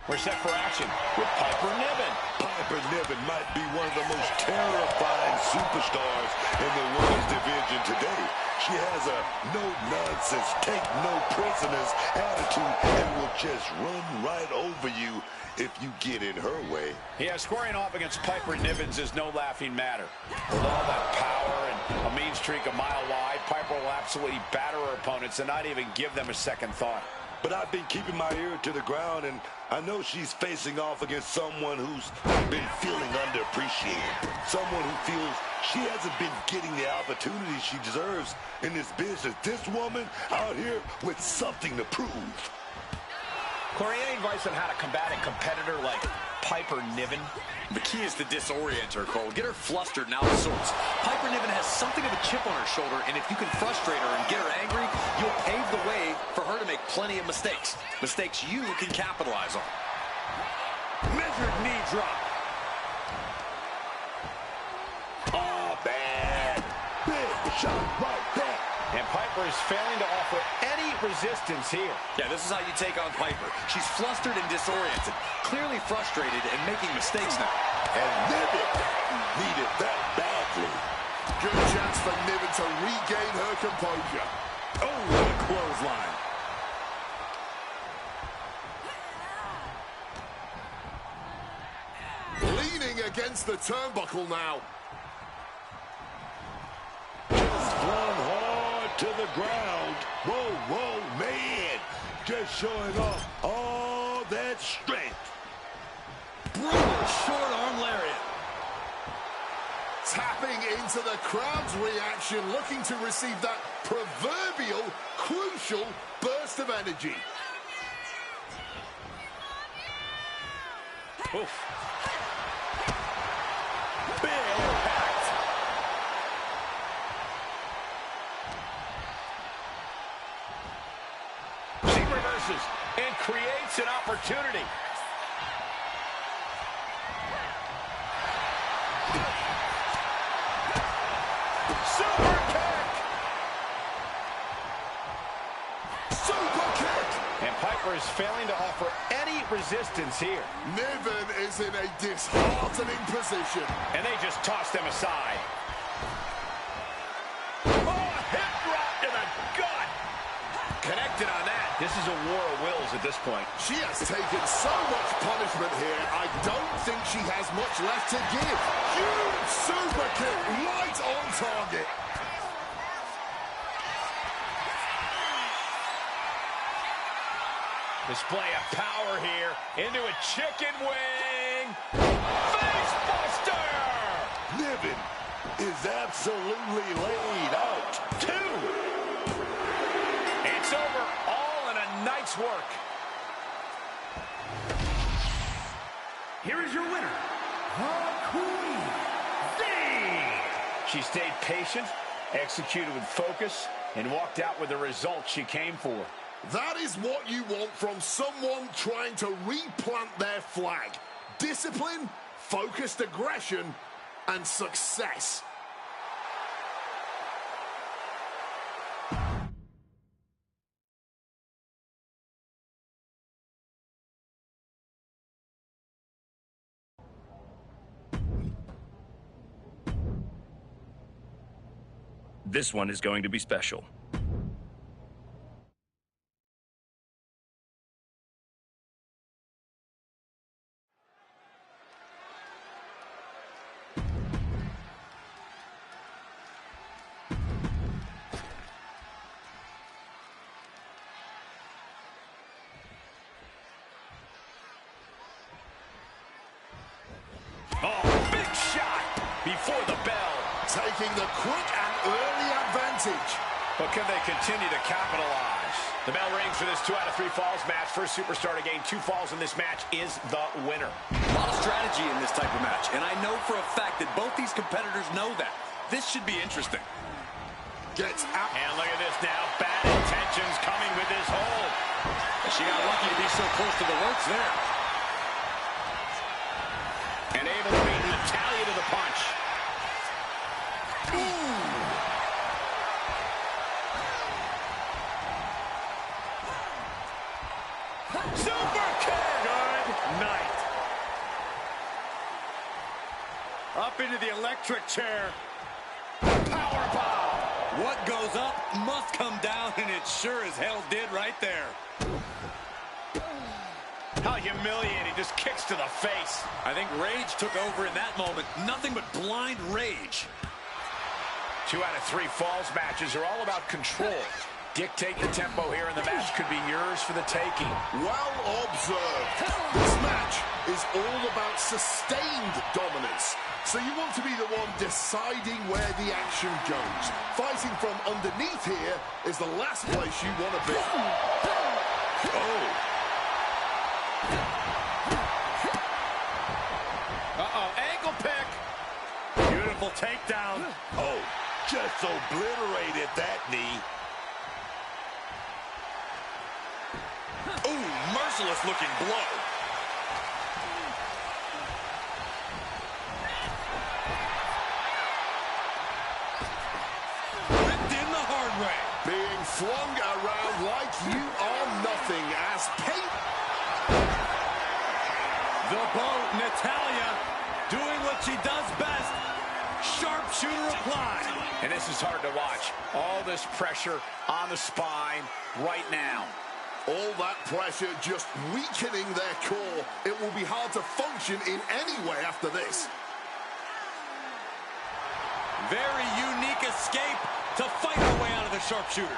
We're set for action with Piper Niven. Piper Niven might be one of the most terrifying superstars in the women's division today. She has a no-nonsense, take-no-prisoners attitude and will just run right over you if you get in her way. Yeah, squaring off against Piper Nivens is no laughing matter. With all that power and a mean streak a mile wide, Piper will absolutely batter her opponents and not even give them a second thought. But I've been keeping my ear to the ground, and I know she's facing off against someone who's been feeling underappreciated. Someone who feels she hasn't been getting the opportunity she deserves in this business. This woman out here with something to prove. Corey, any advice on how to combat a competitor like Piper Niven? The key is to disorient her, Cole. Get her flustered and out of sorts. Piper Niven has something of a chip on her shoulder, and if you can frustrate her and get her angry, you'll pave the way for her to make plenty of mistakes. Mistakes you can capitalize on. Measured knee drop. Oh, bad. Big shot right there. And Piper is failing to offer any resistance here. Yeah, this is how you take on Piper. She's flustered and disoriented, clearly frustrated and making mistakes now. And Niven needed that badly. Good chance for Niven to regain her composure. Oh, what a clothesline. Leaning against the turnbuckle now. Just flung hard to the ground. Whoa, whoa, man. Just showing off all that strength. Brutal short arm lariat. Tapping into the crowd's reaction, looking to receive that proverbial, crucial burst of energy. Oof. Big impact. She reverses and creates an opportunity. Super kick! Super kick! And Piper is failing to offer any resistance here. Niven is in a disheartening position. And they just toss them aside. Oh, hip drop to the gut! Connected on that. This is a war of wills at this point. She has taken so much punishment here, I don't think she has much left to give. Huge super kick right on target. Display of power here into a chicken wing. Face buster! Niven is absolutely laid out. 2. It's over, all in a night's work. Here is your winner, the Queen, She stayed patient, executed with focus, and walked out with the result she came for. That is what you want from someone trying to replant their flag. Discipline, focused aggression, and success. This one is going to be special. Oh, big shot before the bell. Taking the quick and early advantage. But can they continue to capitalize? The bell rings for this 2 out of 3 falls match. First superstar to gain 2 falls in this match is the winner. A lot of strategy in this type of match, and I know for a fact that both these competitors know that. This should be interesting. gets out. And look at this now. Bad intentions coming with this hold. She got lucky to be so close to the ropes there. And able to beat Natalya to the punch. Super kick! Good night. Up into the electric chair. Powerbomb. What goes up must come down, and it sure as hell did right there. How humiliating. Just kicks to the face. I think rage took over in that moment. Nothing but blind rage. 2 out of 3 falls matches are all about control. Dictate the tempo here, and the match could be yours for the taking. Well observed. This match is all about sustained dominance. So you want to be the one deciding where the action goes. Fighting from underneath here is the last place you want to be. Oh. Uh-oh, ankle pick. Beautiful takedown. Oh, just obliterated that knee. Ooh, merciless looking blow. Ripped in the hard way. Being flung around like you are nothing as pain. The boat, Natalya, doing what she does best. Sharpshooter applied. And this is hard to watch. All this pressure on the spine right now. All that pressure just weakening their core. It will be hard to function in any way after this. Very unique escape to fight her way out of the sharpshooter.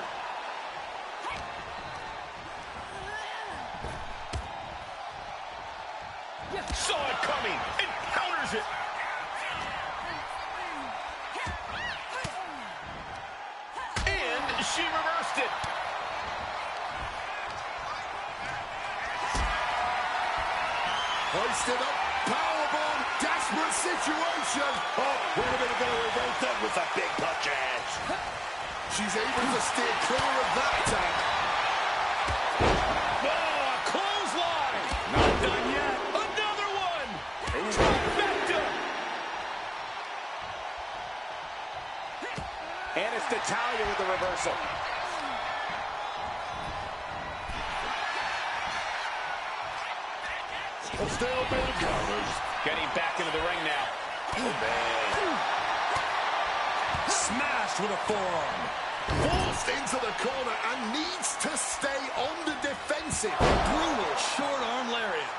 Saw it coming and counters it. And she reversed it. Hoisted up, powerbomb, desperate situation. Oh, wait a minute, gonna reverse that with a big punch ass. She's able to steer clear of that attack. Oh, a clothesline. Not done yet. Another one. Trifecta. And it's Natalya with the reversal. Still big counters. Getting back into the ring now. Oh, man. Smashed with a forearm. Forced into the corner and needs to stay on the defensive. Brutal short arm lariat.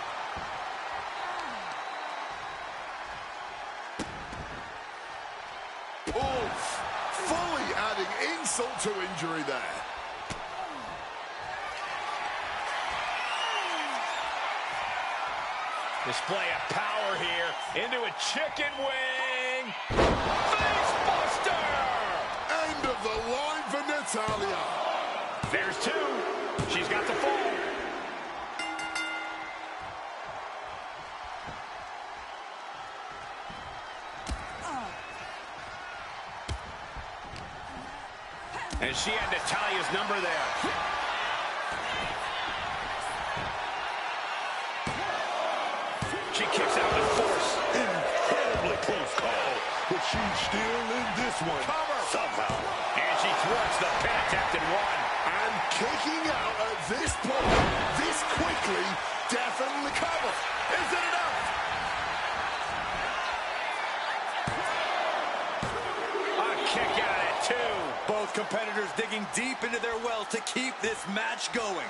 Oof. Fully adding insult to injury there. Display of power here into a chicken wing. Face buster! End of the line for Natalya. There's 2. She's got the fall. And she had Natalya's number there. She kicks out with force. Incredibly close call, but she's still in this one. Cover. Somehow. And she thwarts the pin attempt and 1. And kicking out at this point, this quickly, definitely cover. Is it enough? A kick out at 2. Both competitors digging deep into their well to keep this match going.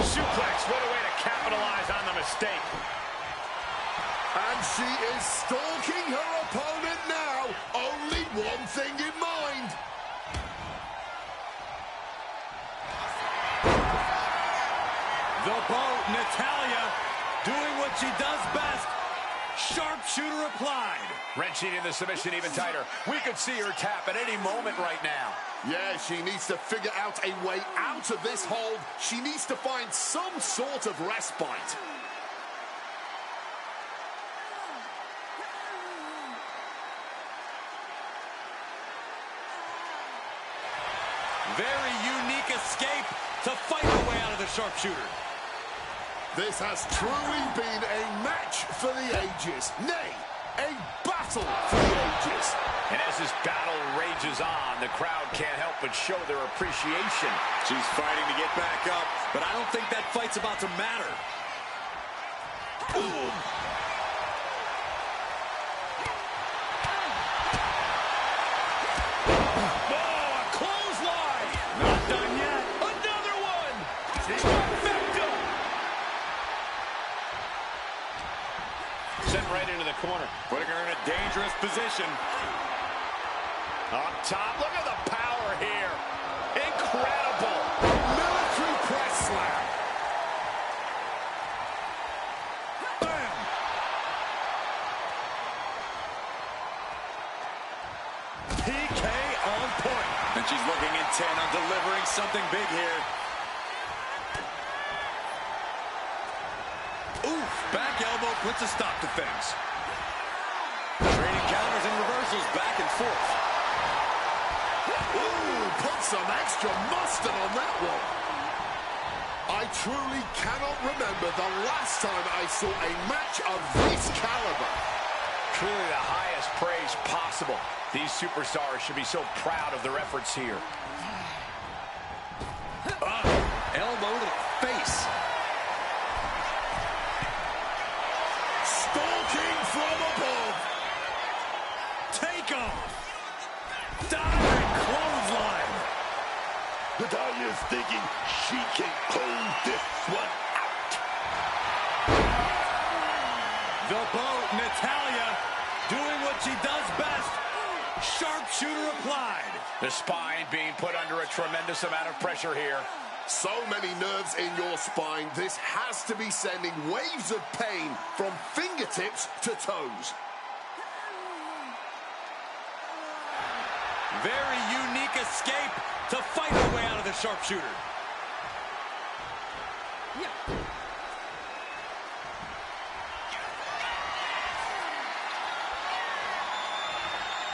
Suplex, what a way to capitalize on the mistake. And she is stalking her opponent now. Only one thing in mind. The boat, Natalya, doing what she does best. Sharpshooter applied. Wrenching in the submission even tighter. We could see her tap at any moment right now. Yeah, she needs to figure out a way out of this hold. She needs to find some sort of respite. Very unique escape to fight her way out of the sharpshooter. This has truly been a match for the ages. Nay, a battle for the ages. And as this battle rages on, the crowd can't help but show their appreciation. She's fighting to get back up, but I don't think that fight's about to matter. Boom! Sent right into the corner. Putting her in a dangerous position. Up top, look at the power here. Incredible. Military press slam. Bam! PK on point. And she's looking intent on delivering something big here. Oof, back elbow puts a stop to things. Trading counters and reversals back and forth. Ooh, put some extra mustard on that one. I truly cannot remember the last time I saw a match of this caliber. Truly the highest praise possible. These superstars should be so proud of their efforts here. Elbow to the face. Stalking from above. Take off. Diving clothesline. Natalya's thinking she can close this one out. The boat, Natalya, doing what she does best. Sharpshooter applied. The spine being put under a tremendous amount of pressure here. So many nerves in your spine. This has to be sending waves of pain from fingertips to toes. Very unique escape to fight her way out of the sharpshooter.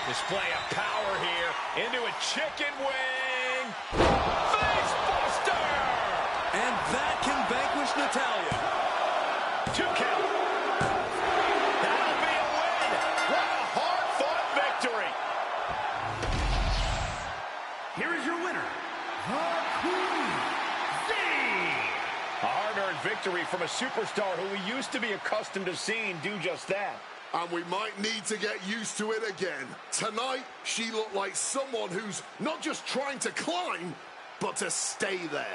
Display of power here into a chicken wing. Face buster! And that can vanquish Natalya. 2 count. That'll be a win. What a hard-fought victory. Here is your winner, the Queen, A hard-earned victory from a superstar who we used to be accustomed to seeing do just that. And we might need to get used to it again. Tonight, she looked like someone who's not just trying to climb, but to stay there.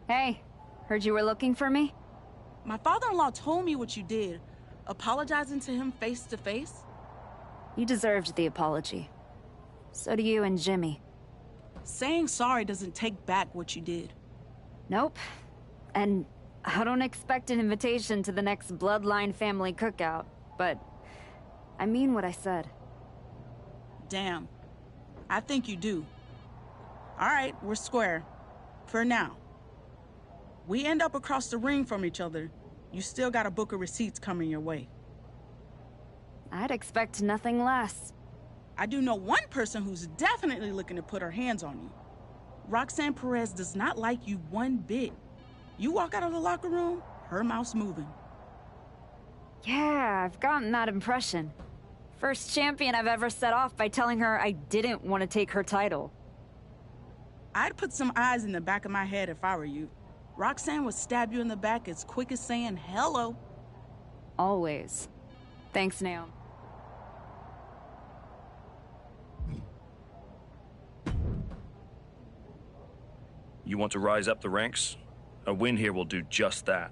Hey, heard you were looking for me? My father-in-law told me what you did. Apologizing to him face to face. You deserved the apology. So do you and Jimmy. Saying sorry doesn't take back what you did. Nope. And I don't expect an invitation to the next Bloodline family cookout, but I mean what I said. Damn. I think you do. All right, we're square. For now. We end up across the ring from each other. You still got a book of receipts coming your way. I'd expect nothing less. I do know one person who's definitely looking to put her hands on you. Roxanne Perez does not like you one bit. You walk out of the locker room, her mouth's moving. Yeah, I've gotten that impression. First champion I've ever set off by telling her I didn't want to take her title. I'd put some eyes in the back of my head if I were you. Roxanne would stab you in the back as quick as saying hello. Always. Thanks, Naomi. You want to rise up the ranks? A win here will do just that.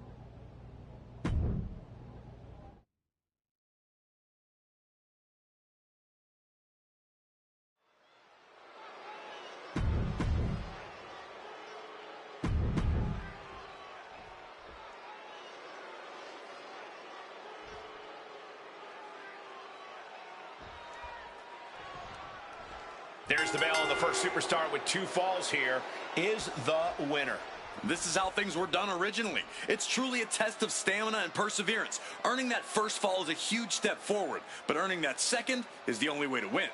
There's the bell, and the first superstar with 2 falls here is the winner. This is how things were done originally. It's truly a test of stamina and perseverance. Earning that first fall is a huge step forward, but earning that second is the only way to win.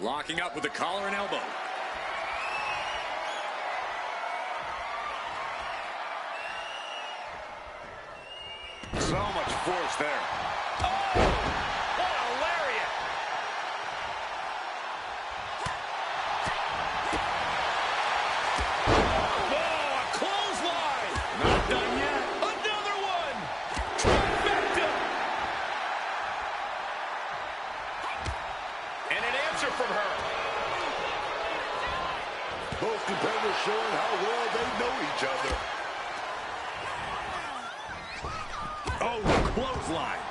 Locking up with the collar and elbow. So much force there. Oh, what a lariat. Oh, a clothesline. Not done yet. Another one. Trifecta. And an answer from her. Both competitors showing how well they know each other. Oh, the clothesline.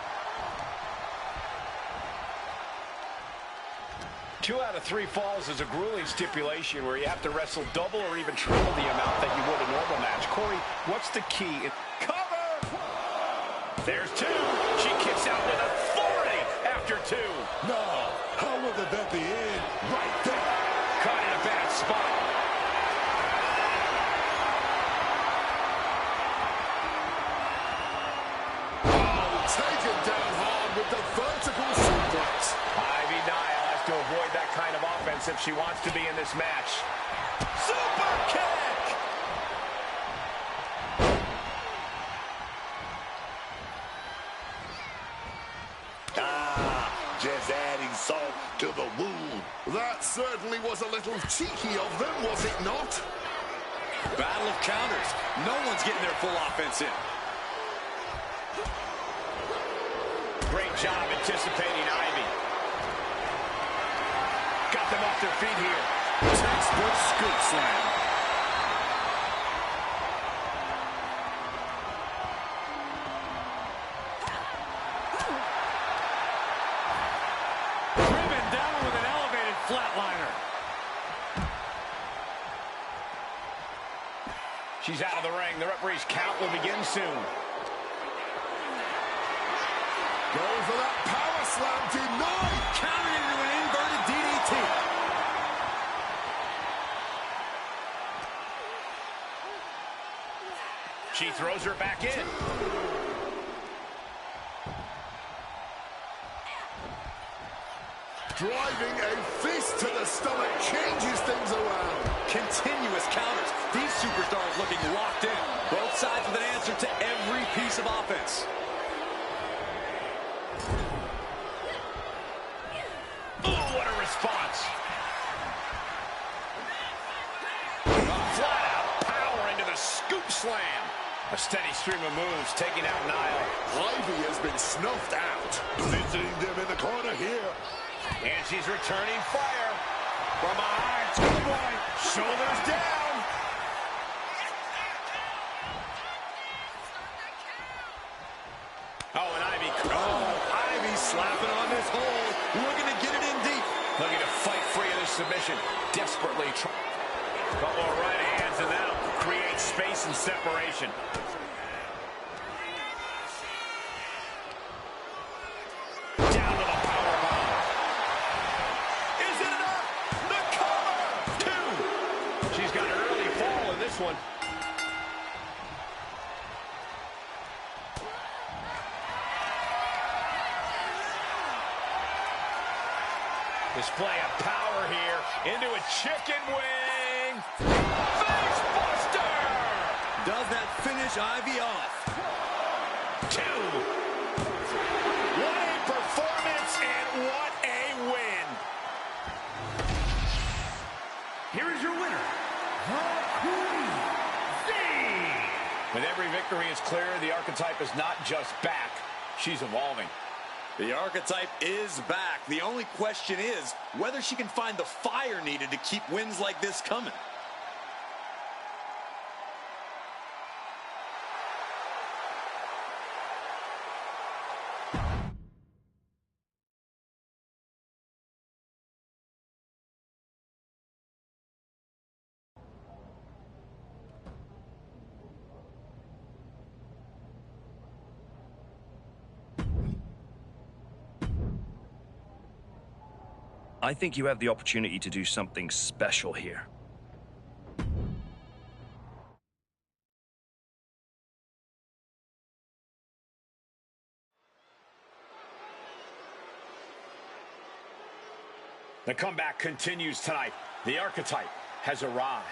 2 out of 3 falls is a grueling stipulation where you have to wrestle double or even triple the amount that you would a normal match. Corey, what's the key? Cover! There's 2. She kicks out with authority after 2. No, how would that be in? Right there. Caught in a bad spot. Taken down hard with the vertical suplex. Ivy Nile has to avoid that kind of offense if she wants to be in this match. Super kick! Just adding salt to the wound. That certainly was a little cheeky of them, was it not? Battle of counters. No one's getting their full offense in. Great job anticipating Ivy. Got them off their feet here. Textbook scoop slam. Driven down with an elevated flatliner. She's out of the ring. The referee's count will begin soon. Going for that power slam, denied. Countered into an inverted DDT. She throws her back in. Driving a fist to the stomach changes things around. Continuous counters. These superstars looking locked in. Both sides with an answer to every piece of offense. Oh, what a response. Flat out power into the scoop slam. A steady stream of moves taking out Nile. Ivy has been snuffed out. Visiting them in the corner here. And she's returning fire. From behind, schoolboy. Shoulders down. Oh, and Ivy. Oh, Ivy slapping on this hole. Looking to get it in deep. Looking to fight free of this submission. Desperately trying. Couple of right hands, and that'll create space and separation. Down to the powerbomb. Is it enough? The cover! 2. She's got an early fall in this one. Display of power here into a chicken wing. Face buster! Does that finish Ivy off? 2. What a performance and what a win. Here is your winner, the Queen, Z. With every victory is clear, the archetype is not just back, she's evolving. The archetype is back. The only question is whether she can find the fire needed to keep wins like this coming. I think you have the opportunity to do something special here. The comeback continues tonight. The Archetype has arrived.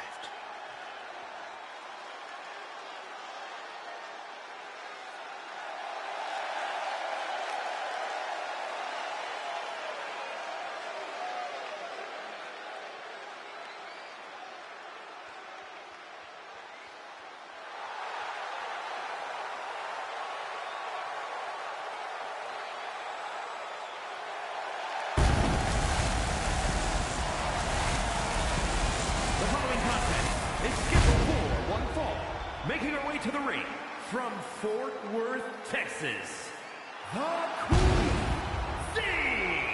Making her way to the ring from Fort Worth, Texas, the Queen, Thing!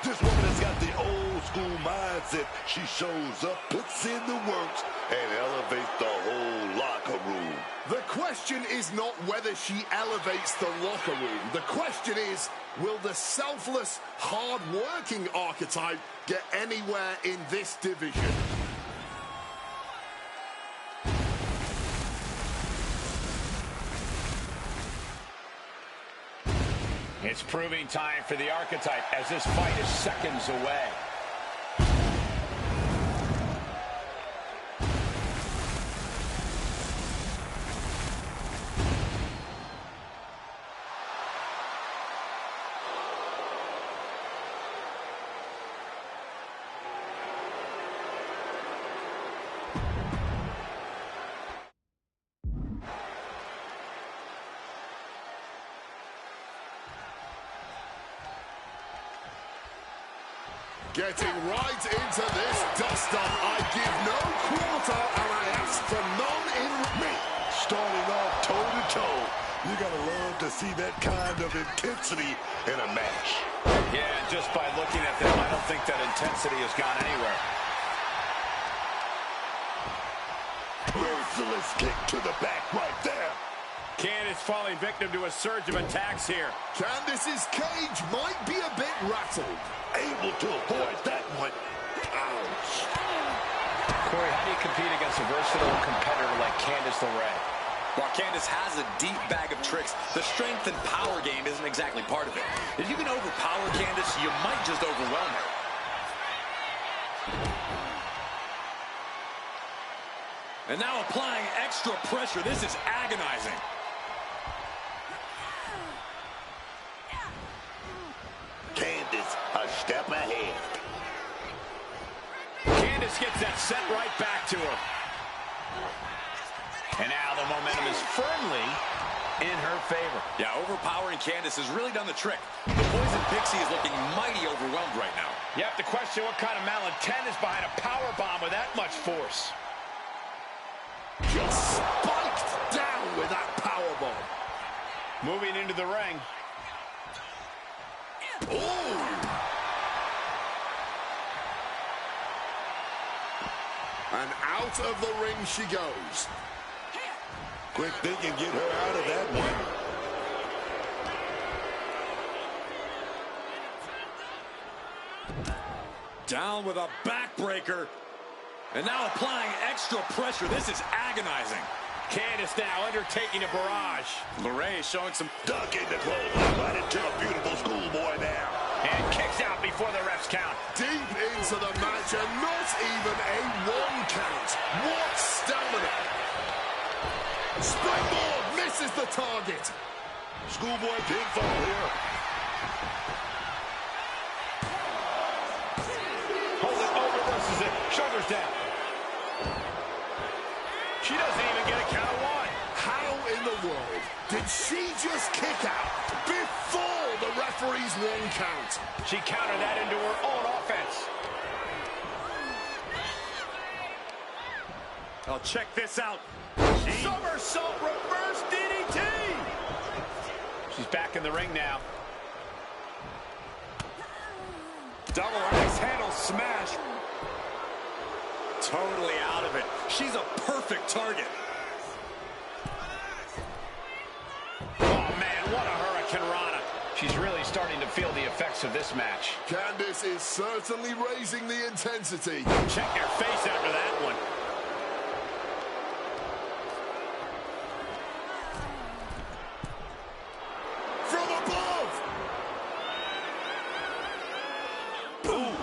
This woman has got the old school mindset. She shows up, puts in the works, and elevates the whole locker room. The question is not whether she elevates the locker room. The question is, will the selfless, hard-working Archetype get anywhere in this division? It's proving time for the Archetype as this fight is seconds away. Getting right into this dust-up. I give no quarter, and I ask for none in me. Starting off toe-to-toe. You gotta love to see that kind of intensity in a match. Yeah, and just by looking at them, I don't think that intensity has gone anywhere. Merciless kick to the back right there. Candice falling victim to a surge of attacks here. Candice's cage might be a bit rattled. Able to avoid that one. Ouch. Corey, how do you compete against a versatile competitor like Candice LeRae? While Candice has a deep bag of tricks, the strength and power game isn't exactly part of it. If you can overpower Candice, you might just overwhelm her. And now applying extra pressure. This is agonizing. Candice, a step ahead. Candice gets that set right back to her. And now the momentum is firmly in her favor. Yeah, overpowering Candice has really done the trick. The Poison Pixie is looking mighty overwhelmed right now. You have to question what kind of malintent is behind a power bomb with that much force. Just spiked down with that power bomb. Moving into the ring. Ooh. And out of the ring she goes. Quick thinking, get her out of that one. Down with a backbreaker. And now applying extra pressure. This is agonizing. Candice now undertaking a barrage. LeRae showing some duck in the clothes. Right into a beautiful schoolboy now. And kicks out before the refs count. Deep into the match and not even a 1 count. What stamina. Springboard misses the target. Schoolboy pinfall here. Hold it over versus it. Shoulders down. She doesn't even get a count of 1. How in the world did she just kick out before the referee's 1 count? She countered that into her own offense. Oh, check this out. Somersault reverse DDT. She's back in the ring now. Double axe handle smash. Totally out of it. She's a perfect target. Oh, man, what a Hurricane Rana. She's really starting to feel the effects of this match. Candice is certainly raising the intensity. Check your face after that one. From above! Boom!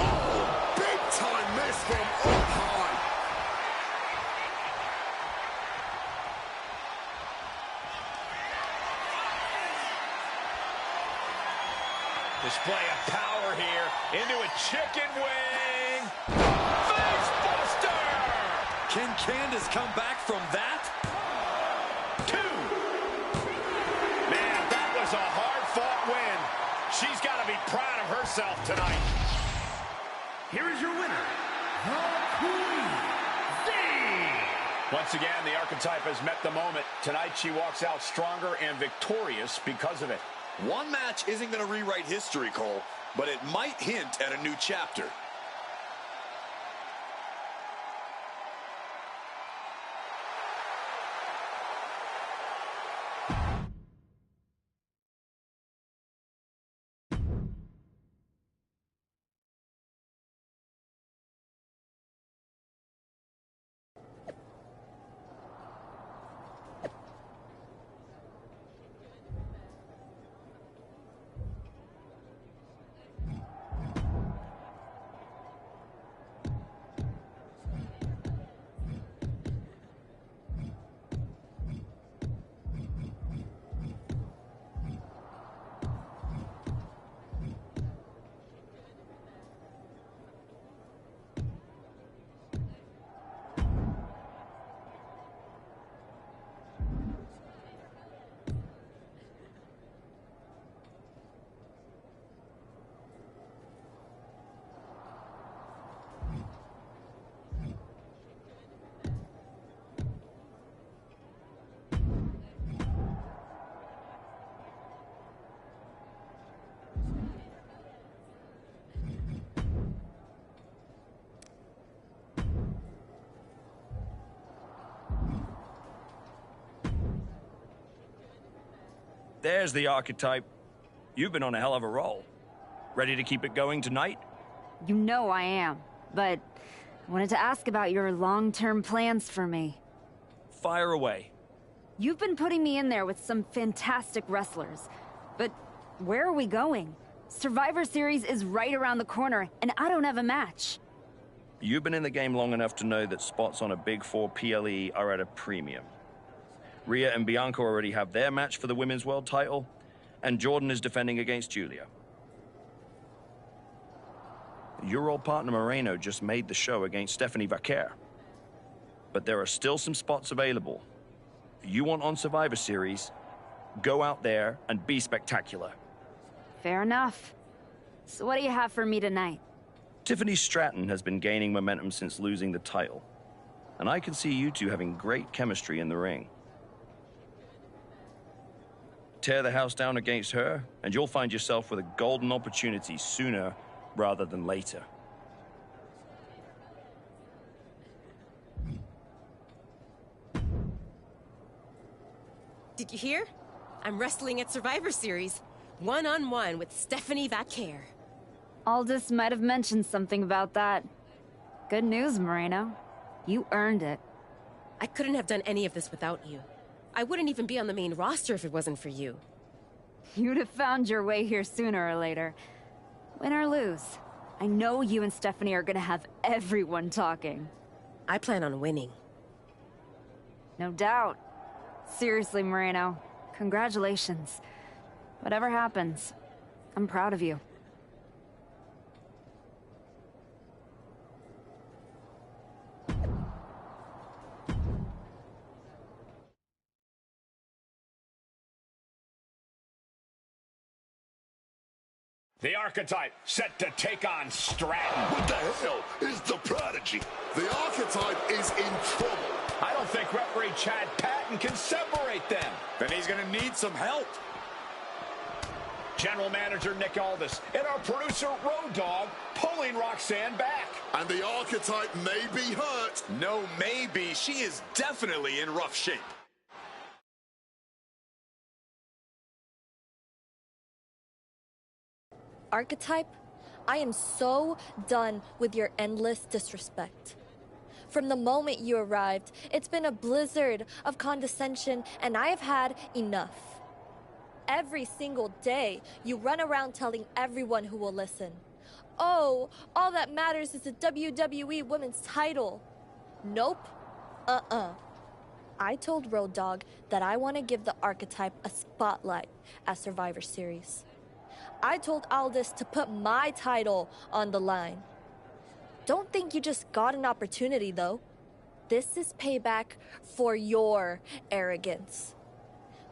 Oh, big time miss from up high. Display of power here into a chicken wing. Face buster! Can Candice come back from that? 2. Man, that was a hard-fought win. She's got to be proud of herself tonight. Here is your winner, the Queen, Once again, the archetype has met the moment. Tonight, she walks out stronger and victorious because of it. One match isn't going to rewrite history, Cole, but it might hint at a new chapter. There's the archetype. You've been on a hell of a roll. Ready to keep it going tonight? You know I am, but I wanted to ask about your long-term plans for me. Fire away. You've been putting me in there with some fantastic wrestlers, but where are we going? Survivor Series is right around the corner, and I don't have a match. You've been in the game long enough to know that spots on a Big 4 PLE are at a premium. Rhea and Bianca already have their match for the Women's World title, and Jordan is defending against Julia. Your old partner Moreno just made the show against Stephanie Vaquer. But there are still some spots available. If you want on Survivor Series, go out there and be spectacular. Fair enough. So what do you have for me tonight? Tiffany Stratton has been gaining momentum since losing the title, and I can see you two having great chemistry in the ring. Tear the house down against her, and you'll find yourself with a golden opportunity sooner rather than later. Did you hear? I'm wrestling at Survivor Series, one-on-one with Stephanie Vaquer. Aldous might have mentioned something about that. Good news, Moreno. You earned it. I couldn't have done any of this without you. I wouldn't even be on the main roster if it wasn't for you. You'd have found your way here sooner or later. Win or lose, I know you and Stephanie are gonna have everyone talking. I plan on winning. No doubt. Seriously, Moreno, congratulations. Whatever happens, I'm proud of you. The archetype set to take on Stratton. What the hell is the Prodigy? The archetype is in trouble. I don't think referee Chad Patton can separate them. Then he's going to need some help. General Manager Nick Aldis and our producer Road Dogg pulling Roxanne back. And the archetype may be hurt. No, maybe. She is definitely in rough shape. Archetype, I am so done with your endless disrespect. From the moment you arrived, it's been a blizzard of condescension, and I have had enough. Every single day, you run around telling everyone who will listen, "Oh, all that matters is the WWE Women's title." Nope. I told Road Dogg that I want to give the Archetype a spotlight at Survivor Series. I told Aldis to put my title on the line. Don't think you just got an opportunity, though. This is payback for your arrogance.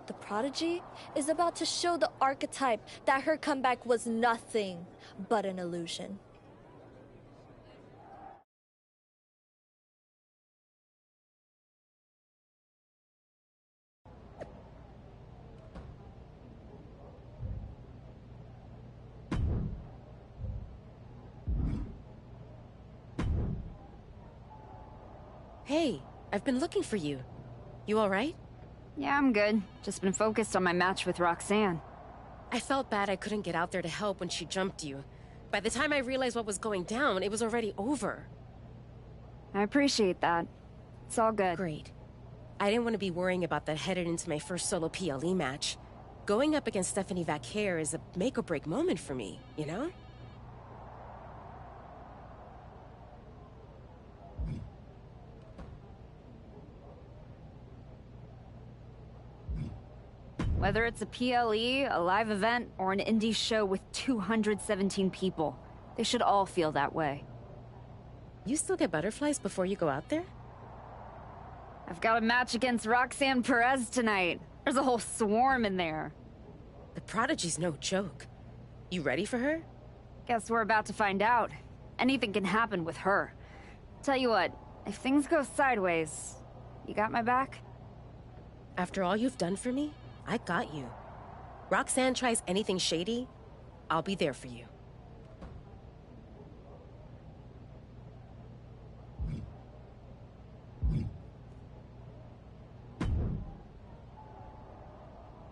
The Prodigy is about to show the Archetype that her comeback was nothing but an illusion. Hey, I've been looking for you. You all right? Yeah, I'm good. Just been focused on my match with Roxanne. I felt bad I couldn't get out there to help when she jumped you. By the time I realized what was going down, it was already over. I appreciate that. It's all good. Great. I didn't want to be worrying about that headed into my first solo PLE match. Going up against Stephanie Vaquer is a make-or-break moment for me, you know? Whether it's a PLE, a live event, or an indie show with 217 people, they should all feel that way. You still get butterflies before you go out there? I've got a match against Roxanne Perez tonight. There's a whole swarm in there. The Prodigy's no joke. You ready for her? Guess we're about to find out. Anything can happen with her. Tell you what, if things go sideways, you got my back? After all you've done for me, I got you. Roxanne tries anything shady, I'll be there for you.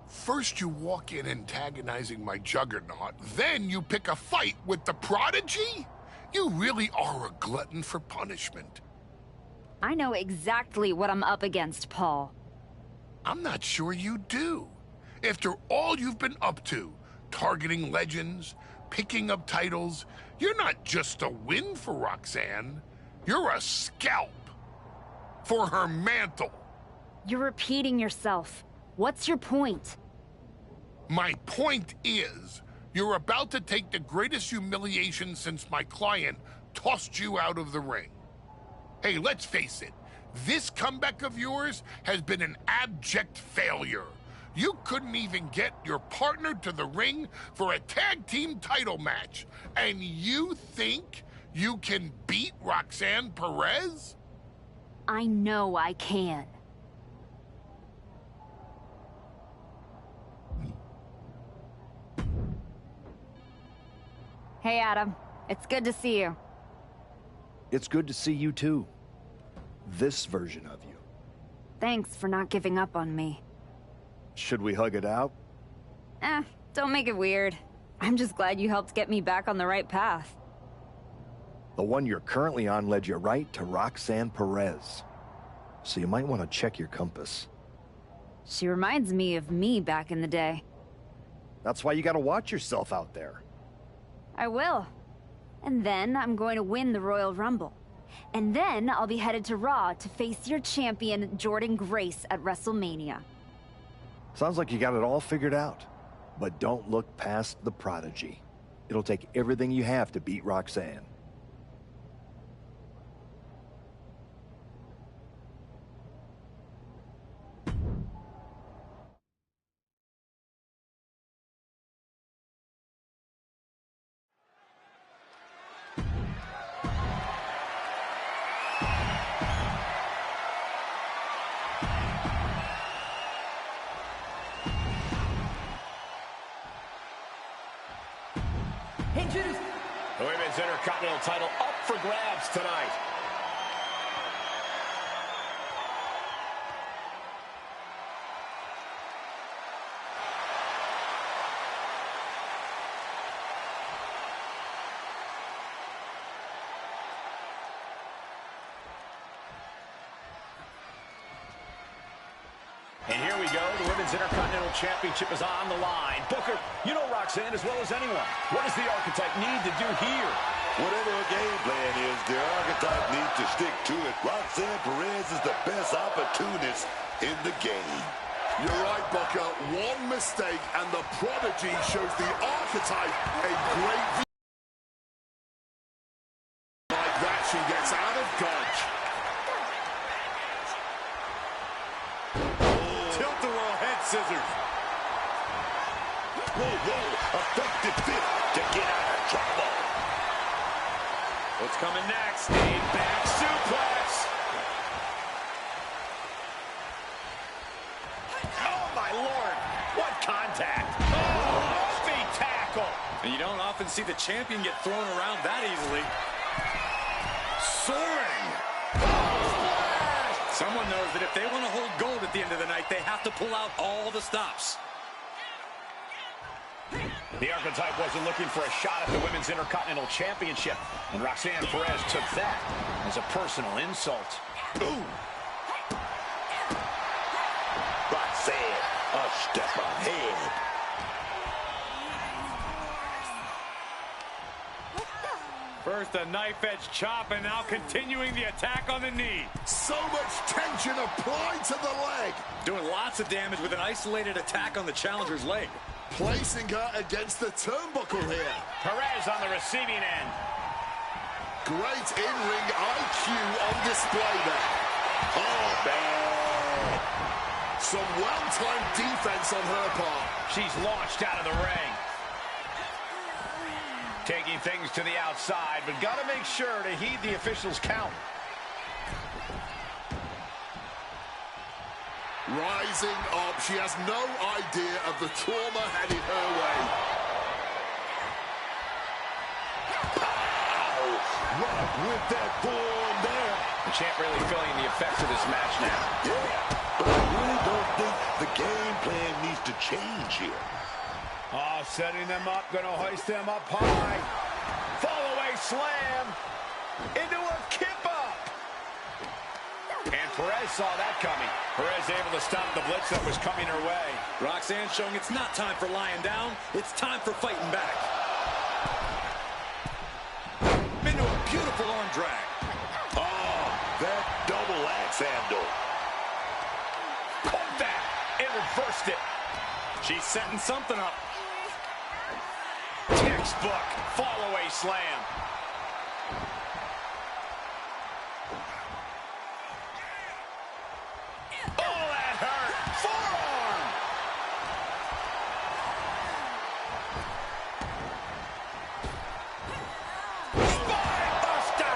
First you walk in antagonizing my juggernaut, then you pick a fight with the Prodigy? You really are a glutton for punishment. I know exactly what I'm up against, Paul. I'm not sure you do. After all you've been up to, targeting legends, picking up titles, you're not just a win for Roxanne. You're a scalp for her mantle. You're repeating yourself. What's your point? My point is, you're about to take the greatest humiliation since my client tossed you out of the ring. Hey, let's face it. This comeback of yours has been an abject failure. You couldn't even get your partner to the ring for a tag team title match. And you think you can beat Roxanne Perez? I know I can. Hey, Adam. It's good to see you. It's good to see you too. This version of you. Thanks for not giving up on me. Should we hug it out? Don't make it weird. I'm just glad you helped get me back on the right path. The one you're currently on led you right to Roxanne Perez. So you might want to check your compass. She reminds me of me back in the day. That's why you gotta watch yourself out there. I will. And then I'm going to win the Royal Rumble. And then I'll be headed to Raw to face your champion, Jordan Grace, at WrestleMania. Sounds like you got it all figured out. But don't look past the Prodigy. It'll take everything you have to beat Roxanne. The Women's Intercontinental title up for grabs tonight. And here we go. The Women's Intercontinental Championship is on the line. Booker, you know Roxanne as well as anyone. What does the Archetype need to do here? Whatever her game plan is, the Archetype needs to stick to it. Roxanne Perez is the best opportunist in the game. You're right, Booker. One mistake and the Prodigy shows the Archetype a great view. Like that, she gets out of dodge. Tilt-a-whirl head scissors. Whoa. Effective fit to get out of trouble. What's coming next? A back suplex. Oh, my Lord. What contact. Oh, feet tackle. And you don't often see the champion get thrown around that easily. Soaring. Someone knows that if they want to hold gold at the end of the night, they have to pull out all the stops. The Archetype wasn't looking for a shot at the Women's Intercontinental Championship, and Roxanne Perez took that as a personal insult. Ooh. Roxanne, a step ahead. First a knife-edge chop, and now continuing the attack on the knee. So much tension applied to the leg. Doing lots of damage with an isolated attack on the challenger's leg. Placing her against the turnbuckle here. Perez on the receiving end. Great in-ring IQ on display there. Oh, man. Some well-timed defense on her part. She's launched out of the ring. Taking things to the outside, but got to make sure to heed the officials' count. Rising up, she has no idea of the trauma headed her way. Pow! Right with that form there. The champ really feeling the effects of this match now. Yeah, but I really don't think the game plan needs to change here. Oh, setting them up, gonna hoist them up high. Fall away slam. Into a kip up. And Perez saw that coming. Perez able to stop the blitz that was coming her way. Roxanne showing it's not time for lying down. It's time for fighting back. Into a beautiful arm drag. Oh, that double axe handle. Pulled that. It reversed it. She's setting something up. Textbook fall away slam. Oh, that hurt. Forearm. Spine buster.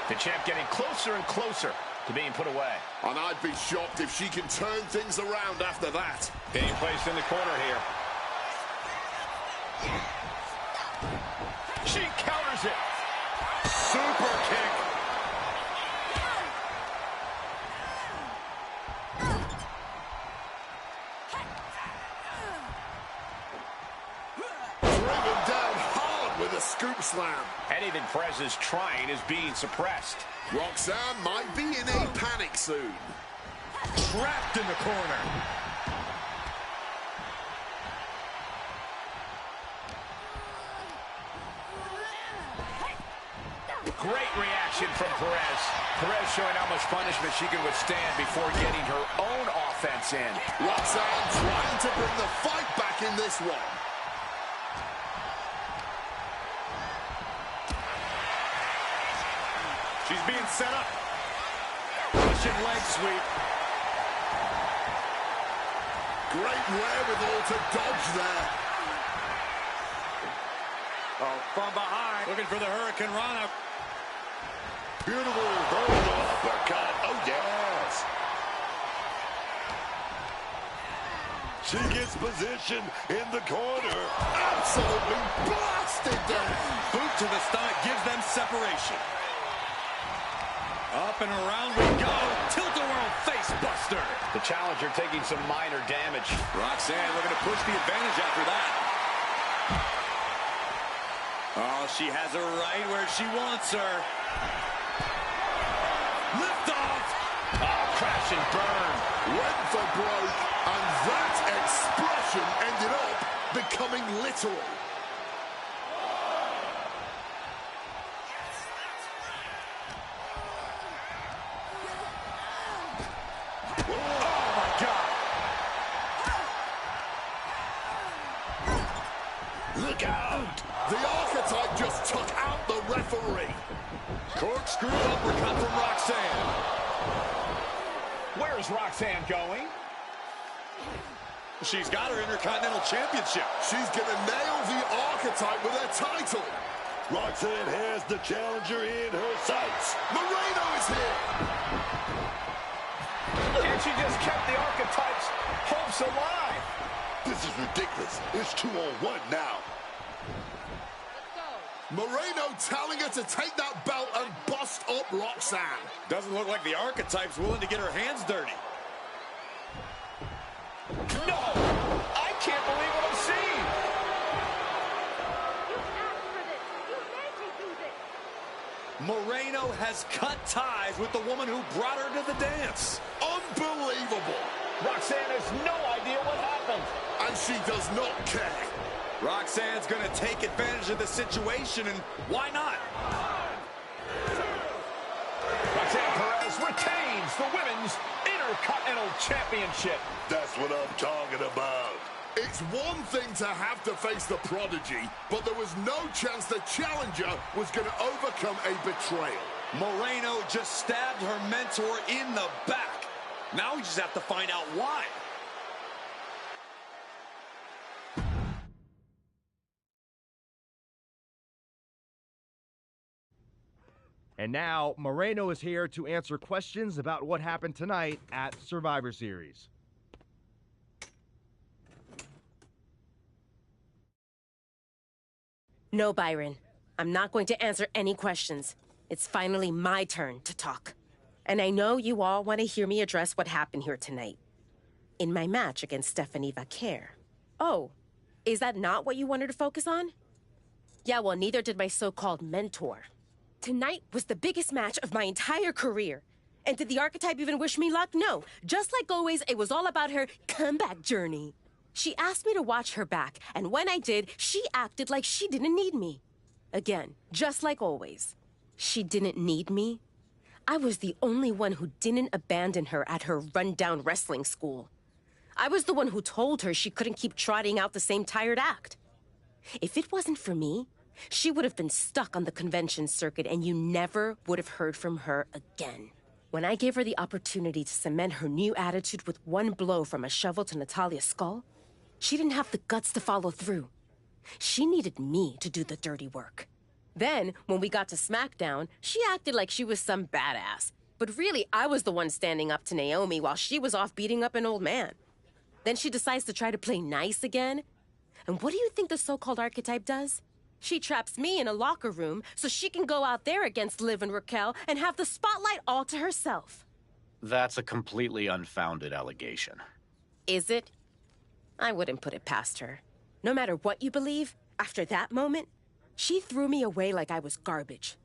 The champ getting closer and closer to being put away. And I'd be shocked if she can turn things around after that. Being placed in the corner here. She counters it. Super kick. Bring him down hard with a scoop slam. Anything Perez is trying is being suppressed. Roxanne might be in a panic soon. Trapped in the corner. Great reaction from Perez. Perez showing how much punishment she can withstand before getting her own offense in. Roxanne trying to bring the fight back in this one. She's being set up. Russian leg sweep. Great wherewithal to dodge there. Oh, from behind. Looking for the Hurricane Rana. Beautiful vertical uppercut. Oh, yes. She gets position in the corner. Absolutely blasted down. Boot to the stomach gives them separation. Up and around we go. Tilt-a-whirl face buster. The challenger taking some minor damage. Roxanne looking to push the advantage after that. Oh, she has her right where she wants her. Lift off. Oh, crash and burn. went for broke, and that expression ended up becoming literal. Look out! The Archetype just took out the referee. Corkscrew uppercut from Roxanne. Where's Roxanne going? She's got her Intercontinental Championship. She's gonna nail the Archetype with her title. Roxanne has the challenger in her sights. Moreno is here. And she just kept the Archetype's hopes alive. This is ridiculous. It's 2-on-1 now. Moreno telling her to take that belt and bust up Roxanne. Doesn't look like the Archetype's willing to get her hands dirty. No! I can't believe what I'm seeing! Moreno has cut ties with the woman who brought her to the dance. Unbelievable. Roxanne has no idea what happened. And she does not care. Roxanne's going to take advantage of the situation, and why not? Roxanne Perez retains the Women's Intercontinental Championship. That's what I'm talking about. It's one thing to have to face the prodigy, but there was no chance the challenger was going to overcome a betrayal. Moreno just stabbed her mentor in the back. Now we just have to find out why. And now, Moreno is here to answer questions about what happened tonight at Survivor Series. No, Byron. I'm not going to answer any questions. It's finally my turn to talk. And I know you all want to hear me address what happened here tonight. In my match against Stephanie Vaquer. Oh, is that not what you wanted to focus on? Yeah, well, neither did my so-called mentor. Tonight was the biggest match of my entire career. And did the Archetype even wish me luck? No. Just like always, it was all about her comeback journey. She asked me to watch her back, and when I did, she acted like she didn't need me. Again, just like always. She didn't need me. I was the only one who didn't abandon her at her rundown wrestling school. I was the one who told her she couldn't keep trotting out the same tired act. If it wasn't for me, she would have been stuck on the convention circuit and you never would have heard from her again. When I gave her the opportunity to cement her new attitude with one blow from a shovel to Natalia's skull, she didn't have the guts to follow through. She needed me to do the dirty work. Then, when we got to SmackDown, she acted like she was some badass. But really, I was the one standing up to Naomi while she was off beating up an old man. Then she decides to try to play nice again. And what do you think the so-called Archetype does? She traps me in a locker room so she can go out there against Liv and Raquel and have the spotlight all to herself. That's a completely unfounded allegation. Is it? I wouldn't put it past her. No matter what you believe, after that moment, she threw me away like I was garbage.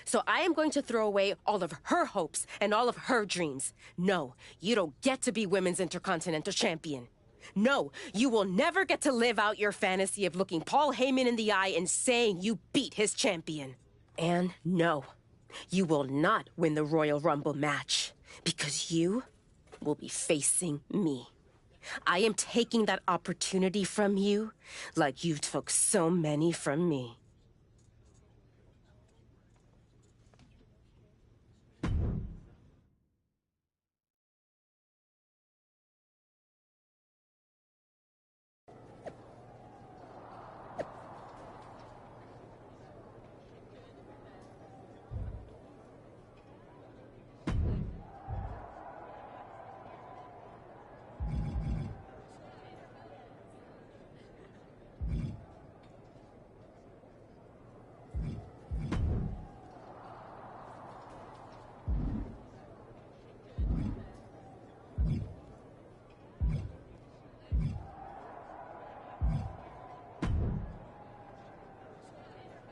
So I am going to throw away all of her hopes and all of her dreams. No, you don't get to be Women's Intercontinental Champion. No, you will never get to live out your fantasy of looking Paul Heyman in the eye and saying you beat his champion. And no, you will not win the Royal Rumble match because you will be facing me. I am taking that opportunity from you like you took so many from me.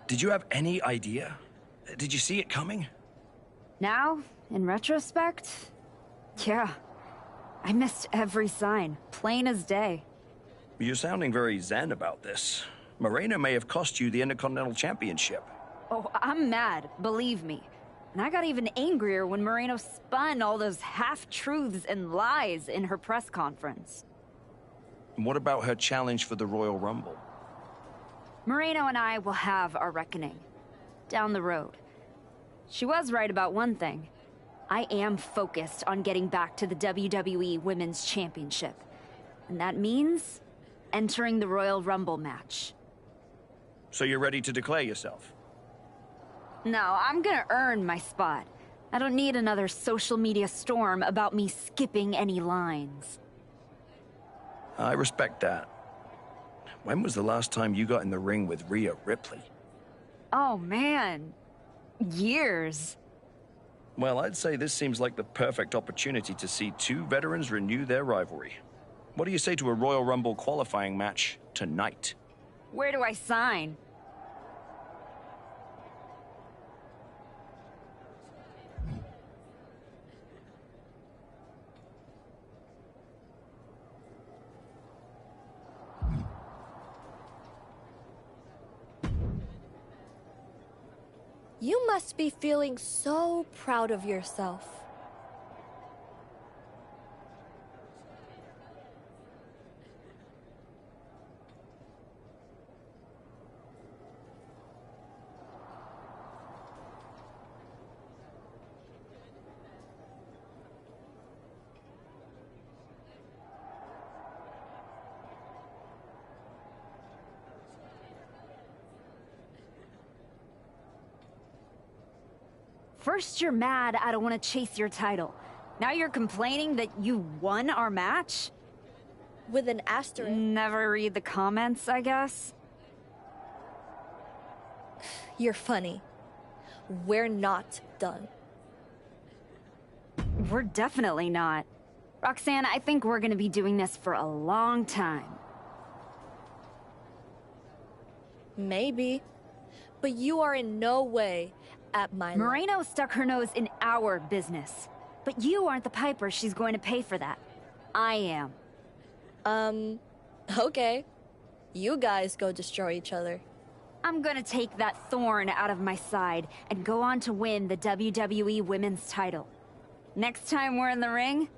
Did you have any idea? Did you see it coming? Now, in retrospect, yeah. I missed every sign, plain as day. You're sounding very zen about this. Moreno may have cost you the Intercontinental Championship. Oh, I'm mad, believe me. And I got even angrier when Moreno spun all those half-truths and lies in her press conference. And what about her challenge for the Royal Rumble? Moreno and I will have our reckoning. Down the road. She was right about one thing. I am focused on getting back to the WWE Women's Championship. And that means entering the Royal Rumble match. So you're ready to declare yourself? No, I'm gonna earn my spot. I don't need another social media storm about me skipping any lines. I respect that. When was the last time you got in the ring with Rhea Ripley? Oh, man. Years. Well, I'd say this seems like the perfect opportunity to see two veterans renew their rivalry. What do you say to a Royal Rumble qualifying match tonight? Where do I sign? You must be feeling so proud of yourself. First you're mad I don't want to chase your title. Now you're complaining that you won our match? With an asterisk. Never read the comments, I guess? You're funny. We're not done. We're definitely not. Roxanne, I think we're gonna be doing this for a long time. Maybe. But you are in no way at my level. Moreno stuck her nose in our business. But you aren't the piper she's going to pay for that. I am. Okay. You guys go destroy each other. I'm gonna take that thorn out of my side and go on to win the WWE Women's title. Next time we're in the ring,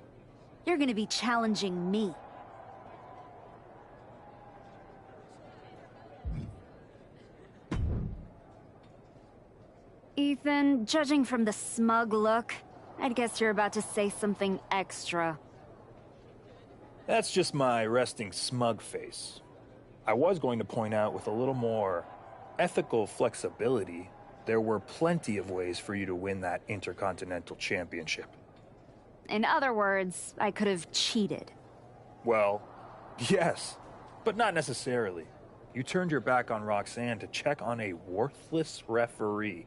you're gonna be challenging me. Ethan, judging from the smug look, I'd guess you're about to say something extra. That's just my resting smug face. I was going to point out with a little more ethical flexibility, there were plenty of ways for you to win that Intercontinental Championship. In other words, I could have cheated. Well, yes, but not necessarily. You turned your back on Roxanne to check on a worthless referee.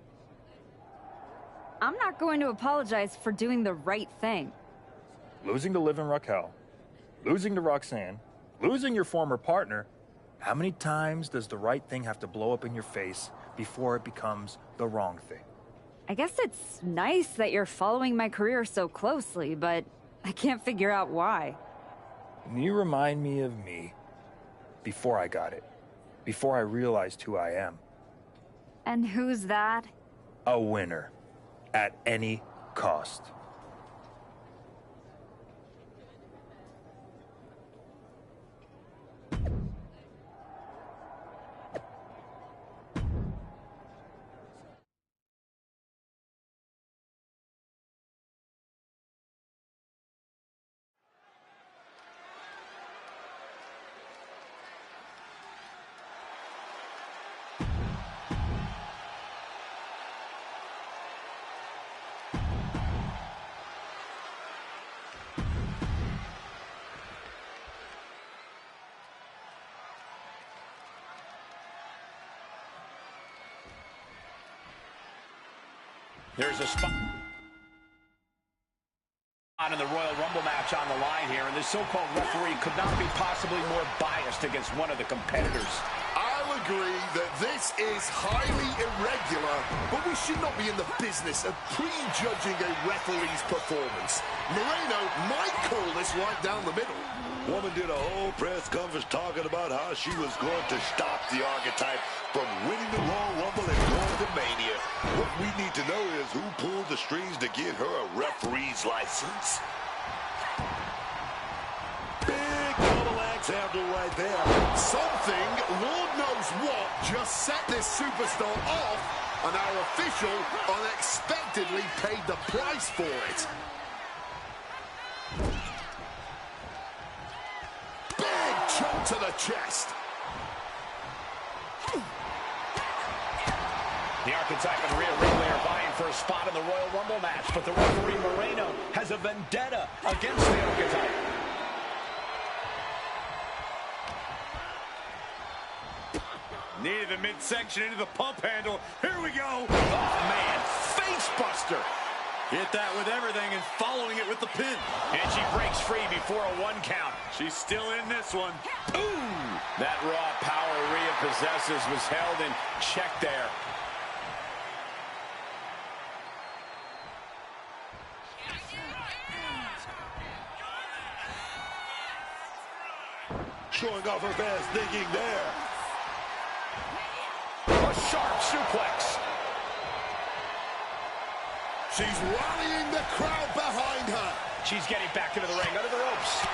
I'm not going to apologize for doing the right thing. Losing to Liv and Raquel, losing to Roxanne, losing your former partner. How many times does the right thing have to blow up in your face before it becomes the wrong thing? I guess it's nice that you're following my career so closely, but I can't figure out why. You remind me of me before I got it, before I realized who I am. And who's that? A winner. At any cost. There's a spot in the Royal Rumble match on the line here, and the so-called referee could not be possibly more biased against one of the competitors. I would agree that this is highly irregular, but we should not be in the business of prejudging a referee's performance. Moreno might call this right down the middle. Woman did a whole press conference talking about how she was going to stop the Archetype from winning the Royal Rumble and going to Mania. What we need to know is who pulled the strings to get her a referee's license. Big double axe handle right there. Something, Lord knows what, just set this superstar off, and our official unexpectedly paid the price for it. Big chop to the chest. The Archetype and Rhea Ripley are vying for a spot in the Royal Rumble match, but the referee Moreno has a vendetta against the Archetype. Knee to the midsection into the pump handle. Here we go. Oh, man. Face buster. Hit that with everything and following it with the pin. And she breaks free before a 1 count. She's still in this one. Ooh! That raw power Rhea possesses was held in check there. Showing off her best thinking there. A sharp suplex. She's rallying the crowd behind her. She's getting back into the ring, under the ropes.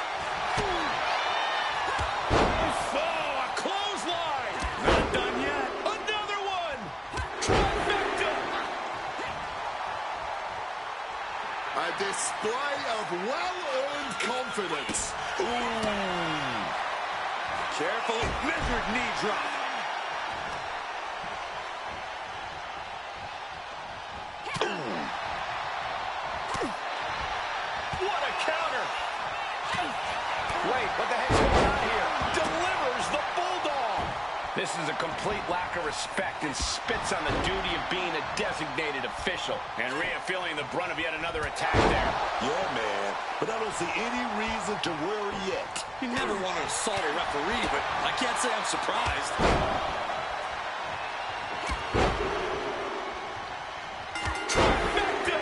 Oh, a clothesline. Not done yet. Another one. Trifecta. A display of well-earned confidence. Ooh. Carefully measured knee drop. What a counter. Wait, what the heck's going on here? Delivers the Bulldog. This is a complete lack of respect and spits on the duty of being a designated official. And Rhea feeling the brunt of yet another attack there. Yeah, man. But I don't see any reason to worry yet. You never want to assault a referee, but I can't say I'm surprised. Trifecta.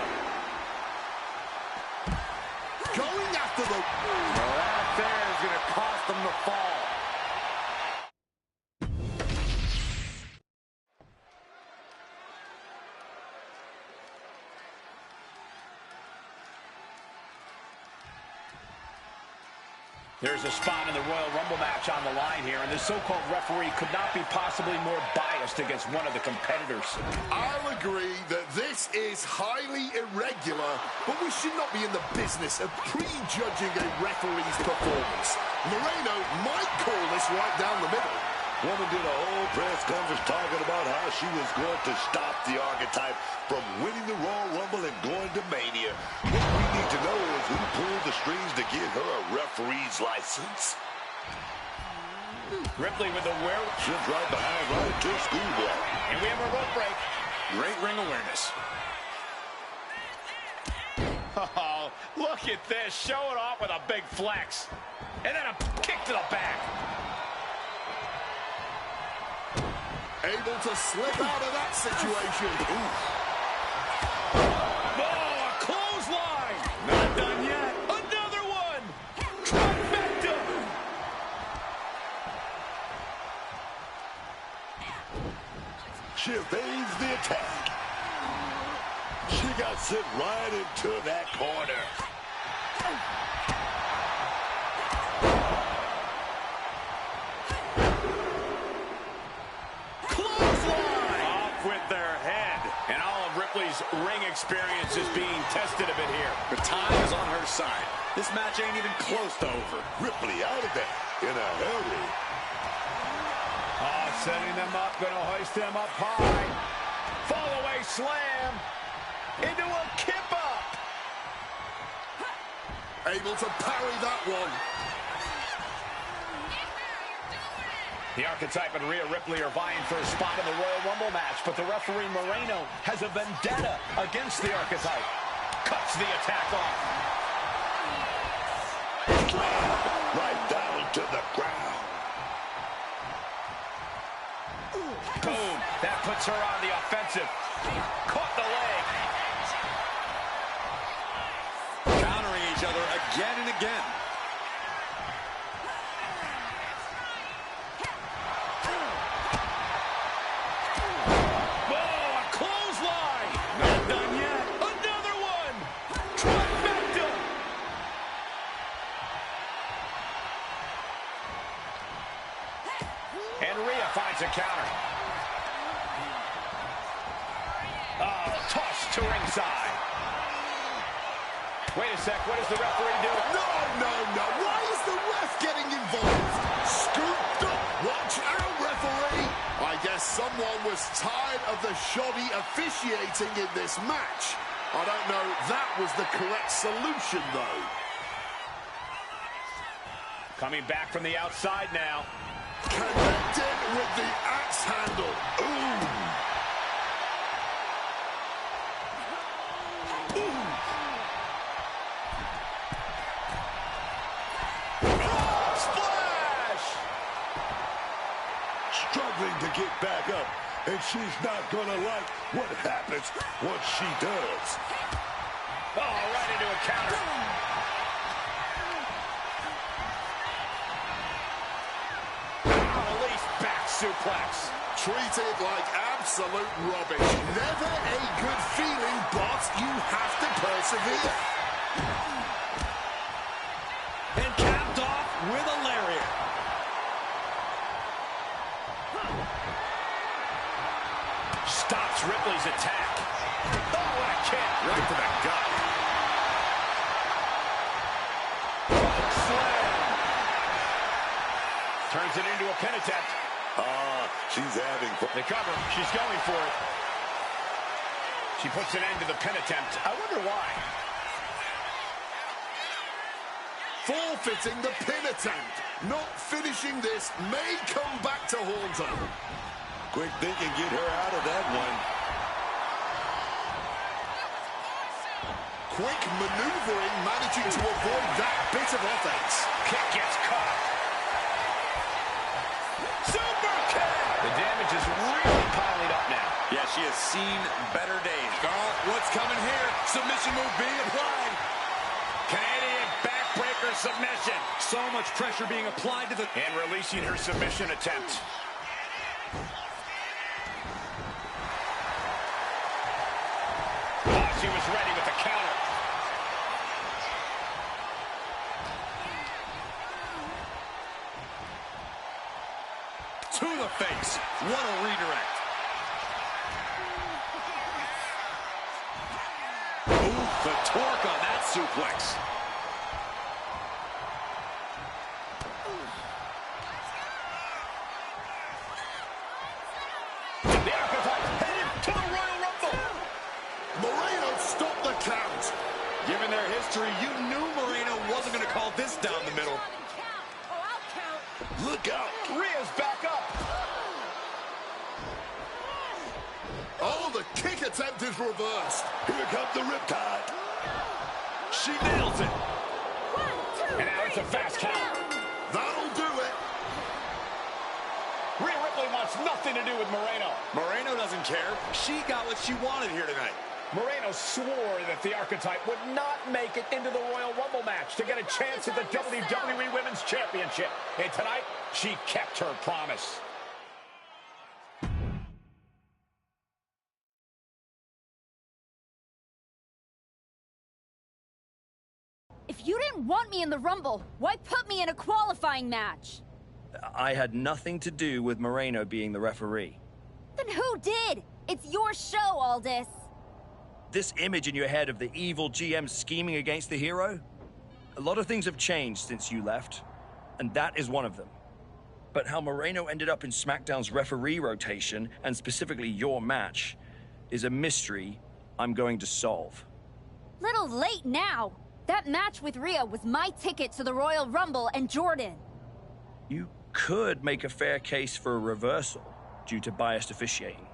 Going after the... Well, that there is going to cost them the fall. There's a spot in the Royal Rumble match on the line here, and the so-called referee could not be possibly more biased against one of the competitors. I'll agree that this is highly irregular, but we should not be in the business of prejudging a referee's performance. Moreno might call this right down the middle. Woman did a whole press conference talking about how she was going to stop the Archetype from winning the Royal Rumble and going to Mania. What we need to know is who pulled the strings to get her a referee's license. Ripley with the where. Sits right behind right to schoolboy. And we have a rope break. Great ring awareness. Oh, look at this. Show it off with a big flex. And then a kick to the back. Able to slip out of that situation. Oh, a clothesline. Not done yet. Another one. Trifecta. She evades the attack. She got sent right into that corner. Ring experience is being tested a bit here. The time is on her side. This match ain't even close to over. Ripley out of there in a hurry. Oh, setting them up, gonna hoist them up high. Fall away slam into a kip up. Able to parry that one. The Archetype and Rhea Ripley are vying for a spot in the Royal Rumble match, but the referee Moreno has a vendetta against the Archetype. Cuts the attack off. Right down to the ground. Boom. That puts her on the offensive. Caught the leg. Countering each other again and again. Oh, a clothesline. Not done yet. Another one. Trifecta. And Rhea finds a counter. Oh, toss to ringside. Wait a sec, what is the referee doing? No. Why is the ref getting involved? Scooped up. Watch out, referee. I guess someone was tired of the shoddy officiating in this match. I don't know that was the correct solution, though. Coming back from the outside now. Connected with the axe handle. Ooh. Struggling to get back up, and she's not gonna like what happens once she does. Oh, right into a counter. Release back suplex. Treated like absolute rubbish. Never a good feeling, but you have to persevere. And capped off with a lariat. Stops Ripley's attack. Oh, what a kick. Right to the gut. Slam. Turns it into a pin attempt. She's having fun. The cover. She's going for it. She puts an end to the pin attempt. I wonder why. Forfeiting the pin attempt. Not finishing this may come back to haunt her. Quick thinking, get her out of that one. Quick maneuvering, managing to avoid that bit of offense. Kick gets caught. Super kick! The damage is really piling up now. Yeah, she has seen better days. Carl, what's coming here? Submission move being applied. Canadian backbreaker submission. So much pressure being applied to the... And releasing her submission attempt. Oh, she was ready with the counter. To the face. What a redirect. Ooh, the torque on that suplex. The Archetype headed to the Royal Rumble. Moreno stopped the count. Given their history, you knew Moreno wasn't going to call this down the middle. Look out. Rhea's back up. Oh, the kick attempt is reversed. Here comes the riptide. She nails it. And now it's a fast count. That'll do it. Rhea Ripley wants nothing to do with Moreno. Moreno doesn't care. She got what she wanted here tonight. Moreno swore that the Archetype would not make it into the Royal Rumble match to get a chance at the WWE Women's Championship. And tonight, she kept her promise. If you didn't want me in the Rumble, why put me in a qualifying match? I had nothing to do with Moreno being the referee. Then who did? It's your show, Aldis. This image in your head of the evil GM scheming against the hero? A lot of things have changed since you left, and that is one of them. But how Moreno ended up in SmackDown's referee rotation, and specifically your match, is a mystery I'm going to solve. Little late now. That match with Rhea was my ticket to the Royal Rumble and Jordan. You could make a fair case for a reversal due to biased officiating.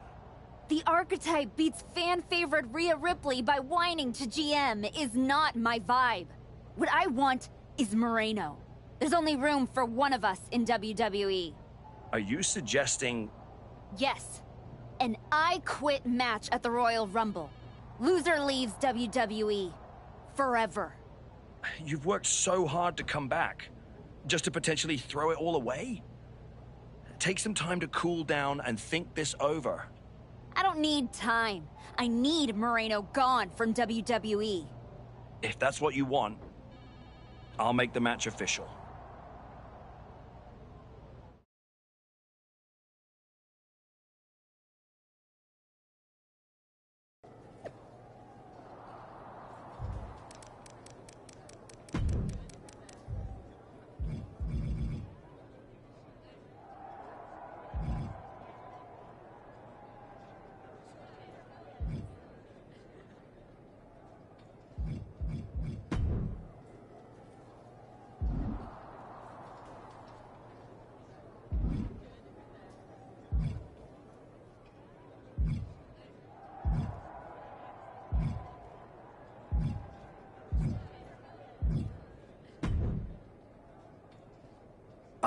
The Archetype beats fan-favorite Rhea Ripley by whining to GM is not my vibe. What I want is Moreno. There's only room for one of us in WWE. Are you suggesting Yes. An I Quit match at the Royal Rumble. Loser leaves WWE. Forever. You've worked so hard to come back, just to potentially throw it all away? Take some time to cool down and think this over. I don't need time. I need Moreno gone from WWE. If that's what you want, I'll make the match official.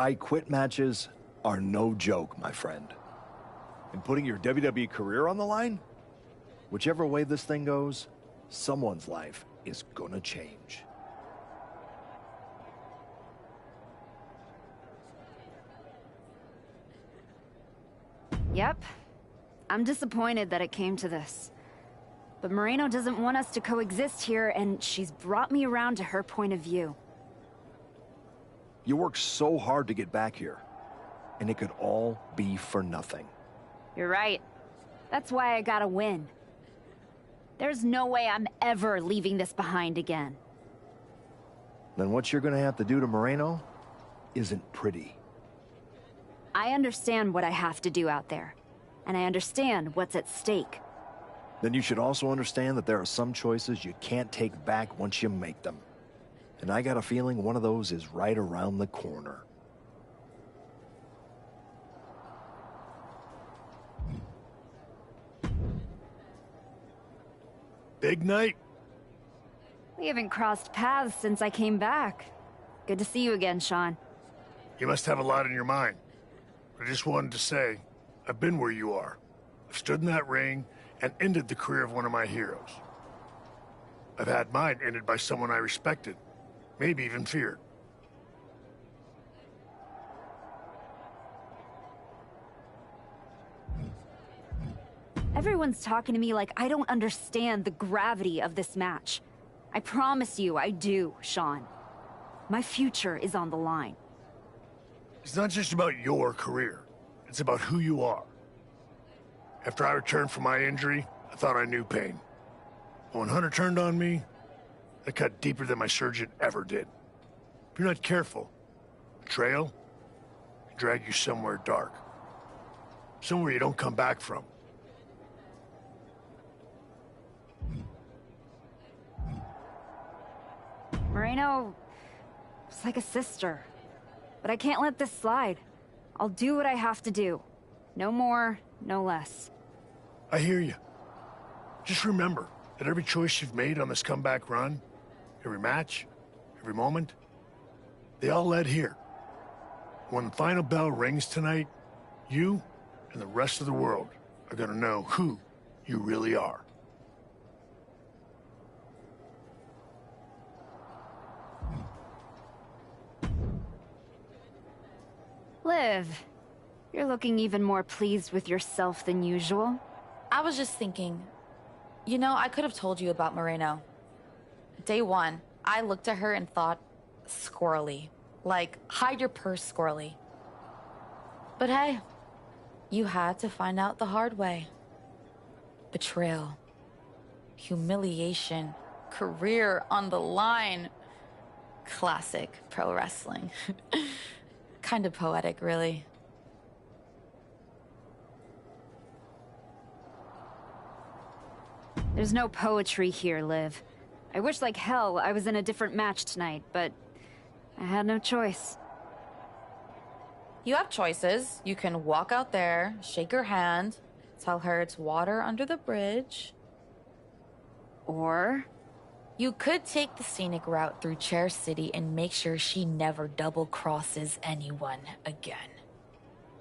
I Quit matches are no joke, my friend. And putting your WWE career on the line? Whichever way this thing goes, someone's life is gonna change. Yep. I'm disappointed that it came to this. But Moreno doesn't want us to coexist here, and she's brought me around to her point of view. You worked so hard to get back here, and it could all be for nothing. You're right. That's why I gotta win. There's no way I'm ever leaving this behind again. Then what you're gonna have to do to Moreno isn't pretty. I understand what I have to do out there, and I understand what's at stake. Then you should also understand that there are some choices you can't take back once you make them. And I got a feeling one of those is right around the corner. Big night? We haven't crossed paths since I came back. Good to see you again, Sean. You must have a lot in your mind. I just wanted to say, I've been where you are. I've stood in that ring and ended the career of one of my heroes. I've had mine ended by someone I respected. Maybe even feared. Everyone's talking to me like I don't understand the gravity of this match. I promise you I do, Sean. My future is on the line. It's not just about your career. It's about who you are. After I returned from my injury, I thought I knew pain. But when Hunter turned on me, that cut deeper than my surgeon ever did. If you're not careful, betrayal can drag you somewhere dark. Somewhere you don't come back from. Moreno is like a sister. But I can't let this slide. I'll do what I have to do. No more, no less. I hear you. Just remember that every choice you've made on this comeback run, every match, every moment, they all led here. When the final bell rings tonight, you and the rest of the world are gonna know who you really are. Liv, you're looking even more pleased with yourself than usual. I was just thinking, you know, I could have told you about Moreno. Day one, I looked at her and thought, squirrely. Like, hide your purse, squirrely. But hey, you had to find out the hard way. Betrayal. Humiliation. Career on the line. Classic pro wrestling. Kind of poetic, really. There's no poetry here, Liv. I wish like hell I was in a different match tonight, but I had no choice. You have choices. You can walk out there, shake her hand, tell her it's water under the bridge. Or you could take the scenic route through Chair City and make sure she never double crosses anyone again.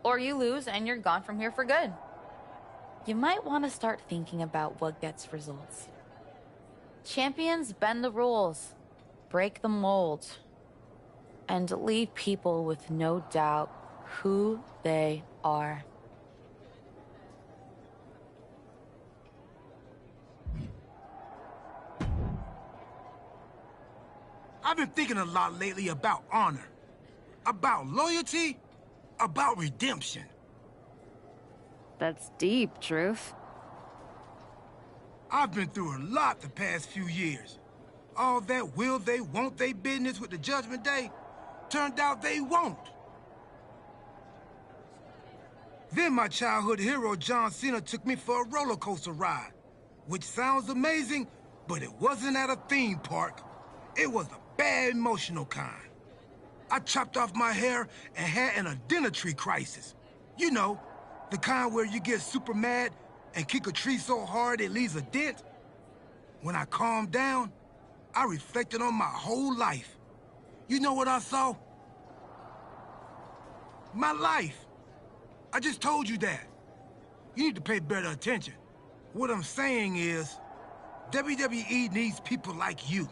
Or you lose and you're gone from here for good. You might want to start thinking about what gets results. Champions bend the rules, break the mold, and leave people with no doubt who they are. I've been thinking a lot lately about honor, about loyalty, about redemption. That's deep, Truth. I've been through a lot the past few years. All that will they, won't they business with the Judgment Day turned out they won't. Then my childhood hero John Cena took me for a roller coaster ride, which sounds amazing, but it wasn't at a theme park. It was a bad emotional kind. I chopped off my hair and had an identity crisis. You know, the kind where you get super mad and kick a tree so hard it leaves a dent. When I calmed down, I reflected on my whole life. You know what I saw? My life. I just told you that. You need to pay better attention. What I'm saying is, WWE needs people like you.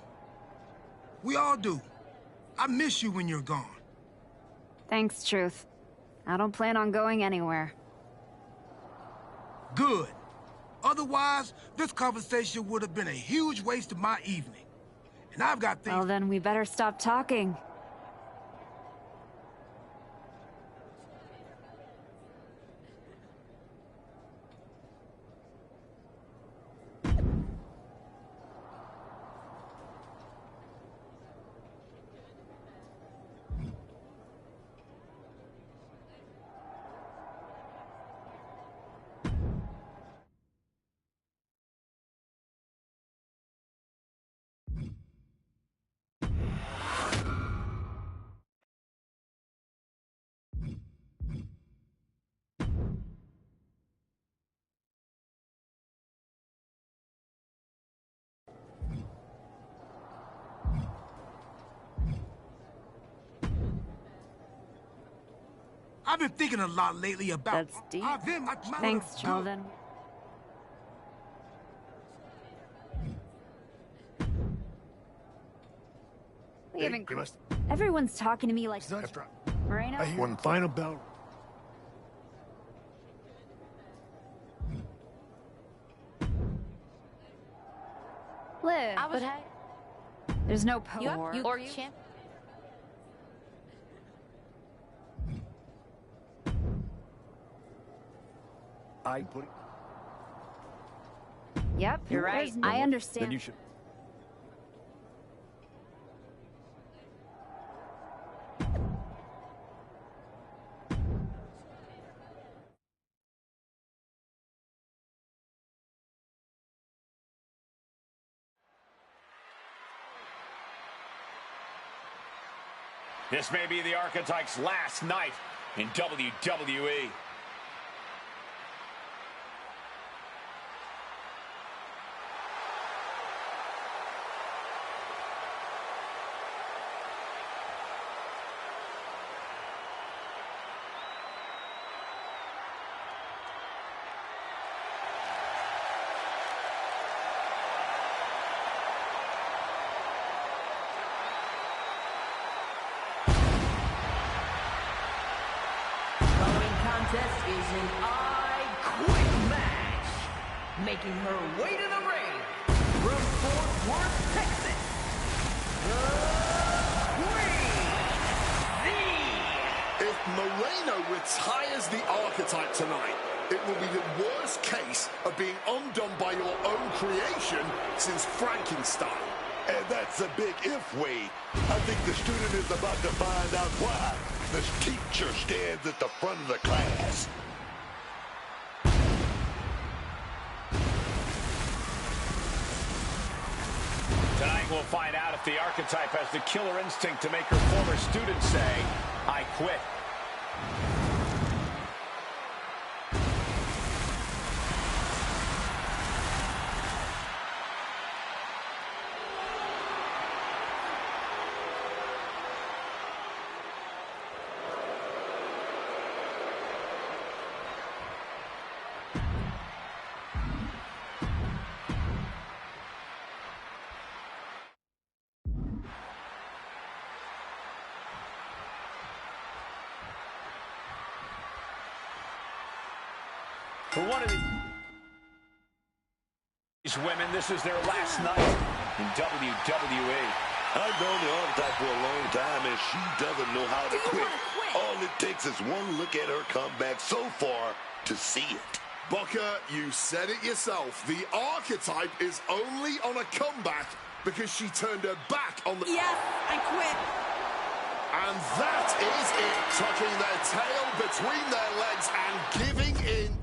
We all do. I miss you when you're gone. Thanks, Truth. I don't plan on going anywhere. Good. Otherwise, this conversation would have been a huge waste of my evening. And I've got things... Well, then we better stop talking. I've been thinking a lot lately about... That's deep. Thanks, Sheldon. Everyone's talking to me like... Moreno? One final bell. Liv, but there's no power. You champ. Yep, you're right. I understand. Then you should... This may be the Archetype's last night in WWE. Contest is an I-Quit match. Making her way to the ring from Fort Worth, Texas, the Queen, If Moreno retires the Archetype tonight, it will be the worst case of being undone by your own creation since Frankenstein. And that's a big if, Wade. I think the student is about to find out why the teacher stands at the front of the class. Tonight we'll find out if the Archetype has the killer instinct to make her former students say, I quit. For one of these women, this is their last night in WWE. I've known the Archetype for a long time, and she doesn't know how to quit. All it takes is one look at her comeback so far to see it. Booker, you said it yourself. The Archetype is only on a comeback because she turned her back on the... Yes, I quit. And that is it, tucking their tail between their legs and giving in.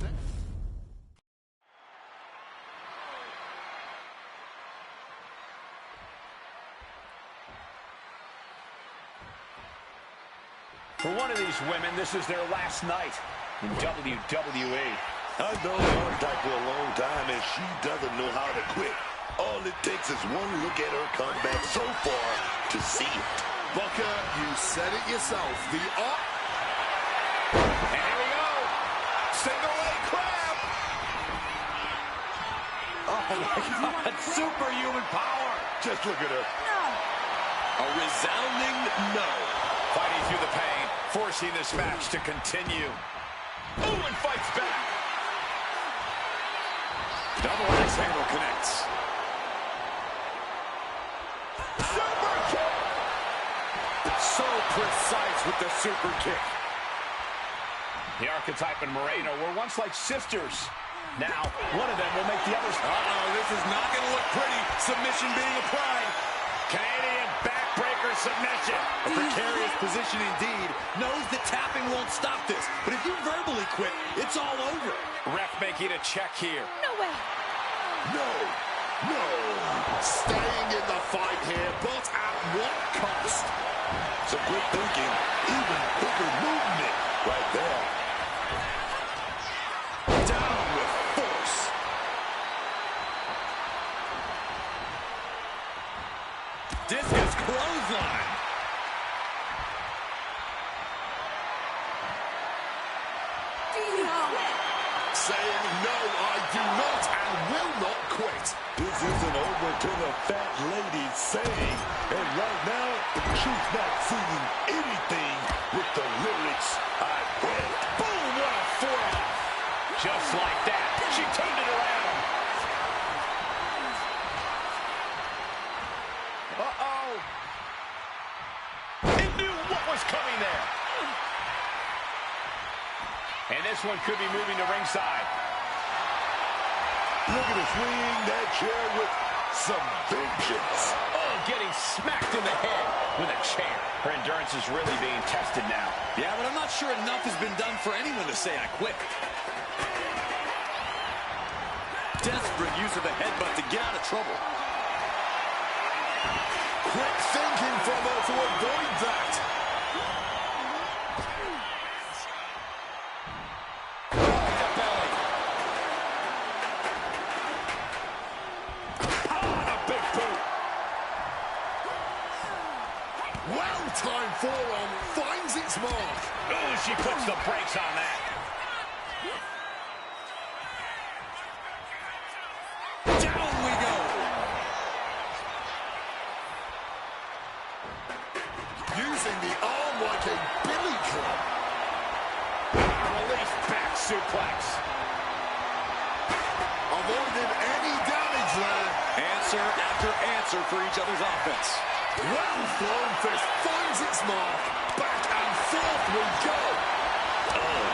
For one of these women, this is their last night in WWE. I've known the Archetype for a long time, and she doesn't know how to quit. All it takes is one look at her comeback so far to see it. Booker, you said it yourself. The And here we go. Single leg crab. Oh, my God. Superhuman power. Just look at her. A resounding no. Fighting through the pain, forcing this match to continue. Oh, and fights back. Double axe handle connects. Super kick. So precise with the super kick. The Archetype and Moreno were once like sisters. Now, one of them will make the other... Uh-oh, this is not going to look pretty. Submission being applied. Canadian backbreaker submission. A precarious position indeed. Knows that tapping won't stop this. But if you verbally quit, it's all over. Ref making a check here. No way. No. Staying in the fight here, but at what cost? Some quick thinking, even quicker movement right there. Down with force. Discus clothesline. Saying no, I do not and will not quit. This isn't over till the fat lady's saying, and right now, she's not singing anything with the lyrics I read. Boom, what a forearm. Just like that, she turned it around. Uh-oh. It knew what was coming there. And this one could be moving to ringside. Look at her swing that chair with some vengeance. Oh, getting smacked in the head with a chair. Her endurance is really being tested now. Yeah, but I'm not sure enough has been done for anyone to say I quit. Desperate use of a headbutt to get out of trouble. Quick thinking from her to avoid that. Well-timed forearm finds its mark. Oh, she puts the brakes on that. Down we go. Using the arm like a billy club. Release back suplex. Avoided any damage there. Answer after answer for each other's offense. Well-thrown fist finds its mark. Back and forth we go. Oh.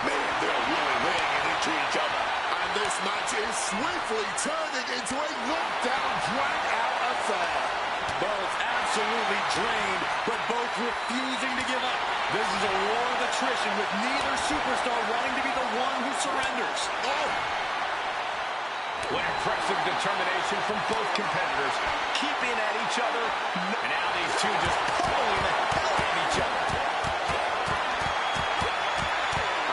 Man, they're really laying it into each other. And this match is swiftly turning into a knockdown, drag-out affair. Both absolutely drained, but both refusing to give up. This is a war of attrition with neither superstar wanting to be the one who surrenders. Oh! What impressive determination from both competitors, keeping at each other. And now these two just pulling the hell out of each other.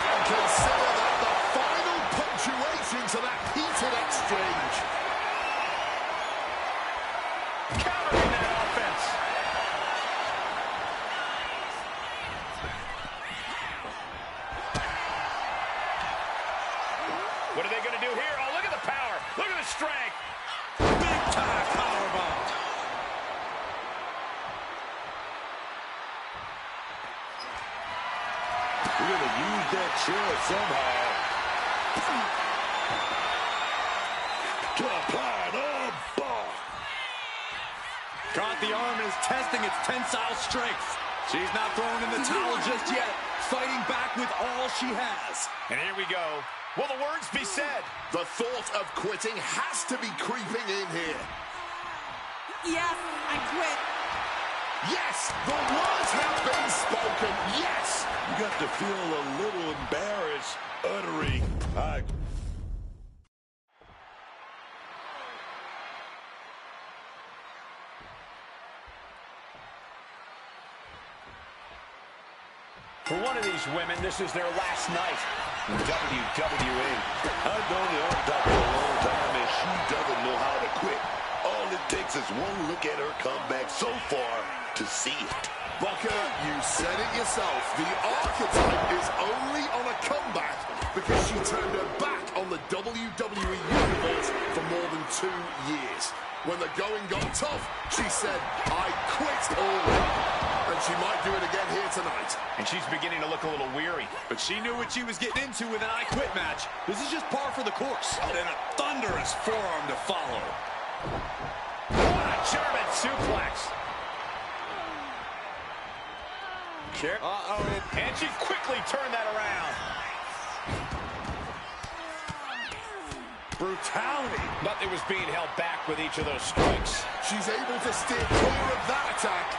And consider that the final punctuation to that heated exchange. Countering that offense. What are they going to do here? Oh, look at the power. Look at the strength. Big time powerbomb. Look at to use that chair somehow to apply an arm bar. Caught the arm and is testing its tensile strength. She's not throwing in the towel just yet. Fighting back with all she has. And here we go. Will the words be said? The thought of quitting has to be creeping in here. Yes, I quit. Yes, the words have been spoken. Yes. You got to feel a little embarrassed uttering, I... For one of these women, this is their last night in WWE. I've known the Archetype for a long time, and she doesn't know how to quit. All it takes is one look at her comeback so far to see it. Booker, you said it yourself. The Archetype is only on a comeback because she turned her back on the WWE Universe for more than 2 years. When the going got tough, she said, I quit already. And she might do it again here tonight. And she's beginning to look a little weary. But she knew what she was getting into with an I Quit match. This is just par for the course. And a thunderous forearm to follow. What a German suplex. Uh-oh. And she quickly turned that around. Brutality. Nothing was being held back with each of those strikes. She's able to steer clear of that attack.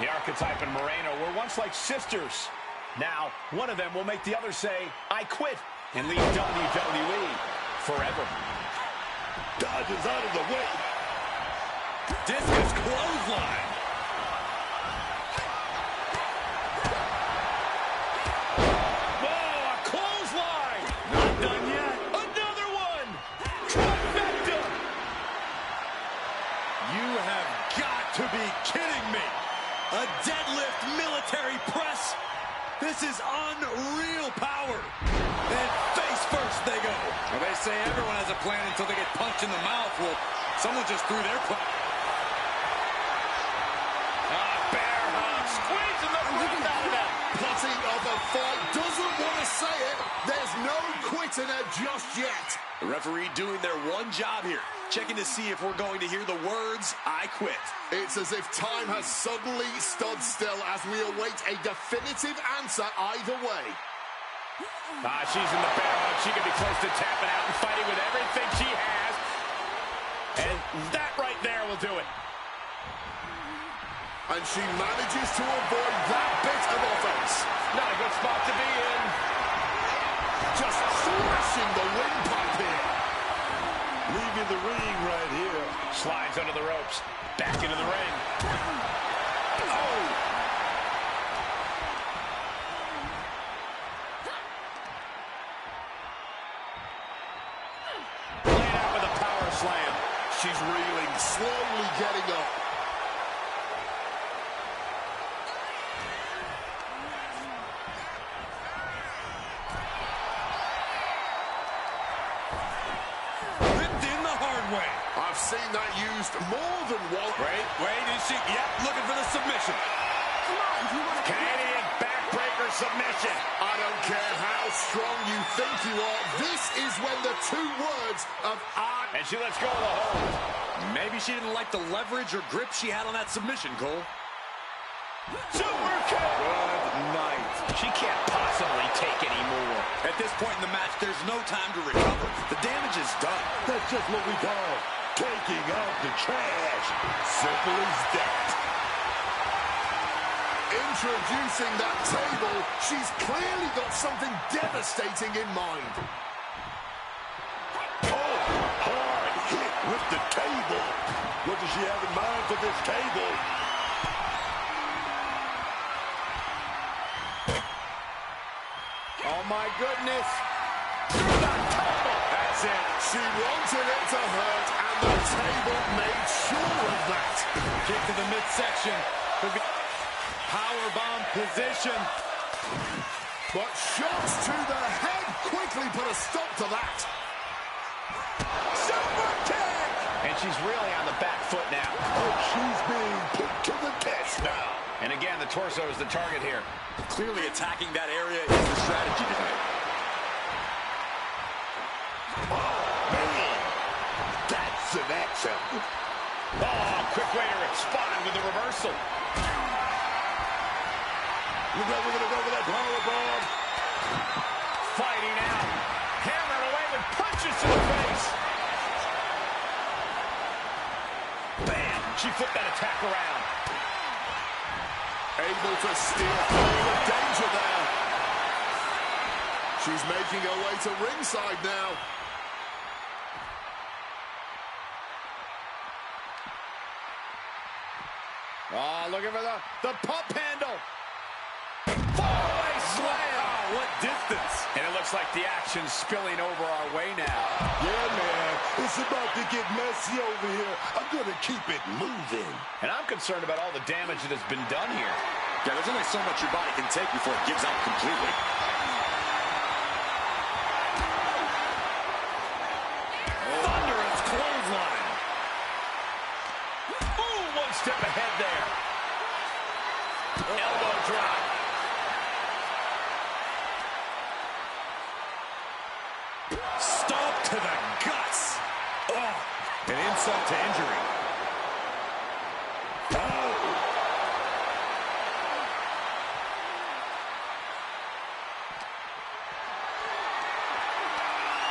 The Archetype and Moreno were once like sisters. Now, one of them will make the other say, I quit, and leave WWE forever. Dodges out of the way. Discus clothesline. Whoa, a clothesline! Not done yet. Another one! Trifecta! You have got to be kidding me. A deadlift military press. This is unreal power. And face first they go. Well, they say everyone has a plan until they get punched in the mouth. Well, someone just threw their plan. Bear hug. Squeezing the breath out of that. Putting up a fight. Doesn't want to say it. There's no quitting her just yet. The referee doing their one job here. Checking to see if we're going to hear the words, I quit. It's as if time has suddenly stood still as we await a definitive answer either way. She's in the bear hug. She could be close to tapping out and fighting with everything she has. And that right there will do it. And she manages to avoid that bit of offense. Not a good spot to be in. Just thrashing the windpipe here. Leaving the ring right here. Slides under the ropes. Back into the ring. Oh! Laid out with a power slam. She's reeling, slowly getting up. I've seen that used more than once. Wait, is she? Yep, looking for the submission. Come on, do you want to... Canadian backbreaker submission. I don't care how strong you think you are. This is when the two words of I... And she lets go of the hold. Maybe she didn't like the leverage or grip she had on that submission, Cole. Super kick. Good night. She can't possibly take any more. At this point in the match, there's no time to recover. The damage is done. That's just what we call taking out the trash. Simple as that. Introducing that table, she's clearly got something devastating in mind. Oh, hard hit with the table. What does she have in mind for this table? Oh, my goodness. Through the table. That's it. She wanted it to hurt, and the table made sure of that. Kick to the midsection. Powerbomb position. But shots to the head quickly put a stop to that. Super kick! And she's really on the back foot now. Oh, she's being put to the test now. And again, the torso is the target here. Clearly attacking that area is the strategy tonight. Man, that's an action. Oh, quick way to respond with the reversal. We're going to go with that powerbomb. Fighting out. Hammered away with punches to the face. Bam! She flipped that attack around. Able to steer through the danger there. She's making her way to ringside now. Oh, looking for the pump handle. Far-away slam. Oh, what distance. And it looks like the action's spilling over our way now. Yeah, man. It's about to get messy over here. I'm going to keep it moving. And I'm concerned about all the damage that has been done here. Yeah, there's only so much your body can take before it gives out completely. Thunderous clothesline. Ooh, one step ahead there. Elbow drop. Stomp to the guts. Oh, an insult to injury. Oh.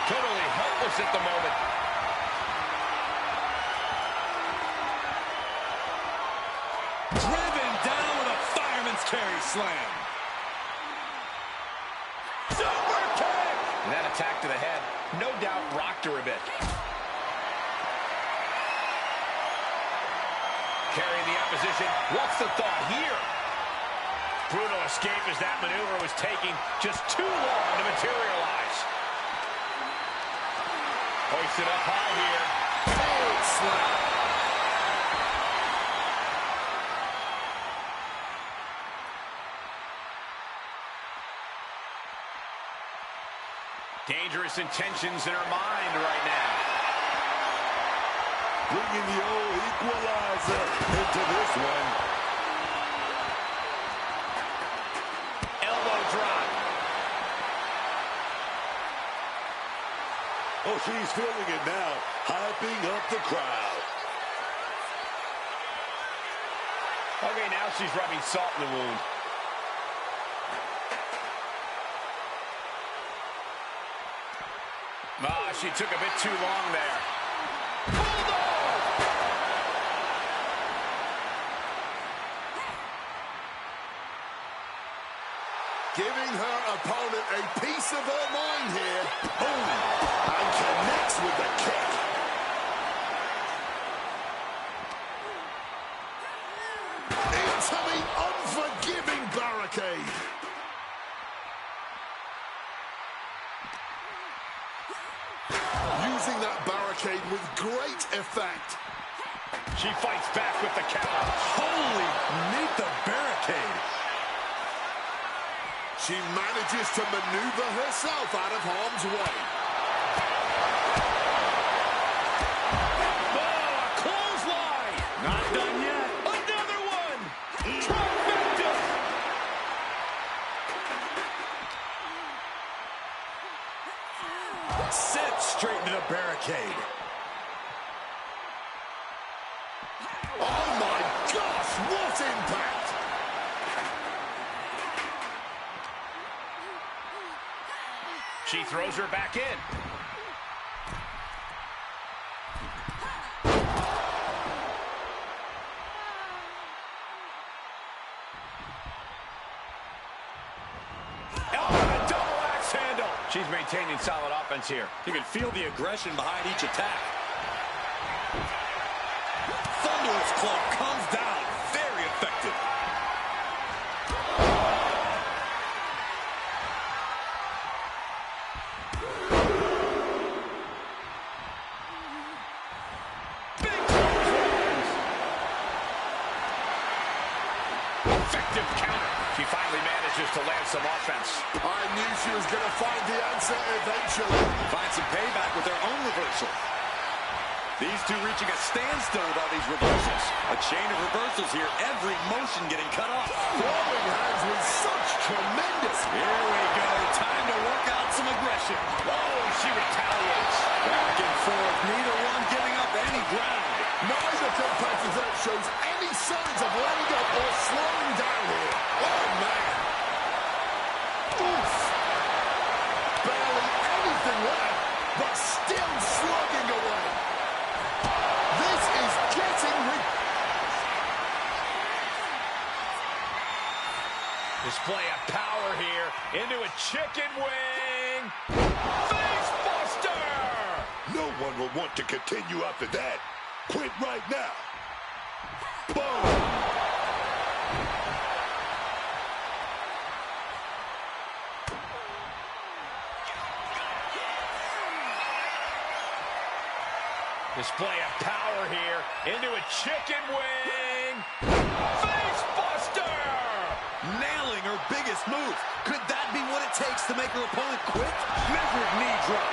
Totally helpless at the moment. Driven down with a fireman's carry slam. Super kick! And that attack to the head, no doubt rocked her a bit. Carrying the opposition. What's the thought here? Brutal escape as that maneuver was taking just too long to materialize. Hoisted up high here. Cold slap. Dangerous intentions in her mind right now. Bringing the old equalizer into this one. Elbow drop. Oh, she's feeling it now, hyping up the crowd. Okay, now she's rubbing salt in the wound. Ah, she took a bit too long there. Bulldog! Giving her opponent a piece of her mind here. Boom! And connects with the kick. Into the unforgiving barricade. Using that barricade with great effect. She fights back with the counter. Holy, meet the barricade. She manages to maneuver herself out of harm's way. Oh, a clothesline! Not done yet. Another one! Trifecta! Set straight into the barricade. Oh my gosh, what impact! She throws her back in. Oh, a double axe handle. She's maintaining solid offense here. You can feel the aggression behind each attack. Thunderous club comes down. Very effective. Effective counter. She finally manages to land some offense. I knew she was going to find the answer eventually. Find some payback with her own reversal. These two reaching a standstill with all these reversals. A chain of reversals here, every motion getting cut off. Throwing hands with such tremendous. Here we go, time to work out some aggression. Oh, she retaliates. Back and forth, neither one giving up any ground. Neither competitor shows any signs of letting up or slowing down here. Oh, man. Oof. Barely anything left, but still slugging away. This is getting Display of power here into a chicken wing. Face buster! No one will want to continue after that. Quit right now. Boom! Display of power here into a chicken wing. Face buster! Nailing her biggest move. Could that be what it takes to make her opponent quit? Measured knee drop.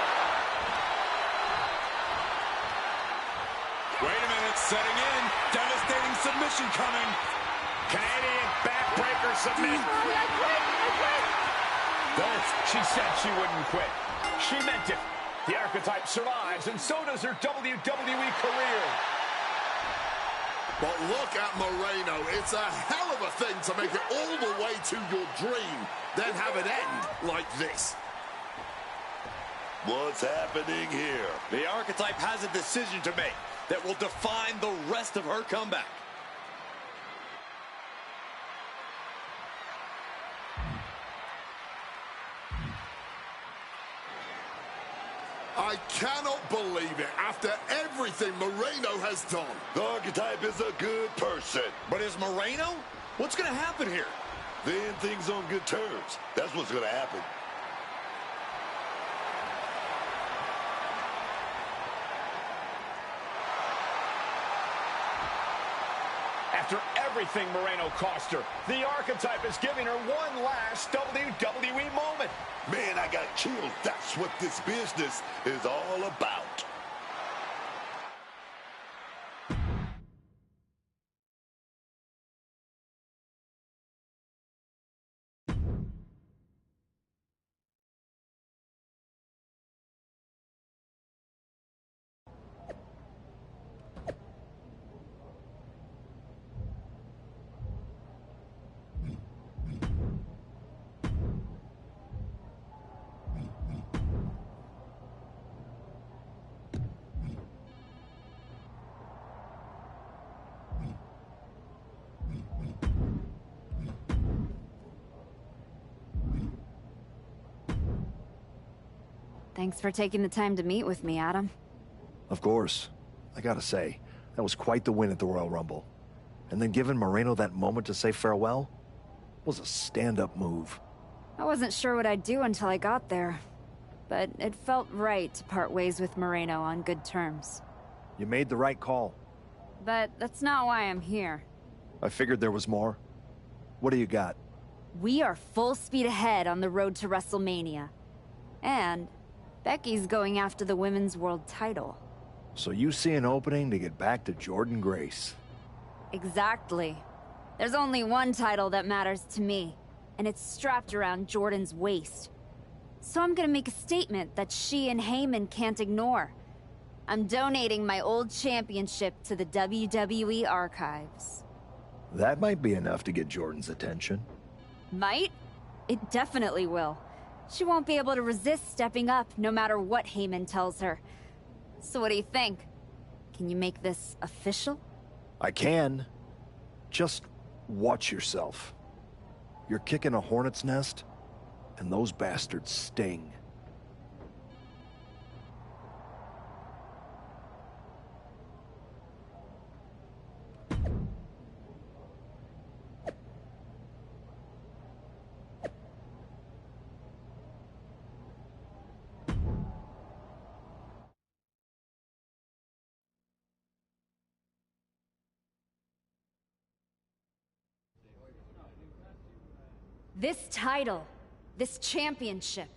Wait a minute, setting in. Devastating submission coming. Canadian backbreaker submit. I quit. Don't. She said she wouldn't quit. She meant it. The archetype survives, and so does her WWE career. But look at Moreno. It's a hell of a thing to make it all the way to your dream, then have it end like this. What's happening here? The archetype has a decision to make that will define the rest of her comeback. I cannot believe it. After everything Moreno has done. The archetype is a good person. But is Moreno? What's going to happen here? Then things on good terms. That's what's going to happen. After everything Moreno cost her, the archetype is giving her one last WWE moment. Man, I got chills. That's what this business is all about. Thanks for taking the time to meet with me, Adam. Of course. I gotta say, that was quite the win at the Royal Rumble. And then giving Moreno that moment to say farewell was a stand-up move. I wasn't sure what I'd do until I got there, but it felt right to part ways with Moreno on good terms. You made the right call. But that's not why I'm here. I figured there was more. What do you got? We are full speed ahead on the road to WrestleMania. And Becky's going after the Women's World title. So you see an opening to get back to Jordynne Grace. Exactly. There's only one title that matters to me, and it's strapped around Jordynne's waist. So I'm gonna make a statement that she and Heyman can't ignore. I'm donating my old championship to the WWE archives. That might be enough to get Jordynne's attention. Might? It definitely will. She won't be able to resist stepping up no matter what Heyman tells her. So what do you think? Can you make this official? I can. Just watch yourself. You're kicking a hornet's nest, and those bastards sting. This title, this championship,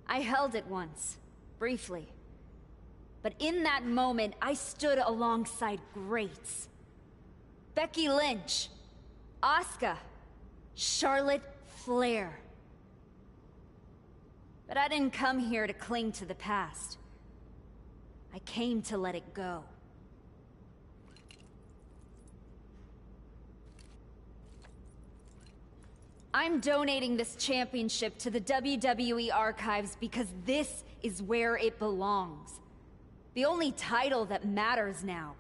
I held it once, briefly. But in that moment, I stood alongside greats. Becky Lynch, Asuka, Charlotte Flair. But I didn't come here to cling to the past. I came to let it go. I'm donating this championship to the WWE archives because this is where it belongs. The only title that matters now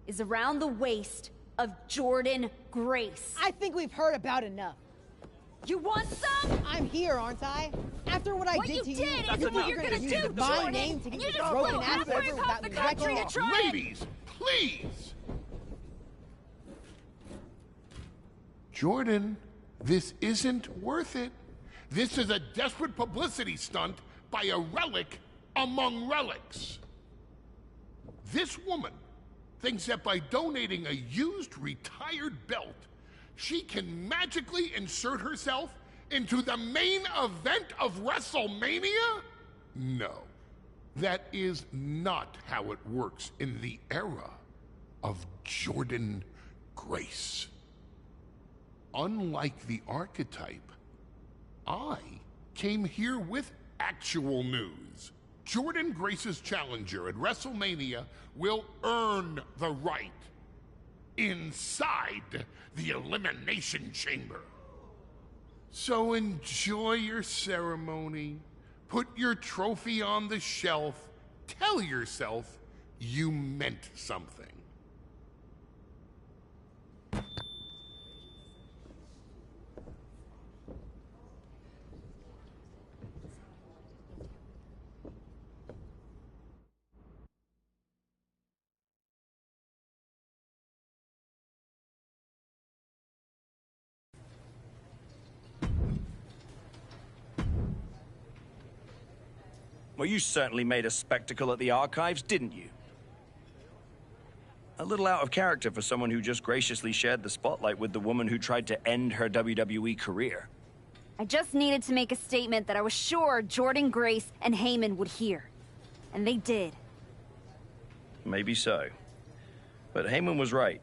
is around the waist of Jordynne Grace. I think we've heard about enough. You want some? I'm here, aren't I? After what I did to you, is what you're gonna do, my Jordynne. name to get You your just broken flew ass halfway over across without the me country to try and... Ladies, please! Jordynne, this isn't worth it. This is a desperate publicity stunt by a relic among relics. This woman thinks that by donating a used retired belt, she can magically insert herself into the main event of WrestleMania? No, that is not how it works in the era of Jordynne Grace. Unlike the archetype, I came here with actual news. Jordynne Grace's challenger at WrestleMania will earn the right inside the Elimination Chamber. So enjoy your ceremony, put your trophy on the shelf, tell yourself you meant something. Well, you certainly made a spectacle at the archives, didn't you? A little out of character for someone who just graciously shared the spotlight with the woman who tried to end her WWE career. I just needed to make a statement that I was sure Jordynne Grace and Heyman would hear. And they did. Maybe so. But Heyman was right.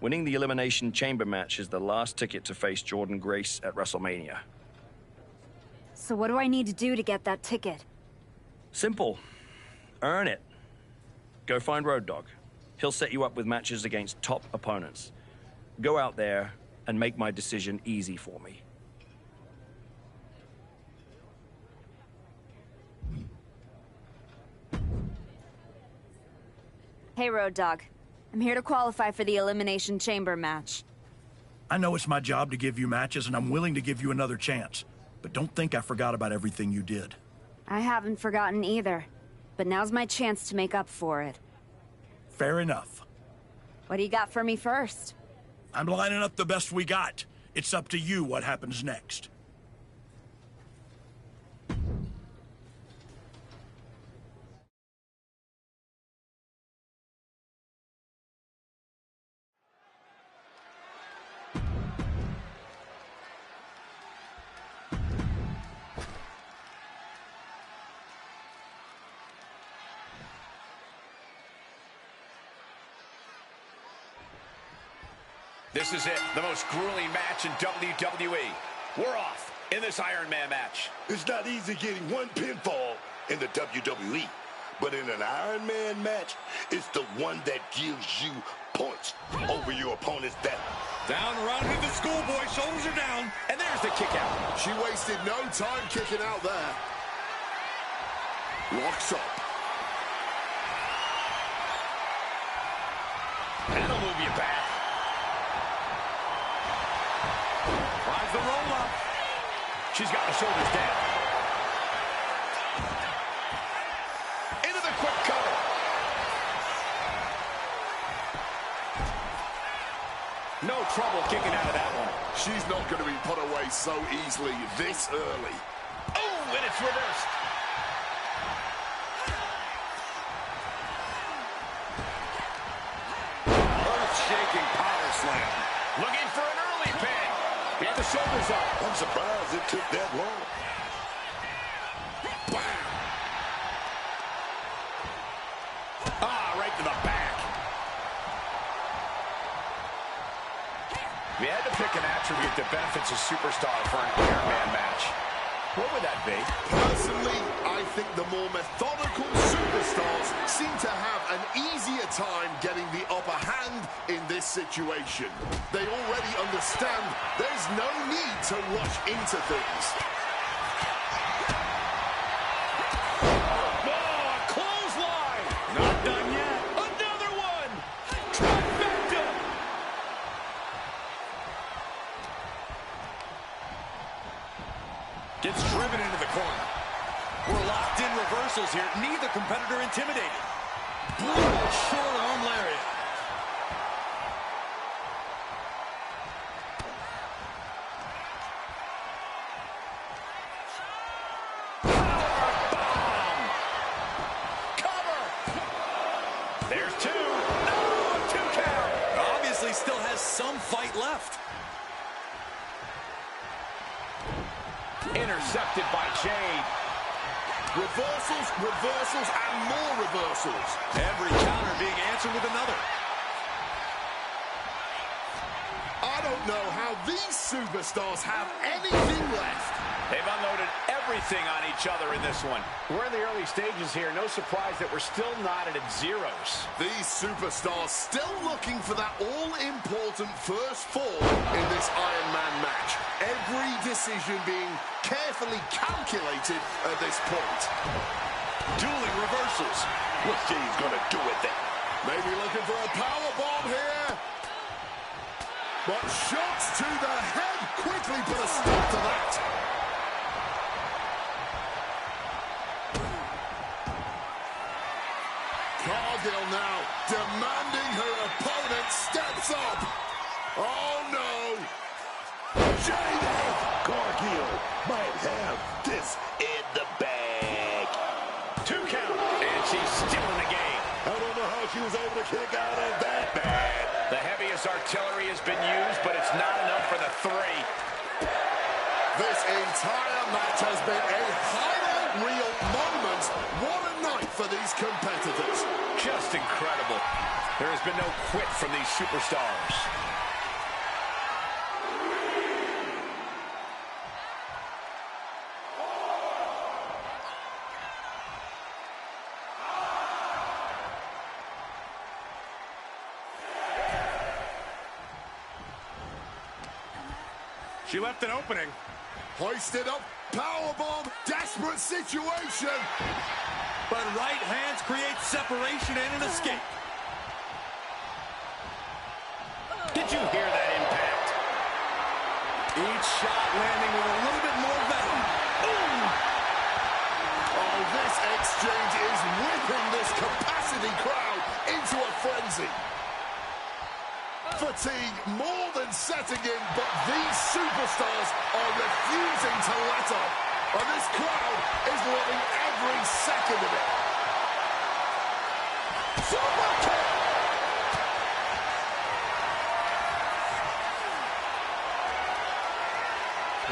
Winning the Elimination Chamber match is the last ticket to face Jordynne Grace at WrestleMania. So what do I need to do to get that ticket? Simple. Earn it. Go find Road Dogg. He'll set you up with matches against top opponents. Go out there and make my decision easy for me. Hey, Road Dogg. I'm here to qualify for the Elimination Chamber match. I know it's my job to give you matches, and I'm willing to give you another chance. But don't think I forgot about everything you did. I haven't forgotten either. But now's my chance to make up for it. Fair enough. What do you got for me first? I'm lining up the best we got. It's up to you what happens next. This is it, the most grueling match in WWE. We're off in this Iron Man match. It's not easy getting one pinfall in the WWE, but in an Iron Man match, it's the one that gives you points over your opponent's death. Down around with the schoolboy, shoulders are down, and there's the kick out. She wasted no time kicking out there. Locks up. That'll move you back. Tries the roll up. She's got the shoulders down. Into the quick cover. No trouble kicking out of that one. She's not going to be put away so easily this early. Oh, and it's reversed. Earth-shaking power slam. Looking for an early pin. Get the shoulders up. I'm surprised it took that long. If you had to pick an attribute that benefits a superstar for an Iron Man match, what would that be? Personally, I think the more methodical superstars seem to have an easier time getting the upper hand in this situation. They already understand there's no need to rush into things. Oh, a clothesline! Not done yet. Another one! Trifecta! Gets driven into the corner. We're locked in reversals here. Neither competitor intimidated. Brutal short arm lariat. There's two. No, 2 count. Obviously still has some fight left. Intercepted by Jade. Reversals, reversals, and more reversals. Every counter being answered with another. I don't know how these superstars have anything left. They've unloaded everything on each other in this one. We're in the early stages here. No surprise that we're still knotted at zeros. These superstars still looking for that all-important first fall in this Iron Man match. Every decision being carefully calculated at this point. Dueling reversals. What's Jade's gonna do with it? Maybe looking for a powerbomb here. But shots to the head quickly put a stop to that. Cargill now demanding her opponent steps up. Oh no. Jade. Cargill might have this in the bag. 2 count. And she's still in the game. I don't know how she was able to kick out of that bag. The heaviest artillery has been used, but it's not enough for the 3. This entire match has been a highlight reel moment. What a night for these competitors. Just incredible. There has been no quit from these superstars. She left an opening. Hoisted up, powerbomb, desperate situation. But right hands create separation and an escape. Did you hear that impact? Each shot landing with a little bit more venom. Ooh. Oh, this exchange is whipping this capacity crowd into a frenzy. Fatigue more than setting in, but these superstars are refusing to let up. And this crowd is loving every second of it. Super kick!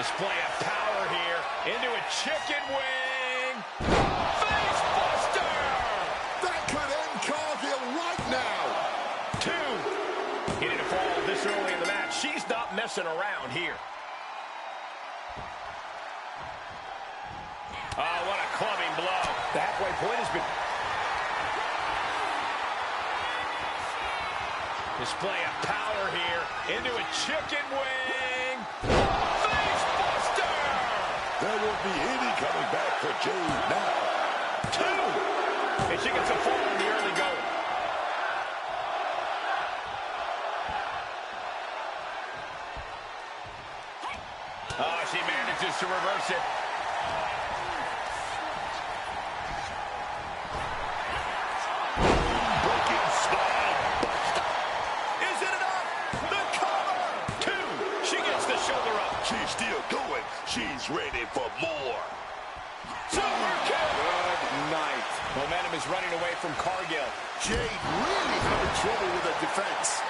Display of power here into a chicken wing. Face buster! That could end Cargill right now. 2. He didn't fall this early in the match. She's not messing around here. Oh, what a clubbing blow. The halfway point has been... Display of power here into a chicken wing. Face buster! There won't be any coming back for Jade now. 2. And she gets a fall in the early going. Oh, she manages to reverse it. Breaking spine buster. Is it enough? The cover! 2. She gets the shoulder up. She's still going. She's ready for more. Super kick! Good night. Momentum is running away from Cargill. Jade really having trouble with her defense.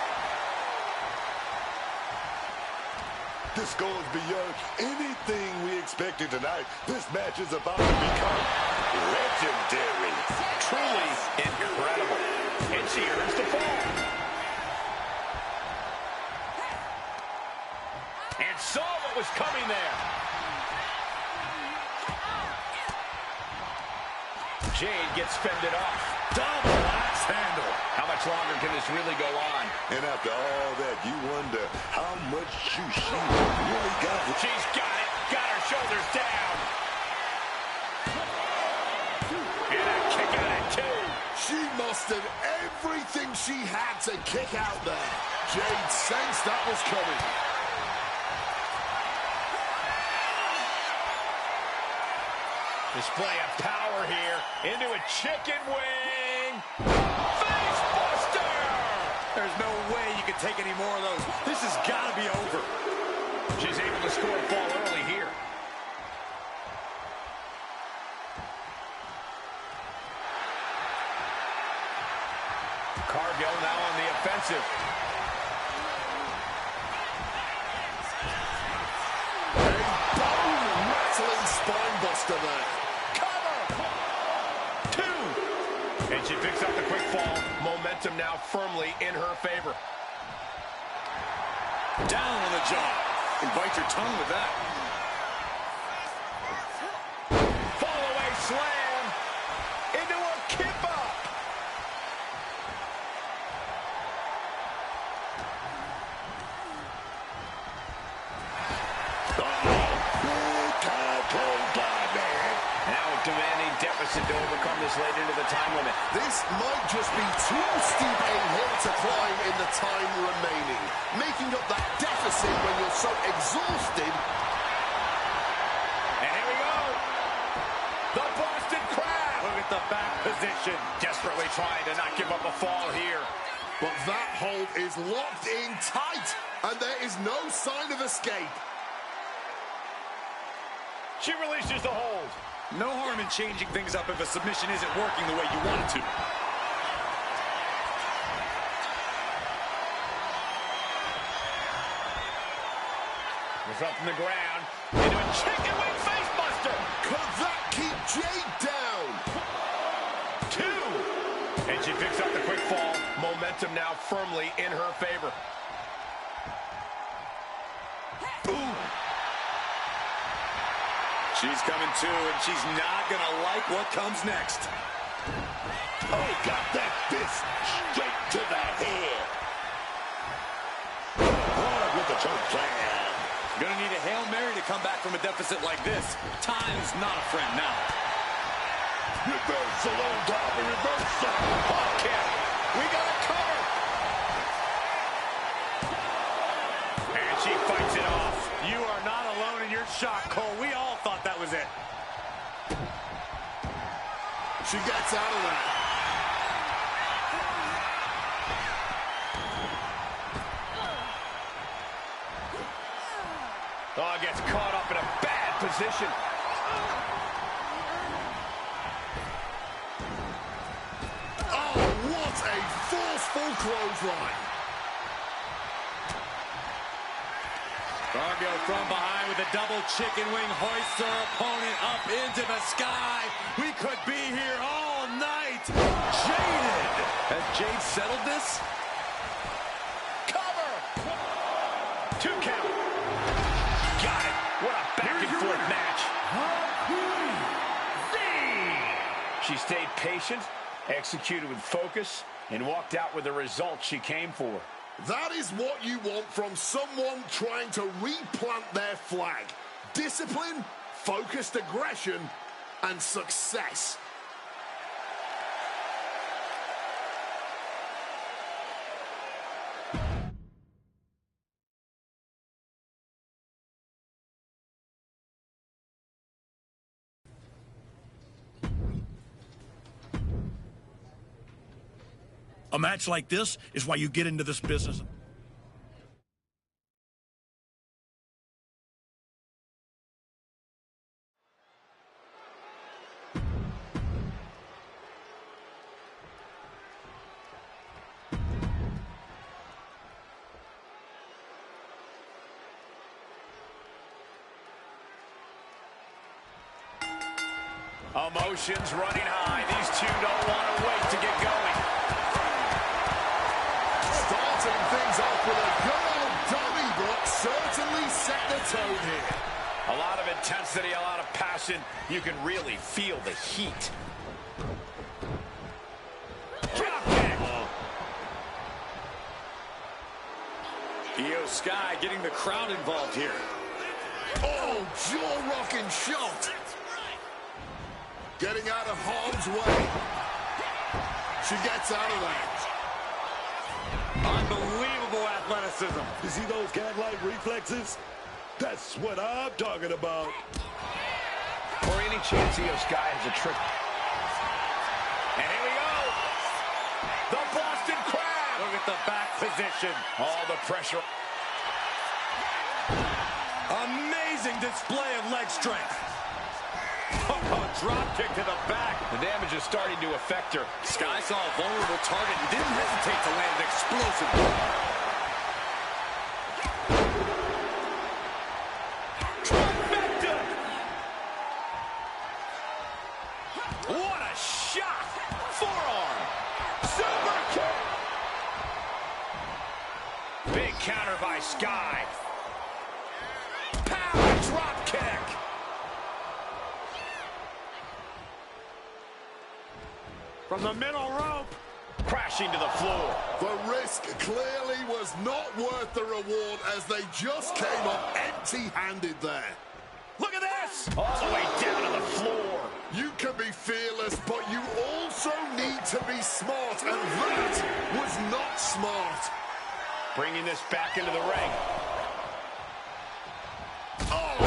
This goes beyond anything we expected tonight. This match is about to become legendary. Truly incredible. And she earns the fall. And saw what was coming there. Jade gets fended off. Double axe handle. How much longer can this really go on? And after all that, you wonder how much juice she really got. She's got it. Got her shoulders down. And a kick out at two. She mustered everything she had to kick out there. Jade sensed that was coming. Display of power here into a chicken wing. Face buster! There's no way you can take any more of those. This has got to be over. She's able to score a fall early here. Cargill now on the offensive. A bone-rattling spine buster there. And she picks up the quick fall. Momentum now firmly in her favor. Down on the jaw. And bite your tongue with that. Fall away slam. Into a kip up. Now a demanding deficit to overcome this late into the time limit. This might just be too steep a hill to climb in the time remaining. Making up that deficit when you're so exhausted. And here we go. The Boston Crab. Look at the back position. Desperately trying to not give up a fall here. But that hold is locked in tight. And there is no sign of escape. She releases the hold. No harm in changing things up if a submission isn't working the way you want it to. It's up from the ground. Into a chicken wing face buster. Could that keep Jade down? Two. And she picks up the quick fall. Momentum now firmly in her favor. Ooh. She's coming to, and she's not going to like what comes next. Oh, got that fist straight to the head. Hard with the choke slam. Gonna need a Hail Mary to come back from a deficit like this. Time's not a friend now. Reversal on top of reversal. Hot kick. We got a cover. And she fights it off. You are not alone in your shock, Cole. We all thought that was it. She gets out of that. Oh, gets caught up in a bad position. Oh, what a forceful clothesline. Cargill from behind with a double chicken wing, hoists her opponent up into the sky. We could be here all night. Jaded. Has Jade settled this? Cover. 2 count. Got it. What a back and forth match. She stayed patient, executed with focus, and walked out with the result she came for. That is what you want from someone trying to replant their flag. Discipline, focused aggression, and success. A match like this is why you get into this business. Emotions running high. These two don't want to wait to get going. Starting things off with a good old dummy block certainly really set the tone here. A lot of intensity, a lot of passion. You can really feel the heat. Drop kick. Io Sky getting the crowd involved here. Oh, jaw-rocking shot. Getting out of harm's way. She gets out of that. Unbelievable athleticism. You see those cat-like reflexes? That's what I'm talking about. Or any chance Io Sky has a trick. And here we go. The Boston Crab. Look at the back position. All the pressure. Amazing display of leg strength. Oh, drop kick to the back. The damage is starting to affect her. Sky saw a vulnerable target and didn't hesitate to land an explosive blow. Trifecta! What a shot! Forearm! Super kick! Big counter by Sky. Power drop kick! From the middle rope, crashing to the floor. The risk clearly was not worth the reward as they just came up empty-handed there. Look at this! All the way down to the floor. You can be fearless, but you also need to be smart, and that was not smart. Bringing this back into the ring. Oh,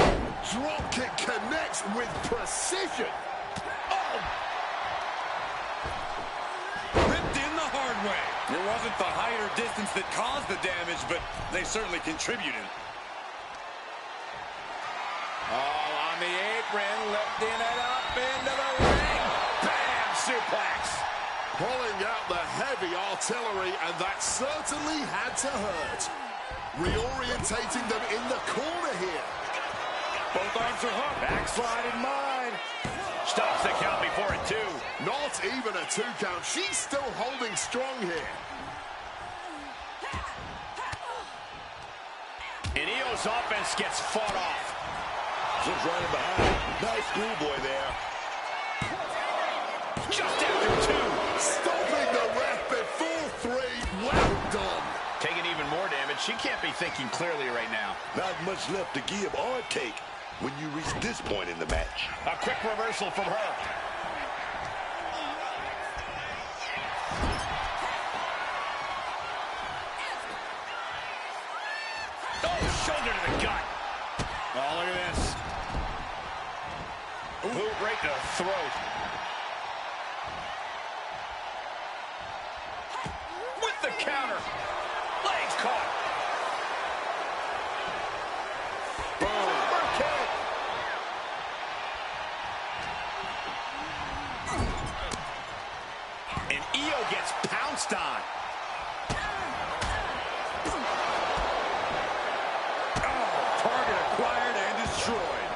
drop kick connects with precision. Oh! It wasn't the height or distance that caused the damage, but they certainly contributed. All on the apron, lifting it up into the ring. Bam! Suplex. Pulling out the heavy artillery, and that certainly had to hurt. Reorientating them in the corner here. Both arms are hooked. Backslide in mine. Stops the count before a 2. Not even a 2 count. She's still holding strong here. And Io's offense gets fought off. Just running behind. Nice schoolboy there. Just after 2. Stopping the ref before 3. Well done. Taking even more damage. She can't be thinking clearly right now. Not much left to give or take when you reach this point in the match. A quick reversal from her. Oh, shoulder to the gut. Oh, look at this. Boot right to the throat. With the counter. Legs caught. And Io gets pounced on. Oh, target acquired and destroyed.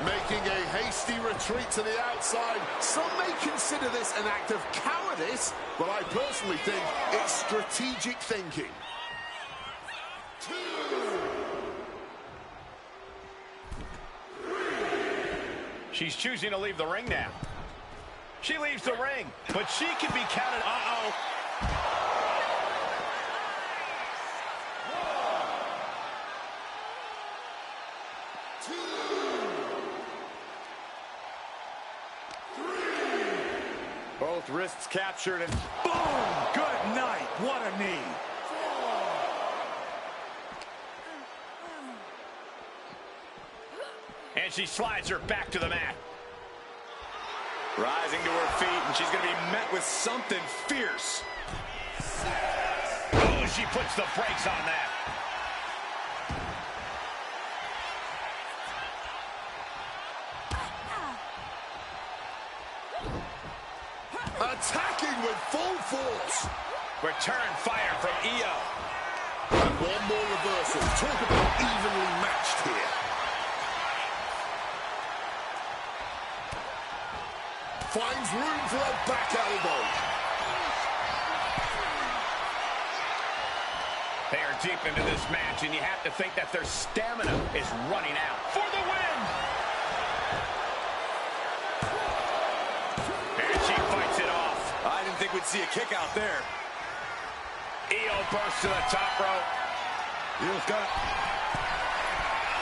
Making a hasty retreat to the outside. Some may consider this an act of cowardice, but I personally think it's strategic thinking. 2. She's choosing to leave the ring now. She leaves the ring, but she can be counted. Uh-oh. Both wrists captured and boom! Good night. What a knee. And she slides her back to the mat. Rising to her feet, and she's going to be met with something fierce. Oh, she puts the brakes on that. Attacking with full force. Return fire from Io. And one more reversal. Talk about evenly matched here. Finds room for a back elbow. They are deep into this match, and you have to think that their stamina is running out. For the win! And she fights it off. I didn't think we'd see a kick out there. Io bursts to the top rope. Io's got it.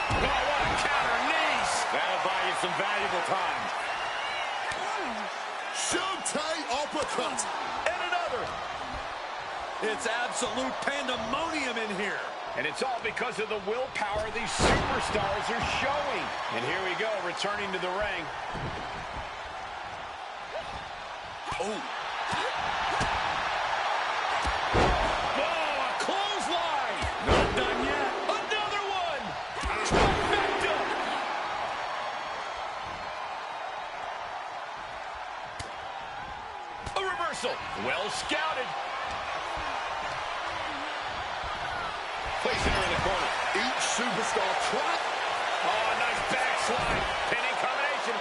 Oh, what a counter knees! That'll buy you some valuable time. Showtime uppercut. And another. It's absolute pandemonium in here. And it's all because of the willpower these superstars are showing. And here we go, returning to the ring. Oh. Oh, a clothesline. Not done yet. Another one. Trifecta. A reversal. Well scouted. Placing her in the corner. Each superstar track. Oh, nice backslide. Pinning combination.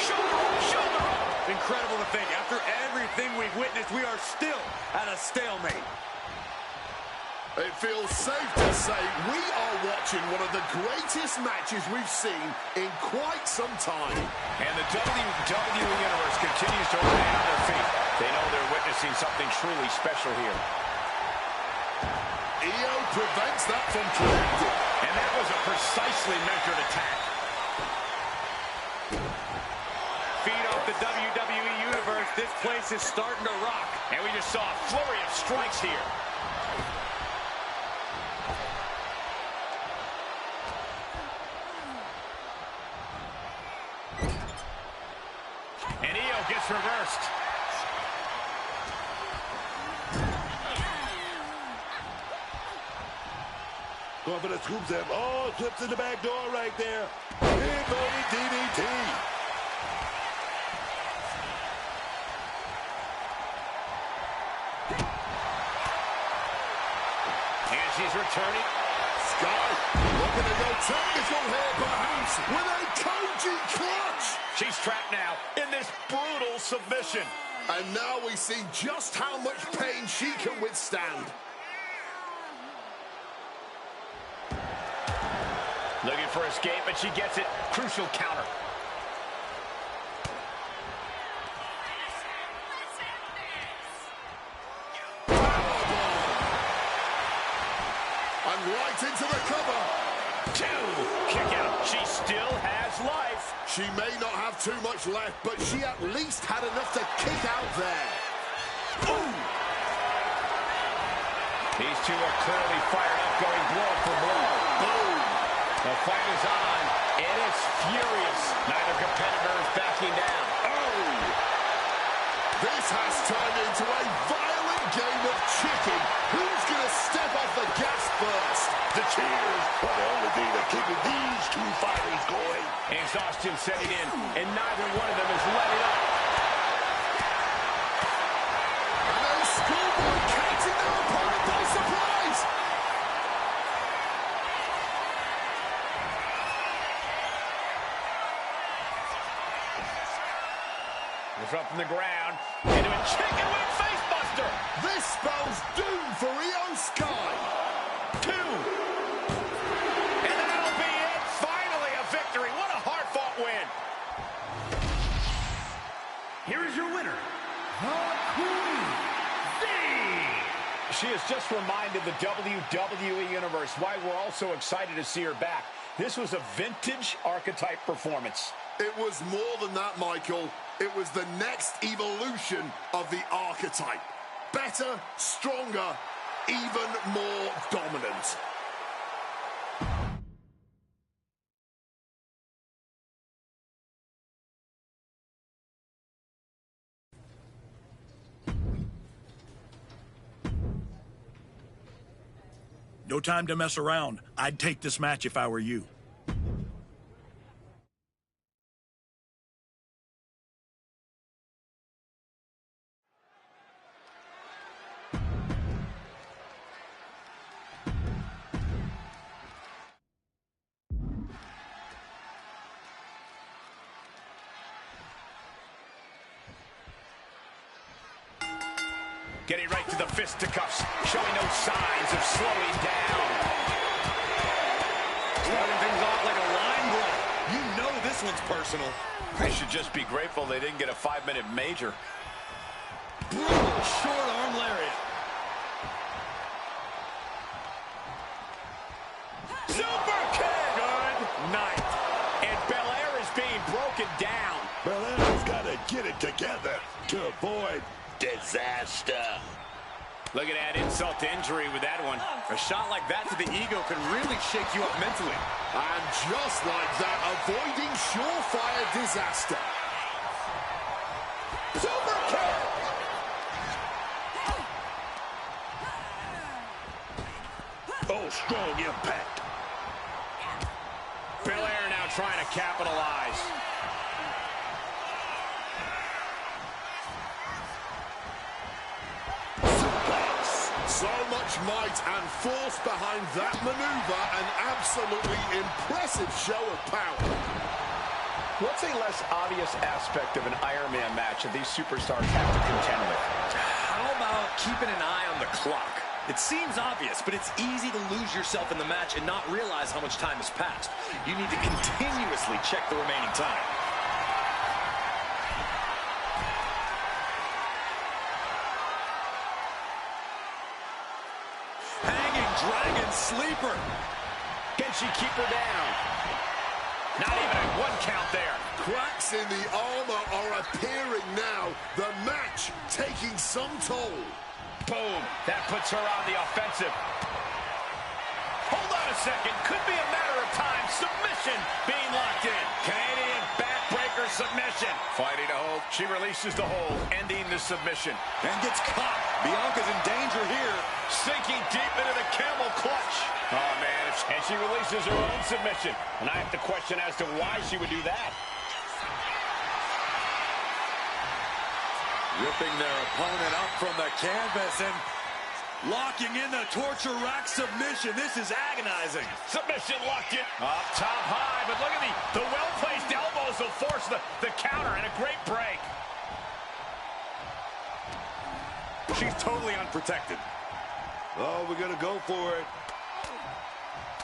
Shoulder up. Incredible to think. After everything we've witnessed, we are still at a stalemate. It feels safe to say we are watching one of the greatest matches we've seen in quite some time. And the WWE Universe continues to remain on their feet. They know they're witnessing something truly special here. Io prevents that from connecting. And that was a precisely measured attack. Feed off the WWE Universe. This place is starting to rock. And we just saw a flurry of strikes here. And Io gets reversed. Going for the scoop zip. Oh, slips in the back door right there. Inverted DDT. And she's returning. Sky looking to go technical here, perhaps, with a Koji clutch. She's trapped now in this brutal submission. And now we see just how much pain she can withstand. Looking for escape, but she gets it. Crucial counter. And right into the cover. 2. Kick out. She still has life. She may not have too much left, but she at least had enough to kick out there. Ooh. These two are clearly fired up, going blow for blow. Boom. The fight is on, and it's furious. Neither competitor is backing down. Oh! This has turned into a violent game of chicken. Who's going to step off the gas first? The cheers are the only thing that keeping these two fighters going. Exhaustion setting in, and neither one of them is letting up. And a schoolboy catching their opponent by surprise. It's up from the ground into a chicken wing face buster. This spells doom for Io Sky. 2. And that'll be it. Finally a victory. What a hard-fought win. Here is your winner, the Queen, She has just reminded the WWE Universe why we're all so excited to see her back. This was a vintage Archetype performance. It was more than that, Michael. It was the next evolution of the Archetype. Better, stronger, even more dominant. No time to mess around. I'd take this match if I were you. Getting right to the fisticuffs, showing no signs of slowing down. Starting things off like a line brawl. You know this one's personal. They should just be grateful they didn't get a 5-minute major. Brutal short arm lariat. Super kick! Good night. And Belair is being broken down. Belair's got to get it together to avoid disaster. Look at that insult to injury with that one. A shot like that to the ego can really shake you up mentally. And just like that, avoiding surefire disaster. Super kick! Oh, strong impact. Belair now trying to capitalize. So much might and force behind that maneuver. An absolutely impressive show of power. What's a less obvious aspect of an Iron Man match that these superstars have to contend with? How about keeping an eye on the clock? It seems obvious, but it's easy to lose yourself in the match and not realize how much time has passed. You need to continuously check the remaining time. Dragon sleeper. Can she keep her down? Not even a 1 count there. Cracks in the armor are appearing now. The match taking some toll. Boom. That puts her on the offensive. Hold on a second. Could be a matter of time. Submission being locked in. Canadian backbreaker submission. Fighting to hold. She releases the hold, ending the submission. And gets caught. Bianca's in danger here. Sinking deep into the camel clutch. Oh, man. And she releases her own submission. And I have to question as to why she would do that. Ripping their opponent up from the canvas and locking in the torture rack submission. This is agonizing. Submission locked in. Up top high, but look at the well-placed elbows will force the counter and a great break. She's totally unprotected. Oh, we're going to go for it.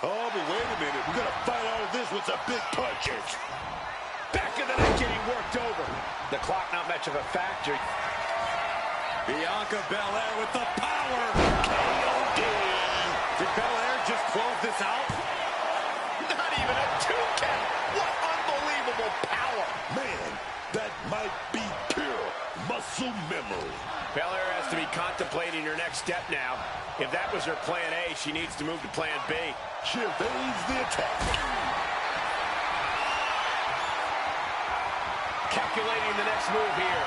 Oh, but wait a minute. We're going to fight out of this with some big punches. Back of the neck getting worked over. The clock not much of a factor. Bianca Belair with the power. KOD. Did Belair just close this out? Not even a 2 count. What unbelievable power. Man, that might be pure muscle memory. Belair has to be contemplating her next step now. If that was her plan A, she needs to move to plan B. She evades the attack. Calculating the next move here.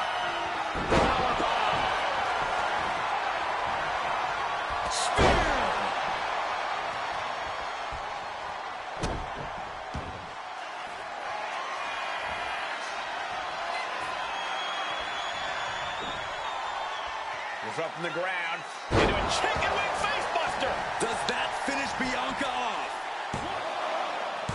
Powerbomb. Spear. Up from the ground into a chicken wing face buster. Does that finish Bianca off?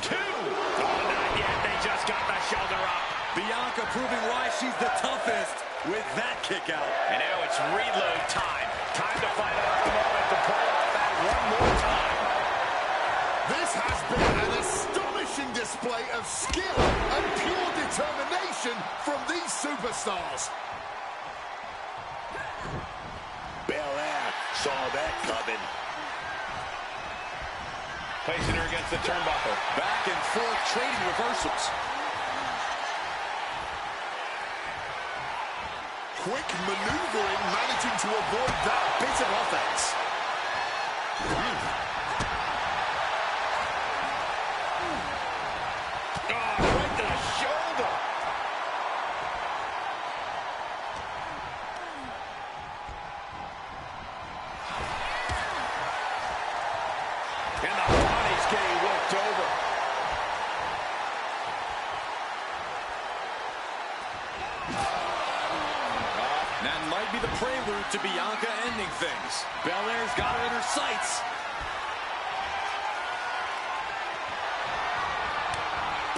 2. Oh, not yet. They just got the shoulder up. Bianca proving why she's the toughest with that kick out. And now it's reload time. Time to find out the moment to pull off that one more time. This has been an astonishing display of skill and pure determination from these superstars. Belair saw that coming. Placing her against the turnbuckle. Back and forth trading reversals. Quick maneuvering, managing to avoid that bit of offense. Oh, right to the shoulder. And the body's getting worked over. That might be the prelude to Bianca ending things. Belair's got her in her sights.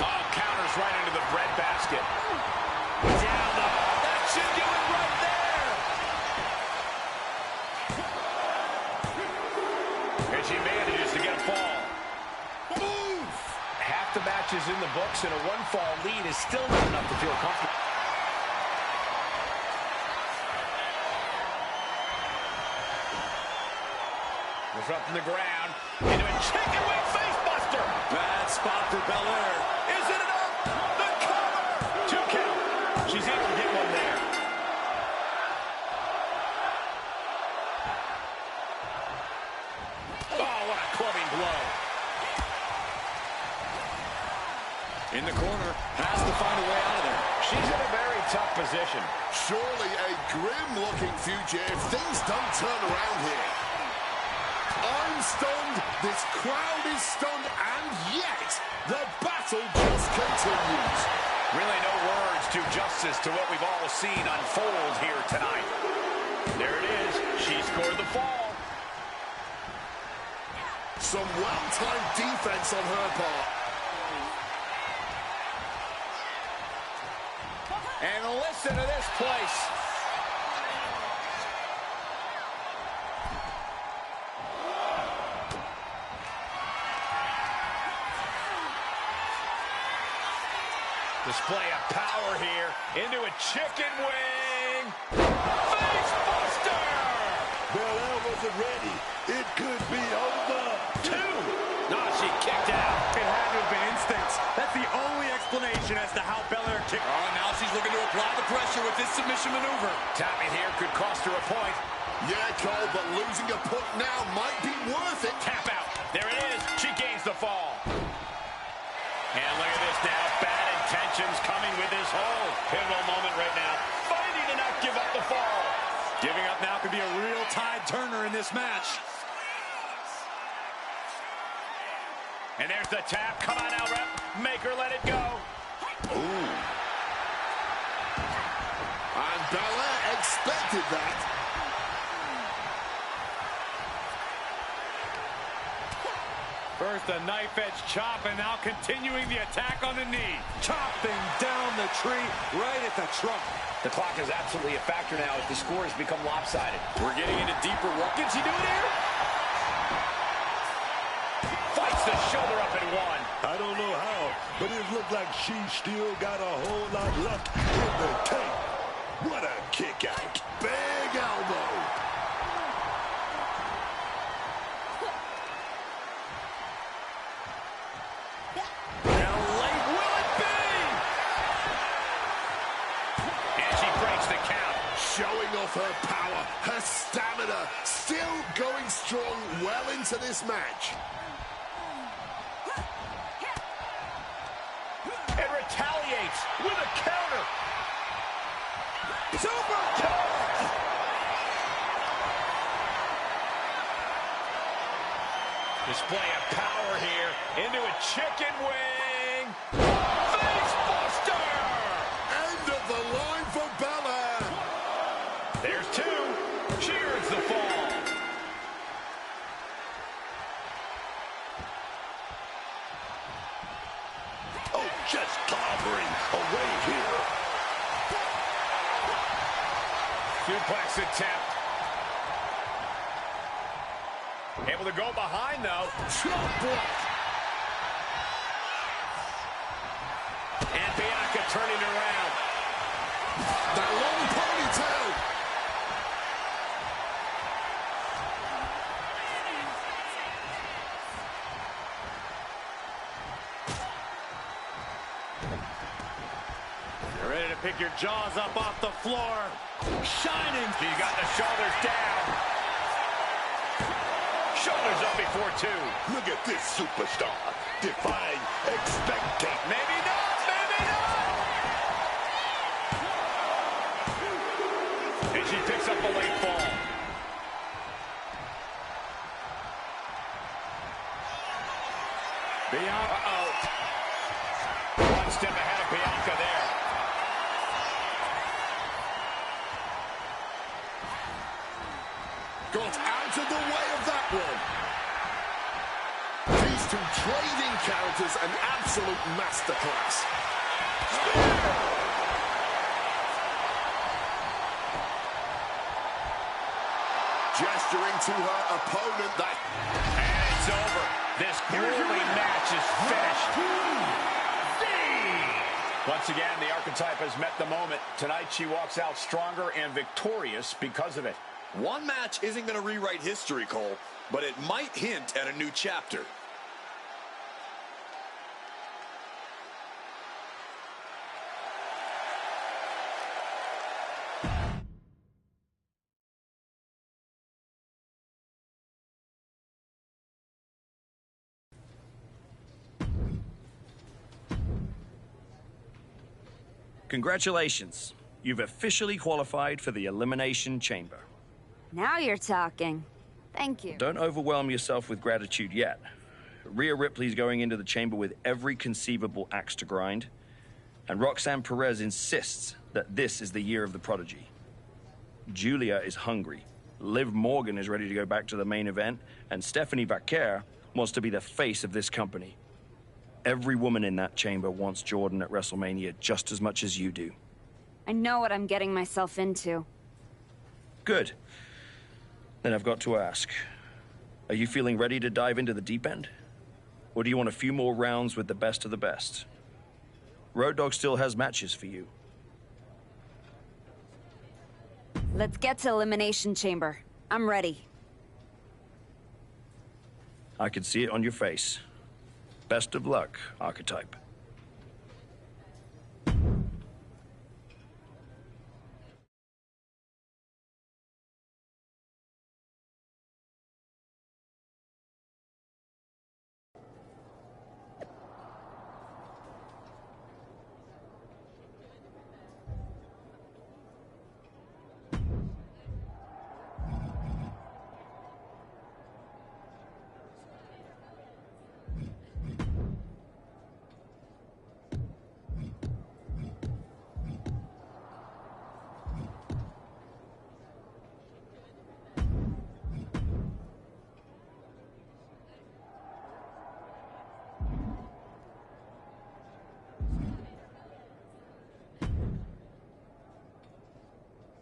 Oh, counters right into the breadbasket. Down the... That should do it right there. And she manages to get a fall. Move! Half the match is in the books, and a one-fall lead is still not enough to feel comfortable. Disrupting the ground into a chicken wing facebuster. Bad spot for Belair. Is it enough? The cover! 2 count. She's able to get one there. Oh, what a clubbing blow. In the corner, has to find a way out of there. She's in a very tough position. Surely a grim-looking future if things don't turn around here. I'm stunned, this crowd is stunned, and yet the battle just continues. Really no words do justice to what we've all seen unfold here tonight. There it is. She scored the fall. Some well-timed defense on her part. And listen to this place. Display of power here into a chicken wing. Face buster! Belair wasn't ready. It could be over. 2. No, she kicked out. It had to have been instincts. That's the only explanation as to how Belair kicked. Oh, now she's looking to apply the pressure with this submission maneuver. Tapping here could cost her a point. Yeah, Cole, but losing a point now might be worth it. Tap out. There it is. She gains the fall. And look at this now. Bad intentions coming with this hold. Pivotal moment right now. Fighting to not give up the fall. Giving up now could be a real tide turner in this match. And there's the tap. Come on now, ref. Make her let it go. Ooh. And Belair expected that. First a knife edge chop, and now continuing the attack on the knee. Chopping down the tree right at the trunk. The clock is absolutely a factor now as the score has become lopsided. We're getting into deeper work. Can she do it here? Fights the shoulder up and 1. I don't know how, but it looked like she still got a whole lot left in the tank. What a kick out. Big elbow. How late will it be? And she breaks the count. Showing off her power, her stamina, still going strong well into this match. And retaliates with a counter. Super kick! Display of power here into a chicken wing. Face buster! End of the line for Belair. There's 2. She earns the fall. Oh, just clobbering away here. Suplex attempt. Able to go behind, though. Chop block. And Bianca turning around. That long ponytail. You're ready to pick your jaws up off the floor. Shining. She's got the shoulders down. Shoulders up before 2. Look at this superstar. Defying expectation. Maybe not. Maybe not. And she picks up a late fall. Bianca. Uh-oh. One step ahead of Bianca there. Got out of the way of that one. These two trading counters, an absolute masterclass. Gesturing to her opponent that... Once again, the archetype has met the moment. Tonight, she walks out stronger and victorious because of it. One match isn't going to rewrite history, Cole, but it might hint at a new chapter. Congratulations. You've officially qualified for the Elimination Chamber. Now you're talking. Thank you. Don't overwhelm yourself with gratitude yet. Rhea Ripley's going into the chamber with every conceivable axe to grind, and Roxanne Perez insists that this is the year of the prodigy. Julia is hungry. Liv Morgan is ready to go back to the main event, and Stephanie Vaquer wants to be the face of this company. Every woman in that chamber wants Jordan at WrestleMania just as much as you do. I know what I'm getting myself into. Good. Then I've got to ask, are you feeling ready to dive into the deep end? Or do you want a few more rounds with the best of the best? Road Dogg still has matches for you. Let's get to Elimination Chamber. I'm ready. I can see it on your face. Best of luck, Archetype.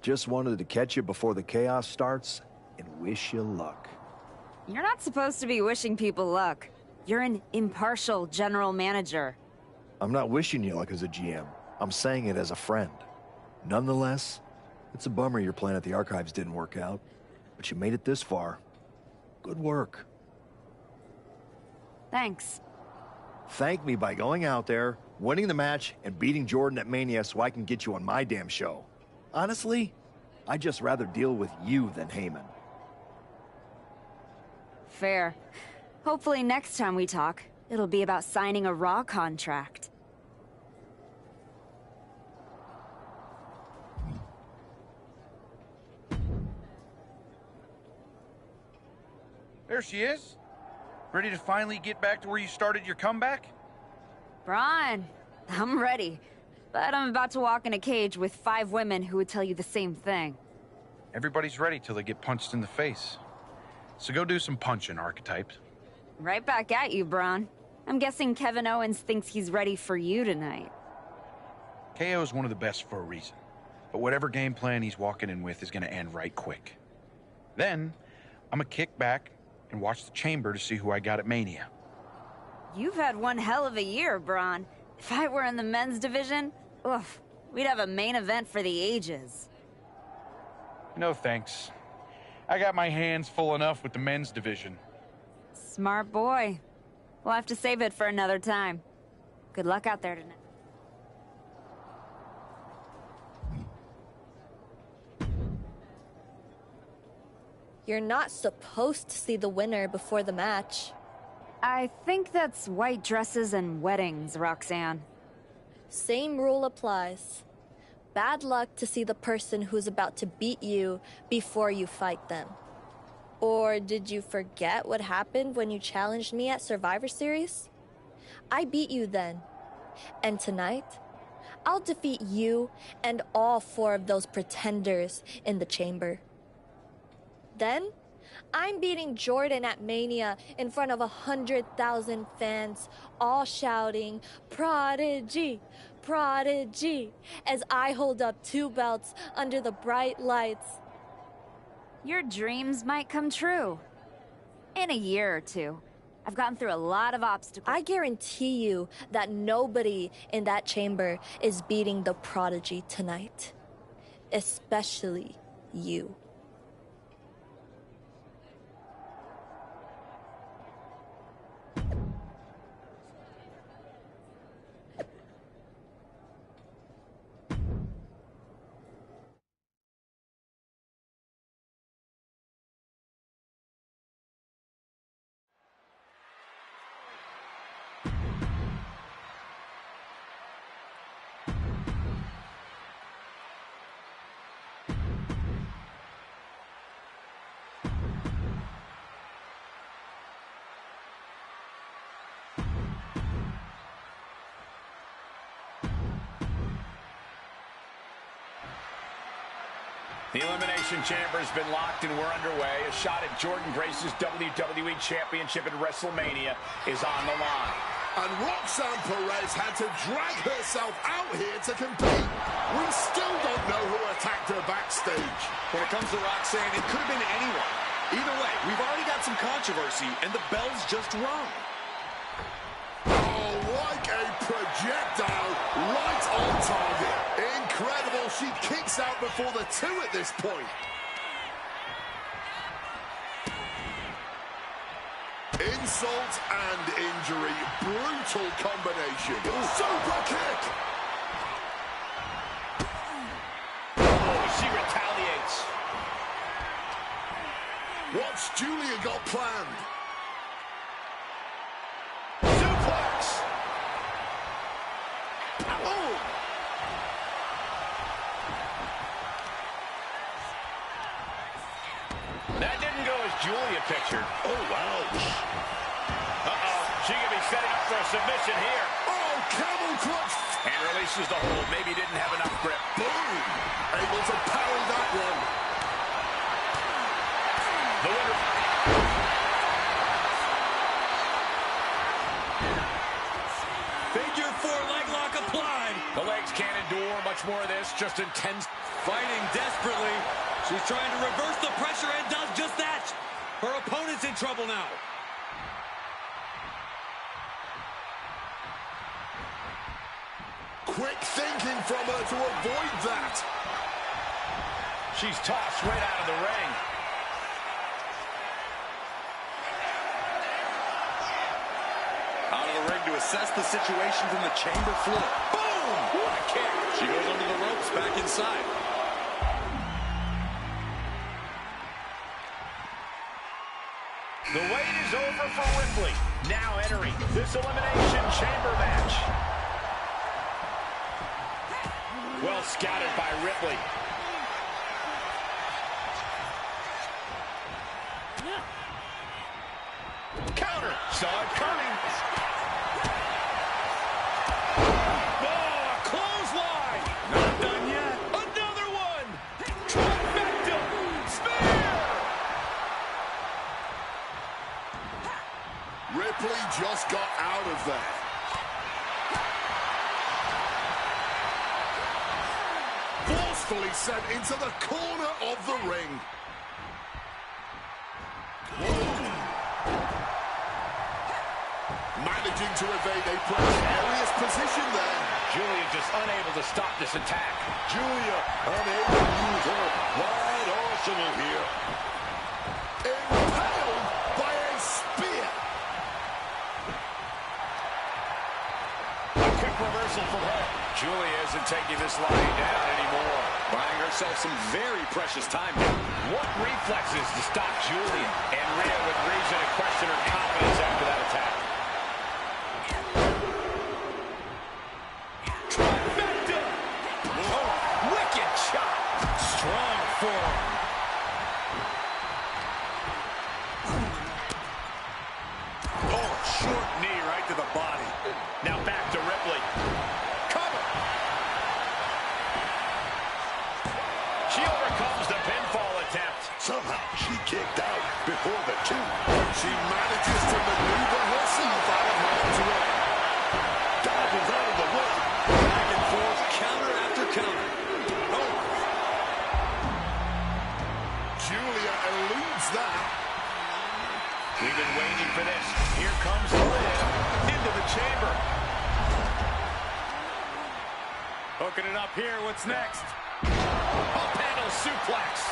Just wanted to catch you before the chaos starts and wish you luck. You're not supposed to be wishing people luck. You're an impartial general manager. I'm not wishing you luck as a GM. I'm saying it as a friend. Nonetheless, it's a bummer your plan at the Archives didn't work out, but you made it this far. Good work. Thanks. Thank me by going out there, winning the match, and beating Jordan at Mania so I can get you on my damn show. Honestly, I'd just rather deal with you than Heyman. Fair. Hopefully next time we talk, it'll be about signing a Raw contract. There she is. Ready to finally get back to where you started your comeback? Braun, I'm ready. But I'm about to walk in a cage with 5 women who would tell you the same thing. Everybody's ready till they get punched in the face. So go do some punching, Archetype. Right back at you, Braun. I'm guessing Kevin Owens thinks he's ready for you tonight. KO is one of the best for a reason. But whatever game plan he's walking in with is going to end right quick. Then, I'm going to kick back and watch the chamber to see who I got at Mania. You've had one hell of a year, Braun. If I were in the men's division, oof, we'd have a main event for the ages. No thanks. I got my hands full enough with the men's division. Smart boy. We'll have to save it for another time. Good luck out there tonight. You're not supposed to see the winner before the match. I think that's white dresses and weddings, Roxanne. Same rule applies. Bad luck to see the person who's about to beat you before you fight them. Or did you forget what happened when you challenged me at Survivor Series? I beat you then. And tonight, I'll defeat you and all 4 of those pretenders in the chamber. Then, I'm beating Jordan at Mania in front of 100,000 fans, all shouting, "Prodigy! Prodigy!" as I hold up 2 belts under the bright lights. Your dreams might come true. In a year or 2. I've gotten through a lot of obstacles. I guarantee you that nobody in that chamber is beating the Prodigy tonight. Especially you. The Elimination Chamber has been locked and we're underway. A shot at Jordan Grace's WWE Championship at WrestleMania is on the line. And Roxanne Perez had to drag herself out here to compete. We still don't know who attacked her backstage. When it comes to Roxanne, it could have been anyone. Either way, we've already got some controversy, and the bell's just rung. Oh, like a projectile, right on target. Incredible, she kicks out before the two at this point. Insult and injury, brutal combination. Super kick! Oh, she retaliates. What's Julia got planned? Suplex! Oh! That didn't go as Julia pictured. Oh, ouch. Uh-oh, she could be setting up for a submission here. Oh, camel clutch! And releases the hold. Maybe didn't have enough grip. Boom! Able to parry that one. The winner. Figure 4 leg lock applied. The legs can't endure much more of this. Just intense. Fighting desperately. She's trying to reverse the pressure and does just that. Her opponent's in trouble now. Quick thinking from her to avoid that. She's tossed right out of the ring. Out of the ring to assess the situation from the chamber floor. Boom! What a kick. She goes under the ropes back inside. The wait is over for Ripley. Now entering this Elimination Chamber match. Well scouted by Ripley. Counter. Saw it coming. Oh, a clothesline. Not done yet. Another one. Trifecta. Spear. Ripley just got out of there. Forcefully sent into the corner of the ring. Managing to evade a precarious position there. Julia just unable to stop this attack. Julia unable to use her wide arsenal here. Impaled by a spear. A quick reversal from her. Julia isn't taking this lying down anymore. Buying herself some very precious time. What reflexes to stop Julia? And Rhea with reason to question her confidence after that attack. Trifecta! Oh, wicked shot. Strong forearm. Oh, short knee right to the body. Now back to Ripley. Cover. She overcomes the pinfall attempt. Somehow she kicked out before the two. She manages to maneuver herself out of harm's way. Dodges out of the way. Back and forth, counter after counter. Oh. Julia eludes that. We've been waiting for this. Here comes Liv into the chamber. Hooking it up here. What's next? Up handle suplex.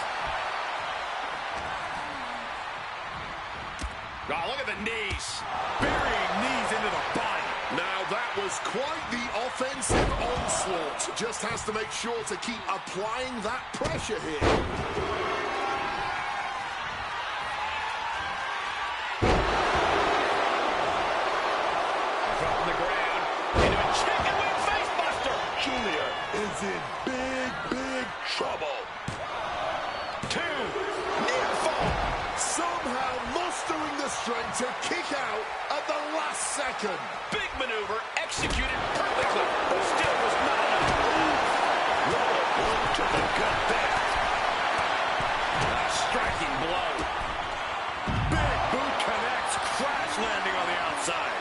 Oh, look at the knees. Burying knees into the body. Now that was quite the offensive onslaught. Just has to make sure to keep applying that pressure here. From the ground into a chicken wing face buster. Julia is in big trouble. 2, near fall. Somehow mustering the strength to kick out at the last second. Big maneuver executed perfectly. Still was not enough. One to the gut there. A striking blow. Big boot connects. Crash landing on the outside.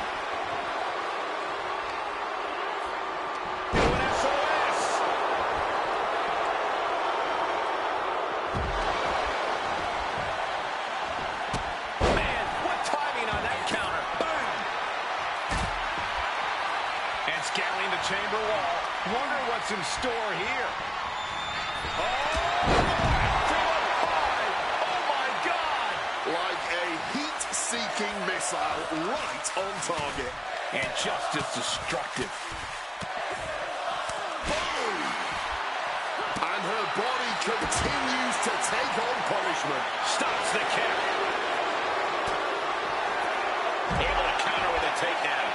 Chamber wall. Wonder what's in store here. Oh, my God! Like a heat-seeking missile right on target. And just as destructive. Boom! And her body continues to take on punishment. Stops the kick. Able to counter with a takedown.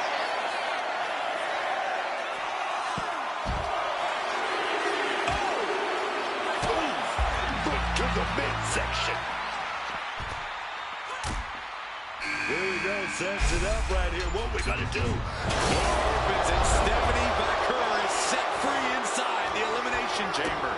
To the midsection. Here we go, sets it up right here. What we gonna do? Opens and Stephanie Baker is set free inside the Elimination Chamber.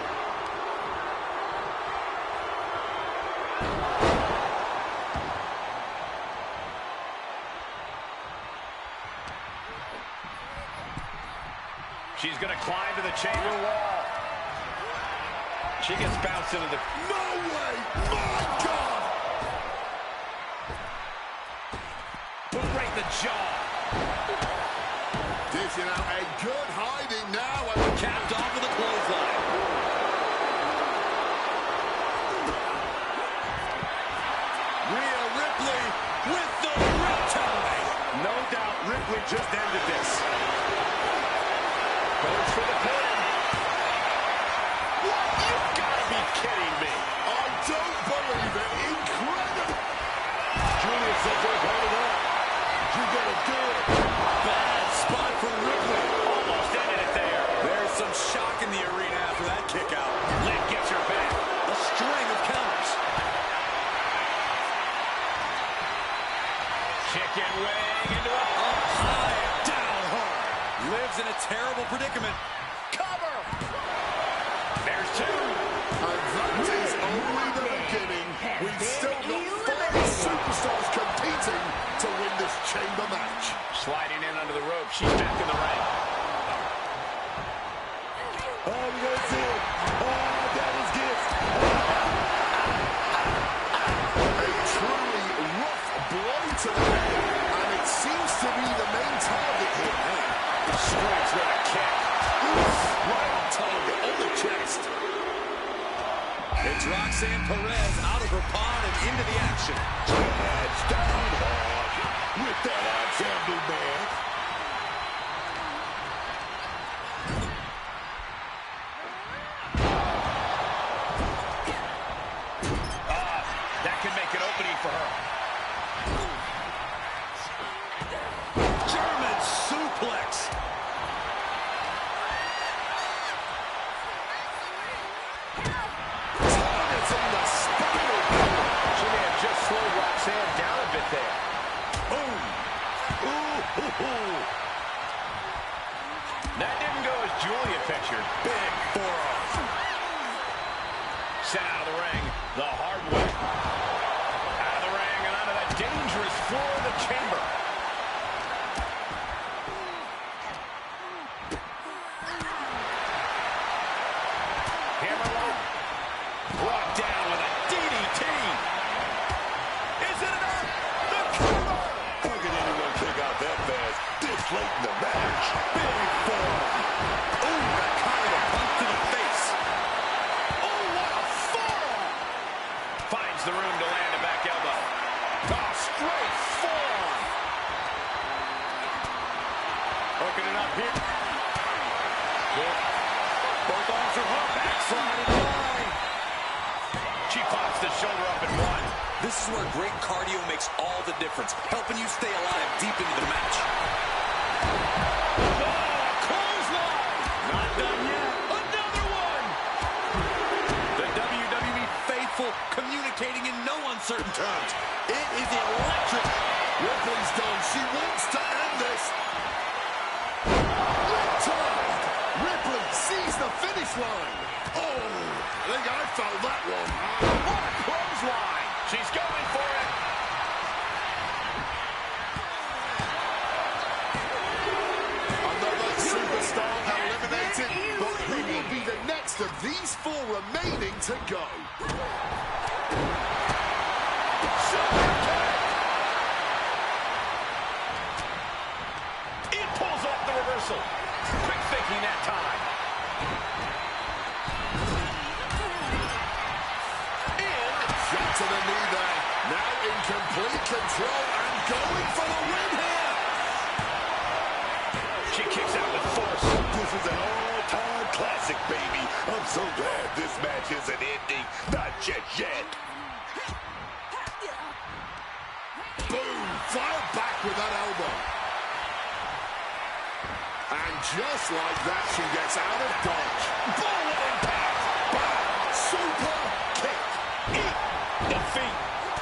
She's gonna climb to the chamber wall. She gets bounced into the... No way! My God! Right in the jaw. Dishing out a good hiding now and capped off with a clothesline. Rhea Ripley with the riptide. No doubt Ripley just ended this. Goes for the pin. You've got to be kidding me. I don't believe it. Incredible. Julia said they're holding up. You gotta do it. Bad spot for Ripley. Almost ended it there. There's some shock in the arena after that kick out. Liv gets her back. A string of counters. Chicken wing into a high down hard. Liv's in a terrible predicament. Cover. There's 2. And that is only the beginning. We've still got 5 superstars competing to win this chamber match. Sliding in under the rope. She's back in the ring. Oh, we gotta see it. Oh, that is gift. A truly rough blow to the head, and it seems to be the main target here. Strikes with a kick. Right on target, on the chest. It's Roxanne Perez out of her pod and into the action. Touchdown hard with that ensemble, man. That could make an opening for her. German suplex. Targeting the spinal cord. She may have just slowed Roxanne down a bit there. Boom. Ooh. That didn't go as Julia pictured. Big forearm. Sent out of the ring the hard way. Out of the ring and onto that dangerous floor of the chamber. Hammerlock. Brought down with a DDT. Is it enough? The cover. deflating the match. Big forearm. Ooh, that kind of a punch to the face. Oh, what a forearm! Finds the room to land a back elbow. Oh, straight forearm. Hooking it up here. Both arms are hooked. Backslide in line. She pops the shoulder up and one. This is where great cardio makes all the difference, helping you stay alive deep into the match. Oh, clothesline. Not done yet. Another one. The WWE faithful communicating in no uncertain terms. It is electric. Ripley's done. She wants to end this. Riptide. Ripley sees the finish line. Oh, I think I felt that one. What a clothesline. She's going for it. Another superstar eliminated, but who will be the next of these four remaining to go? It pulls off the reversal. Quick thinking that time. Shot to the knee there. Now in complete control and going for the win here. She kicks out with force. This is an all-time classic, baby. I'm so glad this match isn't ending. Not just yet. Boom! Fired back with that elbow. And just like that, she gets out of dodge. Boom! Impact. Bam! Super kick. Defeat.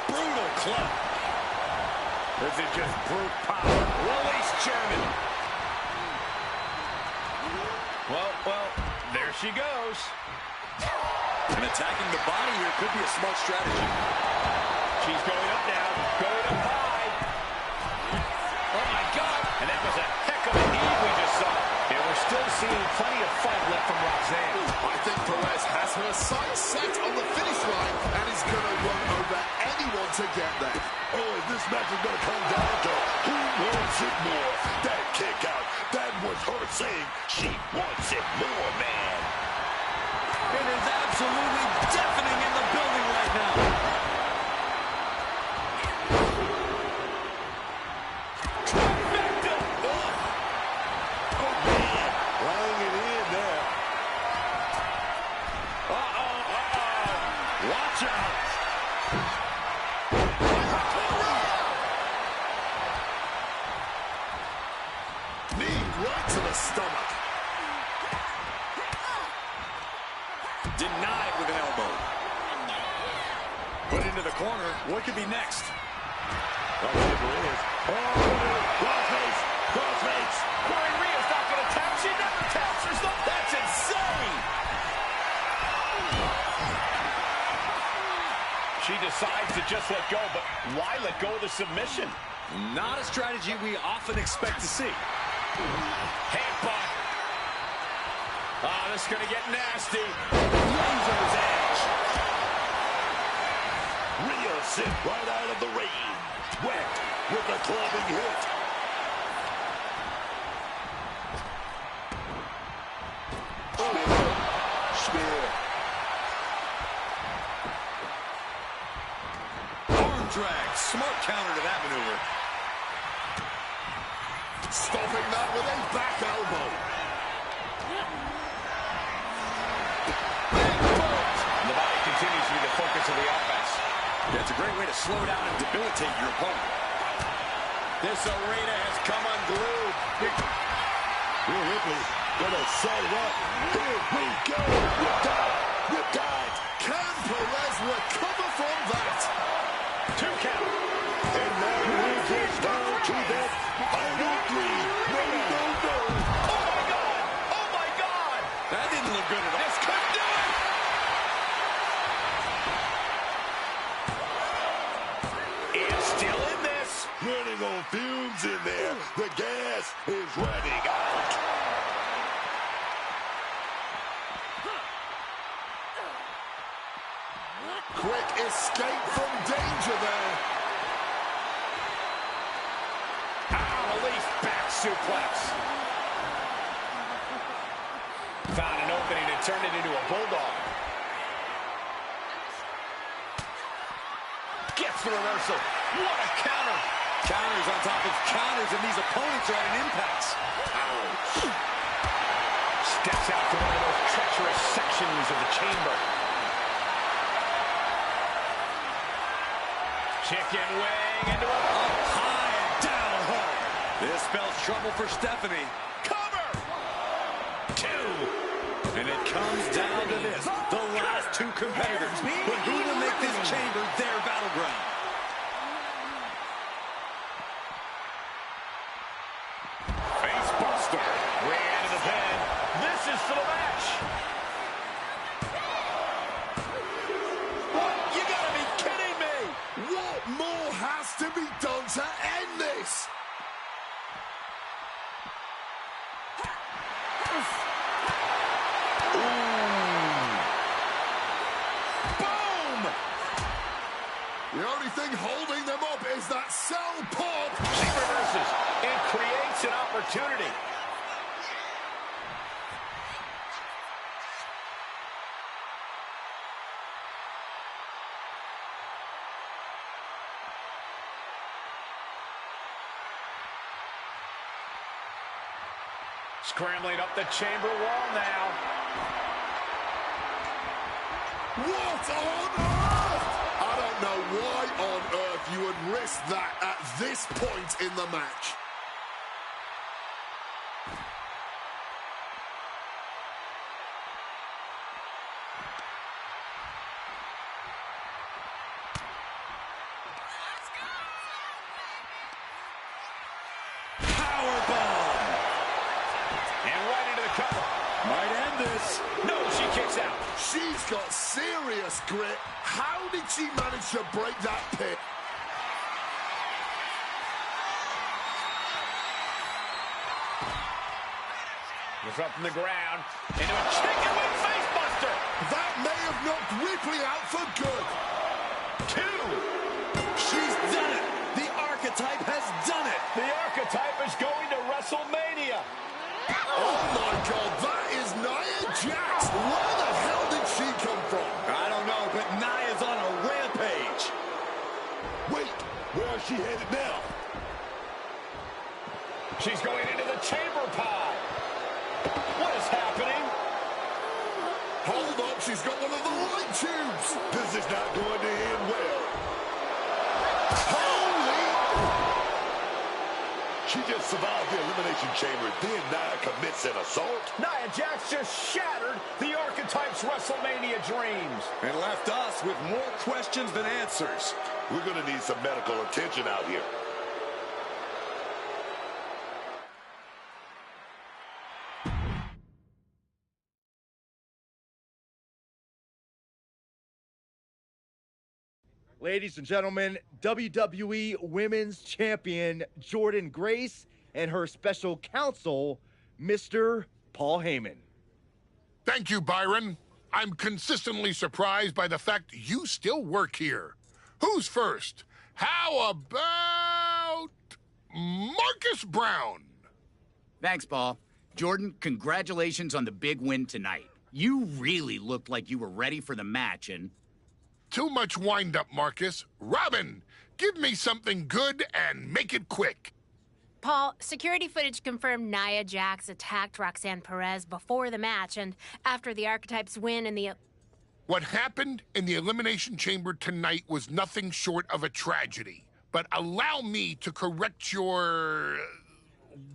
Brutal club. This is just brute power. Release German. Well, there she goes. And attacking the body here could be a smart strategy. She's going up now. Going up high. Oh, my God. And that was a heck of a heave we just saw. And we're still seeing plenty of fight left from Roxanne. I think Perez has her sights set on the finish line and is going to run over anyone to get there. Oh, this match is going to come down to who wants it more. That kick out, that was her saying she wants it more, man. It is absolutely deafening in the building right now. Trifecta. Oh, man, laying it in there. Watch out. Knee right to the stomach. Denied with an elbow. Put into the corner. What could be next? Whatever it is. Oh, crossface, crossface. Corey Rhea's not going to tap. She never taps. There's no... That's insane. She decides to just let go, but why let go of the submission? Not a strategy we often expect to see. Headbutt. Oh, this is going to get nasty. Razor's edge. Rhea sent right out of the ring. Whacked with a clubbing hit. Spear. Arm drag. Smart counter to that maneuver. Stopping that with a back elbow. The body continues to be the focus of the offense. Yeah, it's a great way to slow down and debilitate your opponent. This arena has come unglued. Rhea Ripley gonna set it up. Here we go. You got it. You got it. Can Perez recover from that? 2 count. And now we get down to that final 3. No, no, no. Oh, my God. Oh, my God. That didn't look good at all. This could do it. It's still in this. Running on fumes in there. The gas is running out. Quick escape from danger there. Release back suplex. Found an opening and turned it into a bulldog. Gets the reversal. What a counter. Counters on top of counters, and these opponents are at an impasse. Ouch. Steps out to one of those treacherous sections of the chamber. Chicken wing into a up high and down hard. This spells trouble for Stephanie. Cover! 2. And it comes down to this. The last 2 competitors. But who will make this chamber their battleground? Face buster. Way out of the pen. This is for the match. What? You gotta be kidding me! What more has to be done to end this? Boom! The only thing holding them up is that cell pod. She reverses and creates an opportunity. Scrambling up the chamber wall now. What on earth? I don't know why on earth you would risk that at this point in the match. Might end this. No, she kicks out. She's got serious grit. How did she manage to break that pin? Was up from the ground into a chicken wing face buster. That may have knocked Ripley out for good. 2. She's done it. The Archetype has done it. The Archetype is going to WrestleMania. Oh my God, that is Nia Jax. Where the hell did she come from? I don't know, but Nia's on a rampage. Wait, where is she headed now? She's going into the chamber pod. What is happening? Hold up, she's got one of the light tubes. This is not going to end well. She just survived the Elimination Chamber, then Nia commits an assault. Nia Jax just shattered the Archetype's WrestleMania dreams. And left us with more questions than answers. We're going to need some medical attention out here. Ladies and gentlemen, WWE Women's Champion Jordynne Grace and her special counsel, Mr. Paul Heyman. Thank you, Byron. I'm consistently surprised by the fact you still work here. Who's first? How about Marcus Brown? Thanks, Paul. Jordan, congratulations on the big win tonight. You really looked like you were ready for the match, and... Too much wind-up, Marcus. Robin, give me something good and make it quick. Paul, security footage confirmed Nia Jax attacked Roxanne Perez before the match and after the Archetypes win in the... What happened in the Elimination Chamber tonight was nothing short of a tragedy. But allow me to correct your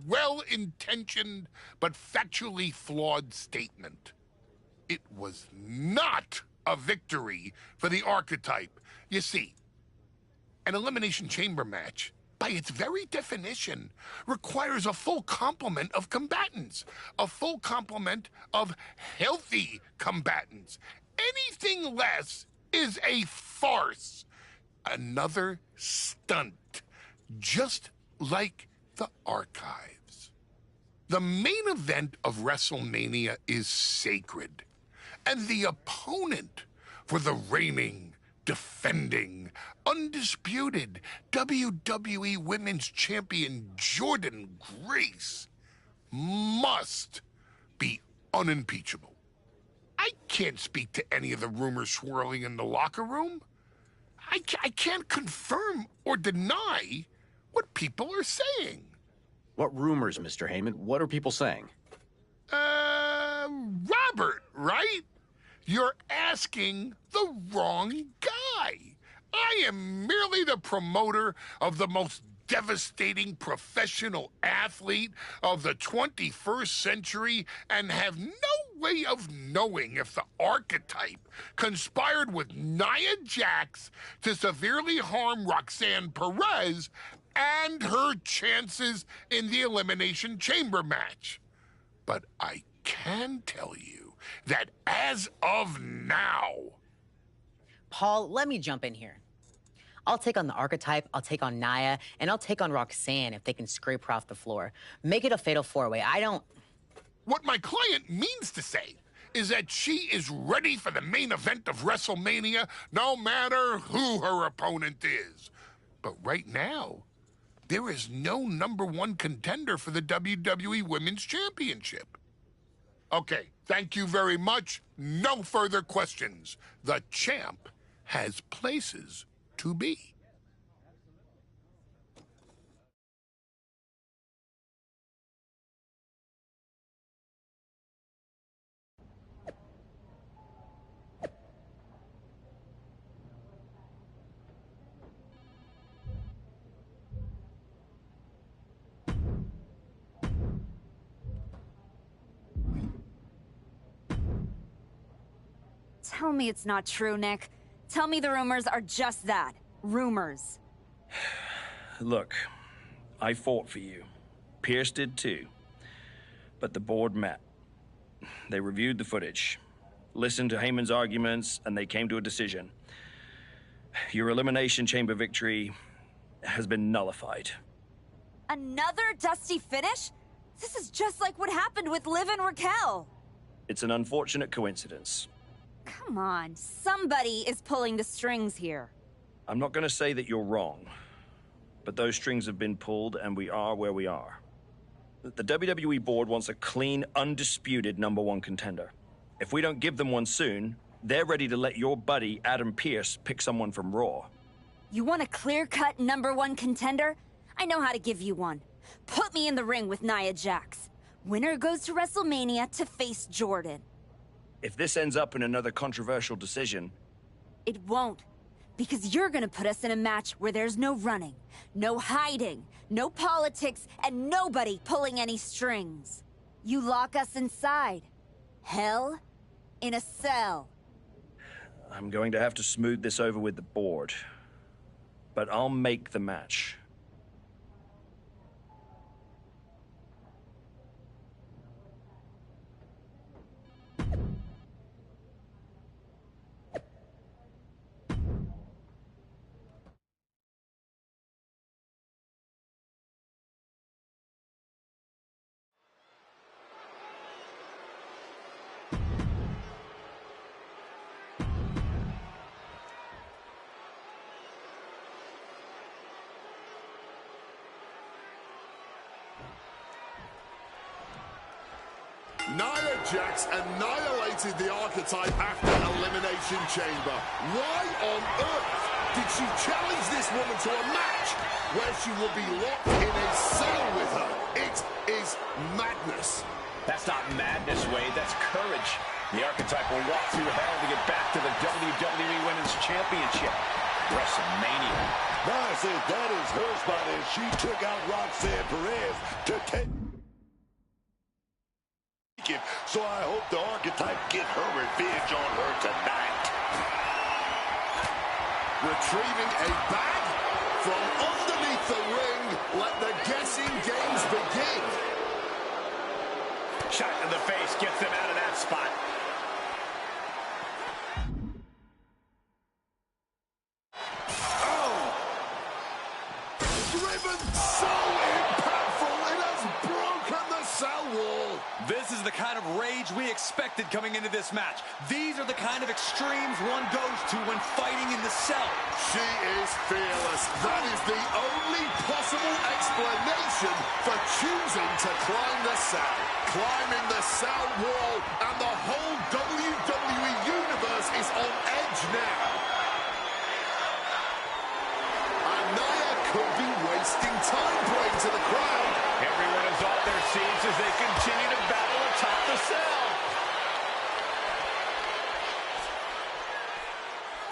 well-intentioned but factually flawed statement. It was not a victory for the Archetype. You see, an Elimination Chamber match, by its very definition, requires a full complement of combatants, a full complement of healthy combatants. Anything less is a farce, another stunt, just like the Archives. The main event of WrestleMania is sacred, and the opponent for the reigning defending, undisputed WWE Women's Champion Jordynne Grace must be unimpeachable. I can't speak to any of the rumors swirling in the locker room. I can't confirm or deny what people are saying. What rumors, Mr. Heyman? What are people saying? Robert, right? You're asking the wrong guy. I am merely the promoter of the most devastating professional athlete of the 21st century and have no way of knowing if the archetype conspired with Nia Jax to severely harm Roxanne Perez and her chances in the Elimination Chamber match. But I can tell you that as of now... Paul, let me jump in here. I'll take on the archetype, I'll take on Nia, and I'll take on Roxanne if they can scrape her off the floor. Make it a fatal four-way. I don't... What my client means to say is that she is ready for the main event of WrestleMania, no matter who her opponent is. But right now, there is no #1 contender for the WWE Women's Championship. Okay, thank you very much. No further questions. The champ has places to be. Tell me it's not true, Nick. Tell me the rumors are just that. Rumors. Look, I fought for you. Pierce did too. But the board met. They reviewed the footage, listened to Heyman's arguments, and they came to a decision. Your Elimination Chamber victory has been nullified. Another dusty finish? This is just like what happened with Liv and Raquel. It's an unfortunate coincidence. Come on, somebody is pulling the strings here. I'm not going to say that you're wrong, but those strings have been pulled and we are where we are. The WWE board wants a clean, undisputed #1 contender. If we don't give them one soon, they're ready to let your buddy Adam Pearce pick someone from Raw. You want a clear-cut #1 contender? I know how to give you one. Put me in the ring with Nia Jax. Winner goes to WrestleMania to face Jordynne. If this ends up in another controversial decision... It won't. Because you're gonna put us in a match where there's no running, no hiding, no politics, and nobody pulling any strings. You lock us inside. Hell in a cell. I'm going to have to smooth this over with the board. But I'll make the match. Nia Jax annihilated the archetype after Elimination Chamber. Why on earth did she challenge this woman to a match where she will be locked in a cell with her? It is madness. That's not madness, Wade. That's courage. The archetype will walk through hell to get back to the WWE Women's Championship. WrestleMania. Nia says that is her spot as she took out Roxanne Perez to take... So I hope the archetype get her revenge on her tonight. Retrieving a bag from underneath the ring. Let the guessing games begin. Shot in the face gets them out of that spot. Oh! Driven so impactful, it has broken the cell wall. This is is the kind of rage we expected coming into this match. These are the kind of extremes one goes to when fighting in the cell. She is fearless. That is the only possible explanation for choosing to climb the cell. Climbing the cell wall, and the whole WWE Universe is on edge now. And Nia could be wasting time praying to the crowd. Everyone is off their seats as they continue to battle atop the cell.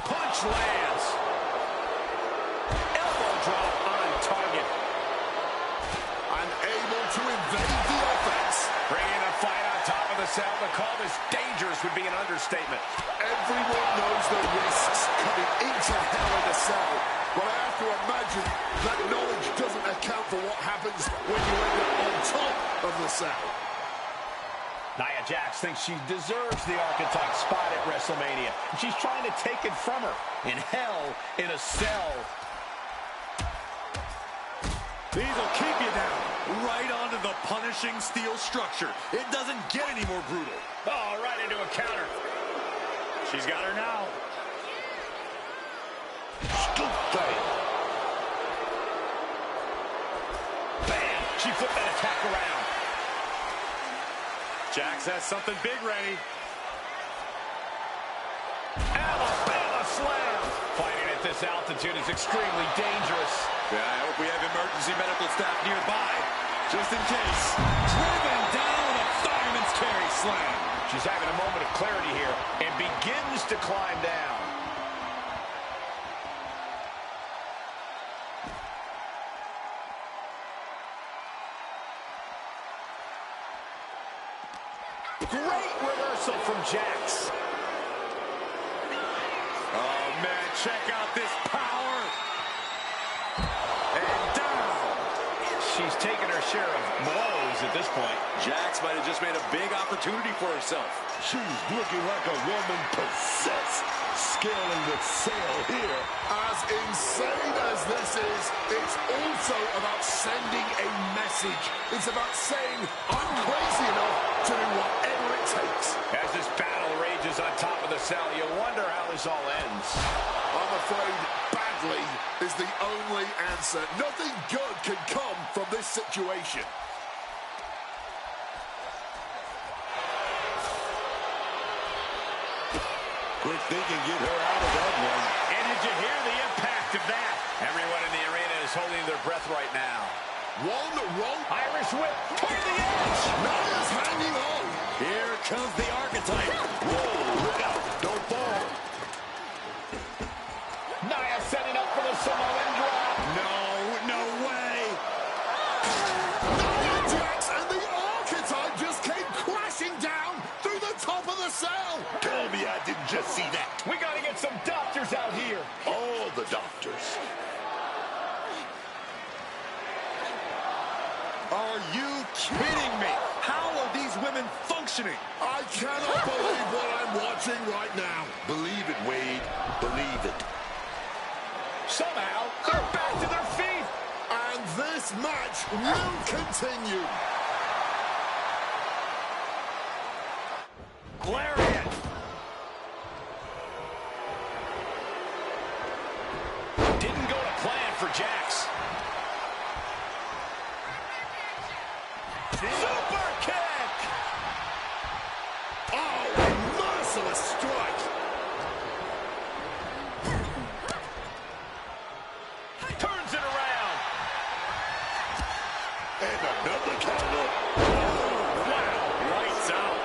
Punch lands. Elbow drop on target. Unable to evade the offense. Bringing a fight on top of the cell. To call this dangerous would be an understatement. Everyone knows the risks coming into Hell in a Cell, but I have to imagine that knowledge doesn't account for what happens when you end up on top of the cell. Nia Jax thinks she deserves the Archetype spot at WrestleMania. She's trying to take it from her in Hell in a Cell. These will keep you down. Right onto the punishing steel structure. It doesn't get any more brutal. Oh, right into a counter. She's got her now. Scoop bang. Bam! She flipped that attack around. Jax has something big ready. Alabama slam. Fighting at this altitude is extremely dangerous. Yeah, I hope we have emergency medical staff nearby, just in case. Driven down with a fireman's carry slam. She's having a moment of clarity here and begins to climb down. Great reversal from Jax. Oh, man, check out this power. And down. She's taken her share of blows at this point. Jax might have just made a big opportunity for herself. She's looking like a woman possessed. Scaling the cell here. As insane as this is, it's also about sending a message. It's about saying, I'm crazy enough to do whatever it takes. As this battle rages on top of the cell, you wonder how this all ends. I'm afraid badly is the only answer. Nothing good can come from this situation. Quick thinking, get her out of that one. And did you hear the impact of that? Everyone in the arena is holding their breath right now. One wrong Irish whip toward the edge. Nia's hanging on. Here comes the Archetype. Whoa, look out, don't fall. Nia setting up for the Samoan drop. No way. Nia Jax and the Archetype just came crashing down through the top of the cell. Tell me I didn't just see that. We got to get some doctors out here. All the doctors. Are you kidding me? How are these women functioning? I cannot believe what I'm watching right now. Believe it, Wade. Believe it. Somehow, they're back to their feet. And this match will continue. Lariat. Didn't go to plan for Jax. Super kick! Oh, a merciless strike! Turns it around! And another counter. Oh, wow! Lights out!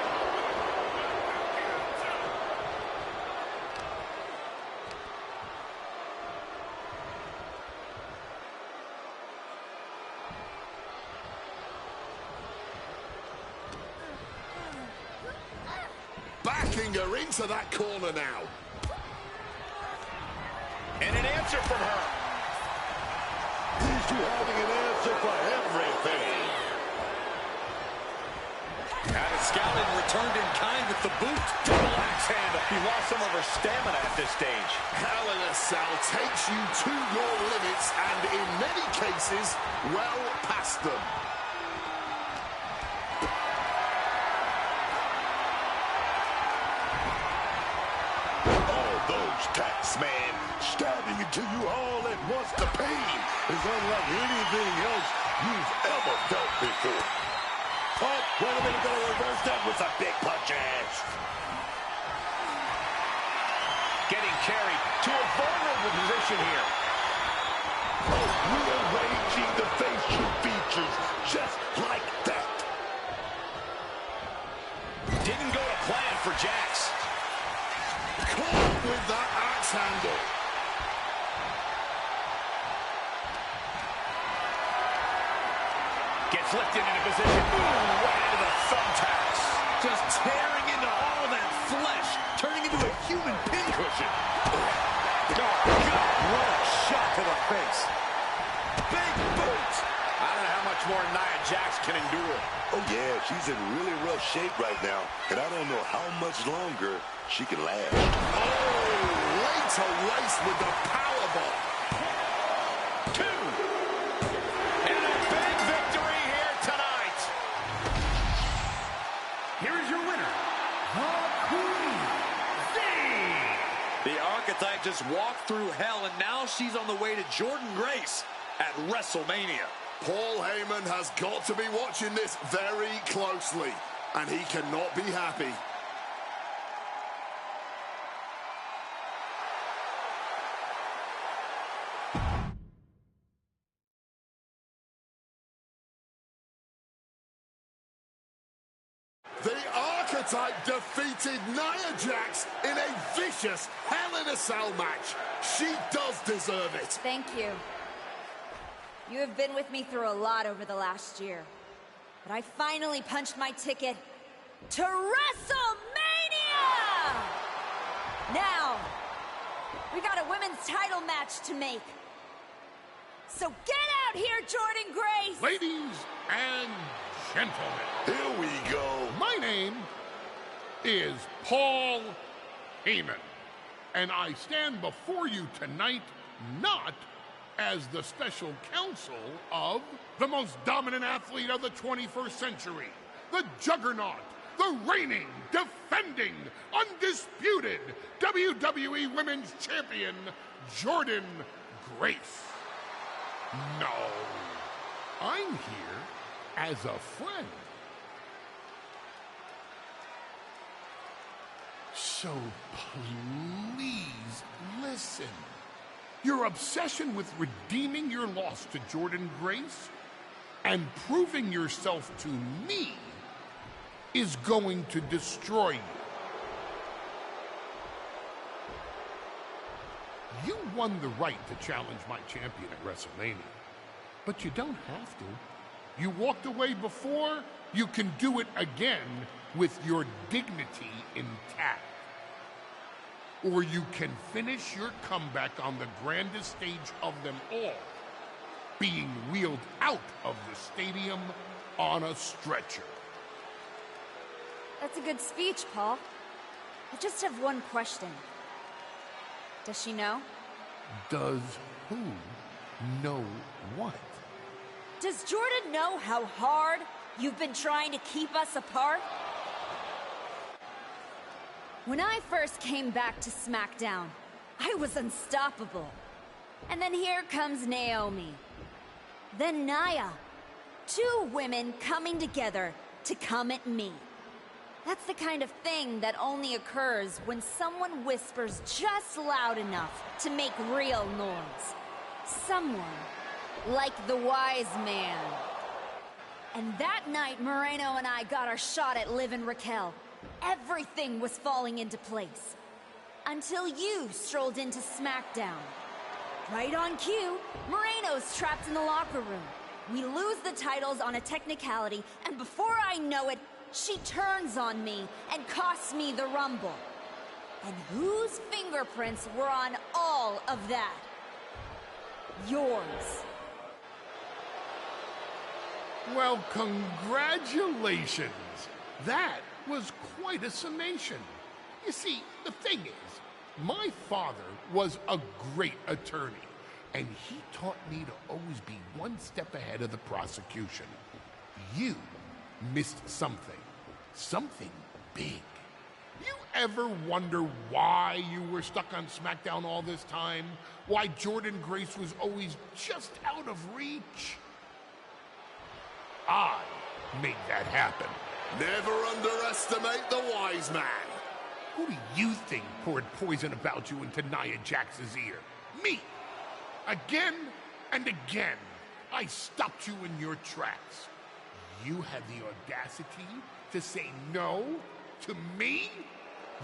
Backing her into that corner now. And an answer from her. These two having an answer for everything. Had it scouted and returned in kind with the boot. Double axe hand. He lost some of her stamina at this stage. Hell in a Cell takes you to your limits and in many cases, well past them. stabbing until you all at once. The pain is unlike anything else you've ever felt before. Oh, wait a minute, gonna reverse that with some big punches. Getting carried to a vulnerable position here. Oh, rearranging the facial features just like that. Didn't go to plan for Jax. Caught with that axe handle. Gets lifted into position. Ooh, right into the thumbtacks. Just tearing into all that flesh, turning into a human pincushion. Oh, God. What a shot to the face. Big boot. I don't know how much more Nia Jax can endure. Oh, yeah, she's in really rough shape right now, and I don't know how much longer she can last. Oh, laid to waist with the powerbomb. 2. And a big victory here tonight. Here is your winner, the Queen, The Archetype just walked through hell, and now she's on the way to Jordynne Grace at WrestleMania. Paul Heyman has got to be watching this very closely, and he cannot be happy. The Archetype defeated Nia Jax in a vicious Hell in a Cell match. She does deserve it. Thank you. You have been with me through a lot over the last year. But I finally punched my ticket to WrestleMania! Now, we got a women's title match to make. So get out here, Jordynne Grace! Ladies and gentlemen. Here we go. My name is Paul Heyman, and I stand before you tonight not as the special counsel of the most dominant athlete of the 21st century, the juggernaut, the reigning, defending, undisputed WWE Women's Champion, Jordynne Grace. No, I'm here as a friend. So please listen. Your obsession with redeeming your loss to Jordynne Grace and proving yourself to me is going to destroy you. You won the right to challenge my champion at WrestleMania, but you don't have to. You walked away before, you can do it again with your dignity intact. Or you can finish your comeback on the grandest stage of them all, being wheeled out of the stadium on a stretcher. That's a good speech, Paul. I just have one question. Does she know? Does who know what? Does Jordynne know how hard you've been trying to keep us apart? When I first came back to SmackDown, I was unstoppable. And then here comes Naomi. Then Nia. 2 women coming together to come at me. That's the kind of thing that only occurs when someone whispers just loud enough to make real noise. Someone like the wise man. And that night, Moreno and I got our shot at Liv and Raquel. Everything was falling into place. Until you strolled into SmackDown. Right on cue, Moreno's trapped in the locker room. We lose the titles on a technicality, and before I know it, she turns on me and costs me the Rumble. And whose fingerprints were on all of that? Yours. Well, congratulations. That was quite a summation. You see, the thing is, my father was a great attorney, and he taught me to always be one step ahead of the prosecution. You missed something. Something big. You ever wonder why you were stuck on SmackDown all this time? Why Jordynne Grace was always just out of reach? I made that happen. Never underestimate the wise man. Who do you think poured poison about you into Nia Jax's ear? Me. Again and again, I stopped you in your tracks. You had the audacity to say no to me?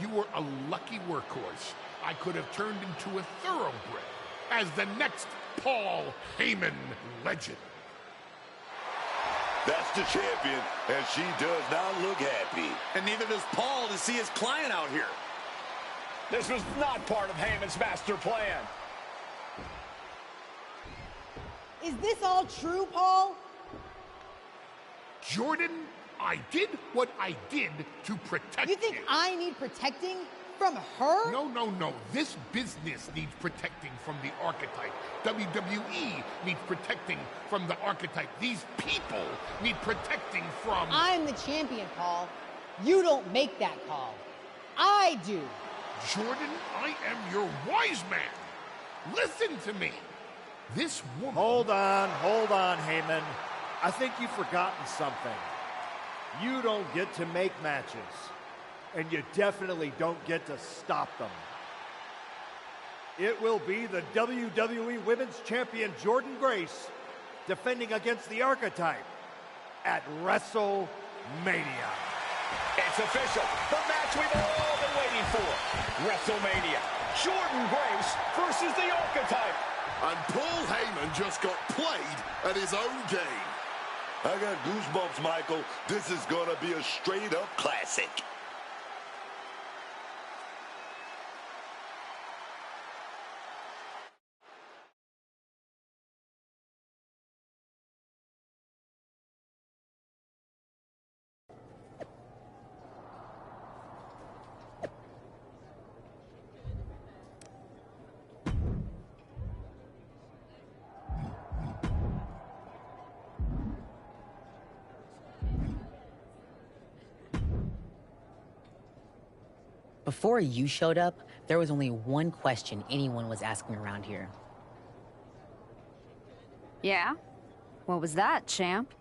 You were a lucky workhorse I could have turned into a thoroughbred as the next Paul Heyman legend. That's the champion, and she does not look happy. And neither does Paul to see his client out here. This was not part of Heyman's master plan. Is this all true, Paul? Jordan, I did what I did to protect you. You think I need protecting from her? No, no, no. This business needs protecting from the archetype. WWE needs protecting from the archetype. These people need protecting from... I'm the champion, Paul. You don't make that call. I do. Jordan, I am your wise man. Listen to me. This woman... Hold on, Heyman. I think you've forgotten something. You don't get to make matches. And you definitely don't get to stop them. It will be the WWE Women's Champion Jordynne Grace defending against the Archetype at WrestleMania. It's official. The match we've all been waiting for. WrestleMania. Jordynne Grace versus the Archetype. And Paul Heyman just got played at his own game. I got goosebumps, Michael. This is gonna be a straight-up classic. Before you showed up, there was only one question anyone was asking around here. Yeah? What was that, champ?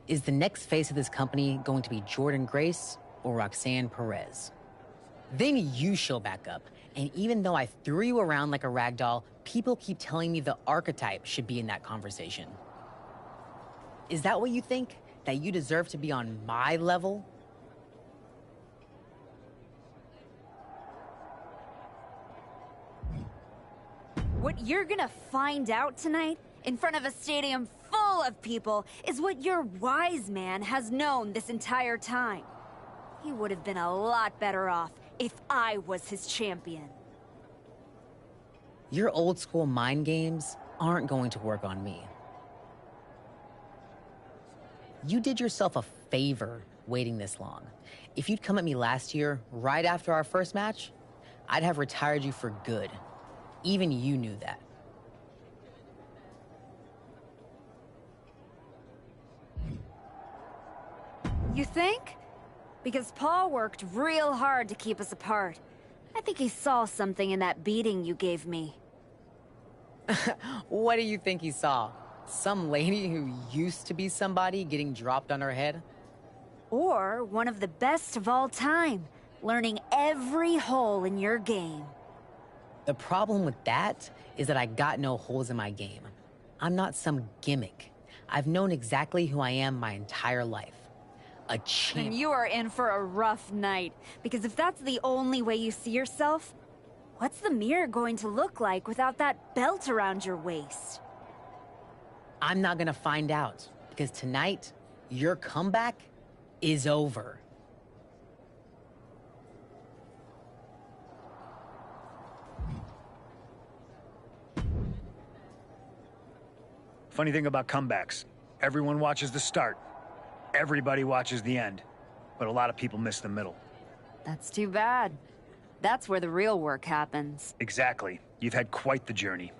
Is the next face of this company going to be Jordynne Grace or Roxanne Perez? Then you show back up, and even though I threw you around like a rag doll, people keep telling me the Archetype should be in that conversation. Is that what you think? That you deserve to be on my level? What you're gonna find out tonight, in front of a stadium full of people, is what your wise man has known this entire time. He would have been a lot better off if I was his champion. Your old school mind games aren't going to work on me. You did yourself a favor waiting this long. If you'd come at me last year, right after our first match, I'd have retired you for good. Even you knew that. You think? Because Paul worked real hard to keep us apart. I think he saw something in that beating you gave me. What do you think he saw? Some lady who used to be somebody getting dropped on her head? Or one of the best of all time, learning every hole in your game. The problem with that is that I got no holes in my game. I'm not some gimmick. I've known exactly who I am my entire life. A champ. And you are in for a rough night, because if that's the only way you see yourself, what's the mirror going to look like without that belt around your waist? I'm not gonna find out, because tonight, your comeback is over. Funny thing about comebacks, everyone watches the start. Everybody watches the end. But a lot of people miss the middle. That's too bad. That's where the real work happens. Exactly. You've had quite the journey.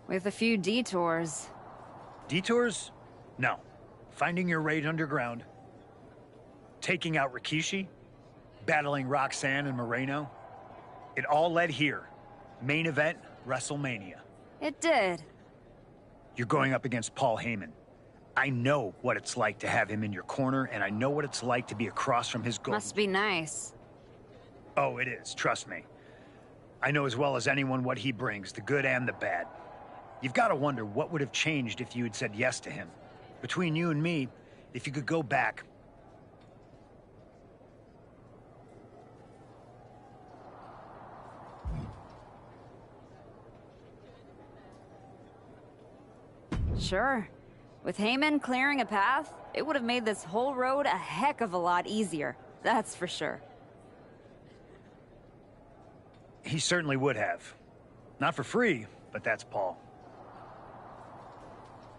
With a few detours. Detours? No. Finding your raid underground. Taking out Rikishi. battling Roxanne and Moreno. It all led here. Main event, WrestleMania. It did. You're going up against Paul Heyman. I know what it's like to have him in your corner, and I know what it's like to be across from his goal. Must be nice. Oh, it is, trust me. I know as well as anyone what he brings, the good and the bad. You've got to wonder what would have changed if you had said yes to him. Between you and me, if you could go back... Sure. With Heyman clearing a path, it would have made this whole road a heck of a lot easier. That's for sure. He certainly would have. Not for free, but that's Paul.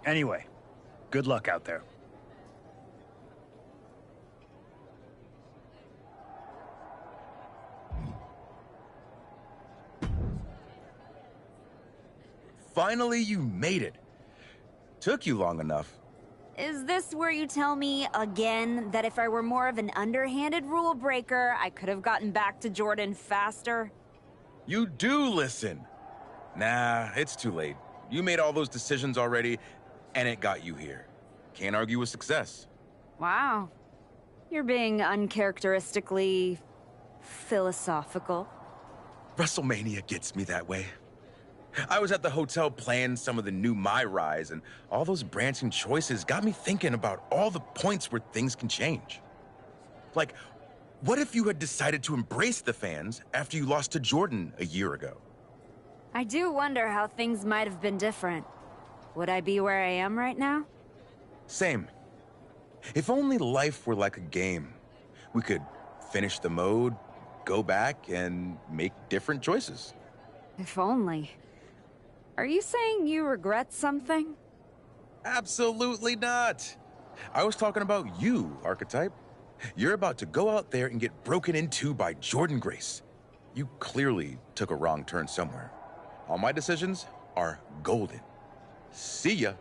Anyway, good luck out there. Finally, you made it. Took you long enough. Is this where you tell me, again, that if I were more of an underhanded rule breaker, I could have gotten back to Jordan faster? You do listen. Nah, it's too late. You made all those decisions already, and it got you here. Can't argue with success. Wow. You're being uncharacteristically... philosophical. WrestleMania gets me that way. I was at the hotel playing some of the new MyRise, and all those branching choices got me thinking about all the points where things can change. Like, what if you had decided to embrace the fans after you lost to Jordan a year ago? I do wonder how things might have been different. Would I be where I am right now? Same. If only life were like a game. We could finish the mode, go back, and make different choices. If only. Are you saying you regret something? Absolutely not. I was talking about you, Archetype. You're about to go out there and get broken into by Jordan Grace. You clearly took a wrong turn somewhere. All my decisions are golden. See ya.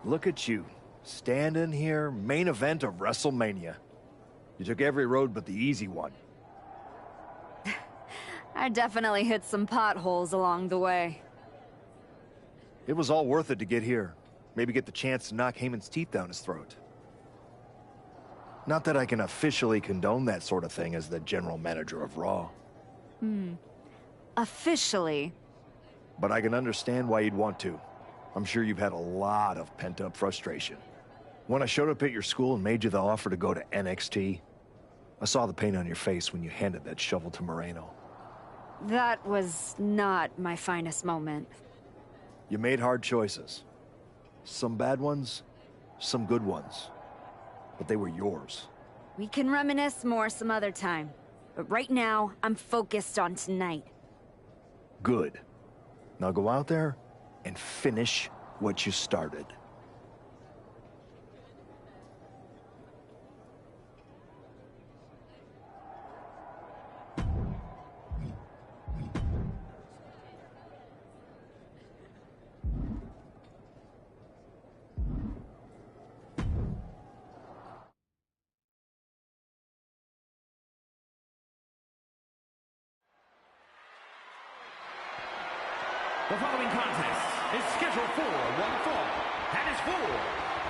Look at you, standing here, main event of WrestleMania. You took every road but the easy one. I definitely hit some potholes along the way. It was all worth it to get here. Maybe get the chance to knock Heyman's teeth down his throat. Not that I can officially condone that sort of thing as the general manager of Raw. Officially. But I can understand why you'd want to. I'm sure you've had a lot of pent-up frustration. When I showed up at your school and made you the offer to go to NXT, I saw the pain on your face when you handed that shovel to Moreno. That was not my finest moment. You made hard choices. Some bad ones, some good ones. But they were yours. We can reminisce more some other time. But right now, I'm focused on tonight. Good. Now go out there and finish what you started. The following contest is scheduled for one fall and is for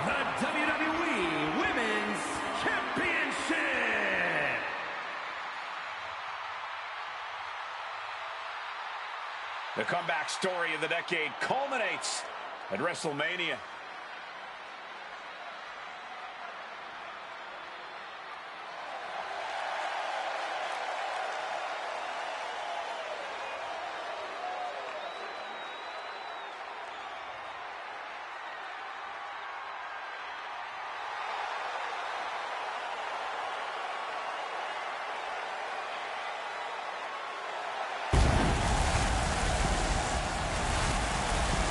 the WWE Women's Championship. The comeback story of the decade culminates at WrestleMania.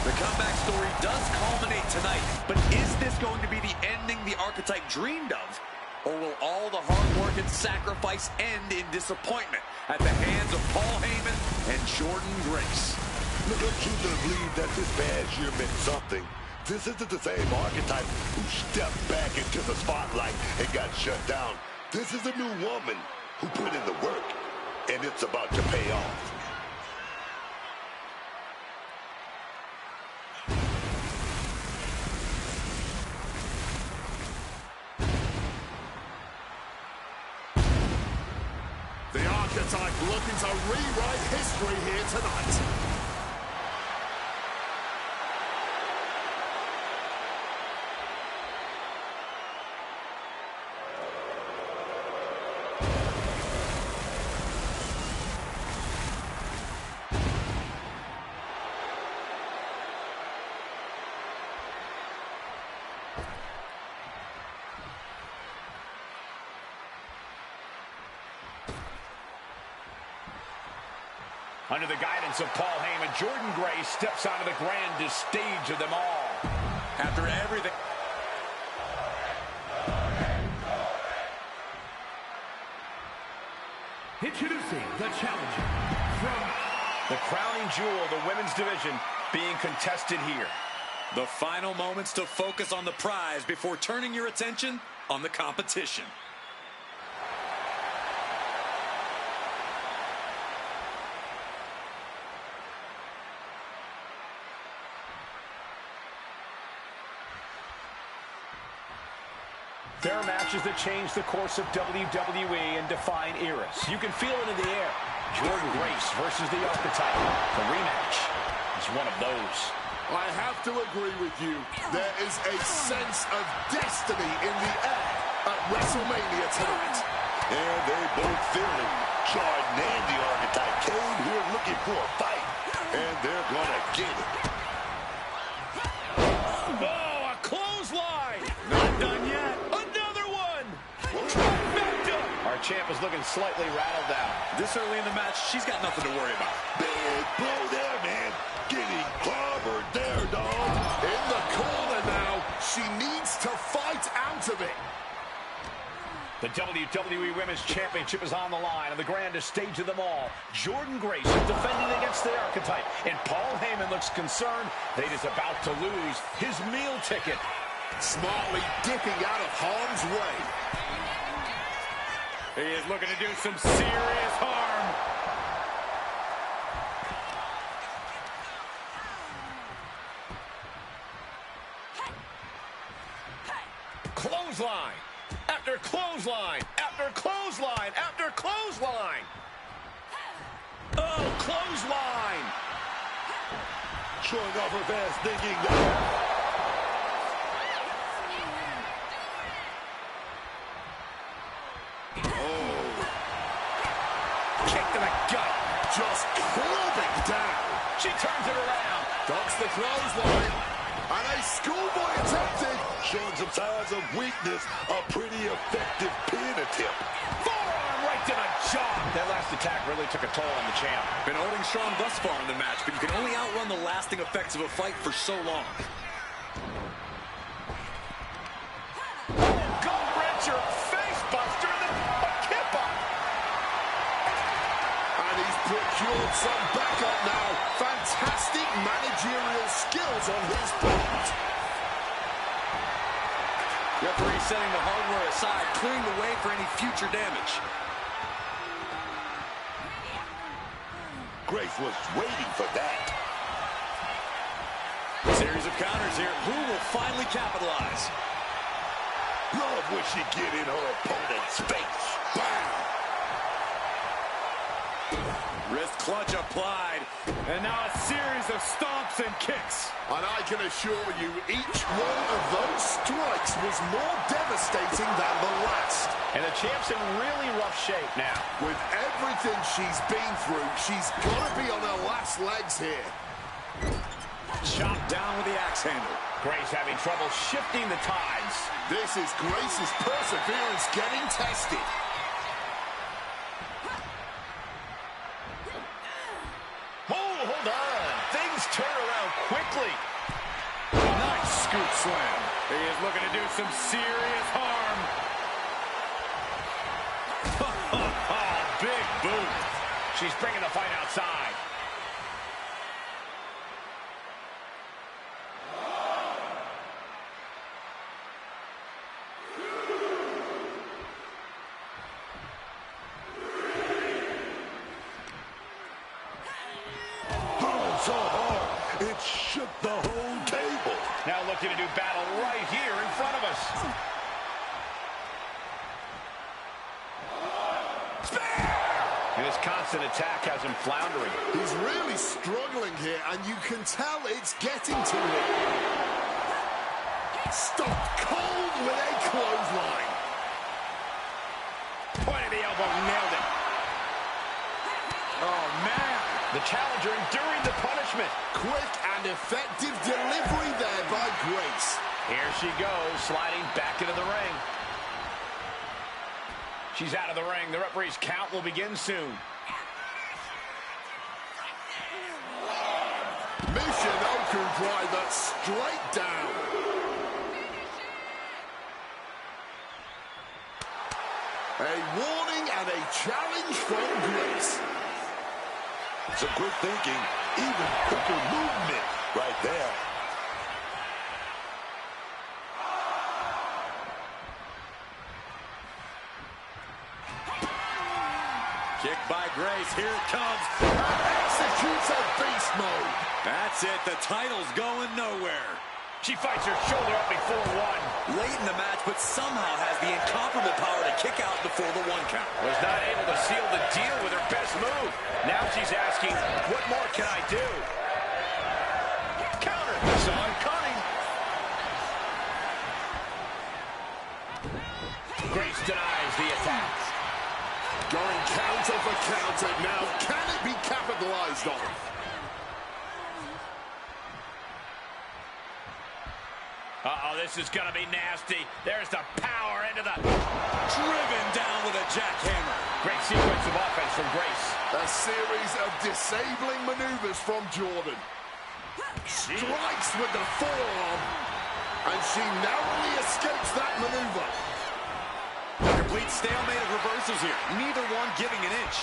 The comeback story does culminate tonight, but is this going to be the ending the Archetype dreamed of? Or will all the hard work and sacrifice end in disappointment at the hands of Paul Heyman and Jordan Grace? Look, I'm choosing to believe that this past year meant something. This isn't the same archetype who stepped back into the spotlight and got shut down. This is a new woman who put in the work, and it's about to pay off. The archetype looking to rewrite history here tonight. Under the guidance of Paul Heyman, Jordan Grace steps onto the grandest stage of them all. After everything... Introducing the challenger from... The crowning jewel of the women's division being contested here. The final moments to focus on the prize before turning your attention on the competition. There are matches that change the course of WWE and define eras. You can feel it in the air. Jordan Grace versus the Archetype. The rematch is one of those. I have to agree with you. There is a sense of destiny in the air at WrestleMania tonight. And they both feel it. Jordan and the Archetype came here looking for a fight, and they're gonna get it. Oh, a clothesline! Not done yet. Our champ is looking slightly rattled out. This early in the match, she's got nothing to worry about. Big blow there, man. Getting clobbered there, dog. In the corner now. She needs to fight out of it. The WWE Women's Championship is on the line on the grandest stage of them all. Jordan Grace is defending against the Archetype, and Paul Heyman looks concerned that he's about to lose his meal ticket. Smartly dipping out of harm's way. He is looking to do some serious harm. Clothesline after clothesline after clothesline after clothesline. Oh, clothesline. Showing off her fast thinking there. Just clubbing down. She turns it around. Ducks the clothesline. And a schoolboy attempted. Showing some signs of weakness. A pretty effective pin attempt. Forearm right to the jaw. That last attack really took a toll on the champ. Been holding strong thus far in the match, but you can only outrun the lasting effects of a fight for so long. Gut-wrencher, face buster, and then a kip-up. And he's procured some backup now. Fantastic managerial skills on his part. Referee setting the hardware aside, clearing the way for any future damage. Grace was waiting for that. Series of counters here. Who will finally capitalize? Love when she get in her opponent's face. Bam! Wrist clutch applied. And now a series of stomps and kicks. And I can assure you, each one of those strikes was more devastating than the last. And the champ's in really rough shape now. With everything she's been through, she's got to be on her last legs here. Chopped down with the axe handle. Grace having trouble shifting the tides. This is Grace's perseverance getting tested. Hold on. Things turn around quickly. Nice scoop slam. He is looking to do some serious harm. Big boot. She's bringing the fight outside. shook the whole table. Now looking to do battle right here in front of us. And his constant attack has him floundering. He's really struggling here, and you can tell it's getting to him. Stopped cold with a clothesline. Point of the elbow, nailed it. Oh, man. The challenger enduring the punishment. Quick and effective delivery there by Grace. Here she goes, sliding back into the ring. She's out of the ring. The referee's count will begin soon. Michinoku driver straight down. A warning and a challenge from Grace. Some quick thinking, even quicker movement right there. Kick by Grace. Here it comes. Executes a beast mode. That's it. The title's going nowhere. She fights her shoulder up before one. Late in the match, but somehow has the incomparable power to kick out before the 1 count. Was not able to seal the deal with her best move. Now she's asking, what more can I do? Counter. Saw it coming. Grace denies the attack. Going counter for counter. Now, can it be capitalized on? Uh-oh, this is going to be nasty. There's the power into the... Driven down with a jackhammer. Great sequence of offense from Grace. A series of disabling maneuvers from Jordan. Strikes with the forearm. And she narrowly escapes that maneuver. A complete stalemate of reversals here. Neither one giving an inch.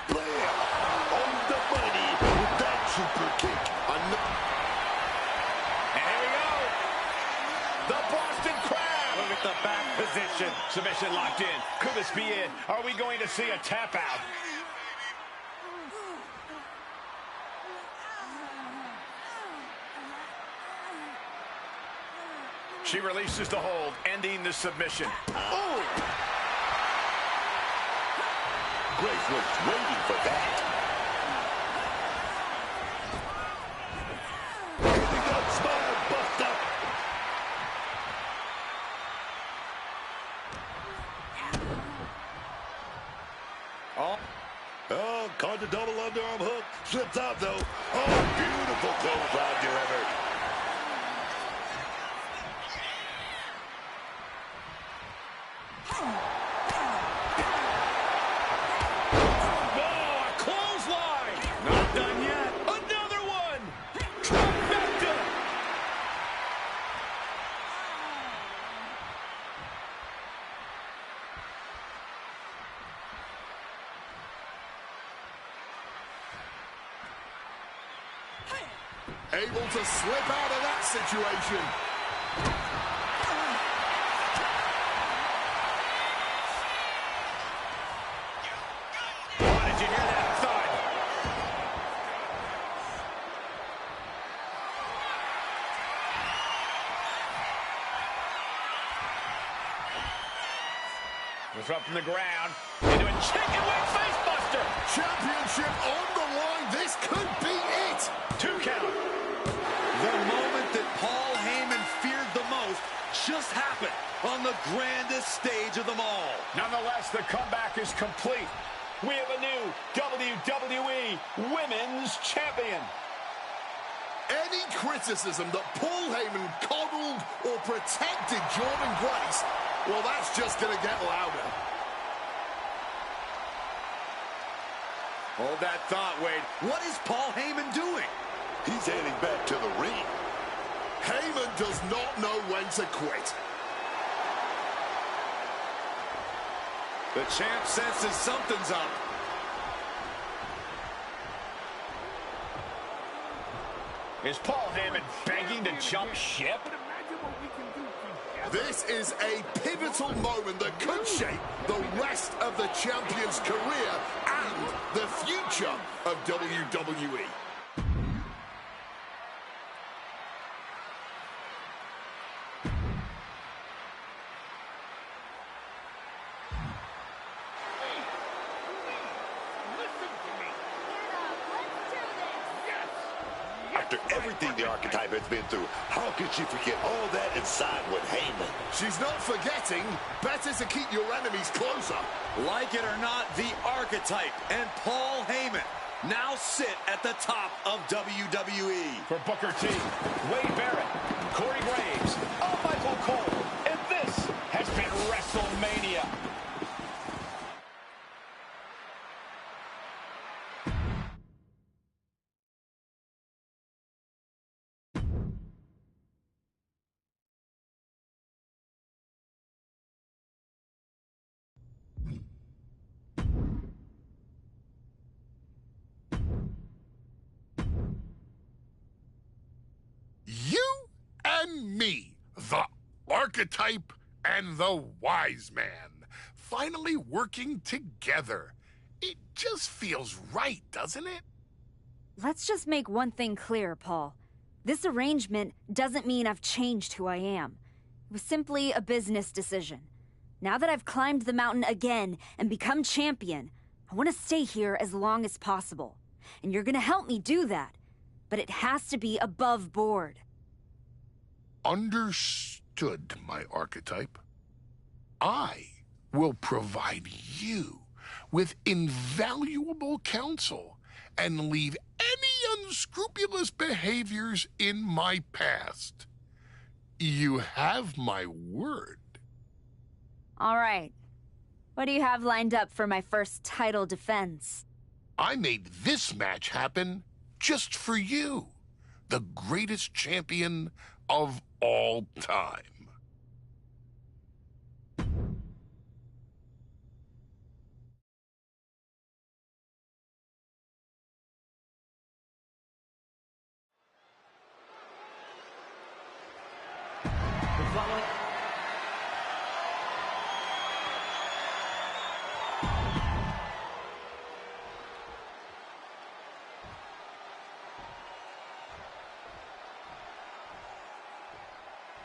Bam! On the money with that super kick. And here we go. The Boston Crab. Look at the back position. Submission locked in. Could this be it? Are we going to see a tap out? She releases the hold, ending the submission. Oh! Grace was waiting for that. Hitting that smile buster. Oh, caught the double underarm hook. Slips out, though. Oh, beautiful clothesline, dear Everett. Able to slip out of that situation. Oh, did you hear that thud? It's up from the ground. Into a chicken wing face buster. Championship on the line. This could be it. 2 count. The moment that Paul Heyman feared the most just happened on the grandest stage of them all. Nonetheless, the comeback is complete. We have a new WWE Women's Champion. Any criticism that Paul Heyman coddled or protected Jordan Grace, well, that's just going to get louder. Hold that thought, Wade. What is Paul Heyman doing? He's heading back to the ring. Heyman does not know when to quit. The champ senses something's up. Is Paul Heyman begging to jump ship? This is a pivotal moment that could shape the rest of the champion's career and the future future of WWE. After everything the Archetype has been through, how could she forget all that and side with Heyman? She's not forgetting. Better to keep your enemies closer. Like it or not, the Archetype and Paul Heyman now sit at the top of WWE. For Booker T, Wade Barrett, Corey Graves, Michael Cole, and this has been WrestleMania. You and me, the Archetype and the Wise Man, finally working together. It just feels right, doesn't it? Let's just make one thing clear, Paul. This arrangement doesn't mean I've changed who I am. It was simply a business decision. Now that I've climbed the mountain again and become champion, I want to stay here as long as possible. And you're gonna help me do that. But it has to be above board. Understood, my Archetype. I will provide you with invaluable counsel and leave any unscrupulous behaviors in my past. You have my word. All right. What do you have lined up for my first title defense? I made this match happen just for you, the greatest champion of all time.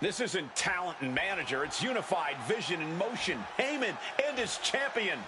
This isn't talent and manager, it's unified vision and motion. Heyman and his champion.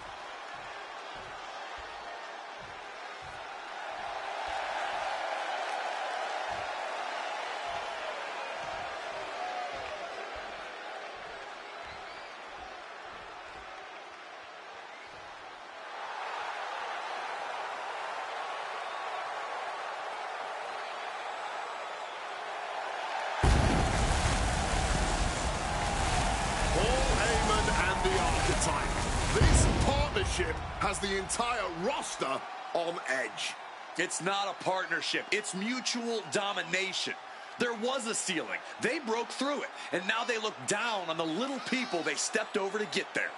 This partnership has the entire roster on edge. It's not a partnership. It's mutual domination. There was a ceiling. They broke through it. And now they look down on the little people they stepped over to get there.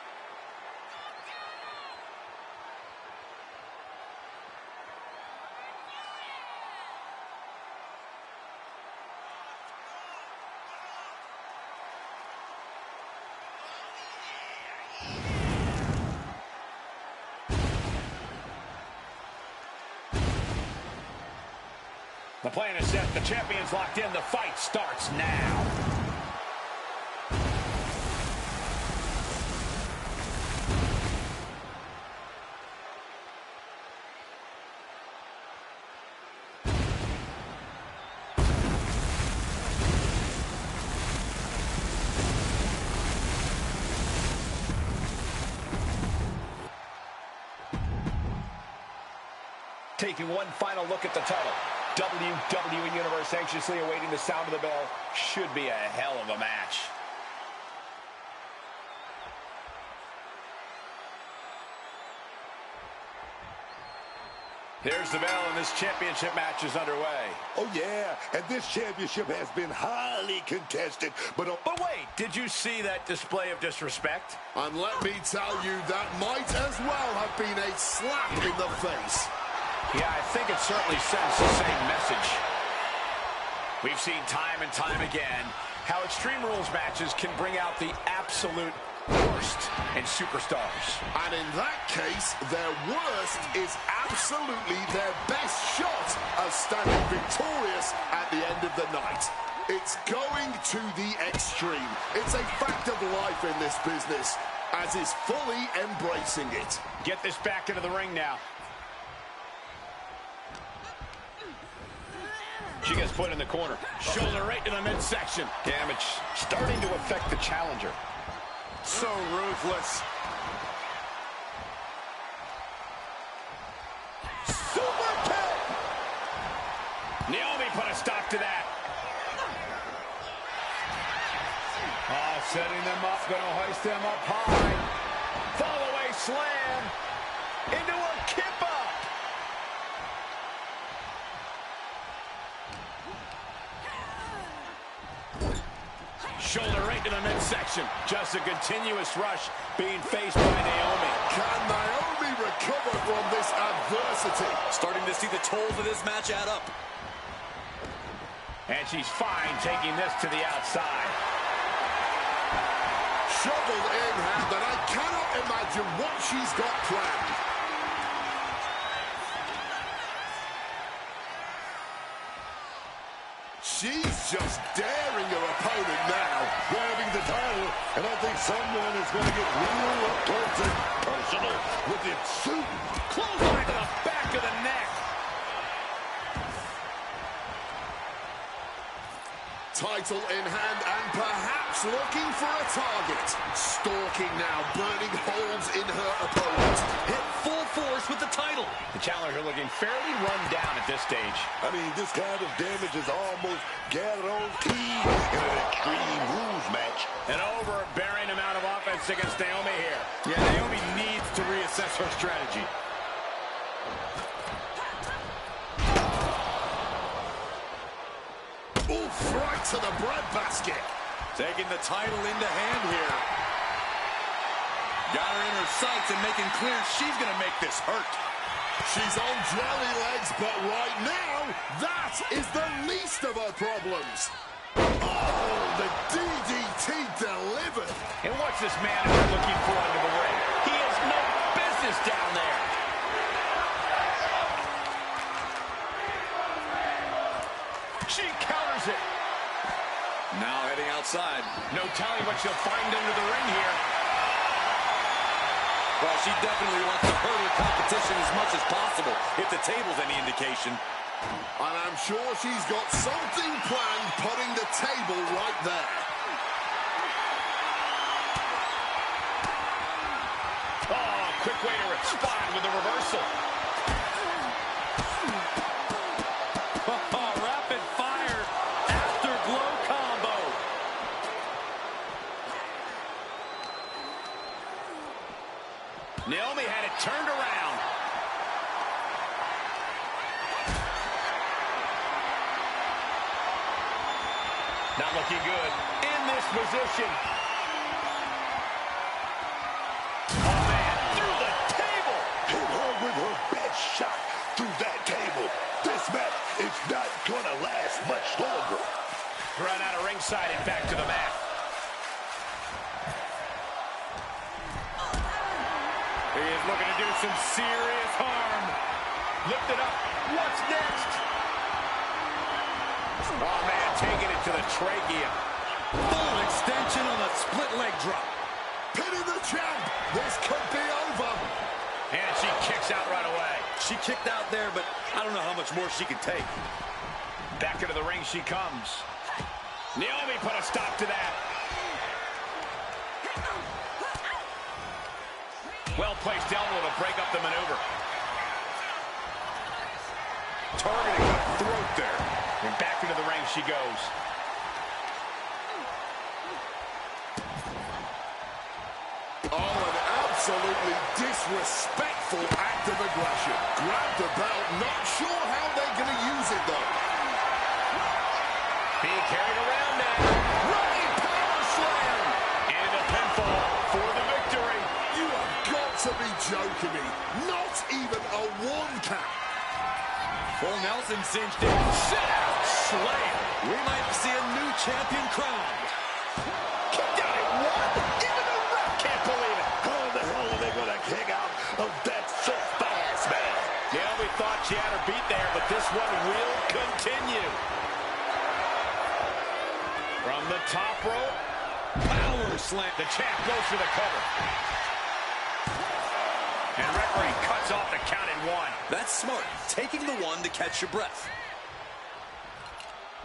The plan is set. The champion's locked in. The fight starts now. Taking one final look at the title. WWE Universe anxiously awaiting the sound of the bell. Should be a hell of a match. There's the bell, and this championship match is underway. Oh, yeah, and this championship has been highly contested, but wait, did you see that display of disrespect? And let me tell you, that might as well have been a slap in the face. Yeah, I think it certainly sends the same message. We've seen time and time again how Extreme Rules matches can bring out the absolute worst in superstars. And in that case, their worst is absolute absolutely their best shot of standing victorious at the end of the night. It's going to the extreme. It's a fact of life in this business, as is fully embracing it. Get this back into the ring now. She gets put in the corner. Shoulder right to the midsection. Damage starting to affect the challenger. So ruthless. Super kick! Naomi put a stop to that. Oh, setting them up, gonna hoist them up high. Fall away slam. Into a kip up. Shoulder right to the midsection. Just a continuous rush being faced by Naomi. Can Naomi recover from this adversity? Starting to see the tolls of this match add up. And she's fine taking this to the outside. Shoveled in hand, and I cannot imagine what she's got planned. She's just daring her opponent now. Grabbing the title, and I think someone is going to get real up close and personal with it soon. Clothesline to the back of the neck. Title in hand and perhaps looking for a target. Stalking now, burning holes in her opponent. Hit full force with the title. The challenger looking fairly run down at this stage. I mean, this kind of damage is almost guaranteed in an Extreme Rules match. An overbearing amount of offense against Naomi here. Yeah, Naomi needs to reassess her strategy. Oof, right to the breadbasket. Taking the title into hand here. Got her in her sights and making clear she's going to make this hurt. She's on jelly legs, but right now, that is the least of her problems. Oh, the DDT delivered. And what's this manager looking for under the ring? He has no business down there. She counters it. Now heading outside. No telling what she'll find under the ring here. Well, she definitely wants to hurt her competition as much as possible, if the table's any indication. And I'm sure she's got something planned, putting the table right there. Oh, quick way to respond with a reversal. Oh, rapid fire afterglow combo. Naomi had it turned around. Not looking good in this position. Oh, man, through the table. Hit her with her best shot through that table. This match is not going to last much longer. Run out of ringside and back to the mat. He is looking to do some serious harm. Lift it up. What's next? Oh, man, taking it to the trachea. Full extension on a split leg drop. Pinning the champ. This could be over. And she kicks out right away. She kicked out there, but I don't know how much more she can take. Back into the ring she comes. Naomi put a stop to that. Well-placed elbow to break up the maneuver. Targeting the throat there. And back into the ring she goes. Oh, an absolutely disrespectful act of aggression. Grabbed the belt, not sure how they're going to use it, though. Being carried around now. Running power slam. And a pinfall for the victory. You have got to be joking me. Not even a 1 count. Full Nelson cinched in. Sit out. Slam. We might see a new champion crowned. Kicked out at 1. Even the ref can't believe it. How the hell are they going to kick out of that so fast, man? Naomi thought she had her beat there, but this one will continue. From the top rope, power slam. The champ goes for the cover. And referee cuts off the count at 1. That's smart. Taking the one to catch your breath.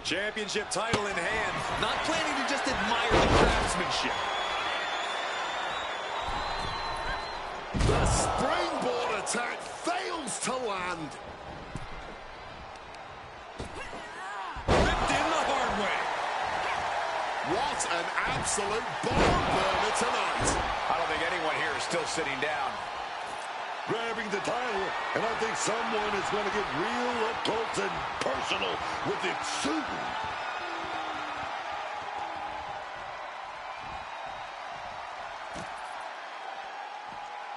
Championship title in hand. Not planning to just admire the craftsmanship. The springboard attack fails to land. Ripped in the hard way. What an absolute barn burner tonight. I don't think anyone here is still sitting down. Grabbing the title, and I think someone is going to get real up close and personal with it soon.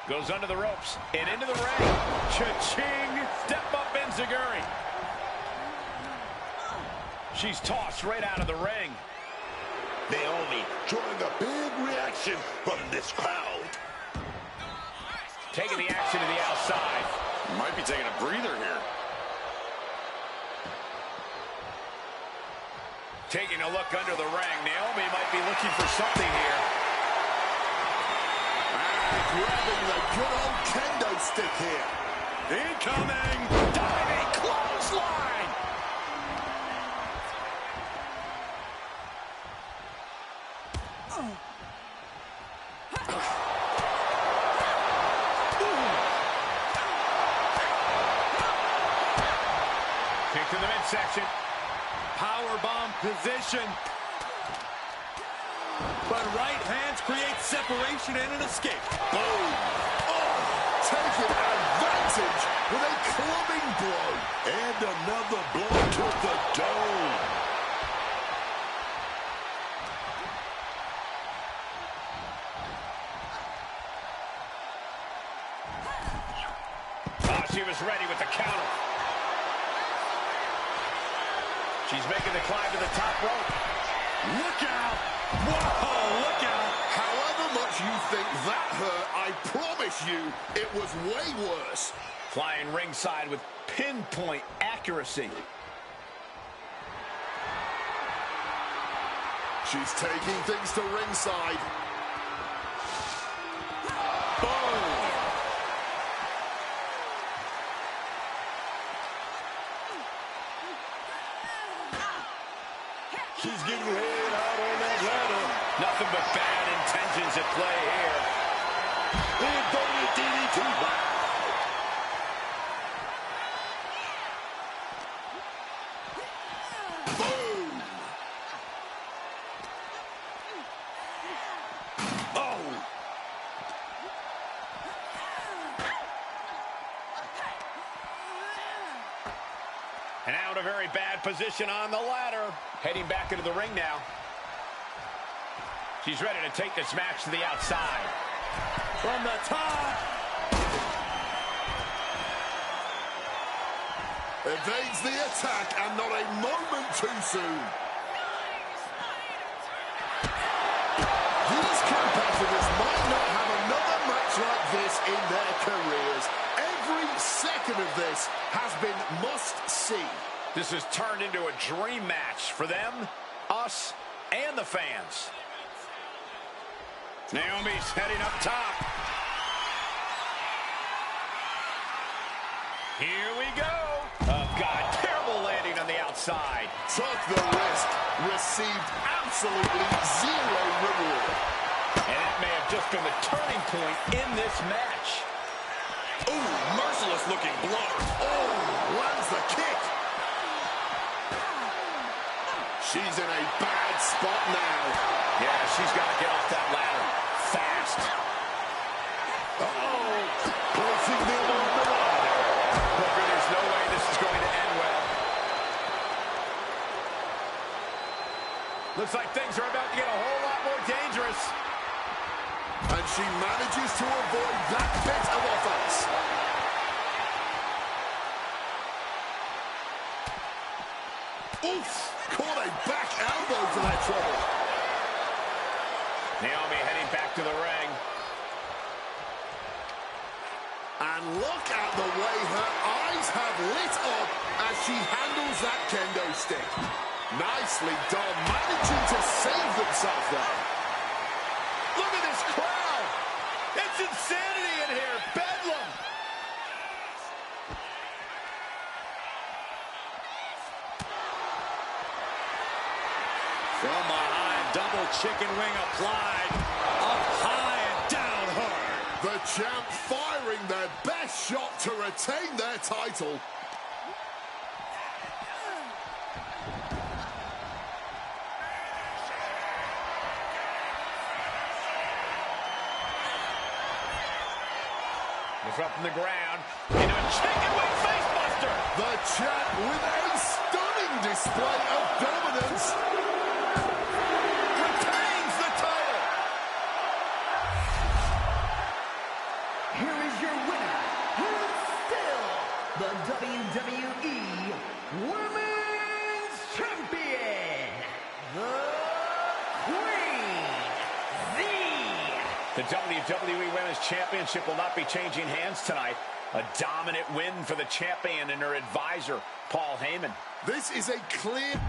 Goes under the ropes and into the ring. Cha-ching! Step up Enziguri. She's tossed right out of the ring. Naomi drawing a big reaction from this crowd. Taking the action to the outside. Might be taking a breather here. Taking a look under the ring. Naomi might be looking for something here. Grabbing the good old kendo stick here. Incoming! Diving clothesline! Kick to the midsection. Powerbomb position. But right hands create separation and an escape. Boom! Oh, taking advantage with a clubbing blow. And another blow to the dome. Oh, she was ready with the counter. She's making the climb to the top rope. Look out! Whoa, look out! However much you think that hurt, I promise you, it was way worse. Flying ringside with pinpoint accuracy. She's taking things to ringside. Boom! She's getting laid out on that ladder. Nothing but bad intentions at play here. Inverted DDT. Boom! Oh! And out a very bad position on the ladder. Heading back into the ring now. She's ready to take this match to the outside. From the top. Evades the attack and not a moment too soon. These competitors might not have another match like this in their careers. Every second of this has been must-see. This has turned into a dream match for them, us, and the fans. Naomi's heading up top. Here we go. Oh, God, terrible landing on the outside. Took the risk, received absolutely zero reward. And that may have just been the turning point in this match. Ooh, merciless looking blow. Oh, lands the kick. She's in a bad spot now. Yeah, she's got to get off that ladder fast. Uh-oh. Placing them on the ladder. Booker, there's no way this is going to end well. Looks like things are about to get a whole lot more dangerous. And she manages to avoid that bit of offense. Oof! Caught a back elbow for that trouble. Naomi heading back to the ring. And look at the way her eyes have lit up as she handles that kendo stick. Nicely done, managing to save themselves there. Look at this crowd. It's insanity in here. Bedlam. From behind, double chicken wing applied. Up high and down hard. The champ firing their best shot to retain their title. It's up from the ground. Into a chicken wing facebuster. The champ with a stunning display of dominance. Retains the title. Here is your winner, and still the WWE Women's Champion, the Queen, The WWE Women's Championship will not be changing hands tonight. A dominant win for the champion and her advisor, Paul Heyman. This is a clear...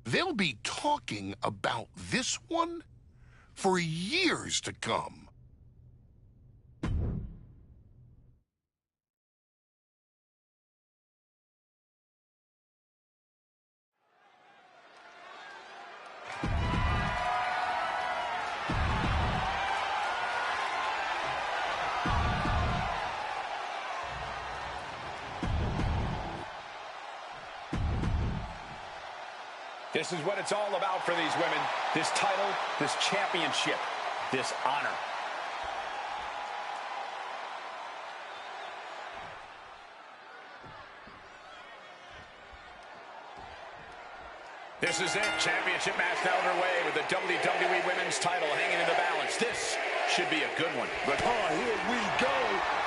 They'll be talking about this one for years to come. This is what it's all about for these women. This title, this championship, this honor. This is it. Championship match now underway with the WWE Women's title hanging in the balance. This should be a good one. But here we go,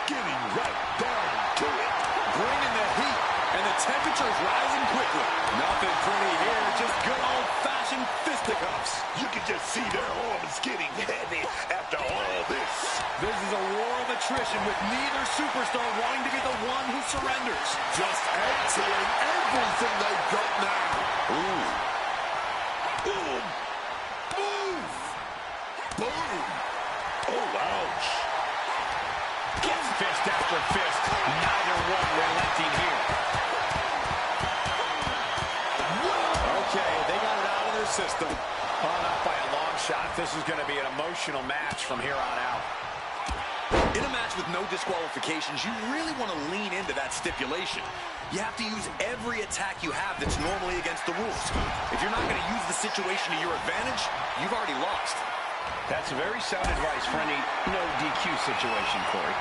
getting right down to it. Bringing the heat, and the temperature is rising quickly. Nothing pretty here, just good old-fashioned fisticuffs. You can just see their arms getting heavy after all this. This is a war of attrition with neither superstar wanting to be the one who surrenders. Just emptying everything they've got now. Ooh. Boom. Move. Boom. Oh, ouch. Gets fist after fist. Neither one relenting here. Okay, they got it out of their system. On up by a long shot. This is going to be an emotional match from here on out. In a match with no disqualifications, you really want to lean into that stipulation. You have to use every attack you have that's normally against the rules. If you're not going to use the situation to your advantage, you've already lost. That's very sound advice for any no DQ situation, Corey.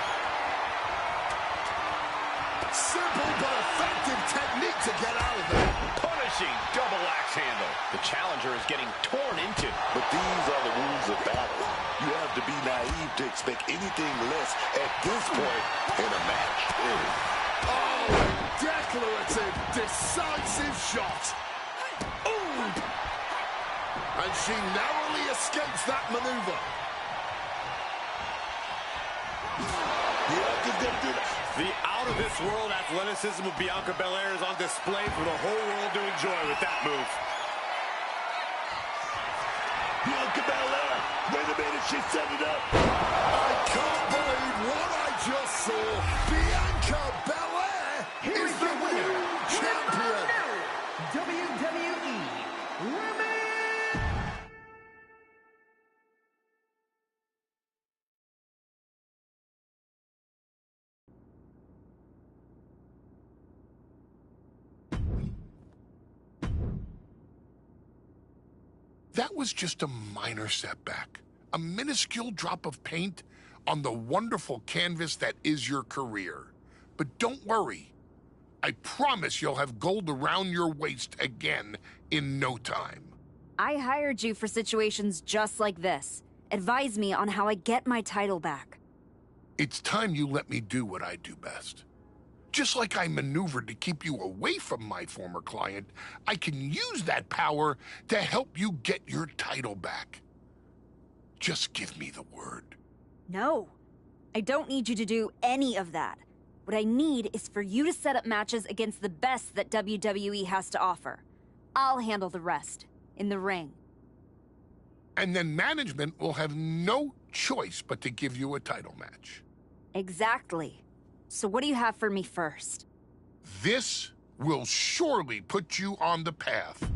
Simple but effective technique to get out of there. Punishing double axe handle. The challenger is getting torn into. But these are the rules of battle. You have to be naive to expect anything less at this point in a match. Oh, declarative, decisive shot. Ooh. And she narrowly escapes that maneuver. Bianca's gonna do that. The out-of-this-world athleticism of Bianca Belair is on display for the whole world to enjoy with that move. Bianca Belair. Wait a minute, she set it up. I can't believe what I just saw. Bianca Belair is the new champion. WWE Women. That was just a minor setback. A minuscule drop of paint on the wonderful canvas that is your career. But don't worry. I promise you'll have gold around your waist again in no time. I hired you for situations just like this. Advise me on how I get my title back. It's time you let me do what I do best. Just like I maneuvered to keep you away from my former client, I can use that power to help you get your title back. Just give me the word. No, I don't need you to do any of that. What I need is for you to set up matches against the best that WWE has to offer. I'll handle the rest, in the ring. And then management will have no choice but to give you a title match. Exactly. So what do you have for me first? This will surely put you on the path.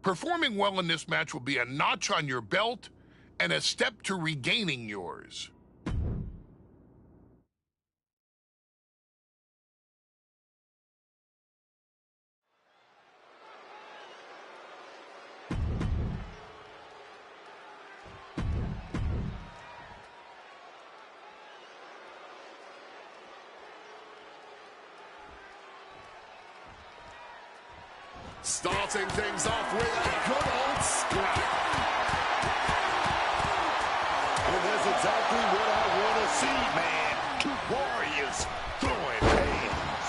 Performing well in this match will be a notch on your belt and a step to regaining yours. Starting things off with a good old scrap. And that's exactly what I want to see, man. Two warriors throwing hands.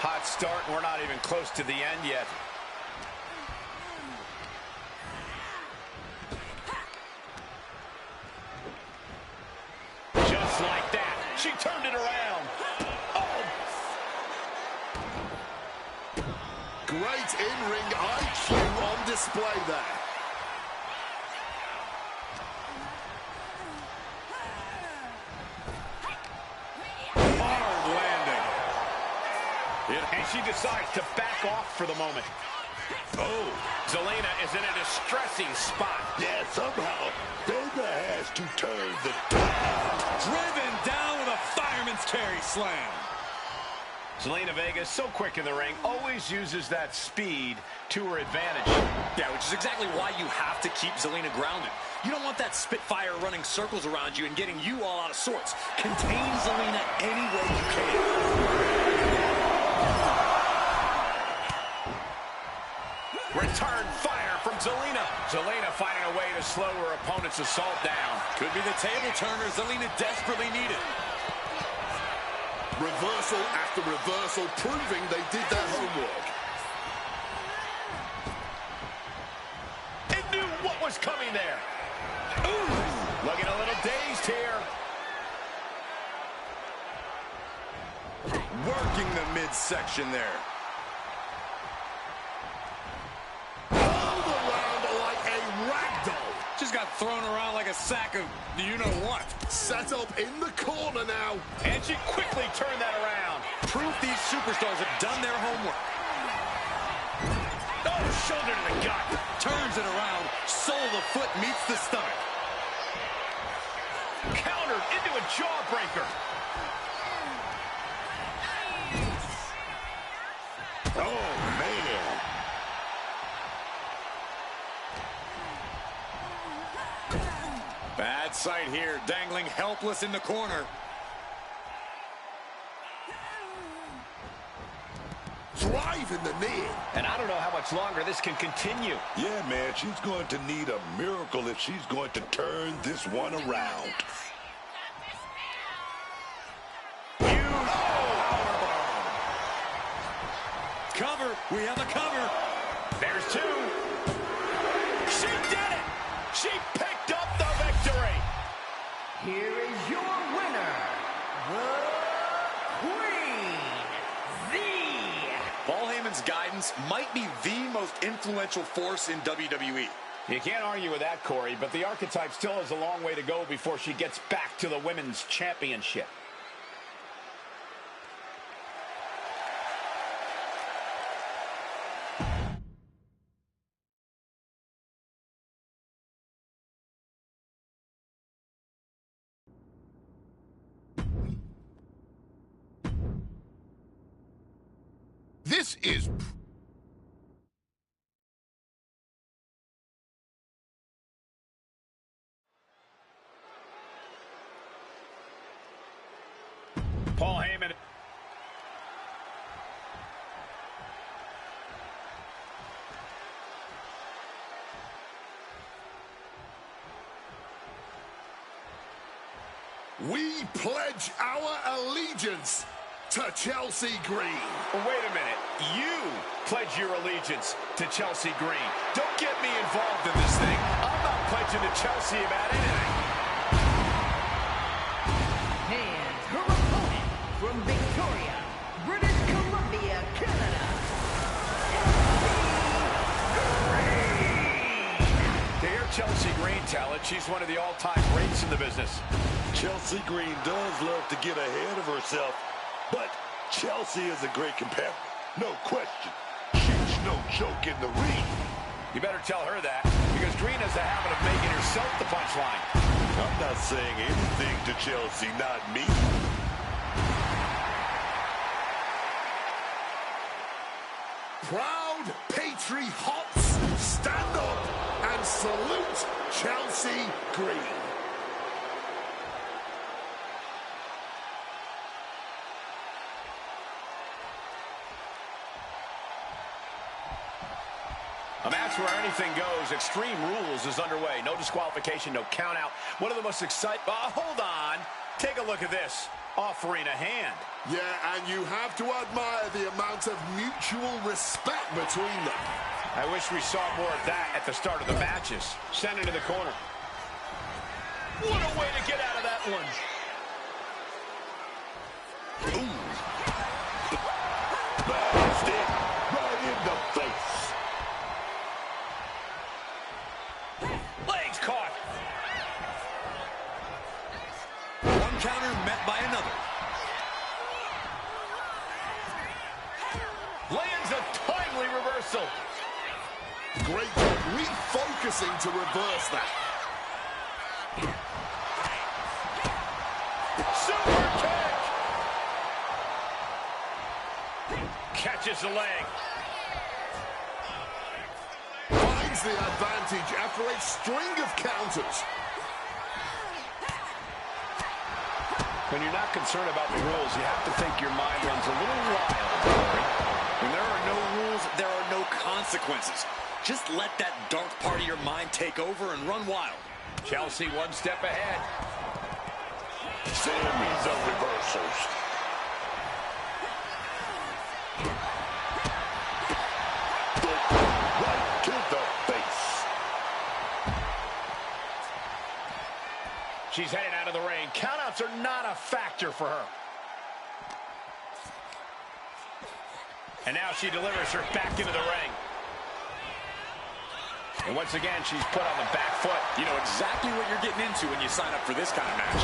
Hot start, and we're not even close to the end yet. Just like that, she turned it around. Oh. Great in-ring IQ on display there. Hard landing. And she decides to back off for the moment. Oh, Zelina is in a distressing spot. Yeah, somehow, Vega has to turn the tide. Driven down with a fireman's carry slam. Zelina Vega is so quick in the ring, always uses that speed to her advantage. Yeah, which is exactly why you have to keep Zelina grounded. You don't want that Spitfire running circles around you and getting you all out of sorts. Contain Zelina any way you can. Return fire from Zelina. Zelina finding a way to slow her opponent's assault down. Could be the table turner Zelina desperately needed. Reversal after reversal, proving they did their homework. It knew what was coming there. Ooh, looking a little dazed here. Working the midsection there. Just got thrown around like a sack of you-know-what. Set up in the corner now. And she quickly turned that around. Proof these superstars have done their homework. Oh, shoulder to the gut. Turns it around. Sole of the foot meets the stomach. Countered into a jawbreaker. Oh, man. Bad sight here, dangling helpless in the corner. Driving the knee. And I don't know how much longer this can continue. Yeah, man, she's going to need a miracle if she's going to turn this one around. Cover. We have a cover. There's two. She did it. She picked up the victory. Here is your winner, the Queen, Paul Heyman's guidance might be the most influential force in WWE. You can't argue with that, Corey, but the archetype still has a long way to go before she gets back to the Women's Championship. This is... Paul Heyman. We pledge our allegiance to Chelsea Green. Well, wait a minute. You pledge your allegiance to Chelsea Green. Don't get me involved in this thing. I'm not pledging to Chelsea about anything. and her opponent from Victoria, British Columbia, Canada, To hear Chelsea Green tell it, she's one of the all-time greats in the business. Chelsea Green does love to get ahead of herself, but Chelsea is a great competitor. No question. She's no joke in the ring. You better tell her that, because Green has a habit of making herself the punchline. I'm not saying anything to Chelsea, not me. Proud patriots, stand up and salute Chelsea Green. A match where anything goes. Extreme Rules is underway. No disqualification, no count out. One of the most exciting... hold on. Take a look at this. Offering a hand. Yeah, and you have to admire the amount of mutual respect between them. I wish we saw more of that at the start of the matches. Send it to the corner. What a way to get out of that one. Ooh. Blasted right in the face. Legs caught. One counter met by another. Lands a timely reversal. Great job refocusing to reverse that. Super kick. Catches the leg. Finds the advantage after a string of counters. When you're not concerned about the rules, you have to think your mind runs a little wild. When there are no rules, there are no consequences. Just let that dark part of your mind take over and run wild. Chelsea one step ahead. Series of reversals. Right to the face. She's heading out of the ring. Countouts are not a factor for her. And now she delivers her back into the ring. And once again, she's put on the back foot. You know exactly what you're getting into when you sign up for this kind of match.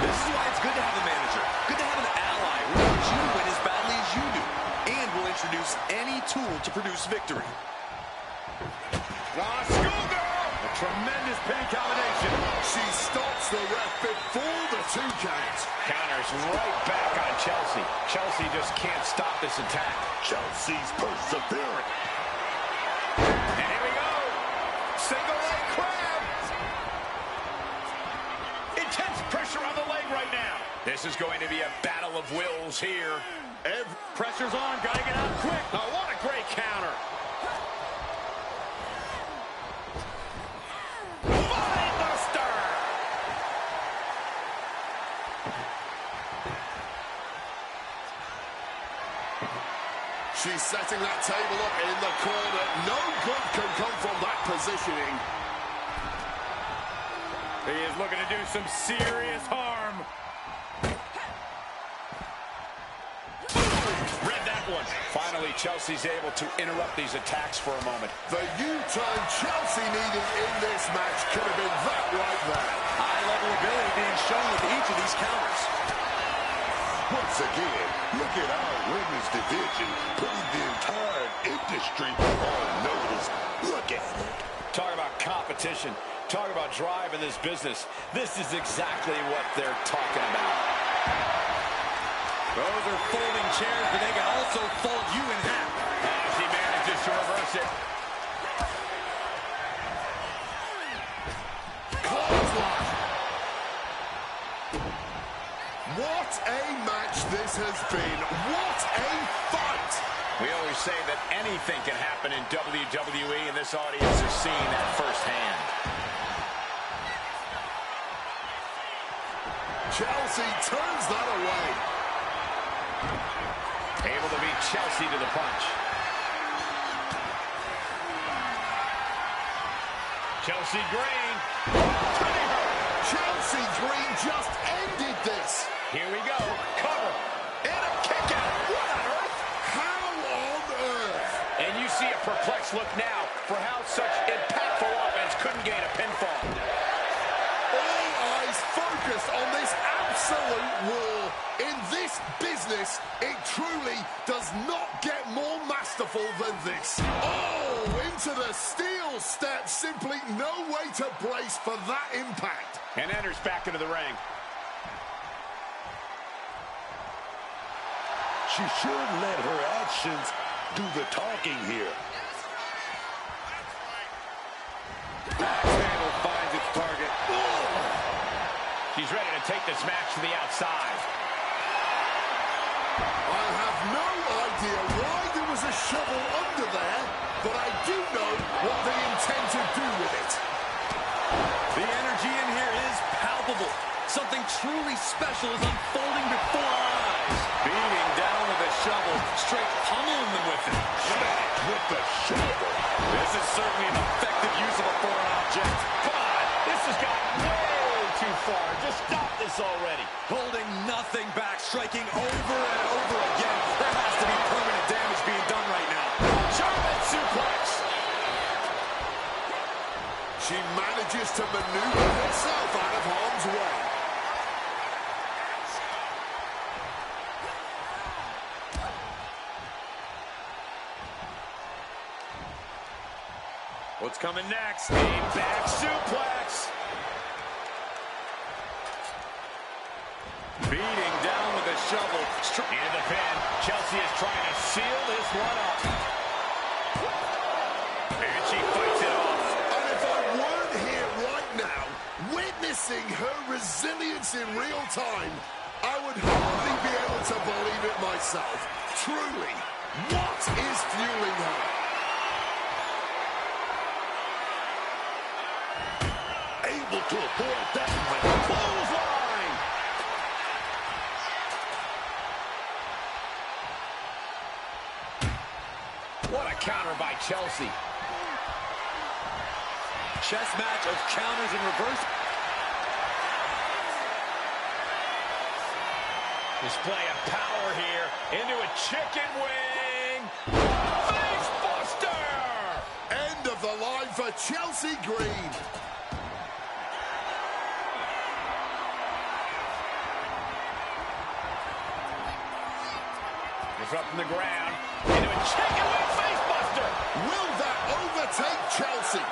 This is why it's good to have a manager. Good to have an ally who wants you to win as badly as you do. And will introduce any tool to produce victory. Schoolgirl! A tremendous pin combination. She stops the ref before the 2 count. Counters right back on Chelsea. Chelsea just can't stop this attack. Chelsea's persevering. And here we go. Single leg crab. Intense pressure on the leg right now. This is going to be a battle of wills here. Pressure's on. Got to get out quick. Oh, what a great counter. Buster. She's setting that table up in the corner. No good can come from that positioning. He is looking to do some serious harm. Read that one. Finally, Chelsea's able to interrupt these attacks for a moment. The U-turn Chelsea needed in this match could have been that right there. High-level ability being shown with each of these counters. Once again, look at our women's division putting the entire industry on notice. Look at it. Talk about competition. Talk about drive in this business. This is exactly what they're talking about. Those are folding chairs, but they can also fold you in half. As he manages to reverse it. Clothesline. What a match this has been. What a fight. We always say that anything can happen in WWE, and this audience is seeing that firsthand. Chelsea turns that away. Able to beat Chelsea to the punch. Chelsea Green. Chelsea Green just ended this. Here we go. Cover. And a kick out. What on earth? How on earth? And you see a perplexed look now for how such impactful offense couldn't gain a pinfall. All eyes focused on this absolute war. In this business, it truly does not get more masterful than this. Oh, into the steel step. Simply no way to brace for that impact. And enters back into the ring. She should let her actions do the talking here. Handle finds its target. She's ready to take this match to the outside. I have no idea why there was a shovel under there, truly special is unfolding before our eyes. Beating down with a shovel, straight pummeling them with it. Smack with the shovel. This is certainly an effective use of a foreign object. Come on, this has gotten way too far. Just stop this already. Holding nothing back, striking over and over again. There has to be permanent damage being done right now. German suplex. She manages to maneuver herself out of harm's way. What's coming next? A back suplex. Beating down with a shovel. Into the pin. Chelsea is trying to seal this one up. And she fights it off. And if I weren't here right now, witnessing her resilience in real time, I would hardly be able to believe it myself. Truly, what is fueling her? Able to avoid that with a clothesline. What a counter by Chelsea. Chess match of counters in reverse. Display of power here into a chicken wing. Face buster! End of the line for Chelsea Green. It's up from the ground. Into a chicken wing face buster. Will that overtake Chelsea?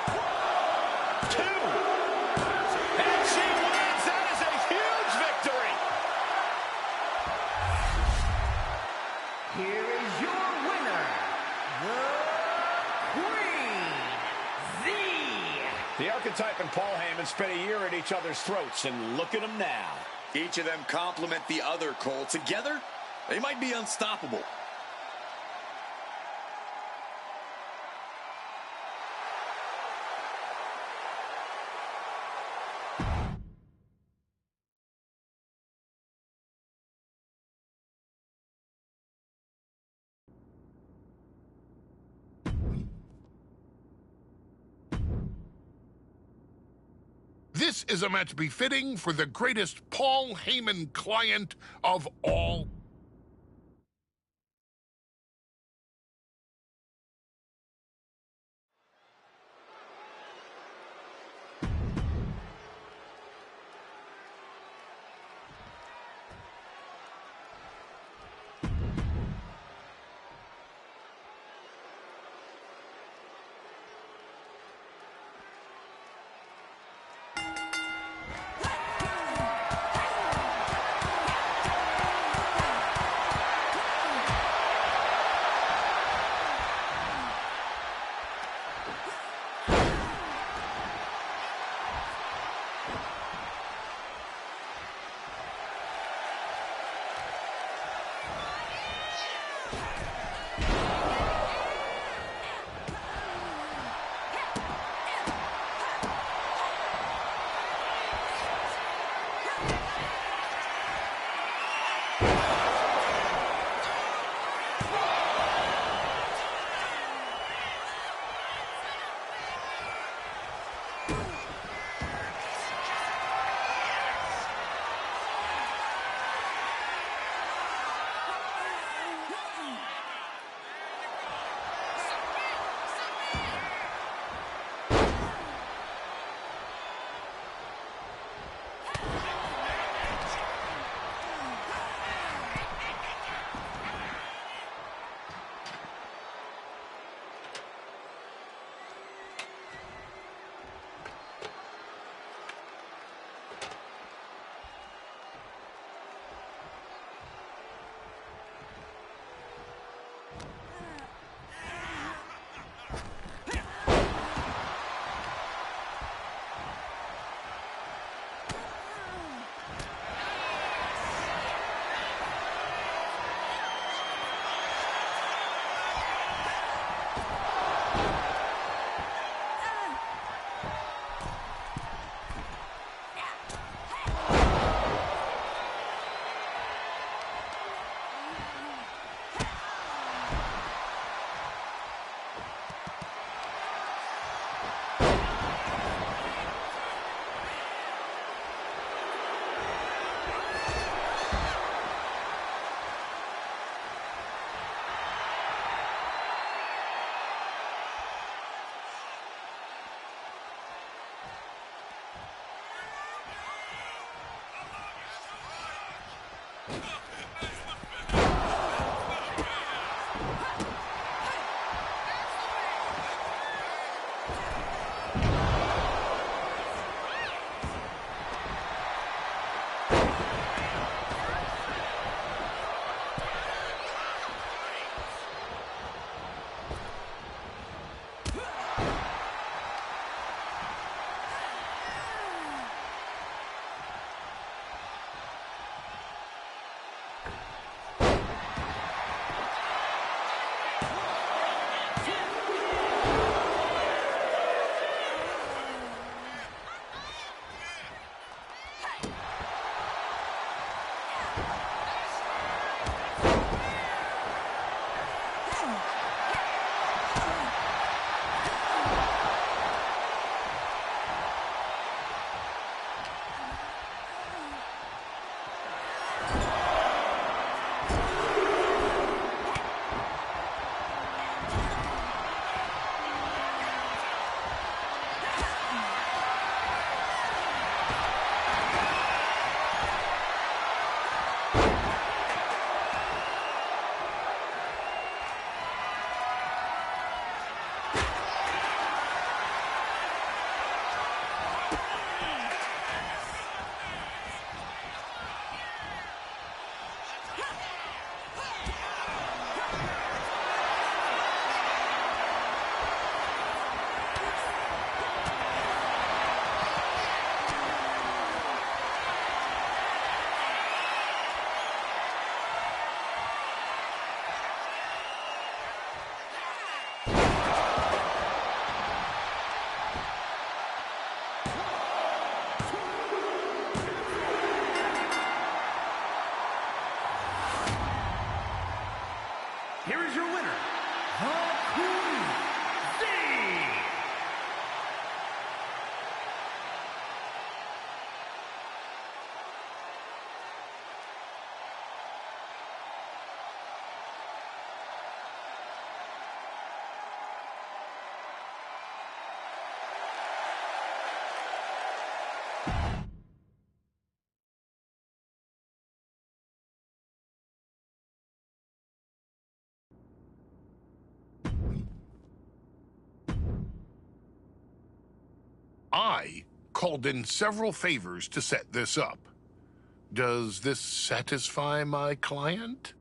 2. And she wins. That is a huge victory. Here is your winner, the Queen, The Archetype and Paul Heyman spent a year at each other's throats, and look at them now. Each of them complement the other, Cole. Together, they might be unstoppable. This is a match befitting for the greatest Paul Heyman client of all. Here is your winner, the Queen, Z. I called in several favors to set this up. Does this satisfy my client?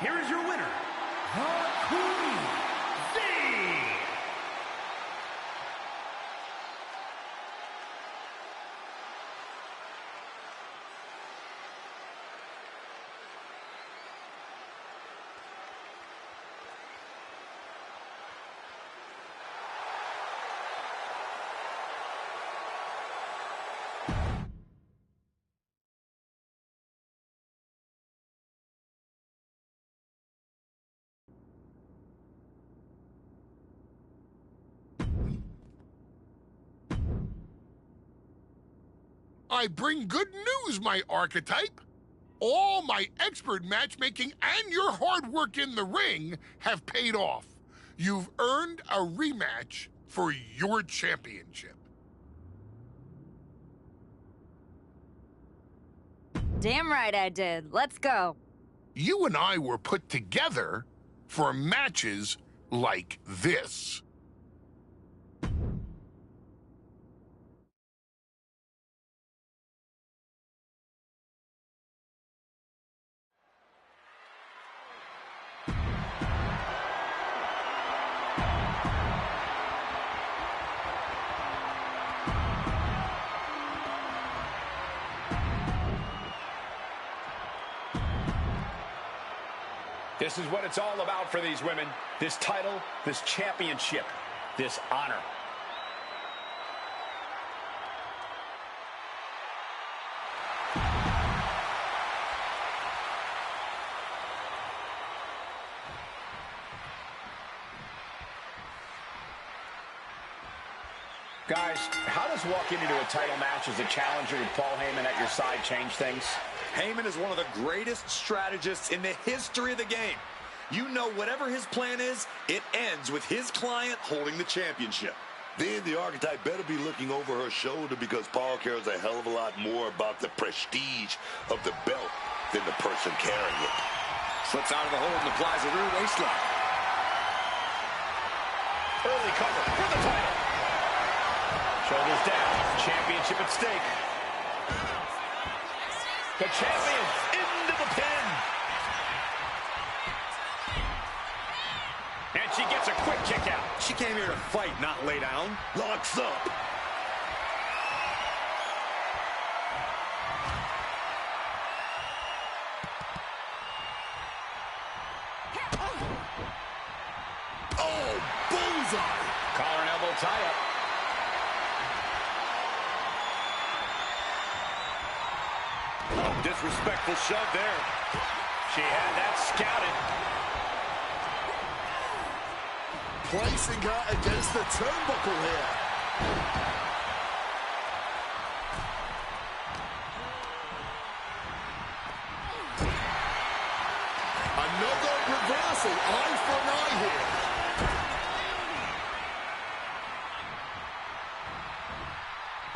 Here is your winner, the Queen, Z. I bring good news, my archetype. All my expert matchmaking and your hard work in the ring have paid off. You've earned a rematch for your championship. Damn right I did. Let's go. You and I were put together for matches like this. This is what it's all about for these women. This title, this championship, this honor. Guys, how does walking into a title match as a challenger with Paul Heyman at your side change things? Heyman is one of the greatest strategists in the history of the game. You know whatever his plan is, it ends with his client holding the championship. Then the archetype better be looking over her shoulder because Paul cares a hell of a lot more about the prestige of the belt than the person carrying it. Slips out of the hold and applies a rear waistlock. Early cover for the title. Shoulders down, championship at stake. The champion into the pin. And she gets a quick kick out. She came here to fight, not lay down. Locks up. bullseye. Collar and elbow tie-up. Oh, disrespectful shove there. She had that scouted. Placing her against the turnbuckle here. Another reversal. Eye for an eye here.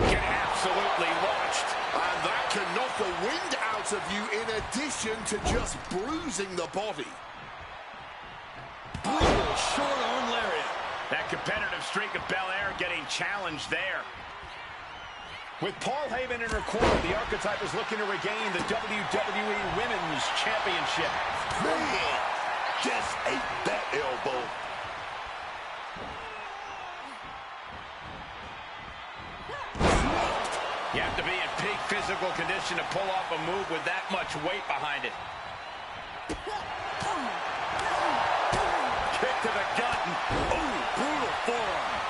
Get absolutely launched. And that can knock the wind out of you in addition to just bruising the body. Brutal short arm lariat. That competitive streak of Belair getting challenged there. With Paul Heyman in her corner, the Archetype is looking to regain the WWE Women's Championship. Man, just ate that elbow. You have to be in peak physical condition to pull off a move with that much weight behind it. Kick to the gut. Ooh, brutal forearm.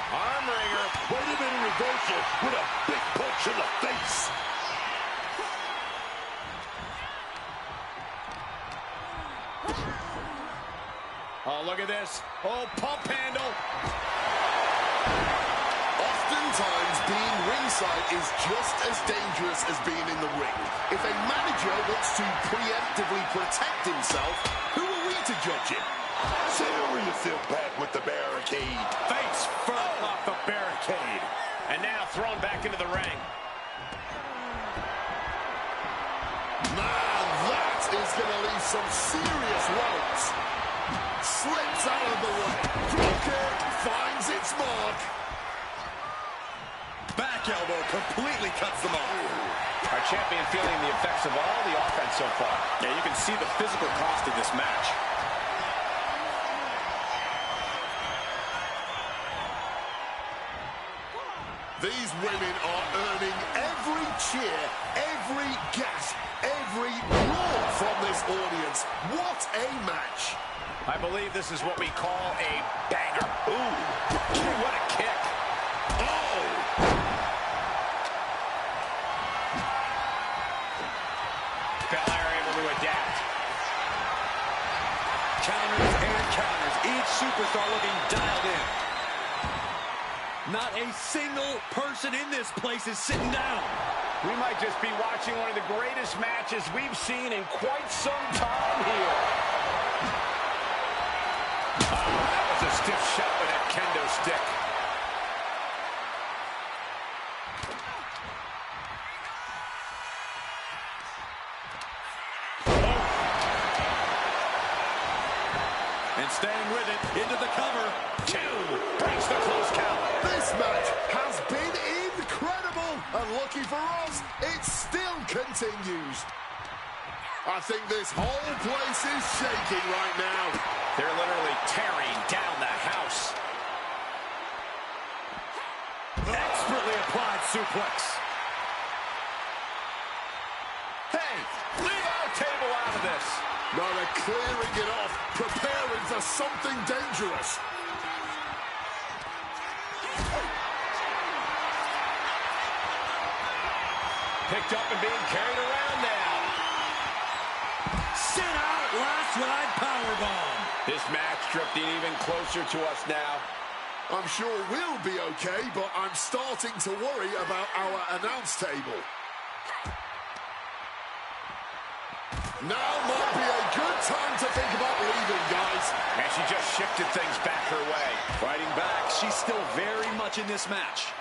Armringer. Wait a minute, reversal with a big punch in the face. Oh, look at this. Oh, pump handle. Oftentimes, being ringside is just as dangerous as being in the ring. If a manager wants to preemptively protect himself, who are we to judge him? Serious impact with the barricade. Face first off the barricade. And now thrown back into the ring. Man, that is going to leave some serious welts. Slips out of the way. Drop kick finds its mark. Back elbow completely cuts them off. Our champion feeling the effects of all the offense so far. Yeah, you can see the physical cost of this match. These women are earning every cheer, every gasp, every roar from this audience. What a match. I believe this is what we call a banger. Ooh, what a kick. Oh! Belair able to adapt. Counters and counters. Each superstar looking dialed in. Not a single person in this place is sitting down. We might just be watching one of the greatest matches we've seen in quite some time here. That was a stiff shot with that kendo stick. And staying with it, into the cover. Two, breaks the close count. This match has been incredible. And lucky for us, it still continues. I think this whole place is shaking right now. They're literally tearing down the house. Expertly applied suplex. Hey, leave our table out of this. No, they're clearing it off, preparing for something dangerous. Picked up and being carried around now. Sit out, last ride powerbomb. This match drifting even closer to us now. I'm sure we'll be okay, but I'm starting to worry about our announce table. Now might be a good time to think about leaving, guys. And she just shifted things back her way. Fighting back, she's still very much in this match.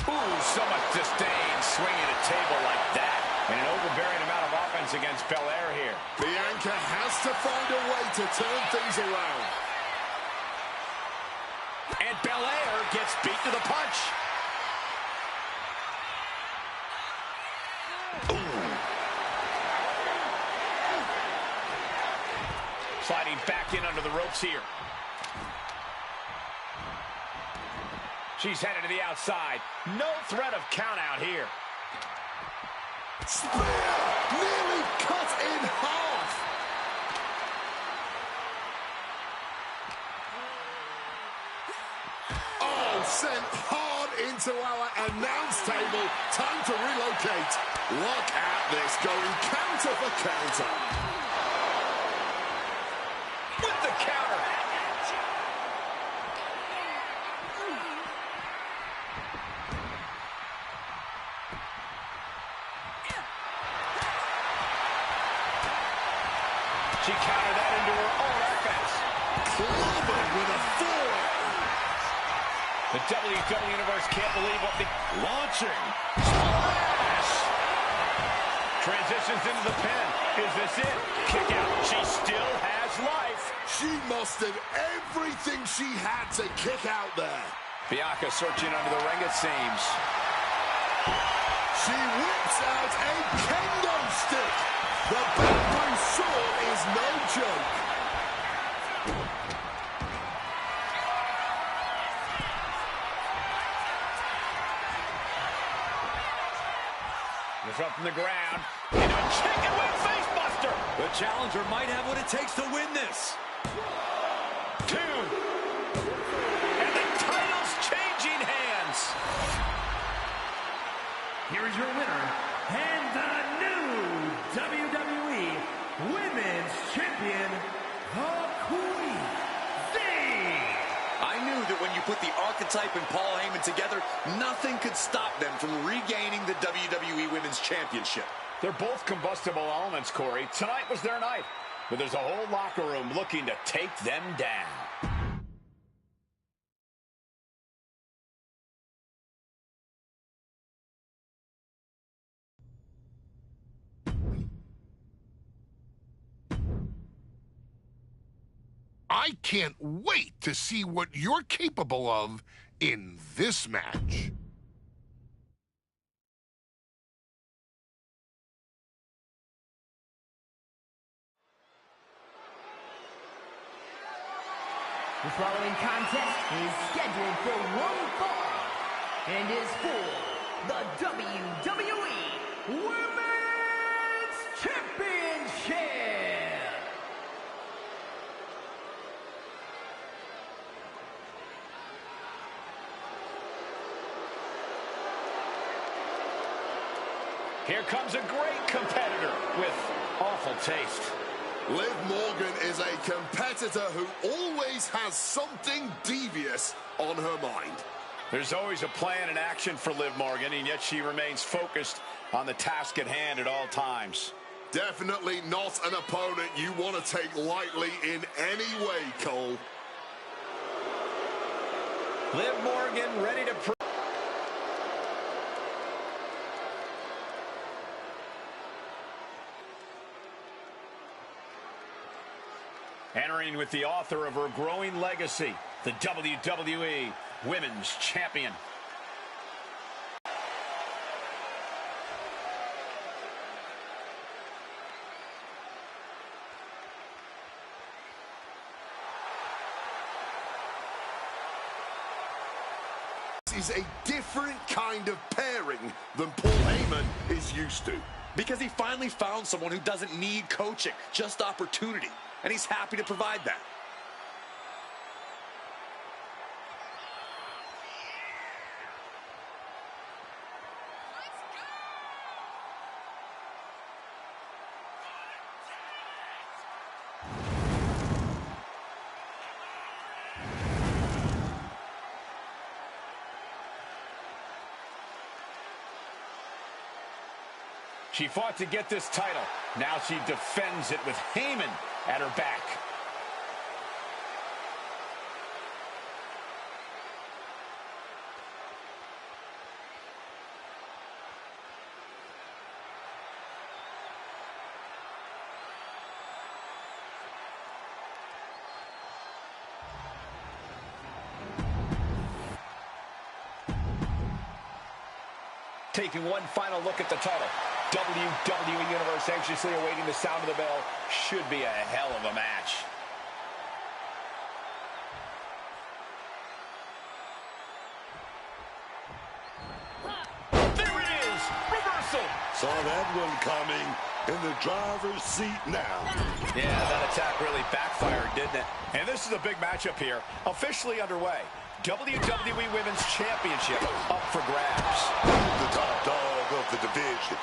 Ooh, so much disdain swinging a table like that. And an overbearing amount of offense against Belair here. Bianca has to find a way to turn things around. And Belair gets beat to the punch. Sliding back in under the ropes here. She's headed to the outside. No threat of count out here. Spear nearly cut in half. sent hard into our announce table. Time to relocate. Look at this, going counter for counter. With the counter. She countered that into her own offense. Clobbered with a forearm. The WWE Universe can't believe what the... Launching. Splash. Transitions into the pin. Is this it? Kick out. She still has life. She mustered everything she had to kick out there. Bianca searching under the ring, it seems. She whips out a kendo stick. The bamboo sword is no joke. It's up from the ground. Into a chicken wing face buster. The challenger might have what it takes to win this. 2. And the title's changing hands. Here is your winner, and the new WWE Women's Champion, the Queen, I knew that when you put the archetype and Paul Heyman together, nothing could stop them from regaining the WWE Women's Championship. They're both combustible elements, Corey. Tonight was their night. But there's a whole locker room looking to take them down. I can't wait to see what you're capable of in this match. The following contest is scheduled for one fall and is for the WWE Women's Championship. Here comes a great competitor with awful taste. Liv Morgan is a competitor who always has something devious on her mind. There's always a plan in action for Liv Morgan, and yet she remains focused on the task at hand at all times. Definitely not an opponent you want to take lightly in any way, Cole. Liv Morgan ready to... Entering with the author of her growing legacy, the WWE Women's Champion. This is a different kind of pairing than Paul Heyman is used to. Because he finally found someone who doesn't need coaching, just opportunity. And he's happy to provide that. She fought to get this title. Now she defends it with Heyman at her back. Taking one final look at the title. WWE Universe anxiously awaiting the sound of the bell. Should be a hell of a match. There it is! Reversal! Saw that one coming in the driver's seat now. Yeah, that attack really backfired, didn't it? And this is a big matchup here, officially underway. WWE Women's Championship up for grabs. The top dog of the division.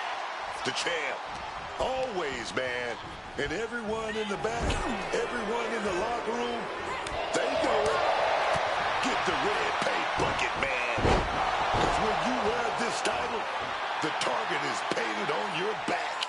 The champ. Always, man. And everyone in the back, everyone in the locker room, they know it. Get the red paint bucket, man. Because when you wear this title, the target is painted on your back.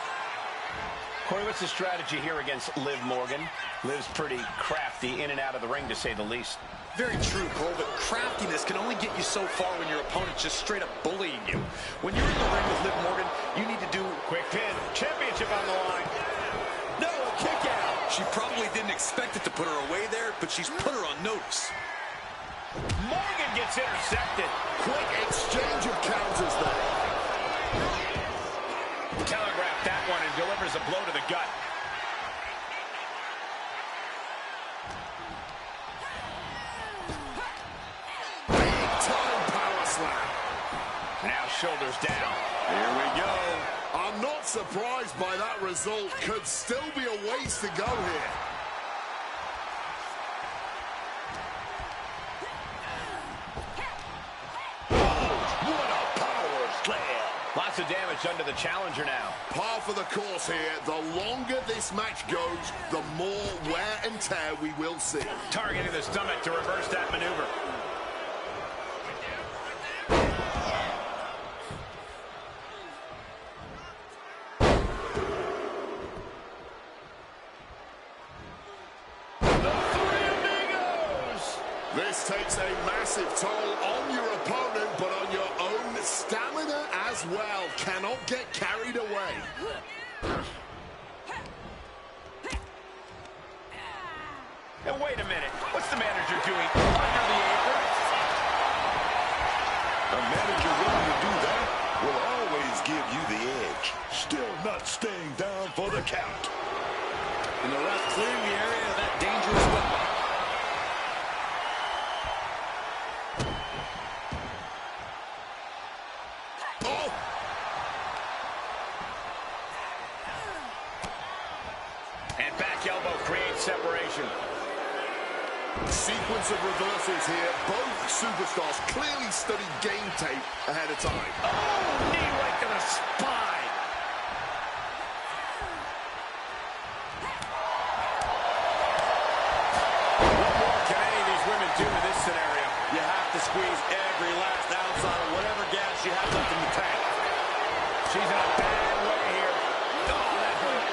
Corey, what's the strategy here against Liv Morgan? Liv's pretty crafty in and out of the ring, to say the least. Very true, Cole, but craftiness can only get you so far when your opponent's just straight up bullying you. When you're in the ring with Liv Morgan, you need to do... Quick pin. Championship on the line. No, a kick out. She probably didn't expect it to put her away there, but she's put her on notice. Morgan gets intercepted. Quick exchange of counters there. Telegraphed that one and delivers a blow to the gut. Big time power slam. Now shoulders down. Here we go. I'm not surprised by that result. Could still be a ways to go here. What a power slam. Lots of damage done to the challenger now. Par for the course here. The longer this match goes, the more wear and tear we will see. Targeting the stomach to reverse that maneuver. This takes a massive toll on your opponent, but on your own stamina as well. Cannot get carried away. And wait a minute. What's the manager doing under the apron? A manager willing to do that will always give you the edge. Still not staying down for the count. And the ref clearing the area of that dangerous weapon. Separation. Sequence of reversals here. Both superstars clearly studied game tape ahead of time. Oh, knee right to the spine. What more can any of these women do in this scenario? You have to squeeze every last ounce out of whatever gas you have left in the tank. She's in a bad way here. Oh, that hurt.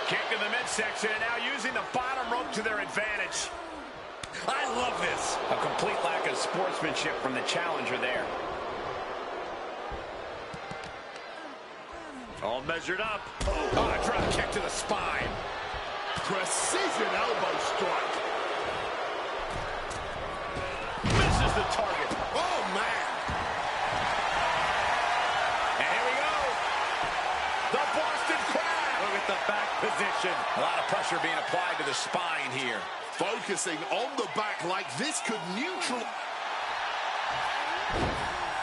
Kick to the midsection, and now using the bottom rope to their advantage. I love this. A complete lack of sportsmanship from the challenger there. All measured up. Oh, a drop kick to the spine. Precision elbow strike. Misses the target. Oh, man. And here we go. The Boston Crab. Look at the back position. A lot of pressure being applied to the spine here. Focusing on the back like this could neutral.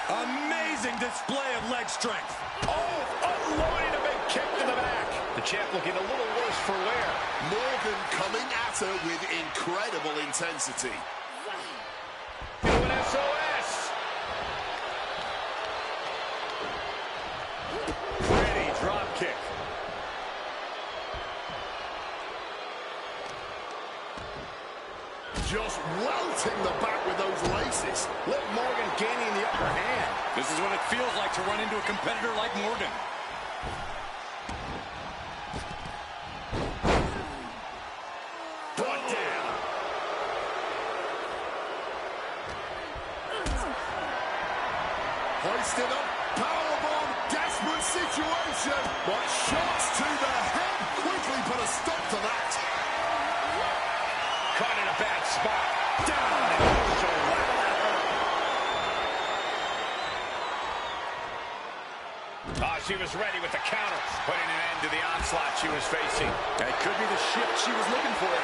Amazing display of leg strength. Oh, unloading a big kick to the back. The champ looking a little worse for wear. Morgan coming at her with incredible intensity. Doing SOS. Pretty drop kick. Just welting the back with those laces. Liv Morgan gaining the upper hand. This is what it feels like to run into a competitor like Morgan. Brought down. Hoisted up, powerbomb, desperate situation. But shots to the head quickly put a stop to that. Caught in a bad spot. Down and also wow. She was ready with the counter, putting an end to the onslaught she was facing. That could be the shift she was looking for.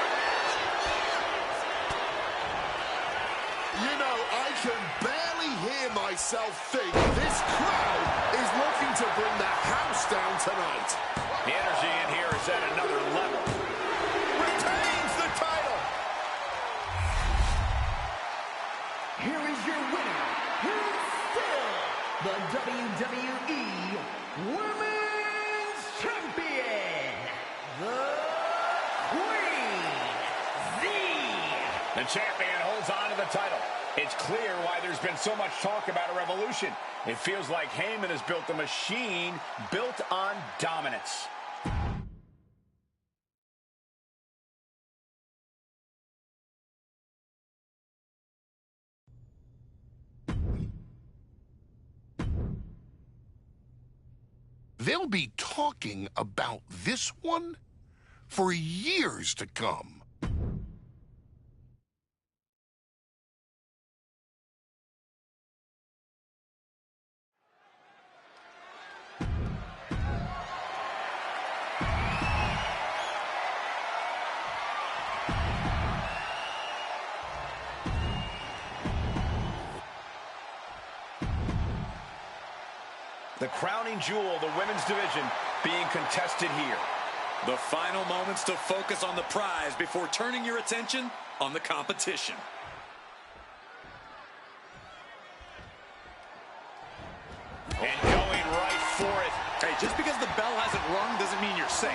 You know, I can barely hear myself think this crowd is looking to bring the house down tonight. The energy in here is at another level. Retains the title. here is your winner, who's still the WWE Women's Champion, the Queen, Z. The champion holds on to the title. It's clear why there's been so much talk about a revolution. It feels like Heyman has built a machine built on dominance. They'll be talking about this one for years to come. The crowning jewel of the women's division being contested here. The final moments to focus on the prize before turning your attention on the competition. And going right for it. Hey, just because the bell hasn't rung doesn't mean you're safe.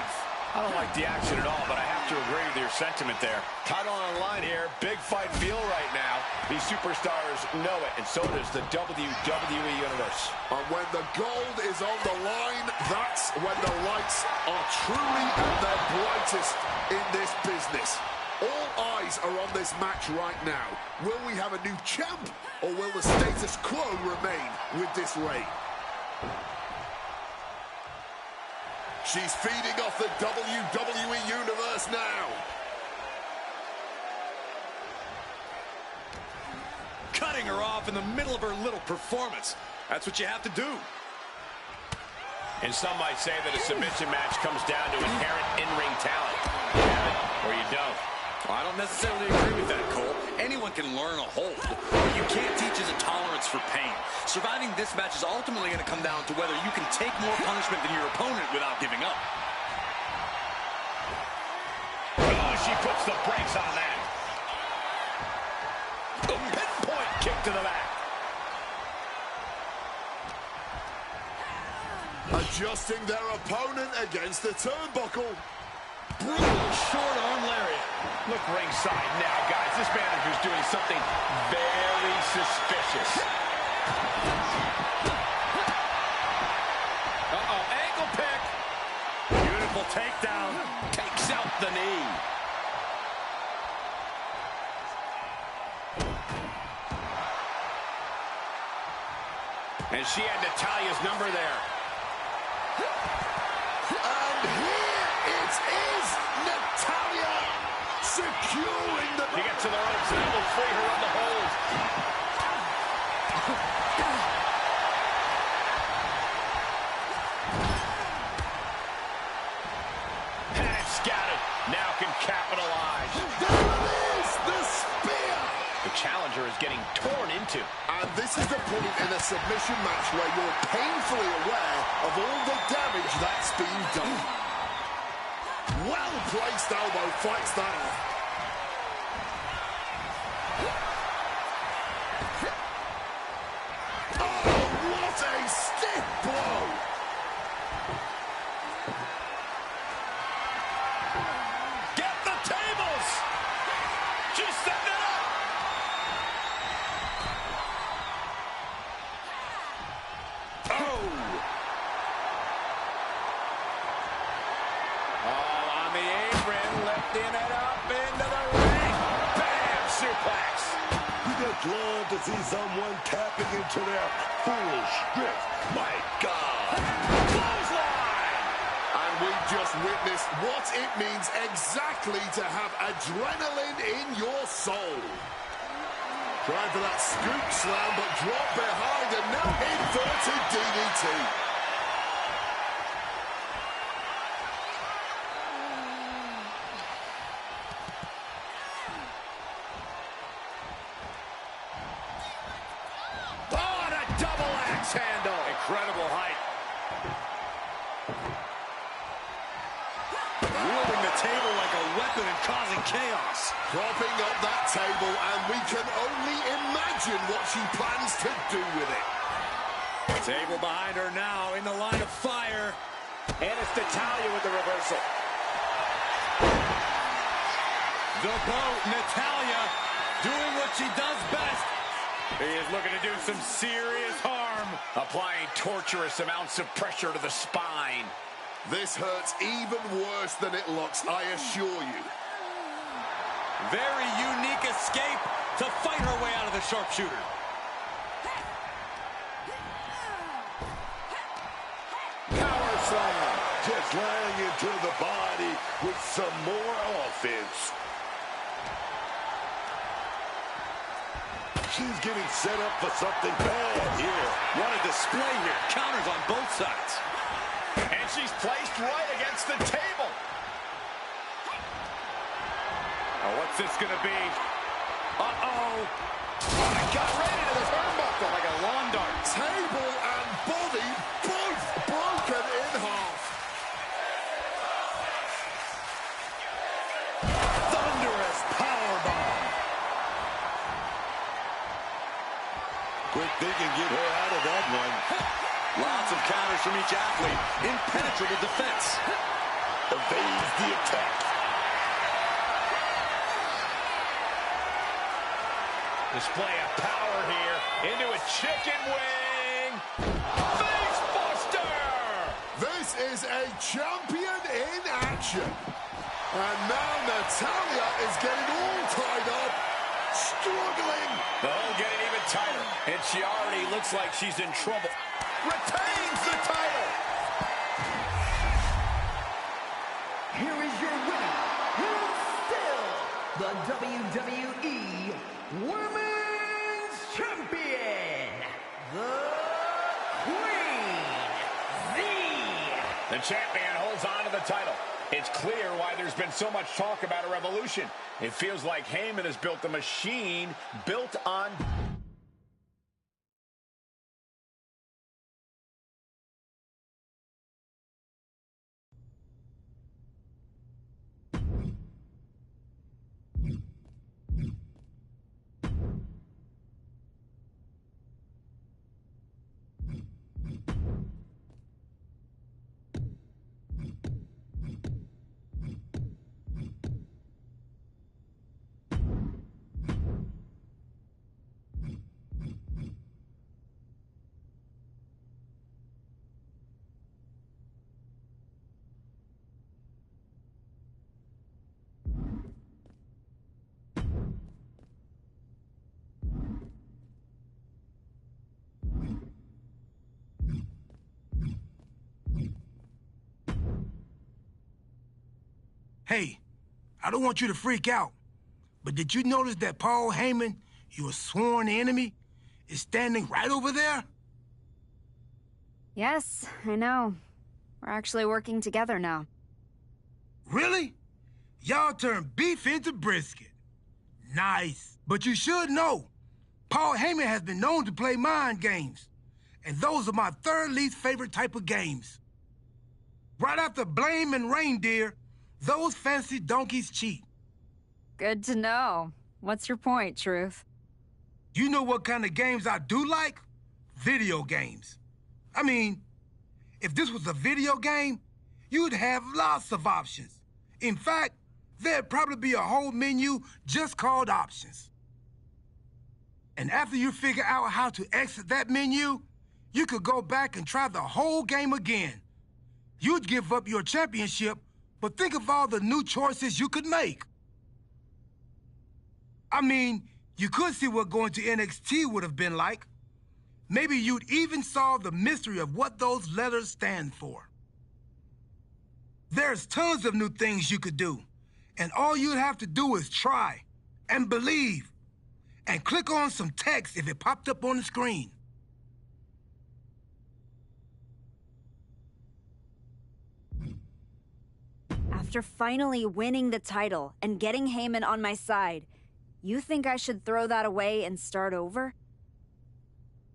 I don't like the action at all, but I have to agree with your sentiment there. Title on the line here. Big fight feel right now. These superstars know it, and so does the WWE Universe. And when the gold is on the line, that's when the lights are truly at their brightest in this business. All eyes are on this match right now. Will we have a new champ, or will the status quo remain with this reign? She's feeding off the WWE Universe now. Cutting her off in the middle of her little performance. That's what you have to do. And some might say that a submission match comes down to inherent in-ring talent. You have it, or you don't. Well, I don't necessarily agree with that, Cole. Anyone can learn a hold. What you can't teach is a tolerance for pain. Surviving this match is ultimately going to come down to whether you can take more punishment than your opponent without giving up. Oh, she puts the brakes on that. A pinpoint kick to the back. Adjusting their opponent against the turnbuckle. Brutal short arm lariat. Look ringside now, guys. This manager's doing something very suspicious. Uh-oh, ankle pick. Beautiful takedown. Takes out the knee. And she had Natalia's number there. And here it is, Natalya securing the... She gets to the ropes and that will free her of the hold. And it's scattered. Now can capitalize. There it is, the spear! The challenger is getting torn into. And this is the point in a submission match where you're painfully aware of all the damage that's been done. Well-placed elbow fights that off. Oh, what a stiff blow! Get the tables! She's setting it up! Oh! All on the apron, lifting it up into the ring. Bam! Suplex! You just love to see someone tapping into their full strength. My God! Clothesline! And we just witnessed what it means exactly to have adrenaline in your soul. Trying for that scoop slam, but drop behind and now inverted DDT. Oh, and a double axe handle. Incredible height. Wielding the table like a weapon and causing chaos. Propping up that table, and we can only imagine what she plans to do with it. Table behind her now in the line of fire. And it's Natalya with the reversal. The boat, Natalya, doing what she does best. He is looking to do some serious harm. Applying torturous amounts of pressure to the spine. This hurts even worse than it looks, I assure you. Very unique escape to fight her way out of the sharpshooter. Power slam. Just laying into the body with some more offense. She's getting set up for something bad here. What a display here. Counters on both sides. And she's placed right against the table. Oh, what's this going to be? Uh-oh. Oh, it got right into the turnbuckle like a lawn dart. Table and body both broken in half. Thunderous powerbomb. Quick thinking, get her out of that one. Lots of counters from each athlete. Impenetrable defense. Evades the attack. Display of power here. Into a chicken wing. Face buster! This is a champion in action. And now Natalya is getting all tied up, struggling. The hole getting even tighter. And she already looks like she's in trouble. Retains the title. Here is your winner, who's still the WWE Women's Champion, the Queen, The champion holds on to the title. It's clear why there's been so much talk about a revolution. It feels like Heyman has built a machine built on... Hey, I don't want you to freak out, but did you notice that Paul Heyman, your sworn enemy, is standing right over there? Yes, I know. We're actually working together now. Really? Y'all turned beef into brisket. Nice. But you should know, Paul Heyman has been known to play mind games, and those are my third least favorite type of games. Right after blame and reindeer, those fancy donkeys cheat. Good to know. What's your point, Truth? You know what kind of games I do like? Video games. I mean, if this was a video game, you'd have lots of options. In fact, there'd probably be a whole menu just called options. And after you figure out how to exit that menu, you could go back and try the whole game again. You'd give up your championship, but think of all the new choices you could make. I mean, you could see what going to NXT would have been like. Maybe you'd even solve the mystery of what those letters stand for. There's tons of new things you could do, and all you'd have to do is try and believe and click on some text if it popped up on the screen. After finally winning the title and getting Heyman on my side, you think I should throw that away and start over?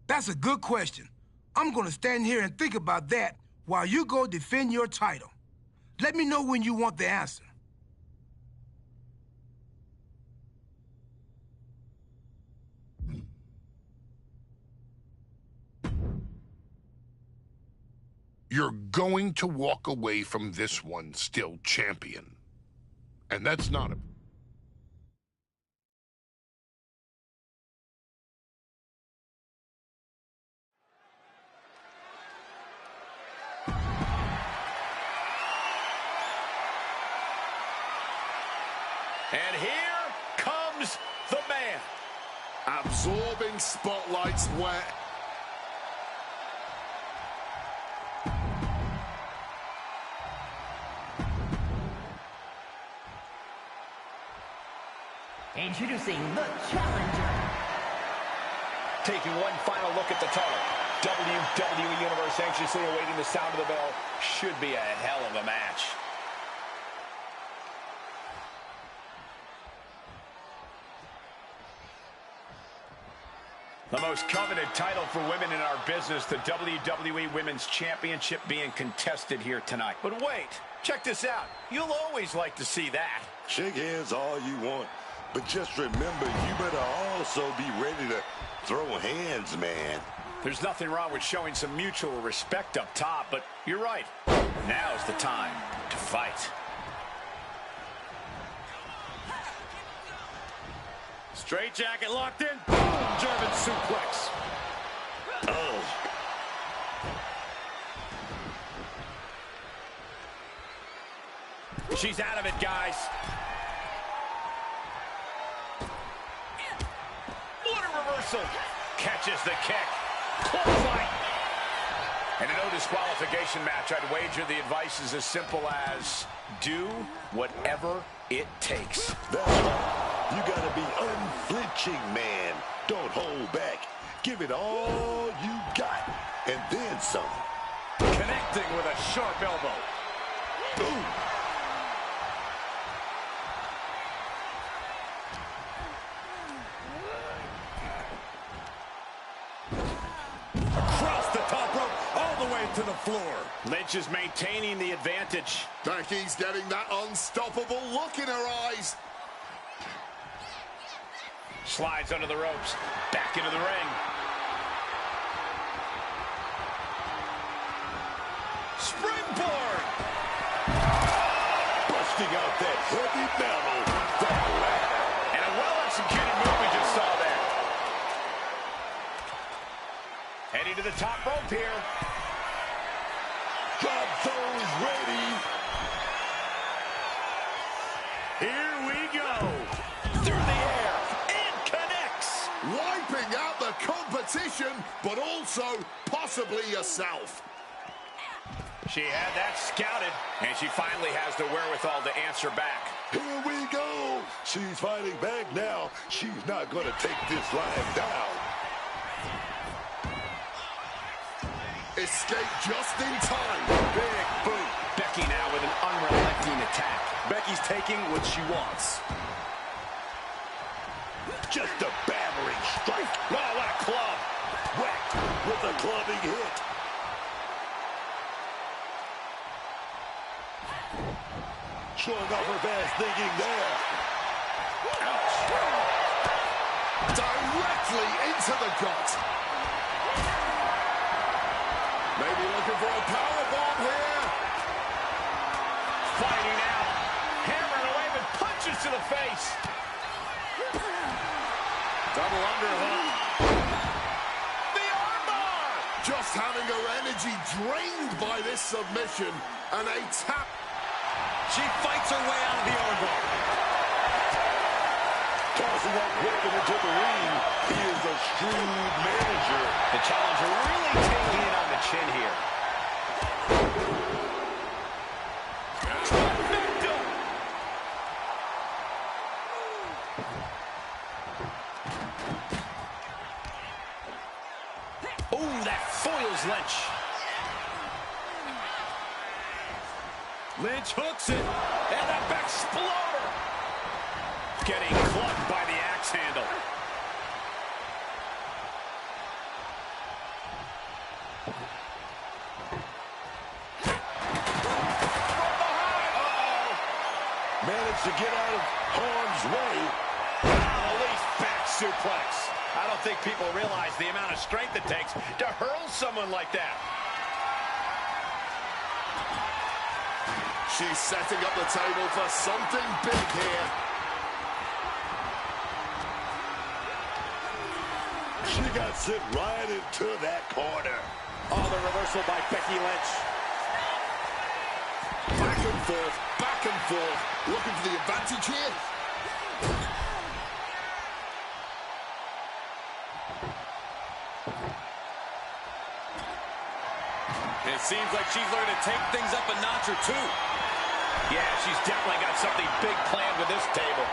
That's a good question. I'm gonna stand here and think about that while you go defend your title. Let me know when you want the answer. You're going to walk away from this one still champion. And that's not a... And here comes the man. Absorbing spotlights where... Introducing the challenger. Taking one final look at the tunnel. WWE Universe anxiously awaiting the sound of the bell. Should be a hell of a match. The most coveted title for women in our business, the WWE Women's Championship being contested here tonight. But wait, check this out. You'll always like to see that. Shake hands all you want, but just remember, you better also be ready to throw hands, man. There's nothing wrong with showing some mutual respect up top, but you're right. Now's the time to fight. Straight jacket locked in. Boom! German suplex. Oh. She's out of it, guys. What a reversal. Catches the kick. Clothesline. In a no disqualification match, I'd wager the advice is as simple as do whatever it takes. That's right. You gotta be unflinching, man. Don't hold back. Give it all you got, and then some. Connecting with a sharp elbow. Ooh. Across the top rope, all the way to the floor. Lynch is maintaining the advantage. Becky's getting that unstoppable look in her eyes. Slides under the ropes. Back into the ring. Springboard. Busting out that heavy metal. That ladder. And a well-executed move we just saw there. Heading to the top rope here. Drop those ready. Here we go. Through the air. Wiping out the competition, but also possibly yourself. She had that scouted, and she finally has the wherewithal to answer back. Here we go. She's fighting back now. She's not going to take this lying down. Escape just in time. Big boot. Becky now with an unrelenting attack. Becky's taking what she wants. Just a battering strike. Oh, what a club. Whacked with a clubbing hit. Showing off her fast thinking there. Ouch. Directly into the gut. Maybe looking for a powerbomb here. Fighting out. Hammering away with punches to the face. Double underhook. The armbar! Just having her energy drained by this submission, and a tap. She fights her way out of the armbar. Tossing that weapon into the ring. He is a shrewd manager. The challenger really taking it on the chin here. Oh, that foils Lynch. Lynch hooks it, and a back exploder. Getting clubbed by the axe handle. From behind. managed to get out of harm's way. Release back suplex. I don't think people realize the amount of strength it takes to hurl someone like that. She's setting up the table for something big here. She got sent right into that corner. Oh, the reversal by Becky Lynch. Back and forth, looking for the advantage here. It seems like she's learning to take things up a notch or two. Yeah, she's definitely got something big planned with this table.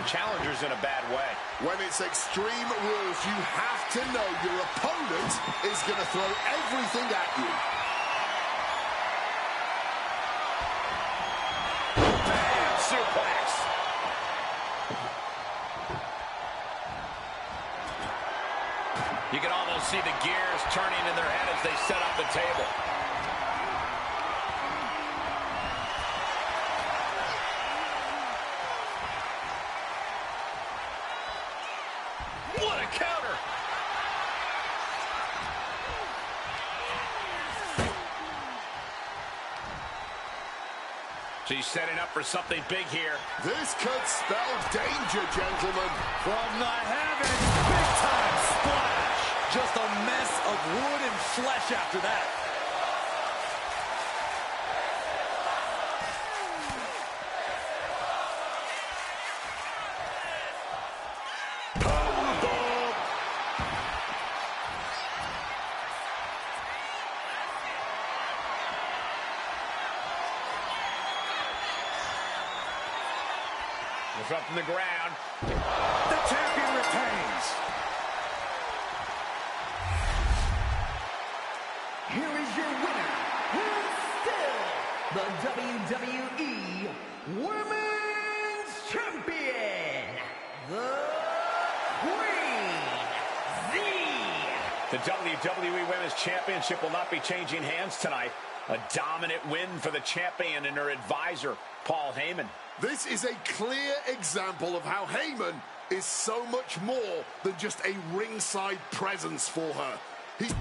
Challenger's in a bad way. When it's Extreme Rules, you have to know your opponent is going to throw everything at you. Bam! Suplex. You can almost see the gears turning in their head as they set up the table. What a counter! She's setting up for something big here. This could spell danger, gentlemen. From the heavens, big time splash. Just a mess of wood and flesh after that. It's up from the ground. The champion retains. Here is your winner, and still the WWE Women's Champion, the Queen, The WWE Women's Championship will not be changing hands tonight. A dominant win for the champion and her advisor, Paul Heyman. This is a clear example of how Heyman is so much more than just a ringside presence for her. He's